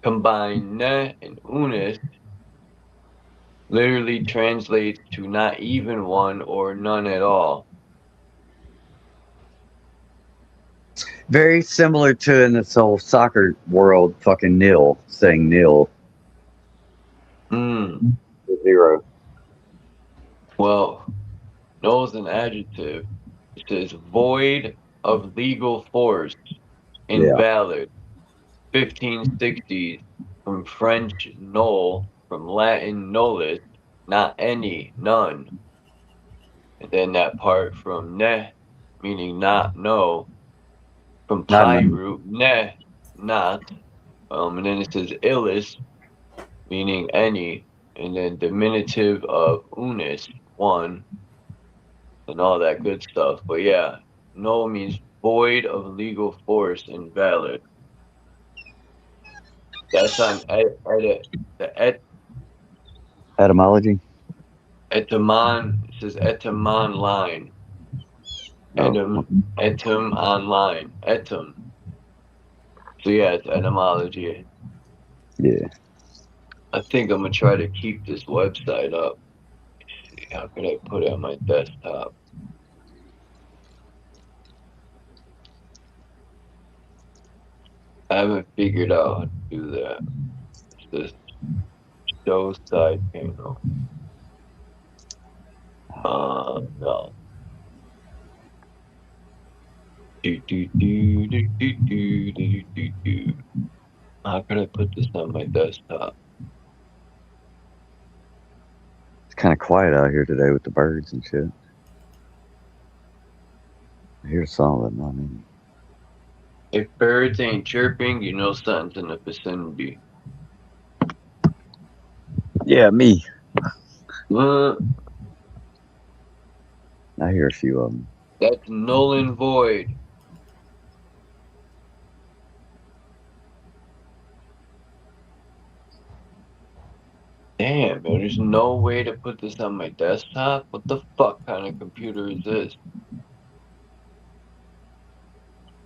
L: Combine ne and unus literally translates to not even one or none at all.
B: Very similar to in this whole soccer world, fucking nil, saying nil. Zero.
L: Well, null is an adjective. It says void of legal force, Invalid. 1560s from French null, from Latin nullus, not any, none. And then that part from ne, meaning not, no, from
B: Not
L: pi
B: none.
L: root, ne, not. And then it says illis, meaning any, and then diminutive of unis, one, and all that good stuff. But yeah, null means void of legal force, invalid. That's on the
B: Etymology.
L: etymon. It says etymon line.
B: Oh,
L: Etym online. Etym. So yeah, it's etymology.
B: yeah.
L: I think I'm gonna try to keep this website up. How can I put it on my desktop? I haven't figured out how to do that. It's this show side panel. No. How can I put this on my desktop?
B: It's kind of quiet out here today with the birds and shit. I hear some of it, I mean.
L: If birds ain't chirping, you know something's in the vicinity.
B: Yeah, me.
L: Uh,
B: I hear a few of them.
L: that's null and void. Damn, man, there's no way to put this on my desktop? What the fuck kind of computer is this?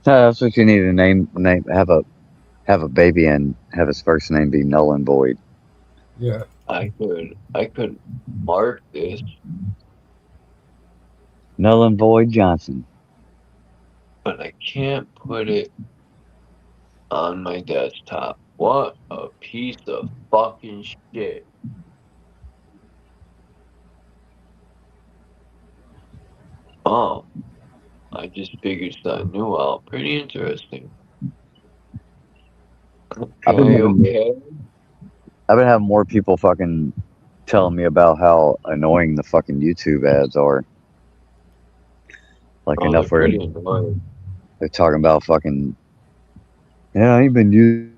B: No, that's what you need to name. Have a baby and have his first name be null and void.
I: Yeah.
L: I could mark this.
B: Null and void Johnson.
L: But I can't put it on my desktop. What a piece of fucking shit. Oh, I just figured something new out. Pretty interesting.
B: I've been
L: Okay.
B: having more people fucking telling me about how annoying the fucking YouTube ads are. Like
L: Oh, they're
B: enough where
L: pretty annoying.
B: they're talking about fucking. Yeah, I ain't been using.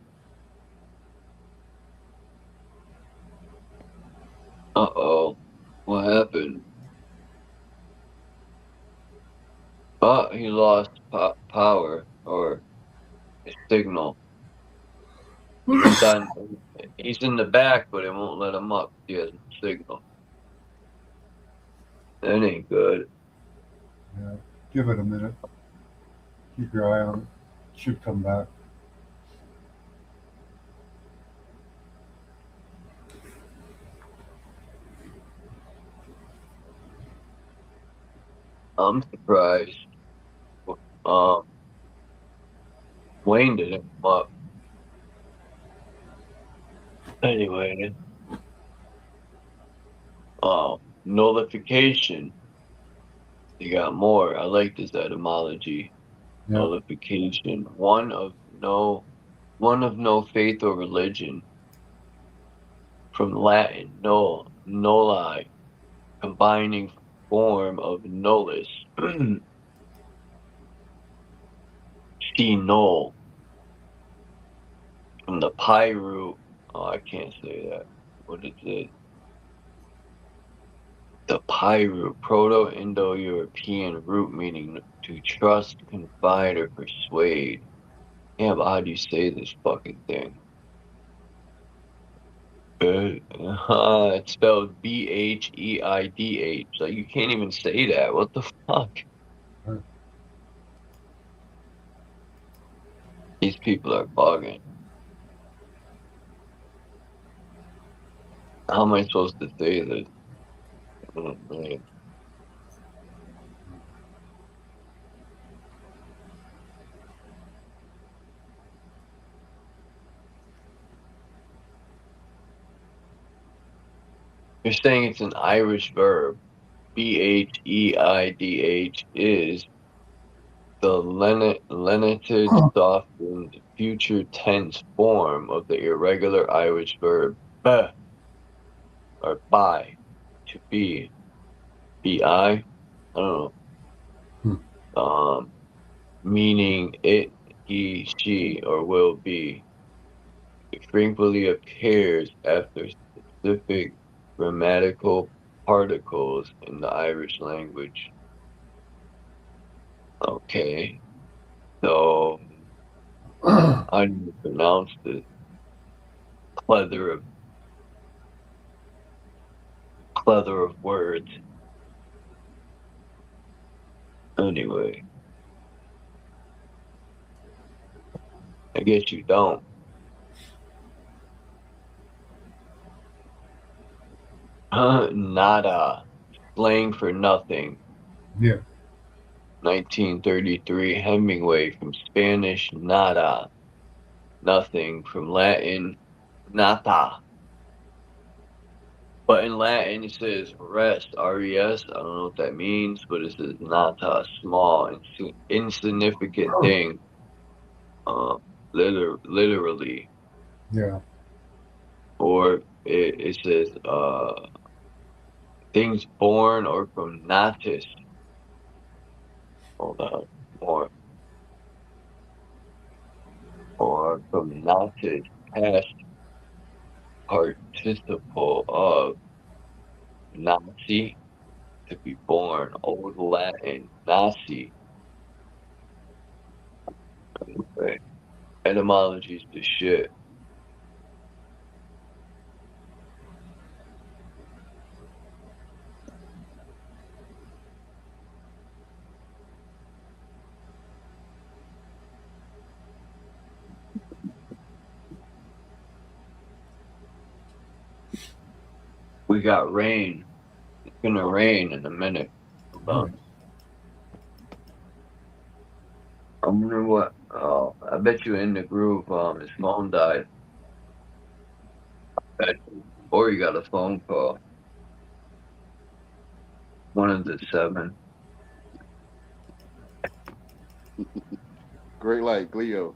L: Uh-oh. What happened? Oh, he lost power or signal. He's in the back, but it won't let him up. He has no signal. That ain't good.
I: Yeah. Give it a minute. Keep your eye on it. Should come back.
L: I'm surprised. Wayne didn't come up. Anyway. Nullification. You got more. I like this etymology.
I: Yeah.
L: Nullification. One of no faith or religion. From Latin, nulli, combining form of nullus. See null. From the pi root. Oh, I can't say that. What is it? The pi root, Proto-Indo-European root meaning to trust, confide, or persuade. Yeah, but how do you say this fucking thing? It's spelled Bheidh. Like, you can't even say that. What the fuck? These people are bugging. How am I supposed to say this? Oh, man. You're saying it's an Irish verb. Bheidh is the lenitive softened future tense form of the irregular Irish verb "beh" or "by," to be, bi. I don't know. Meaning it, he, she, or will be. It frequently appears after specific grammatical particles in the Irish language. Okay, so how do you pronounce this? Plethora of words. Anyway, I guess you don't. Nada, slang for nothing.
I: Yeah.
L: 1933, Hemingway, from Spanish nada, nothing, from Latin nata. But in Latin it says rest, R-E-S. I don't know what that means, but it says nata, small, insignificant thing. Literally.
I: Yeah.
L: Or it says things born or from natus. Hold on, more. Or from natus, past participle of nasi, to be born, Old Latin, nasi. Right. Etymology's the shit. We got rain. It's gonna rain in a minute. Hold on. I wonder what. Oh, I bet you in the groove. His phone died. Or you got a phone call. One of the 7.
M: Great like Leo.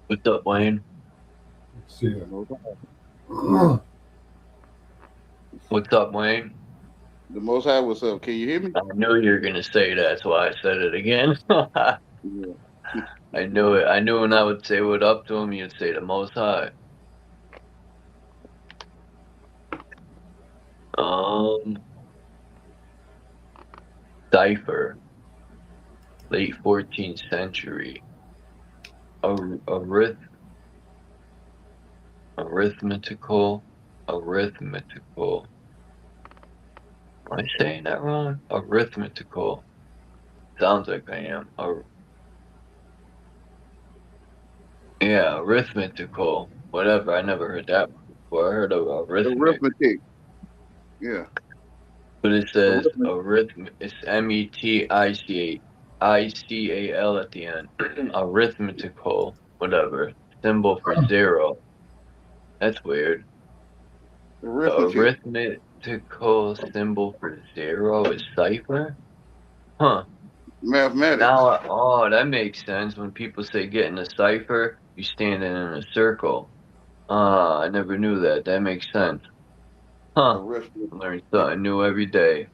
L: What's up, Wayne?
I: Let's see.
L: What's up, Wayne?
M: The Most High, what's up? Can you hear me?
L: I knew you were gonna say that. That's why I said it again.
M: Yeah.
L: I knew it. I knew when I would say what up to him, you'd say the Most High. Cipher, late 14th century. Arithmetical. Am I saying that wrong? Arithmetical. Sounds like I am. Yeah, arithmetical. Whatever. I never heard that before. I heard of
M: Arithmetic. Yeah.
L: But it says arithmetic. It's METICAL at the end. Arithmetical. Whatever. Symbol for 0. That's weird.
M: Arithmetic.
L: Arithmetical symbol for 0 is cipher? Huh.
M: Mathematics.
L: Now, that makes sense. When people say get in a cipher, you standing in a circle. I never knew that. That makes sense. Huh. Learn something new every day.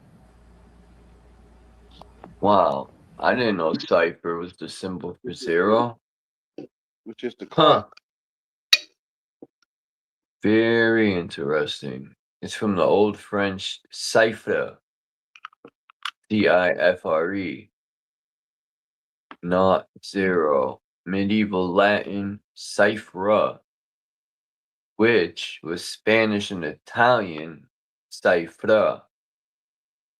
L: Wow. I didn't know cipher was the symbol for 0.
M: Which is the clock.
L: Very interesting. It's from the Old French cipher. CIFRE. Not 0. Medieval Latin cifra, which was Spanish and Italian cifra.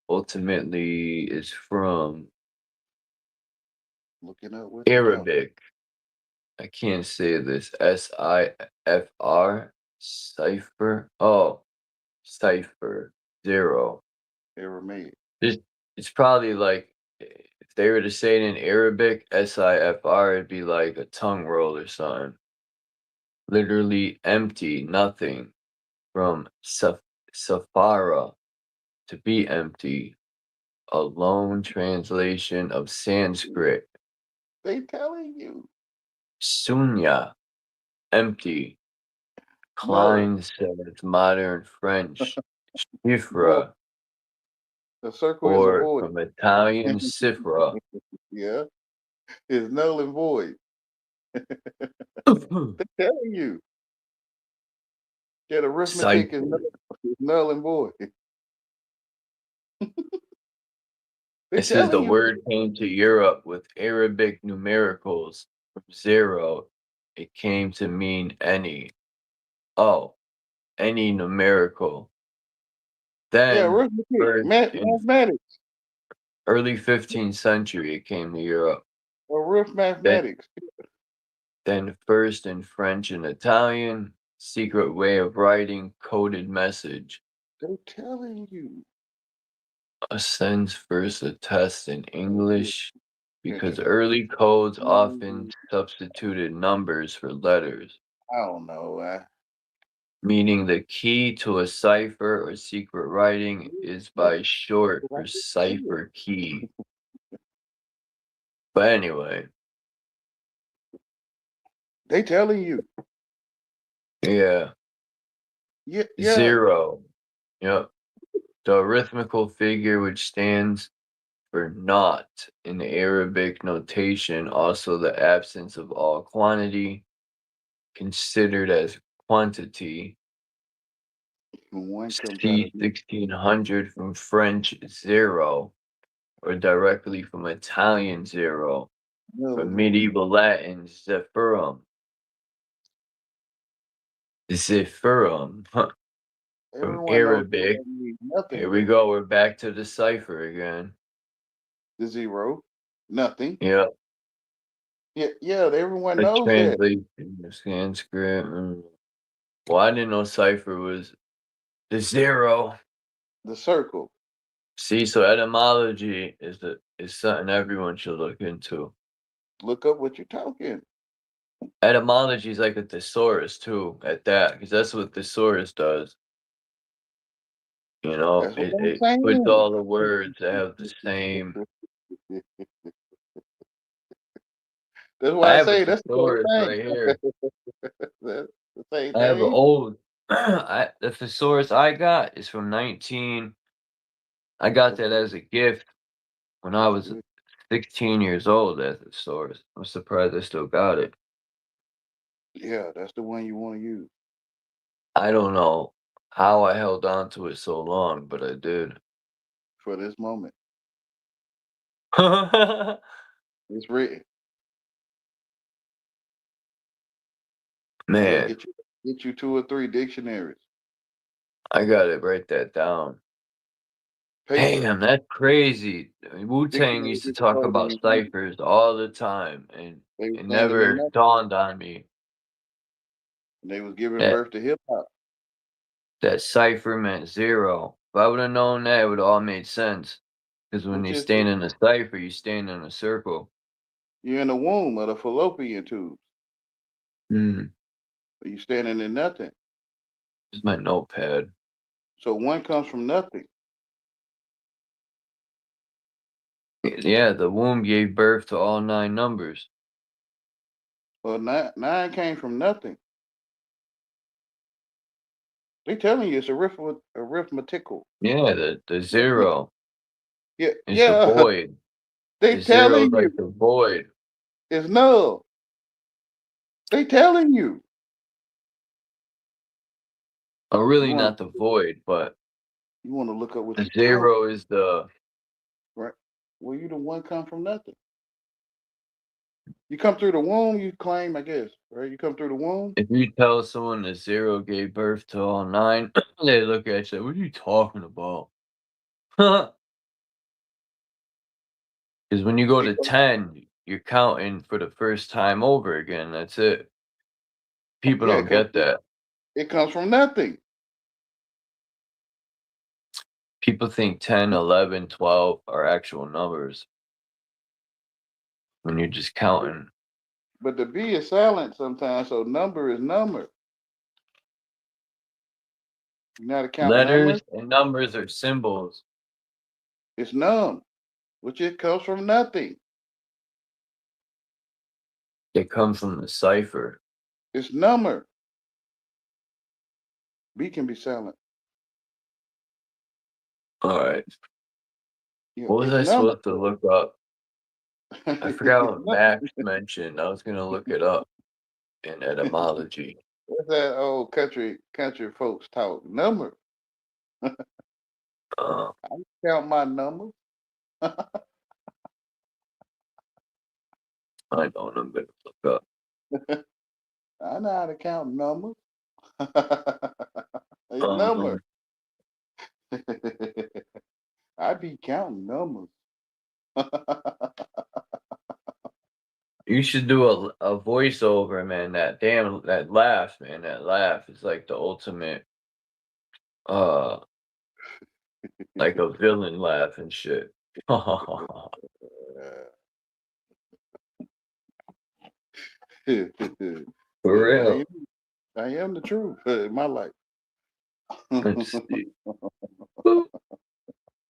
L: Ultimately is from Arabic. I can't say this. SIFR. Cipher. Oh, cipher. 0.
M: Aramaic.
L: It's probably like, if they were to say it in Arabic, SIFR, it'd be like a tongue roll or something. Literally empty, nothing. From Safara. to be empty, a lone translation of Sanskrit.
M: They telling you.
L: Sunya, empty.
M: No.
L: Klein says modern French.
M: Void.
L: Shifra,
M: The circle is a
L: or
M: void.
L: from Italian Sifra.
M: Yeah. It's null and void. They telling you. That arithmetic is null and void. They
L: It says the
M: telling you.
L: word came to Europe with Arabic numericals from 0. It came to mean any. Oh, any numerical.
M: Yeah,
L: Then,
M: arithmetic.
L: first in
M: Mathematics.
L: early 15th century, it came to Europe.
M: Mathematics.
L: Then first in French and Italian, secret way of writing coded message.
M: They telling you.
L: A sense first a test in English because early codes often substituted numbers for letters.
M: I don't know.
L: Meaning the key to a cipher or secret writing is by short for cipher key. But anyway.
M: They telling you.
L: Yeah.
M: Yeah.
L: 0. Yep. The arithmetical figure which stands for naught in the Arabic notation, also the absence of all quantity, considered as quantity. C 1600 from French 0, or directly from Italian 0, from medieval Latin zephyrum. Zephyrum. From Arabic. Here we go. We're back to the cipher again.
M: The 0. Nothing.
L: Yeah.
M: Yeah, everyone knows that.
L: Translation of Sanskrit. Well, I didn't know cipher was the 0.
M: The circle.
L: See, so etymology is something everyone should look into.
M: Look up what you're talking.
L: Etymology is like a thesaurus too, at that, because that's what thesaurus does. You know, it puts all the words that have the same.
M: That's why I say
L: that's the thesaurus right here.
M: That's the same thing.
L: I have an old. The thesaurus I got is from 19. I got that as a gift when I was 16 years old. That thesaurus. I'm surprised I still got it.
M: Yeah, that's the one you want to use.
L: I don't know how I held on to it so long, but I did.
M: For this moment.
L: It's
M: written.
L: Man.
M: Get you 2 or 3 dictionaries.
L: I gotta write that down. Damn, that's crazy. Wu-Tang used to talk about ciphers all the time, and it never dawned on me.
M: They was giving birth to hip-hop.
L: That cipher meant 0. If I would have known that, it would have all made sense. Because when you stand in a cipher, you stand in a circle.
M: You're in the womb of the fallopian tubes. You standing in nothing.
L: This is my notepad.
M: So 1 comes from nothing.
L: Yeah, the womb gave birth to all 9 numbers.
M: Well, 9 came from nothing. They telling you it's arithmetical.
L: Yeah, the 0.
M: Yeah,
L: it's the void.
M: They telling you.
L: Like the void.
M: It's null. They telling you.
L: Oh, really not the void, but
M: you want to look up what
L: the 0 is the
M: right. Well, you the one come from nothing. You come through the womb, you claim, I guess, right? You come through the womb.
L: If you tell someone the 0 gave birth to all 9, they look at you like, what are you talking about? Because when you go to 10, you're counting for the first time over again. That's it. People don't get that.
M: It comes from nothing.
L: People think 10, 11, 12 are actual numbers when you're just counting.
M: But the B is silent sometimes, so number is number. You know how to count
L: Letters
M: numbers?
L: and numbers are symbols.
M: It's num, which it comes from nothing.
L: They come from the cipher.
M: It's number. B can be silent.
L: All right.
M: Yeah,
L: What was
M: it's
L: I
M: number.
L: supposed to look up? I forgot what Max mentioned. I was gonna look it up in etymology.
M: What's that old country folks talk? Number.
L: Uh,
M: I count my numbers.
L: I don't know. I'm gonna look up.
M: I know how to count numbers. It's number. I be counting numbers.
L: You should do a voiceover, man. That laugh, man. That laugh is like the ultimate, like a villain laugh and shit. For real.
M: I am the truth in my life.
L: Let's see. Boop,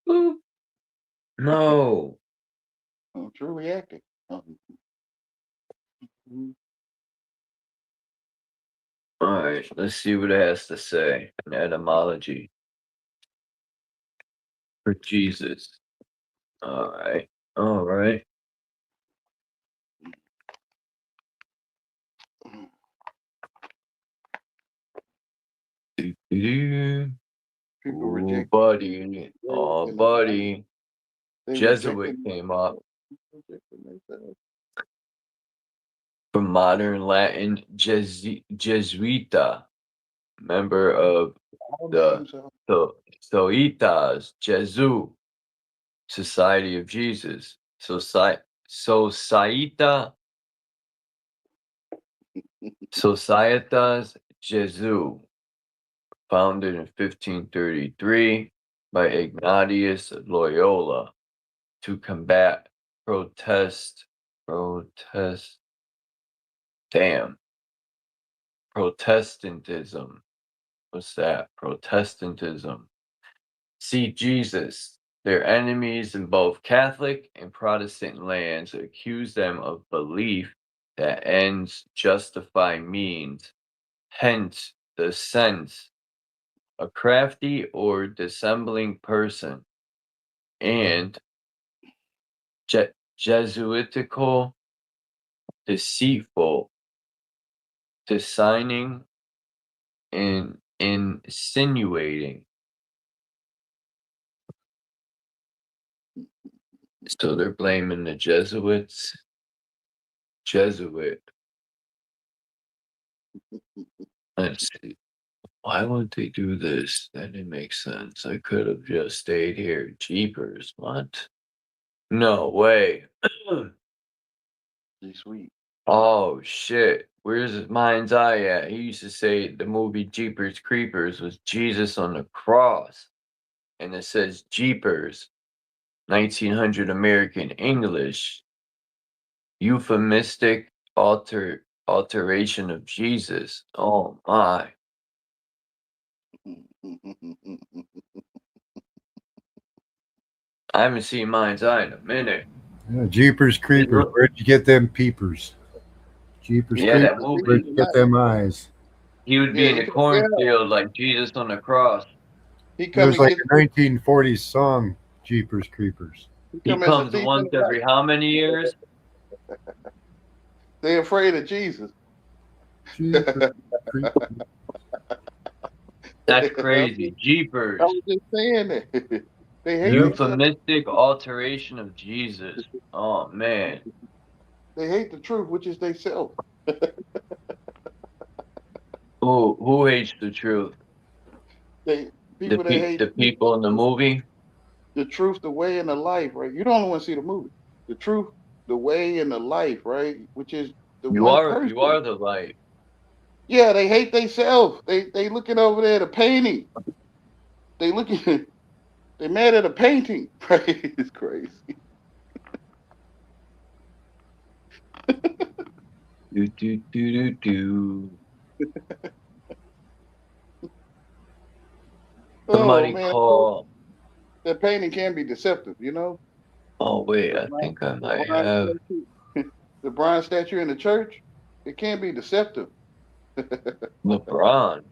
L: boop. No.
M: I'm truly acting.
L: All right. Let's see what it has to say in etymology for Jesus. All right. All right.
M: People
L: Oh,
M: reject.
L: buddy. Oh, buddy.
M: They
L: Jesuit
M: rejected
L: came up
M: themselves.
L: from modern Latin Jesuita, member of the Soitas, Jesu, Society of Jesus. Societas Jesu, founded in 1533 by Ignatius Loyola to combat Protestantism. What's that? Protestantism. See Jesus. Their enemies in both Catholic and Protestant lands accuse them of belief that ends justify means, hence the sense, a crafty or dissembling person, and Jesuitical, deceitful, designing, and insinuating. So they're blaming the Jesuits. Jesuit. Let's see. Why would they do this? That didn't make sense. I could have just stayed here. Jeepers. What? No way.
M: Sweet.
L: Oh, shit. Where's his mind's eye at? He used to say the movie Jeepers Creepers was Jesus on the cross. And it says Jeepers, 1900 American English, euphemistic alteration of Jesus. Oh, my. I haven't seen mind's eye in a minute.
I: Yeah, Jeepers Creepers. Where'd you get them peepers? Jeepers
L: Yeah, that
I: Creepers.
L: movie.
I: Where'd you get them eyes?
L: He would be in a cornfield like Jesus on the cross.
I: It was like a 1940s song, Jeepers Creepers.
L: He comes once every how many years?
M: They're afraid of Jesus.
L: That's crazy. Jeepers.
M: I was just saying that. They hate
L: Euphemistic alteration of Jesus. Oh, man.
M: They hate the truth, which is they self.
L: Who hates the truth?
M: The
L: people in the movie?
M: The truth, the way, and the life, right? You don't want to see the movie. The truth, the way, and the life, right? Which is the one person.
L: You are the light.
M: Yeah, they hate themselves. They looking over there at a painting. They looking. They mad at a painting. Right? It's crazy. Oh
L: Somebody
M: man,
L: call.
M: that painting can be deceptive, you know.
L: Oh wait,
M: The
L: I
M: bronze,
L: think I
M: the
L: might
M: bronze
L: have
M: statue, the bronze statue in the church, it can be deceptive.
L: LeBron.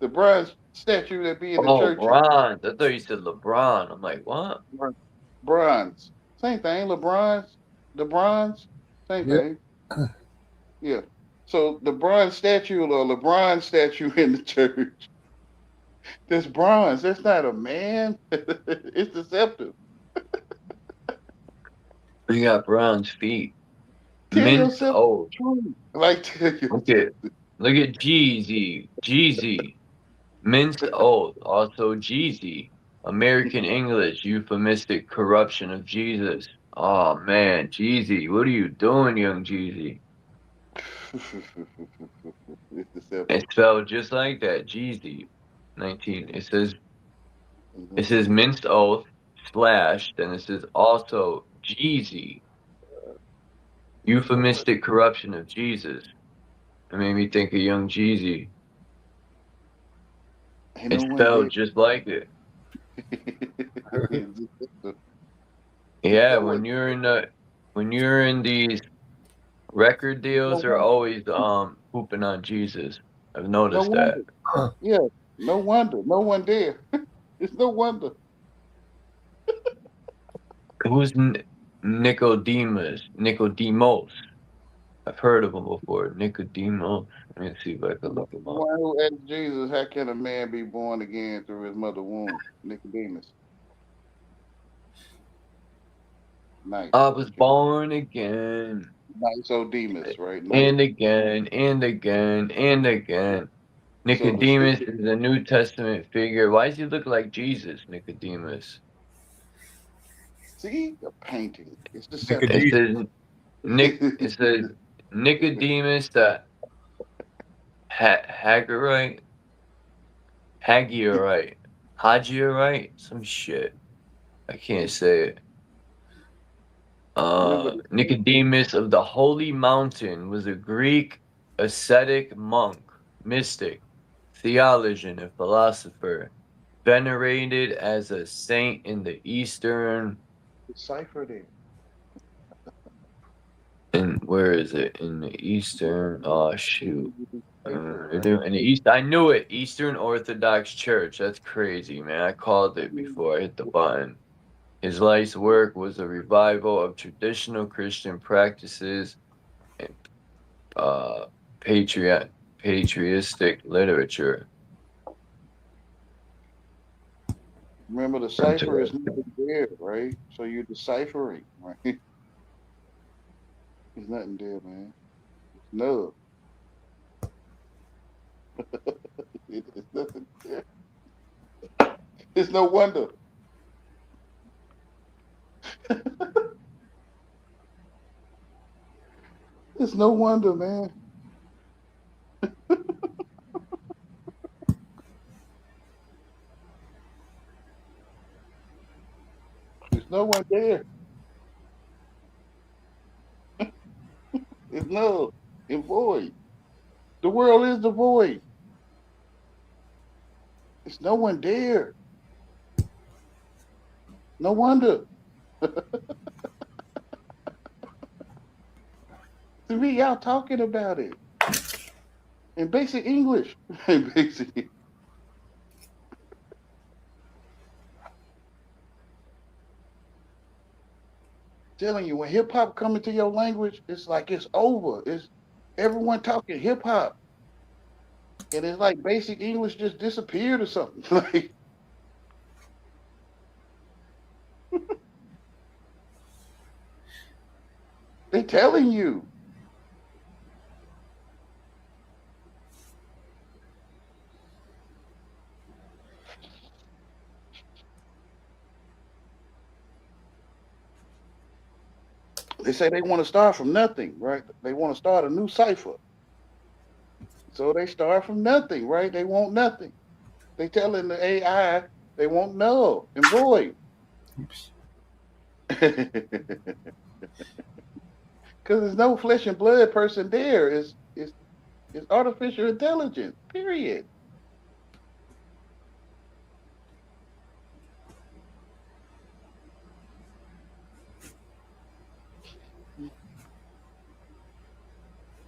M: The bronze statue that be in the
L: Oh,
M: church,
L: bronze. I thought you said LeBron. I'm like, what?
M: bronze, same thing. LeBron's, the bronze, same
I: Yep.
M: thing. Yeah. So the bronze statue or LeBron statue in the church, that's bronze. That's not a man. It's deceptive.
L: You got bronze feet.
M: Tell
L: Minced
M: yourself
L: oath.
M: the truth. Like tell you.
L: Look at Jeezy. Jeezy. Minced oath. Also Jeezy. American English. Euphemistic corruption of Jesus. Oh man, Jeezy. What are you doing, young Jeezy?
M: It's deceptive.
L: It's spelled just like that. Jeezy. 19. It says minced oath / then it says also Jeezy. Euphemistic corruption of Jesus. It made me think of young Jeezy.
M: Ain't
L: It's
M: no one
L: spelled
M: there.
L: just like it.
M: It's deceptive.
L: Yeah,
M: No
L: when
M: one.
L: you're in these record deals,
M: No
L: they're
M: wonder.
L: always pooping on Jesus. I've
M: No
L: noticed that.
M: wonder. Yeah. No wonder. No one there. It's no wonder.
L: Who's Nicodemus? Nicodemos. I've heard of him before. Nicodemus. Let me see if I can look him
M: The
L: up.
M: one who asked Jesus, "How can a man be born again through his mother womb?" Nicodemus. Nice.
L: I was born again.
M: Nice Odemus, right? Nice.
L: And again, and again, and again.
M: So the
L: Nicodemus is a New Testament figure. Why does he look like Jesus, Nicodemus?
M: see the painting. It's
L: It
M: deceptive.
L: it says Nicodemus the Hagiorite, some shit. I can't say it. Nicodemus of the Holy Mountain was a Greek ascetic monk, mystic, theologian, and philosopher, venerated as a saint in the Eastern.
M: Cipher there.
L: And where is it? In the Eastern. Oh shoot. In the East. I knew it. Eastern Orthodox Church. That's crazy, man. I called it before I hit the button. His life's work was a revival of traditional Christian practices and patriotic literature.
M: Remember, the cipher is nothing there, right? So you're deciphering, right? There's nothing there, man. No. It's nothing there. It's no wonder. It's no wonder, man. There's no one there. It's no, it's void. The world is the void. There's no one there. No wonder. To me, y'all talking about it in basic English. In basic. Telling you, when hip hop come into your language, it's like it's over. It's everyone talking hip hop, and it's like basic English just disappeared or something. Like they telling you. They say they want to start from nothing, right? They want to start a new cipher. So they start from nothing, right? They want nothing. They telling the AI they want null and void. Because there's no flesh and blood person there. It's artificial intelligence, period.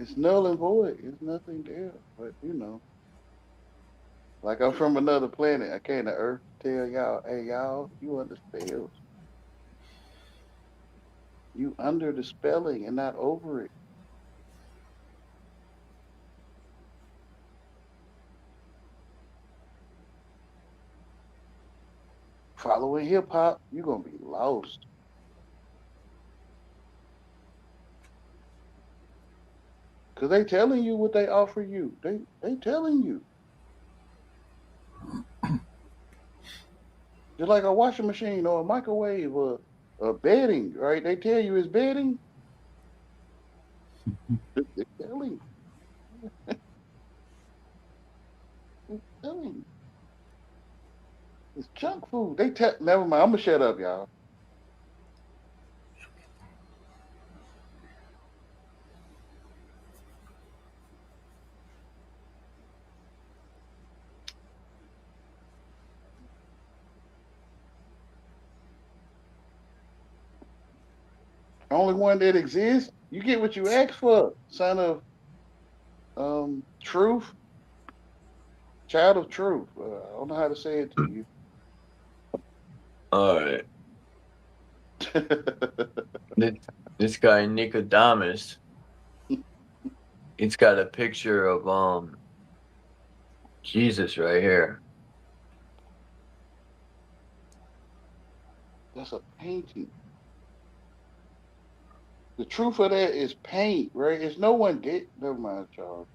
M: It's null and void. There's nothing there. But like I'm from another planet. I came to Earth to tell y'all, hey y'all, you under spells. You under the spelling and not over it. Following hip hop, you're gonna be lost. Cause they telling you what they offer you. They telling you. Just like a washing machine or a microwave or bedding, right? They tell you it's bedding. They're telling you. They're telling you. It's junk food. Never mind. I'm gonna shut up, y'all. Only one that exists. You get what you ask for, son of truth, child of truth. I don't know how to say it to you.
L: All right. This guy Nicodemus, it's got a picture of Jesus right here.
M: That's a painting. The truth of that is paint, right? It's no one did. Never mind, Charles.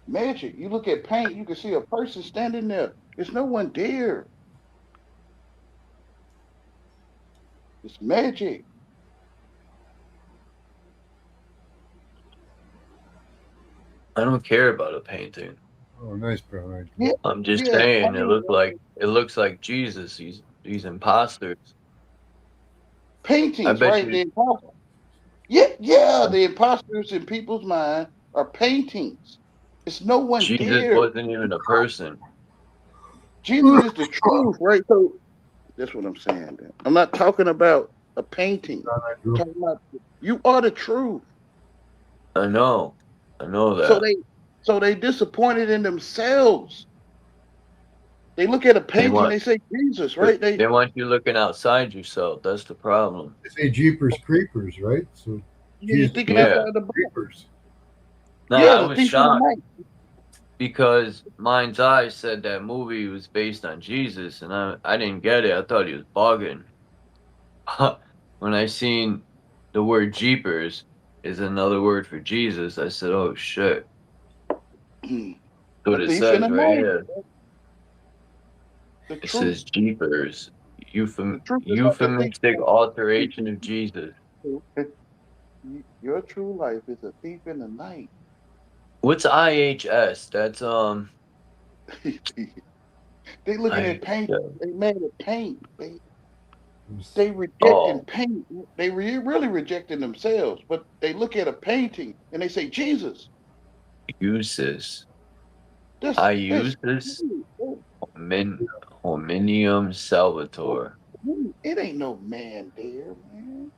M: Magic. You look at paint, you can see a person standing there. There's no one there. It's magic.
L: I don't care about a painting.
I: Oh, nice, bro.
M: Yeah,
L: I'm just saying it looks like Jesus. These imposters.
M: Paintings,
L: I bet
M: right?
L: you.
M: The imposters. Yeah. The imposters in people's mind are paintings. It's no one
L: Jesus
M: there.
L: wasn't even a person.
M: Jesus is the truth, right? So that's what I'm saying. Then. I'm not talking about a painting. I'm talking about you are the truth.
L: I know that.
M: So they disappointed in themselves. They look at a painting, they say Jesus, right?
L: They want you looking outside yourself. That's the problem.
I: They say Jeepers Creepers, right? So
M: you're thinking outside the box.
I: Creepers.
L: No,
M: Yeah,
L: I was shocked because Mind's Eye said that movie was based on Jesus, and I didn't get it. I thought he was bugging. When I seen the word Jeepers is another word for Jesus, I said, "Oh shit!" What it says right here. It says Jeepers, euphemistic alteration of Jesus.
M: Your true life is a thief in the night.
L: What's IHS? That's
M: They looking at paint. They mad at paint. They rejecting paint. They really rejecting themselves. But they look at a painting and they say Jesus.
L: Uses. I use this. Hominium Salvator.
M: It ain't no man there, man.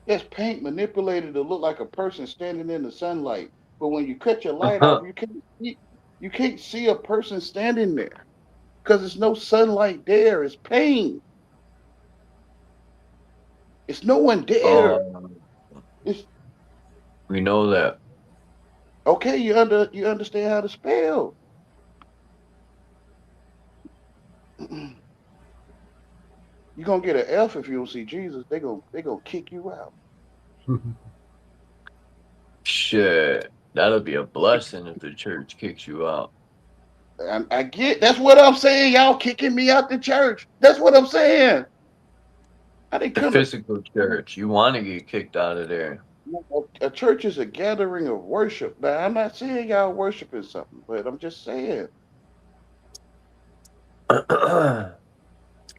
M: That's paint manipulated to look like a person standing in the sunlight. But when you cut your light off, you can't see a person standing there because there's no sunlight there. It's paint. It's no one there.
L: We know that.
M: Okay, you understand how to spell. You're gonna get an F if you don't see Jesus. They gonna kick you out.
L: Shit, that'll be a blessing if the church kicks you out.
M: I get that's what I'm saying. Y'all kicking me out the church. That's what I'm saying.
L: The physical church. You want to get kicked out of there.
M: A church is a gathering of worship. Now, I'm not saying y'all worshiping something, but I'm just saying.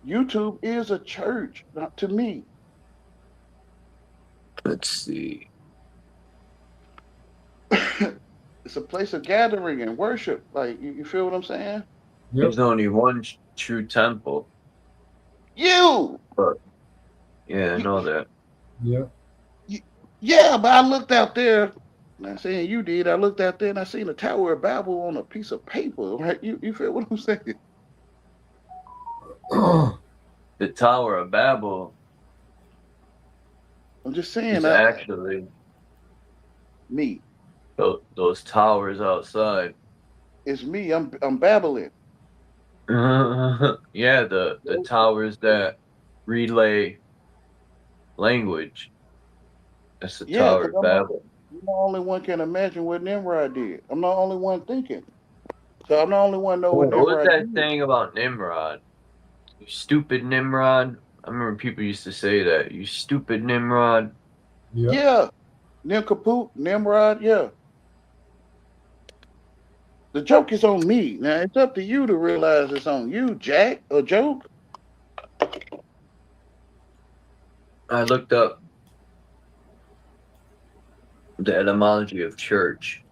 M: YouTube is a church, not to me.
L: Let's see.
M: It's a place of gathering and worship. Like, you feel what I'm saying?
L: There's only one true temple.
M: You.
L: But yeah, I know that.
I: Yeah.
M: Yeah, but I looked out there. Not saying you did. I looked out there and I seen the Tower of Babel on a piece of paper. Right? You feel what I'm saying?
L: The Tower of Babel.
M: I'm just saying.
L: It's actually
M: me.
L: Those towers outside.
M: It's me. I'm babbling.
L: Yeah, the towers that relay language. That's the Tower of Babel.
M: I'm the only one can imagine what Nimrod did. I'm the only one thinking. So I'm the only one know what Nimrod
L: What was that
M: did.
L: saying about Nimrod? You stupid Nimrod. I remember people used to say that. You stupid Nimrod.
M: Yeah. Nimkaput, Nimrod, yeah. The joke is on me. Now it's up to you to realize it's on you, Jack. A joke.
L: I looked up the etymology of church.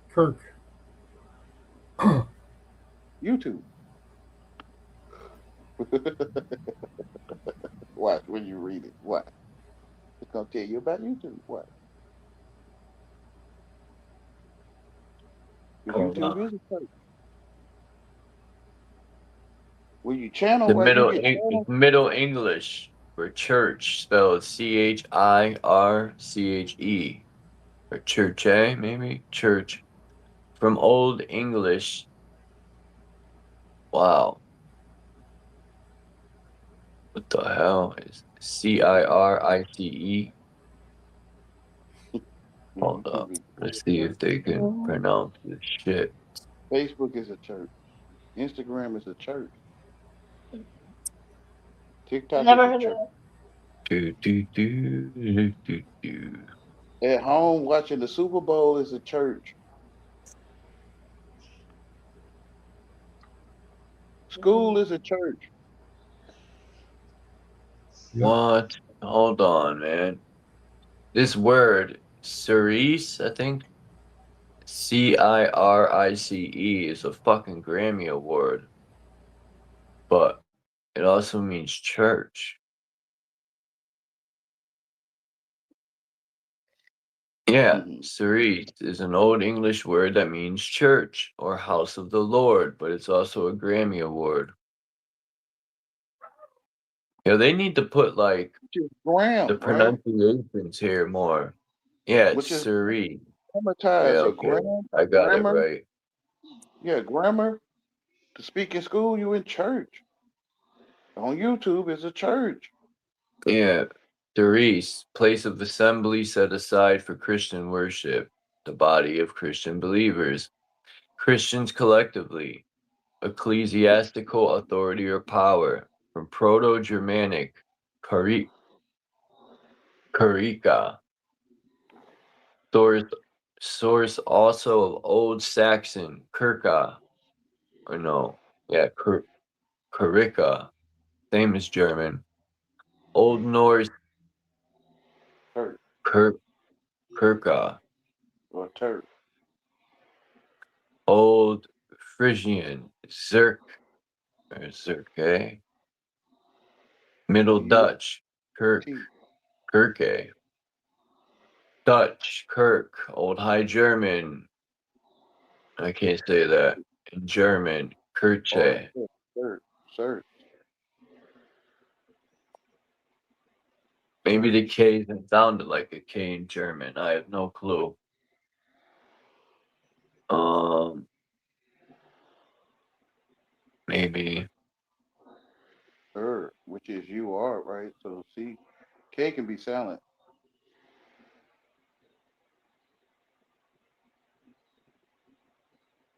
I: Kirk.
M: YouTube. Watch when you read it. What? It's gonna tell you about YouTube. What? YouTube is a church. When you channel
L: The
M: right,
L: Middle English for church spelled CHIRCHE or church, maybe church from Old English. Wow. What the hell is CIRICE? Hold up. Let's see if they can pronounce this shit.
M: Facebook is a church. Instagram is a church. TikTok
J: Never
M: is a
J: heard
M: church.
J: of
M: At home watching the Super Bowl is a church. School is a church.
L: What? Hold on, man. This word, cerise, I think, CIRICE, is a fucking Grammy award. But it also means church. Yeah, cerise is an Old English word that means church or house of the Lord, but it's also a Grammy award. You know, they need to put like the pronunciations here more. Yeah, it's cerise.
M: Grammatize
L: okay. I got it right.
M: Yeah, grammar. To speak in school, you in church. On YouTube is a church.
L: Yeah, cerise, place of assembly set aside for Christian worship, the body of Christian believers. Christians collectively, ecclesiastical authority or power, from Proto-Germanic, karika, source also of Old Saxon, kirka, or no, yeah, karika, same as German. Old Norse, kirka.
M: Or Turk.
L: Old Frisian, Zerk, or Zerke. Middle Dutch, Kirke. Dutch, Kirk. Old High German, I can't say that. In German, Kirche.
M: Sir.
L: Maybe the K isn't sounded like a K in German. I have no clue. Maybe.
M: Which is you are, right? So see, K can be silent.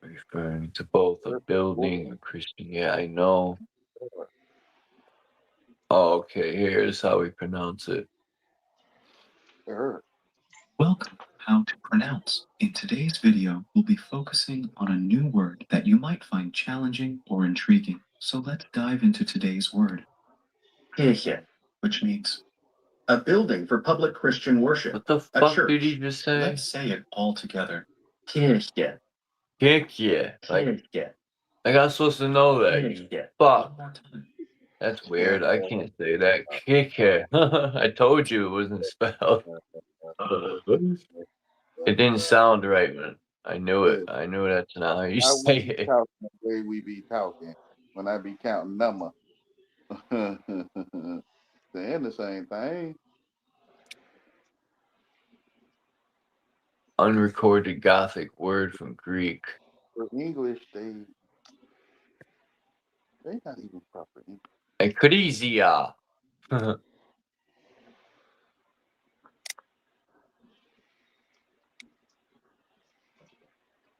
L: Referring to both a building, a Christian. Yeah, I know. Oh, okay, here's how we pronounce it.
N: Welcome to How to Pronounce. In today's video, we'll be focusing on a new word that you might find challenging or intriguing. So let's dive into today's word. Kirche, which means a building for public Christian worship.
L: What the fuck did you just say?
N: Let's say it all together. Kirche.
L: Kirche.
N: Kirche.
L: Like, I'm supposed to know that. Fuck. That's weird. I can't say that. Kicker. I told you it wasn't spelled. It didn't sound right, man. I knew it. I knew that's not how you
M: I
L: say
M: wouldn't be
L: it.
M: talking the way we be talking when I be counting number. Saying the same thing.
L: Unrecorded Gothic word from Greek.
M: For English, they not even proper English.
L: Ecclesia.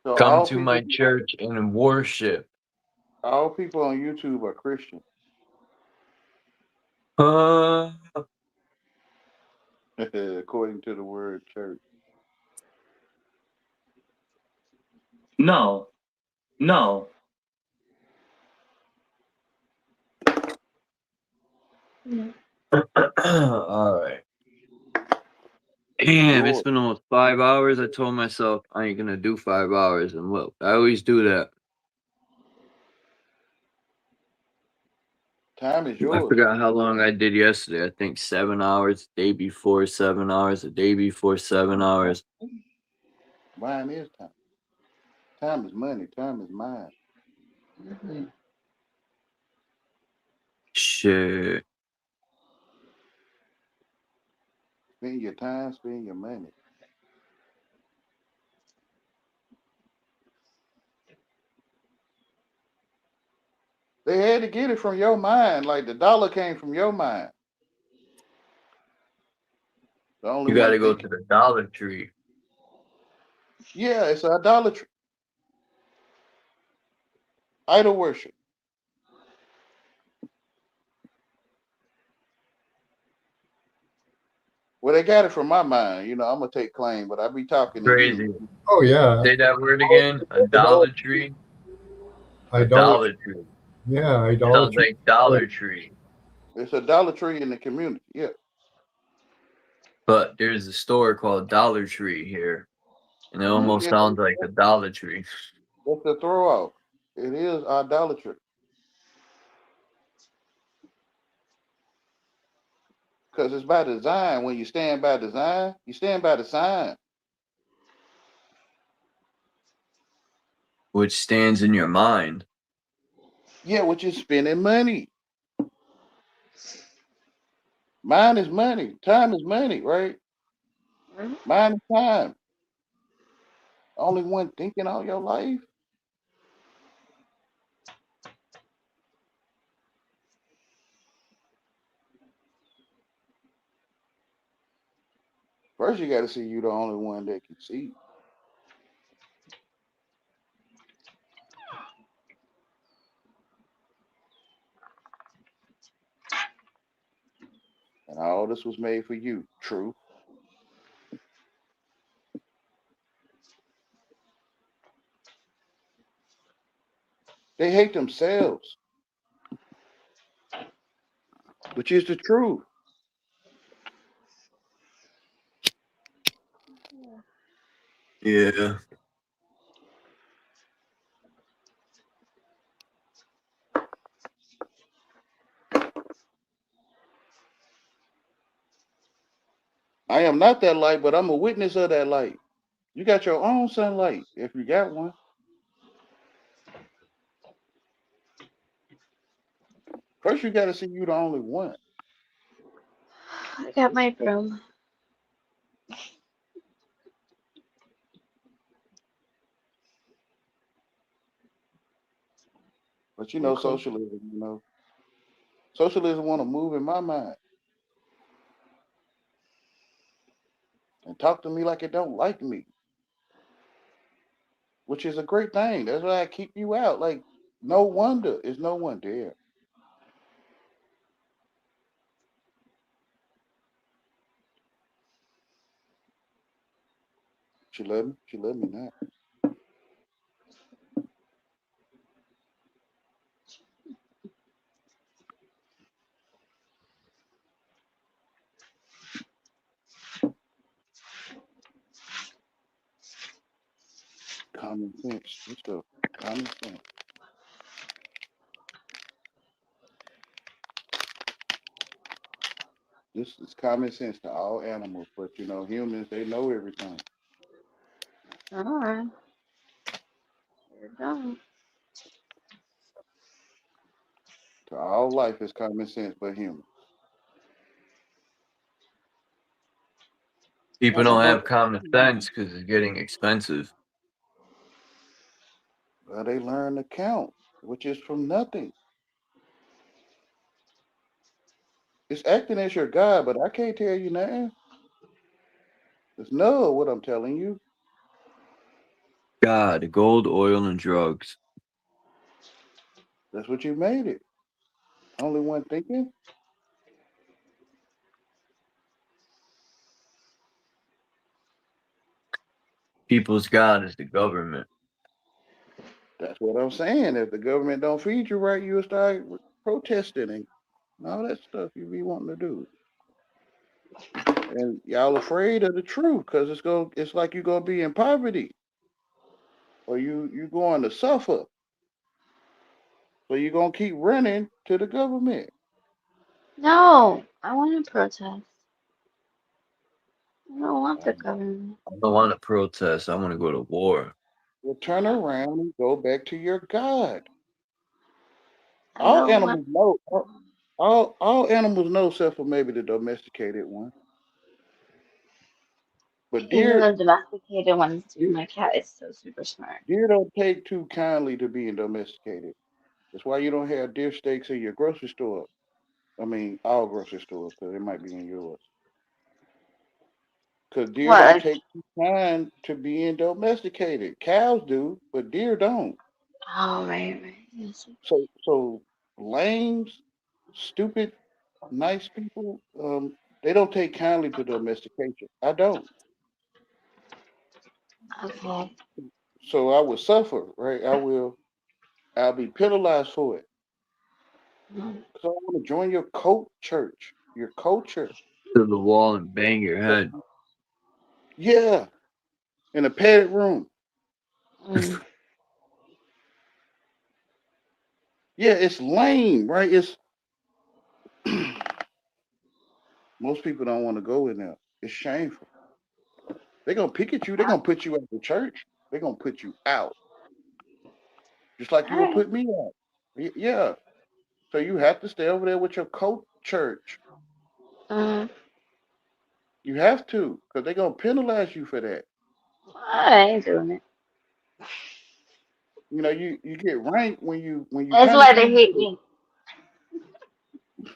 M: So
L: Come to my church and worship.
M: all people on YouTube are Christian. According to the word church.
F: No. No.
L: All right. Damn, it's been almost 5 hours. I told myself I ain't gonna do 5 hours, and look, I always do that.
M: Time is
L: I
M: yours.
L: forgot how long I did yesterday. I think 7 hours, the day before 7 hours, the day before 7 hours.
M: Mine is time. Time is money. Time is mine.
L: Shit.
M: Spend your time, spend your money. They had to get it from your mind. Like the dollar came from your mind. The only
L: You gotta
M: one
L: go
M: thinking.
L: to the Dollar Tree.
M: Yeah, it's idolatry. Idol worship. Well, they got it from my mind. You know, I'm gonna take claim, but I be talking to
L: Crazy.
M: you.
I: Oh yeah.
L: Say that word again. Idolatry. Idolatry.
I: Yeah,
L: Sounds
I: idolatry.
L: like Dollar Tree.
M: It's idolatry in the community. Yeah.
L: But there's a store called Dollar Tree here. And it almost
M: Yeah,
L: sounds like a Dollar Tree.
M: that's the throw off. It is idolatry. Because it's by design. When you stand by design, you stand by the sign.
L: Which stands in your mind.
M: Yeah, which is spending money. Mine is money. Time is money, right? Mine is time. Only one thinking all your life. First, you got to see you the only one that can see. And all this was made for you. True. They hate themselves, which is the truth.
L: Yeah.
M: I am not that light, but I'm a witness of that light. You got your own sunlight, if you got one. First, you got to see you the only one.
J: I got my broom.
M: But you know,
J: Okay.
M: socialism, socialism want to move in my mind and talk to me like it don't like me, which is a great thing. That's why I keep you out. Like, no wonder there's no one there. She love me. She love me not. Common sense. What's the common sense? This is common sense to all animals, but you know, humans, they know everything.
J: Alright. Here we go.
M: To all life is common sense, but humans.
L: People
J: That's
L: don't
J: cool.
L: have common sense because it's getting expensive.
M: Well, they learn to count, which is from nothing. It's acting as your God, but I can't tell you nothing. It's no what I'm telling you.
L: God, gold, oil, and drugs.
M: That's what you made it. Only one thinking.
L: People's God is the government.
M: That's what I'm saying. If the government don't feed you right, you'll start protesting and all that stuff you be wanting to do. And y'all afraid of the truth because it's like you're gonna be in poverty or you going to suffer. So you're gonna keep running to the government.
J: No, I want to protest. I don't want the government.
L: I don't want to protest. I want to go to war.
M: Well, turn around and go back to your God.
J: I
M: All
J: don't want.
M: animals know. All animals know, except for maybe the domesticated one. But
J: Even
M: deer,
J: the domesticated ones do.
M: deer,
J: My cat is so super smart.
M: deer don't take too kindly to being domesticated. That's why you don't have deer steaks in your grocery store. I mean, all grocery stores, because it might be in yours. Because deer
J: What?
M: don't
J: Like,
M: take too kind to being domesticated. Cows do, but deer don't.
J: oh, right. Yes.
M: So lames, stupid, nice people, they don't take kindly to domestication. I don't.
J: Okay.
M: So I will suffer, right? I'll be penalized for it.
J: Mm.
M: Because I want to join your cult church, your culture.
L: To the wall and bang your head.
M: Yeah, in a padded room.
J: Mm.
M: Yeah, it's lame, right? It's most people don't want to go in there. It's shameful. They're gonna pick at you, they're gonna put you out the church, they're gonna put you out. Just like you would
J: Alright.
M: put me out. Yeah. So you have to stay over there with your cult church. You have to, because they're gonna penalize you for that.
J: I ain't doing it.
M: You know, you get ranked when you
J: That's why
M: punish me.
J: they hate me.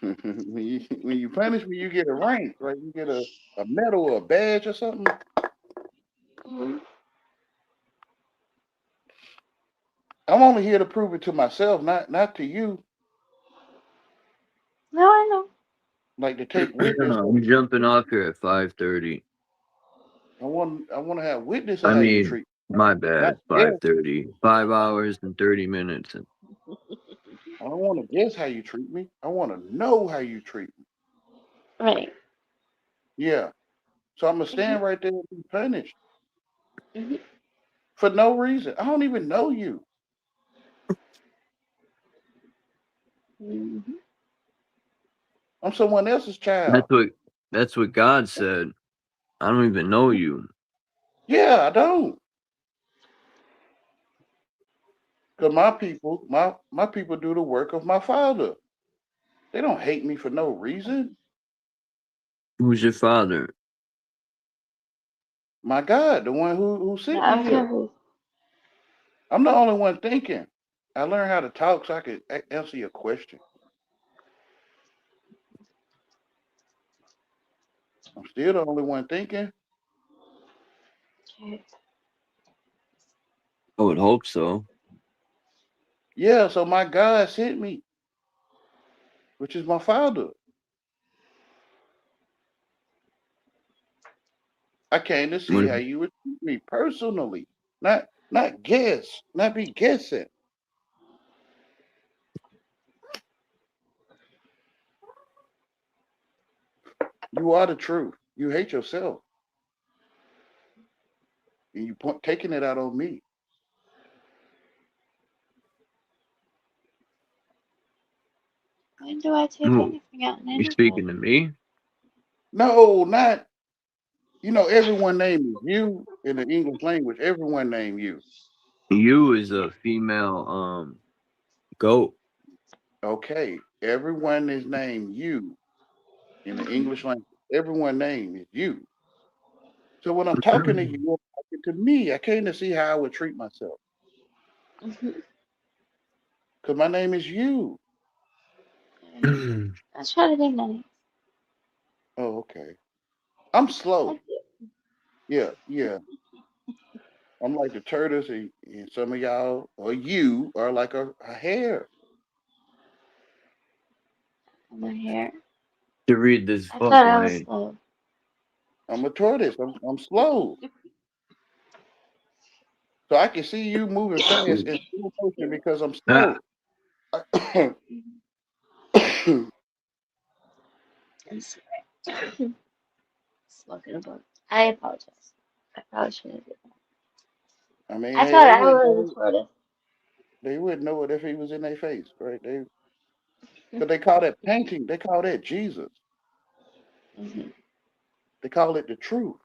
M: When you punish me, you get a rank, right? You get a medal or a badge or something.
J: Mm.
M: I'm only here to prove it to myself, not to you.
J: No, I know.
M: Like to take witness.
L: I'm jumping off here at 5:30.
M: I want to have witness of
L: I
M: how you
L: mean,
M: treat me.
L: my
M: Not
L: bad.
M: guess.
L: 5:30. 5 hours and 30 minutes.
M: I don't want to guess how you treat me. I want to know how you treat me.
J: Right.
M: Yeah. So I'm gonna
J: Mm-hmm.
M: stand right there and be punished
J: Mm-hmm.
M: for no reason. I don't even know you.
J: Mm-hmm.
M: I'm someone else's child.
L: That's what God said. I don't even know you.
M: Yeah, I don't. Cause my people do the work of my father. They don't hate me for no reason.
L: Who's your father?
M: My God, the one who
J: Yeah,
M: sent
J: I
M: me
J: don't care
M: here.
J: who.
M: I'm the only one thinking. I learned how to talk so I could answer your question. I'm still the only one thinking.
J: Okay.
L: I would hope so.
M: Yeah, so my God sent me, which is my father. I came to see
L: When
M: how you would treat me personally, not guess, not be guessing. You are the truth. You hate yourself, and you taking it out on me.
J: When do I take
L: who?
J: anything out on
L: You
J: anybody?
L: speaking to me?
M: No, not. You know, everyone named is you in the English language. Everyone named you.
L: You is a female goat.
M: Okay, everyone is named you in the English language. Everyone name is you. So when I'm talking to you, I'm talking to me. I came to see how I would treat myself because my name is you.
J: I try to be nice.
M: Oh, okay. I'm slow.
J: I do.
M: Yeah, yeah. I'm like the tortoise, and some of y'all or you are like a hare.
J: My hair.
L: To read this
J: I
L: book,
J: thought I was
L: man.
J: slow.
M: I'm a tortoise. I'm slow. So I can see you moving fast in slow motion because I'm
L: Ah,
M: slow.
J: I'm sorry. Smoking a blunt. I apologize. I probably shouldn't do that.
M: I mean,
J: I
M: hey,
J: thought
M: they
J: I
M: wouldn't
J: was
M: know.
J: a tortoise.
M: They wouldn't know it if he was in their face, right? But they call that painting. They call that Jesus.
J: Mm-hmm.
M: They call it the truth.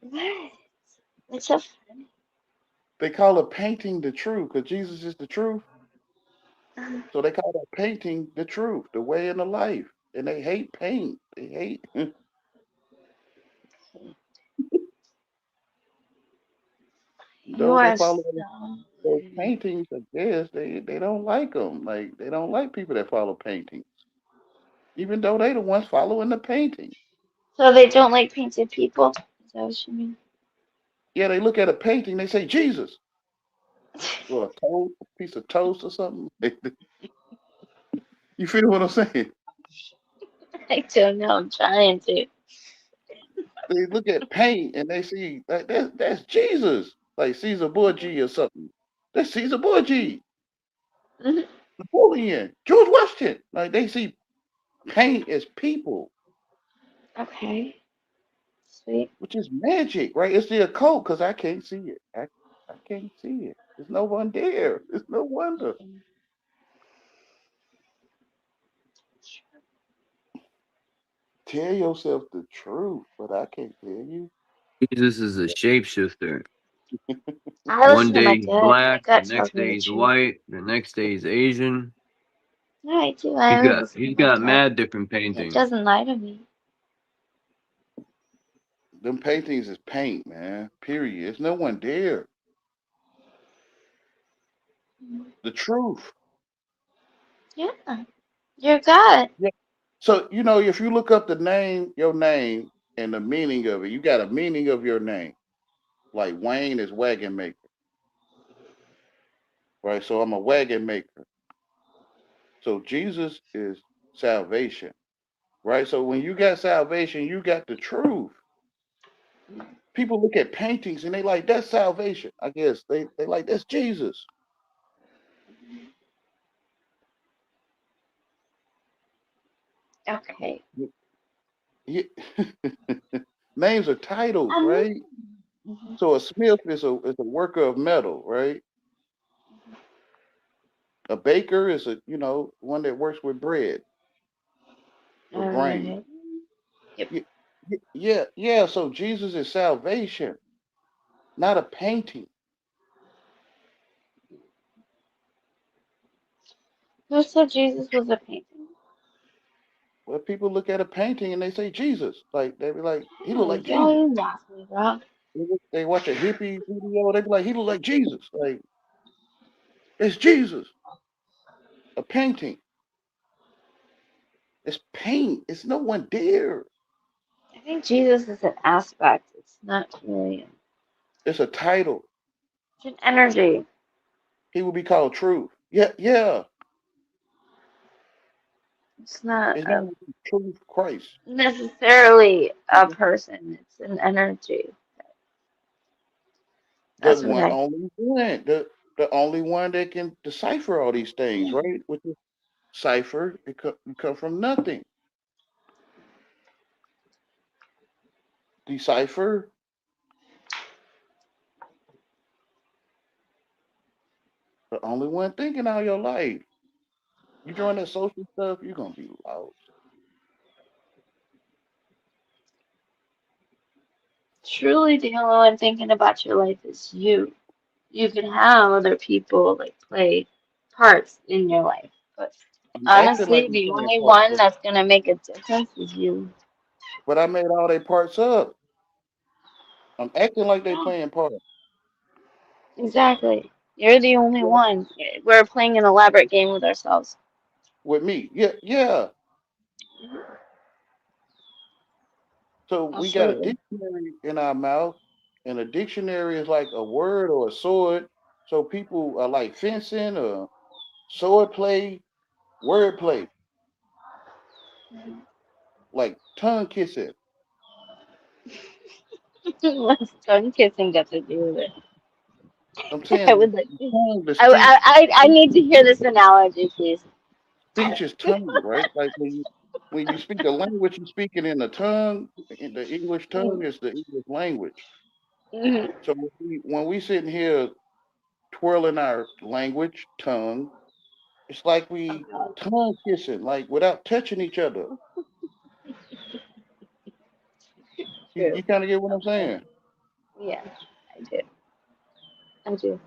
J: What? It's so funny.
M: They call a painting the truth because Jesus is the truth.
J: Uh,
M: So they call that painting the truth, the way and the life. And they hate paint. They hate
J: You
M: those
J: are
M: that follow
J: so
M: those
J: funny.
M: paintings. I guess they don't like them. Like they don't like people that follow paintings, even though they the ones following the painting.
J: So they don't like painted people? Is that what you mean?
M: Yeah, they look at a painting, they say Jesus or a piece of toast or something. You feel what I'm saying?
J: I don't know. I'm trying to.
M: They look at paint and they see like that's Jesus, like Caesar Borgia or something. That's Caesar Borgia,
J: Mhm.
M: Napoleon, George Washington. Like they see paint as people,
J: Okay. Sweet.
M: which is magic, right? It's the occult because I can't see it. I can't see it. There's no one there. It's no wonder. Tell yourself the truth, but I can't tell you.
L: Jesus is a shapeshifter.
J: I
L: One
J: listen to my
L: day he's
J: gut. My
L: black, the
J: gut tells
L: next
J: me
L: day
J: the
L: he's
J: truth.
L: white, the next day he's Asian.
J: No, I do. I always listen to
L: He's
J: my
L: got
J: gut.
L: mad different
J: It
L: paintings.
J: doesn't lie to me.
M: Them paintings is paint, man. Period. There's no one there. The truth.
J: Yeah. Your gut.
M: Yeah. So you know, if you look up your name, and the meaning of it, you got a meaning of your name. Like Wayne is wagon maker, right? So I'm a wagon maker. So Jesus is salvation, right? So when you got salvation, you got the truth. People look at paintings and they like that's salvation. I guess they like that's Jesus.
J: Okay.
M: Yeah. Names are titles,
J: Um,
M: right? So a smith is a worker of metal, right? A baker is a one that works with bread or grain.
J: Alright. Yep.
M: Yeah, yeah, yeah. So Jesus is salvation, not a painting.
J: Who said Jesus was a painting?
M: Well, people look at a painting and they say Jesus. Like they be like, he look
J: Hey,
M: like
J: yo,
M: Jesus.
J: you lost me, bro.
M: They watch a hippie video, they be like, he look like Jesus. Like it's Jesus, a painting. It's paint. It's no one there.
J: I think Jesus is an aspect. It's not really.
M: It's a title.
J: It's an energy.
M: He will be called truth. Yeah, yeah.
J: It's not
M: His name is Truth Christ.
J: necessarily a person. It's an energy.
M: The
J: That's what
M: one
J: I.
M: only one. The only one that can decipher all these things, right? Which is cipher. It come from nothing. Decipher. The only one thinking all your life. You join that social stuff, you're gonna be lost.
J: Truly, the only one thinking about your life is you. You can have other people like play parts in your life, but
M: I'm acting like
J: honestly,
M: I'm
J: the
M: playing
J: only
M: parts,
J: one that's gonna make a difference is you.
M: but I made all their parts up. I'm acting like they
J: Yeah,
M: playing parts
J: exactly. You're the only
M: with
J: one. We're playing an elaborate game with ourselves.
M: me. Yeah, yeah. So we got a
J: Absolutely.
M: dictionary in our mouth, and a dictionary is like a word or a sword. So people are like fencing or sword play, word play, like tongue kissing.
J: What's tongue kissing got to do with it?
M: I'm
J: I
M: saying
J: would like
M: the
J: to.
M: tongue, the
J: I need to hear this analogy, please.
M: speech is tongue, right? Like when you speak the language you're speaking in the tongue, in the English tongue is the English language.
J: Mhm.
M: So when we sitting here twirling our language, tongue, it's like we tongue kissing, like without touching each other.
J: True.
M: You kind of get what I'm
J: Okay.
M: saying?
J: Yeah, I do. I do.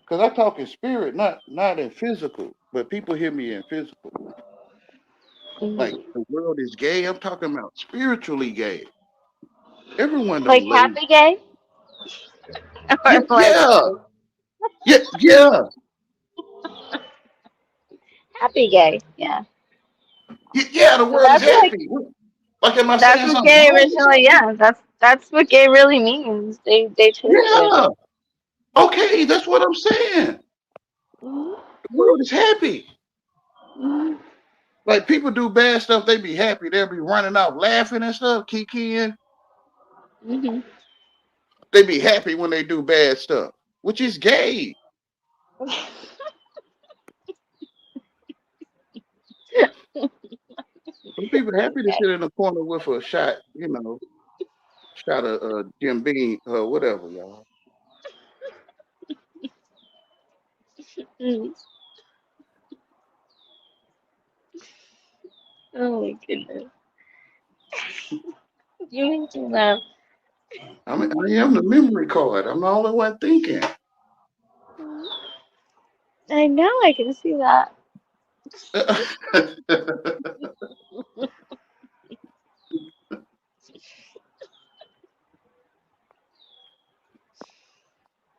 M: Because I talk in spirit, not in physical. But people hear me in physical. Like
J: Mhm.
M: the world is gay. I'm talking about spiritually gay. Everyone
J: Like
M: don't live.
J: happy gay
M: Yeah,
J: or like
M: yeah, yeah, yeah,
J: happy gay? Yeah.
M: yeah. The
J: So
M: world is happy. Like, am I
J: that's
M: saying
J: what
M: something
J: gay
M: wrong?
J: originally. Yeah, that's what gay really means. They twisted it.
M: Yeah. Okay, that's what I'm saying.
J: Mhm.
M: The world is happy.
J: Mhm.
M: Like people do bad stuff, they be happy. They'll be running out laughing and stuff, kikiing.
J: Mhm.
M: They be happy when they do bad stuff, which is gay. Some people happy to sit in the corner with a shot, shot of Jim Beam or whatever, y'all.
J: Mhm. Oh my goodness. You make me laugh.
M: I mean, I am the memory card. I'm the only one thinking.
J: I know. I can see that.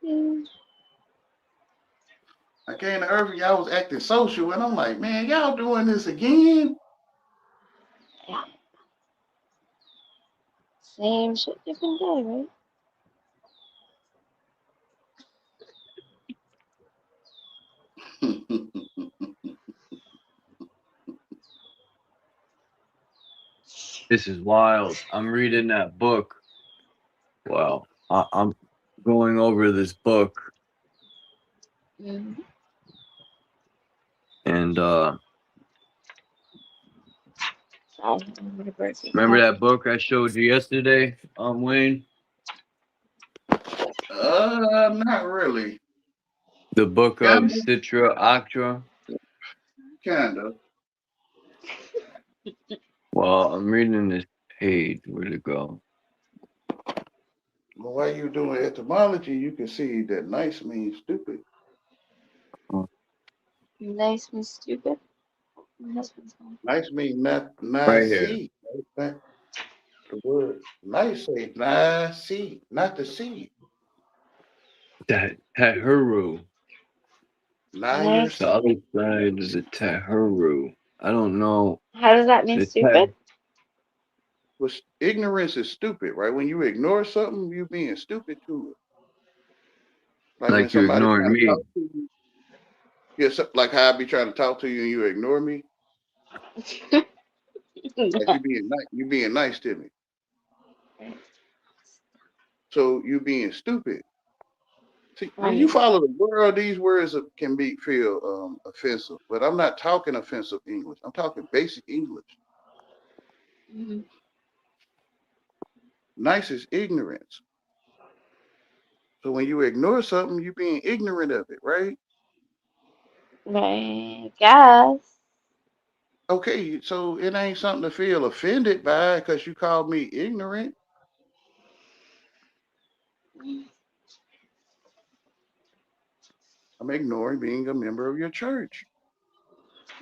J: Mm.
M: I came to Irving, y'all was acting social, and I'm like, man, y'all doing this again?
J: Yeah. Same shit, different day, right?
L: This is wild. I'm reading that book. Wow. I'm going over this book,
J: Mhm.
L: and
J: Sorry, I'm gonna burst your
L: remember
J: coffee.
L: that book I showed you yesterday, Wayne?
M: Not really.
L: The book of
M: Kinda,
L: Citra Actra.
M: kinda.
L: Well, I'm reading this page. Where'd it go?
M: Well, while you doing etymology, you can see that nice means stupid.
J: Nice and stupid. My husband's home.
M: Nice means not
L: Right here.
M: see. Right? The word nice say not see, not to see.
L: That Tahuru.
M: Now you're
J: Nice.
L: The
M: seeing.
L: other side is a Tahuru. I don't know.
J: How does that mean
L: The
J: stupid?
M: But ignorance is stupid, right? When you ignore something, you being stupid to it. Like when
L: like you
M: somebody
L: ignoring
M: trying to talk
L: me.
M: to you, yeah, like how I be trying to talk to you and you ignore me. Like you being nice to me. So you being stupid. See, when you
J: Right.
M: follow the world, these words can feel offensive. But I'm not talking offensive English. I'm talking basic English.
J: Mm-hmm.
M: Nice is ignorance. So when you ignore something, you being ignorant of it, right?
J: I guess.
M: Okay, so it ain't something to feel offended by because you called me ignorant. I'm ignoring being a member of your church.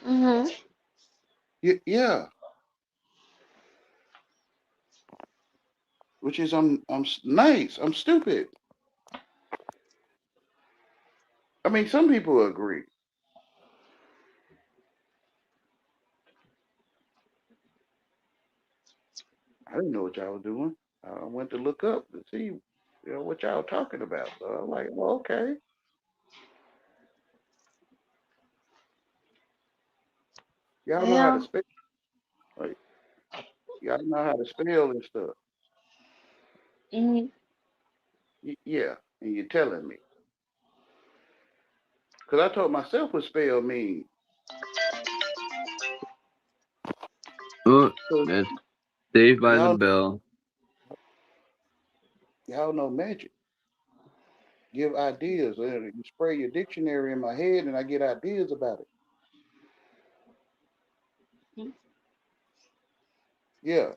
J: Mm-hmm.
M: Yeah, which is I'm nice. I'm stupid. I mean, some people agree. I didn't know what y'all was doing. I went to look up to see, what y'all talking about. So I'm like, well, okay. Y'all know how to
J: Yeah.
M: spell. Like, y'all know how to spell and stuff.
J: Mm-hmm.
M: Yeah, and you're telling me. Because I told myself what spell means.
L: Oh,
M: So
L: that's Saved by the
M: y'all,
L: Bell.
M: y'all know magic. Give ideas. You spray your dictionary in my head, and I get ideas about it. Yeah,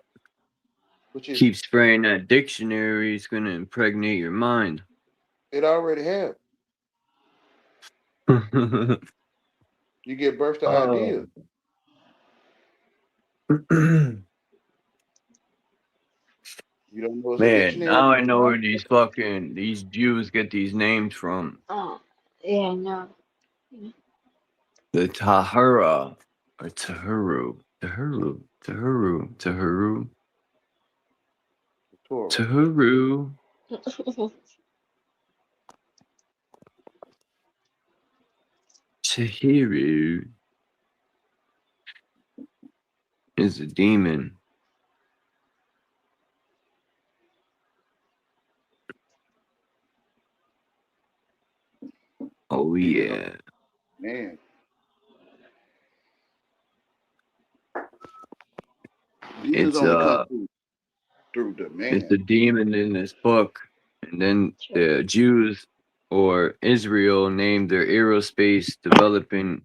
M: which is
L: Keep spraying that dictionary, it's gonna impregnate your mind.
M: it already have. You get birth to ideas. You don't know it's a
L: Man,
M: dictionary.
L: now I know where these Jews get these names from.
J: Oh, yeah, no.
L: The Tahara or Tahuru. Tahuru. Tahuru. Tahuru.
M: Torah.
L: Tahuru. Tahiru is a demon. Oh
M: Demons on
L: yeah.
M: man. Demons
L: It's
M: only come
L: uh
M: through the
L: it's
M: man.
L: a demon in this book. And then the Jews or Israel named their aerospace developing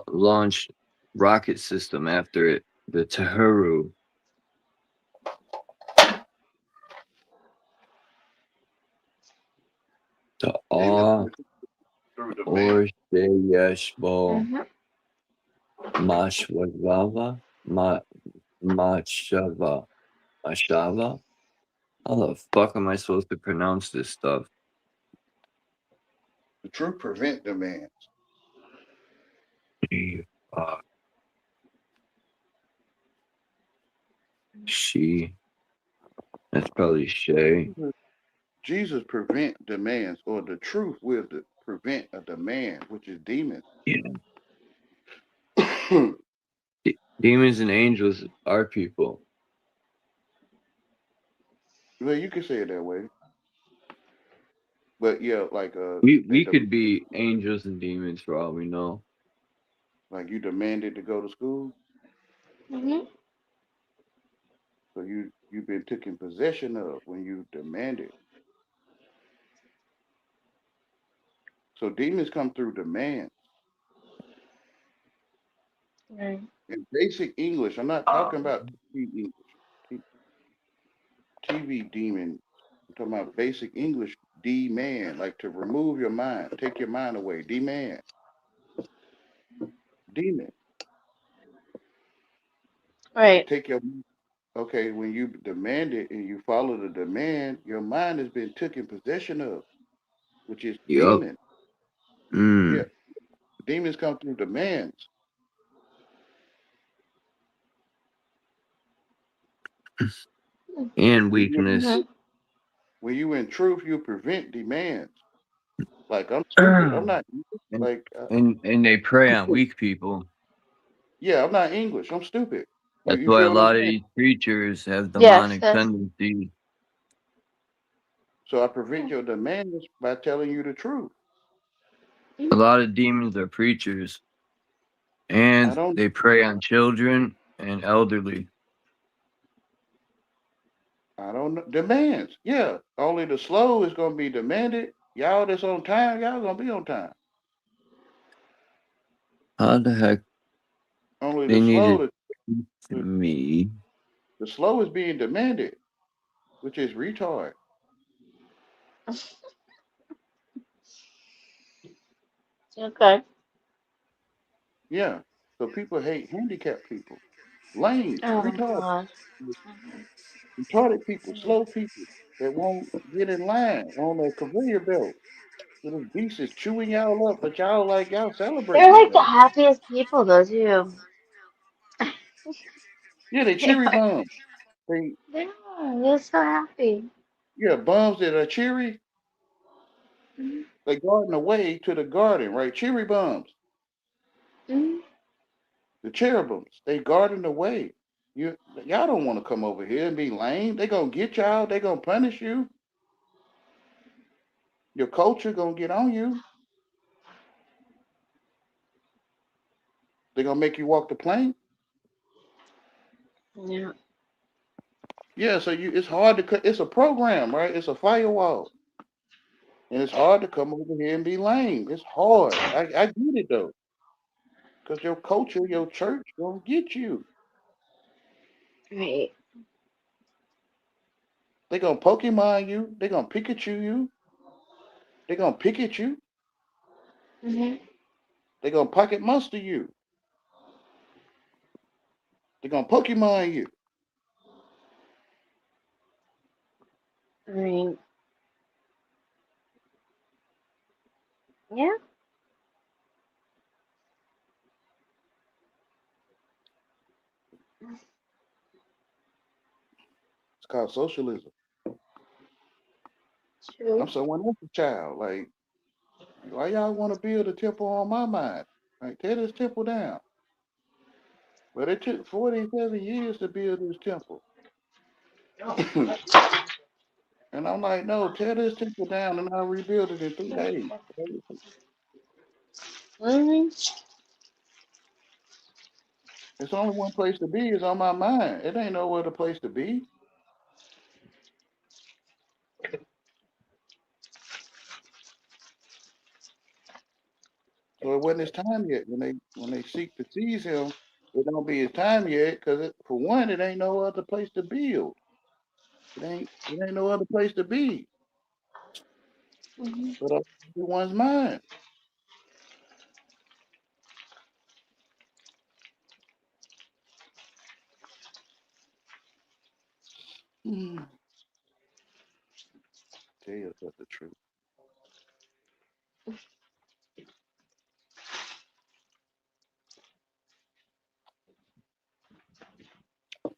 L: launch rocket system after it, the Tahuru. The
M: Demons
L: Aw
M: only come through the man.
L: or Sheyeshbo
J: Mm-hmm.
L: Mashwava Machava Mashava. How the fuck am I supposed to pronounce this stuff?
M: The truth prevent demands.
L: Uh, she. That's probably Shay.
M: Jesus prevent demands, or the truth will prevent a demand, which is demons.
L: Yeah. Demons and angels are people.
M: Well, you can say it that way. But yeah, like
L: We could be angels and demons for all we know.
M: like you demanded to go to school,
J: Mm-hmm.
M: so you've been taken possession of when you demanded. So demons come through demands.
J: Right.
M: In basic English, I'm not talking about TV English, TV demon. I'm talking about basic English, demand, like to remove your mind, take your mind away, demand, demon,
J: Right.
M: take your. Okay, when you demand it and you follow the demand, your mind has been taken possession of, which is
L: Yup.
M: demon. Yeah,
L: Mm.
M: demons come through demands.
L: And
M: When you
L: weakness.
M: when you in truth, you prevent demands. Like I'm stupid. I'm not
L: and,
M: like
L: and they prey on weak people.
M: yeah, I'm not English. I'm stupid.
L: That's
M: You
L: why a
M: feel what I'm
L: lot of
M: saying?
L: these creatures have
J: Yes,
L: demonic
J: yes.
L: tendencies.
M: So I prevent your demands by telling you the truth.
L: A lot of demons are preachers,
M: I
L: and
M: don't
L: they prey on children and elderly.
M: I don't know demands. Yeah, only the slow is gonna be demanded. Y'all that's on time, y'all gonna be on time.
L: How the heck
M: Only
L: they
M: the slow,
L: needed me?
M: the slow is being demanded, which is retard.
J: Okay.
M: Yeah. So people hate handicapped people, lames,
J: Oh
M: retarded,
J: God.
M: retarded people, slow people that won't get in line on a conveyor belt. So this beast is chewing y'all up, but y'all like y'all
J: They're
M: celebrating
J: like the
M: today.
J: happiest people, though, too.
M: Yeah, they
J: They
M: cheery
J: are.
M: bums. They
J: They are. They're so happy.
M: yeah, bums that are cheery.
J: Mm-hmm.
M: They guarding the way to the garden, right? Cheery bums,
J: Mm-hmm.
M: the cherubims. They guarding the way. Y'all don't want to come over here and be lame. They gonna get y'all. They gonna punish you. Your culture gonna get on you. They gonna make you walk the plank.
J: Yeah.
M: Yeah, so it's hard to cut. It's a program, right? It's a firewall, and it's hard to come over here and be lame. It's hard. I get it though, because your culture, your church gonna get you.
J: Right.
M: They gonna Pokemon you. They gonna Pikachu you. They gonna pick at you.
J: Mm-hmm.
M: They gonna pocket monster you. They gonna Pokemon you.
J: Right. Yeah.
M: It's called socialism. I'm
J: True.
M: someone else's child. Like, why y'all want to build a temple on my mind? Like, tear this temple down. But it took 47 years to build this temple. And I'm like, no, tear this temple down and I'll rebuild it in 3 days.
J: Mm-hmm.
M: It's only one place to be is on my mind. It ain't no other place to be. So it wasn't his time yet. When they seek to seize him, it don't be his time yet, because for one, it ain't no other place to build. It ain't no other place to be.
J: Mm-hmm.
M: But everyone's mind. Hmm. Tell yourself the truth.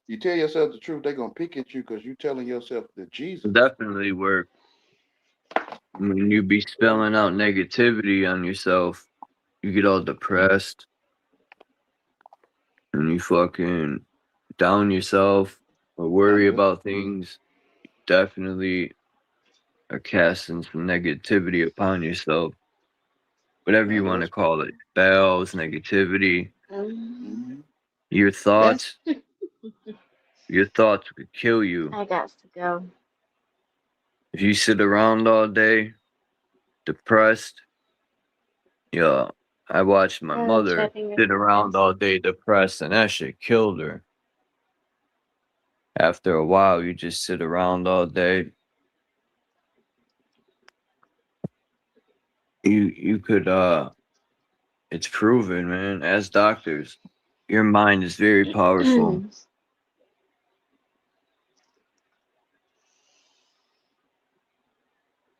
M: You tell yourself the truth, they're gonna pick at you because you telling yourself the Jesus.
L: Definitely work. When you be spelling out negativity on yourself, you get all depressed and you fucking down yourself or worry about things. Definitely are casting some negativity upon yourself. Whatever you want to call it. Spells, negativity.
J: Mm-hmm.
L: Your thoughts could kill you.
J: I got to go.
L: If you sit around all day depressed, yeah. I watched my mother
J: Checking your
L: sit around
J: phones.
L: all day depressed and that shit killed her. After a while, you just sit around all day. You could it's proven, man, as doctors, your mind is very powerful.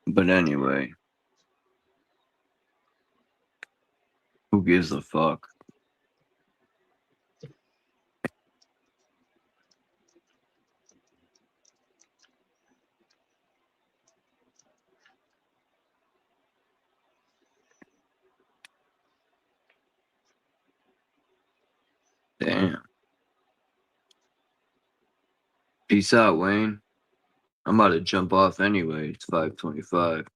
L: But anyway, who gives a fuck? Damn. Peace out, Wayne. I'm about to jump off anyway. It's 5:25.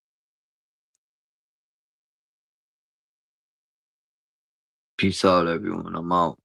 L: Peace out, everyone. I'm out.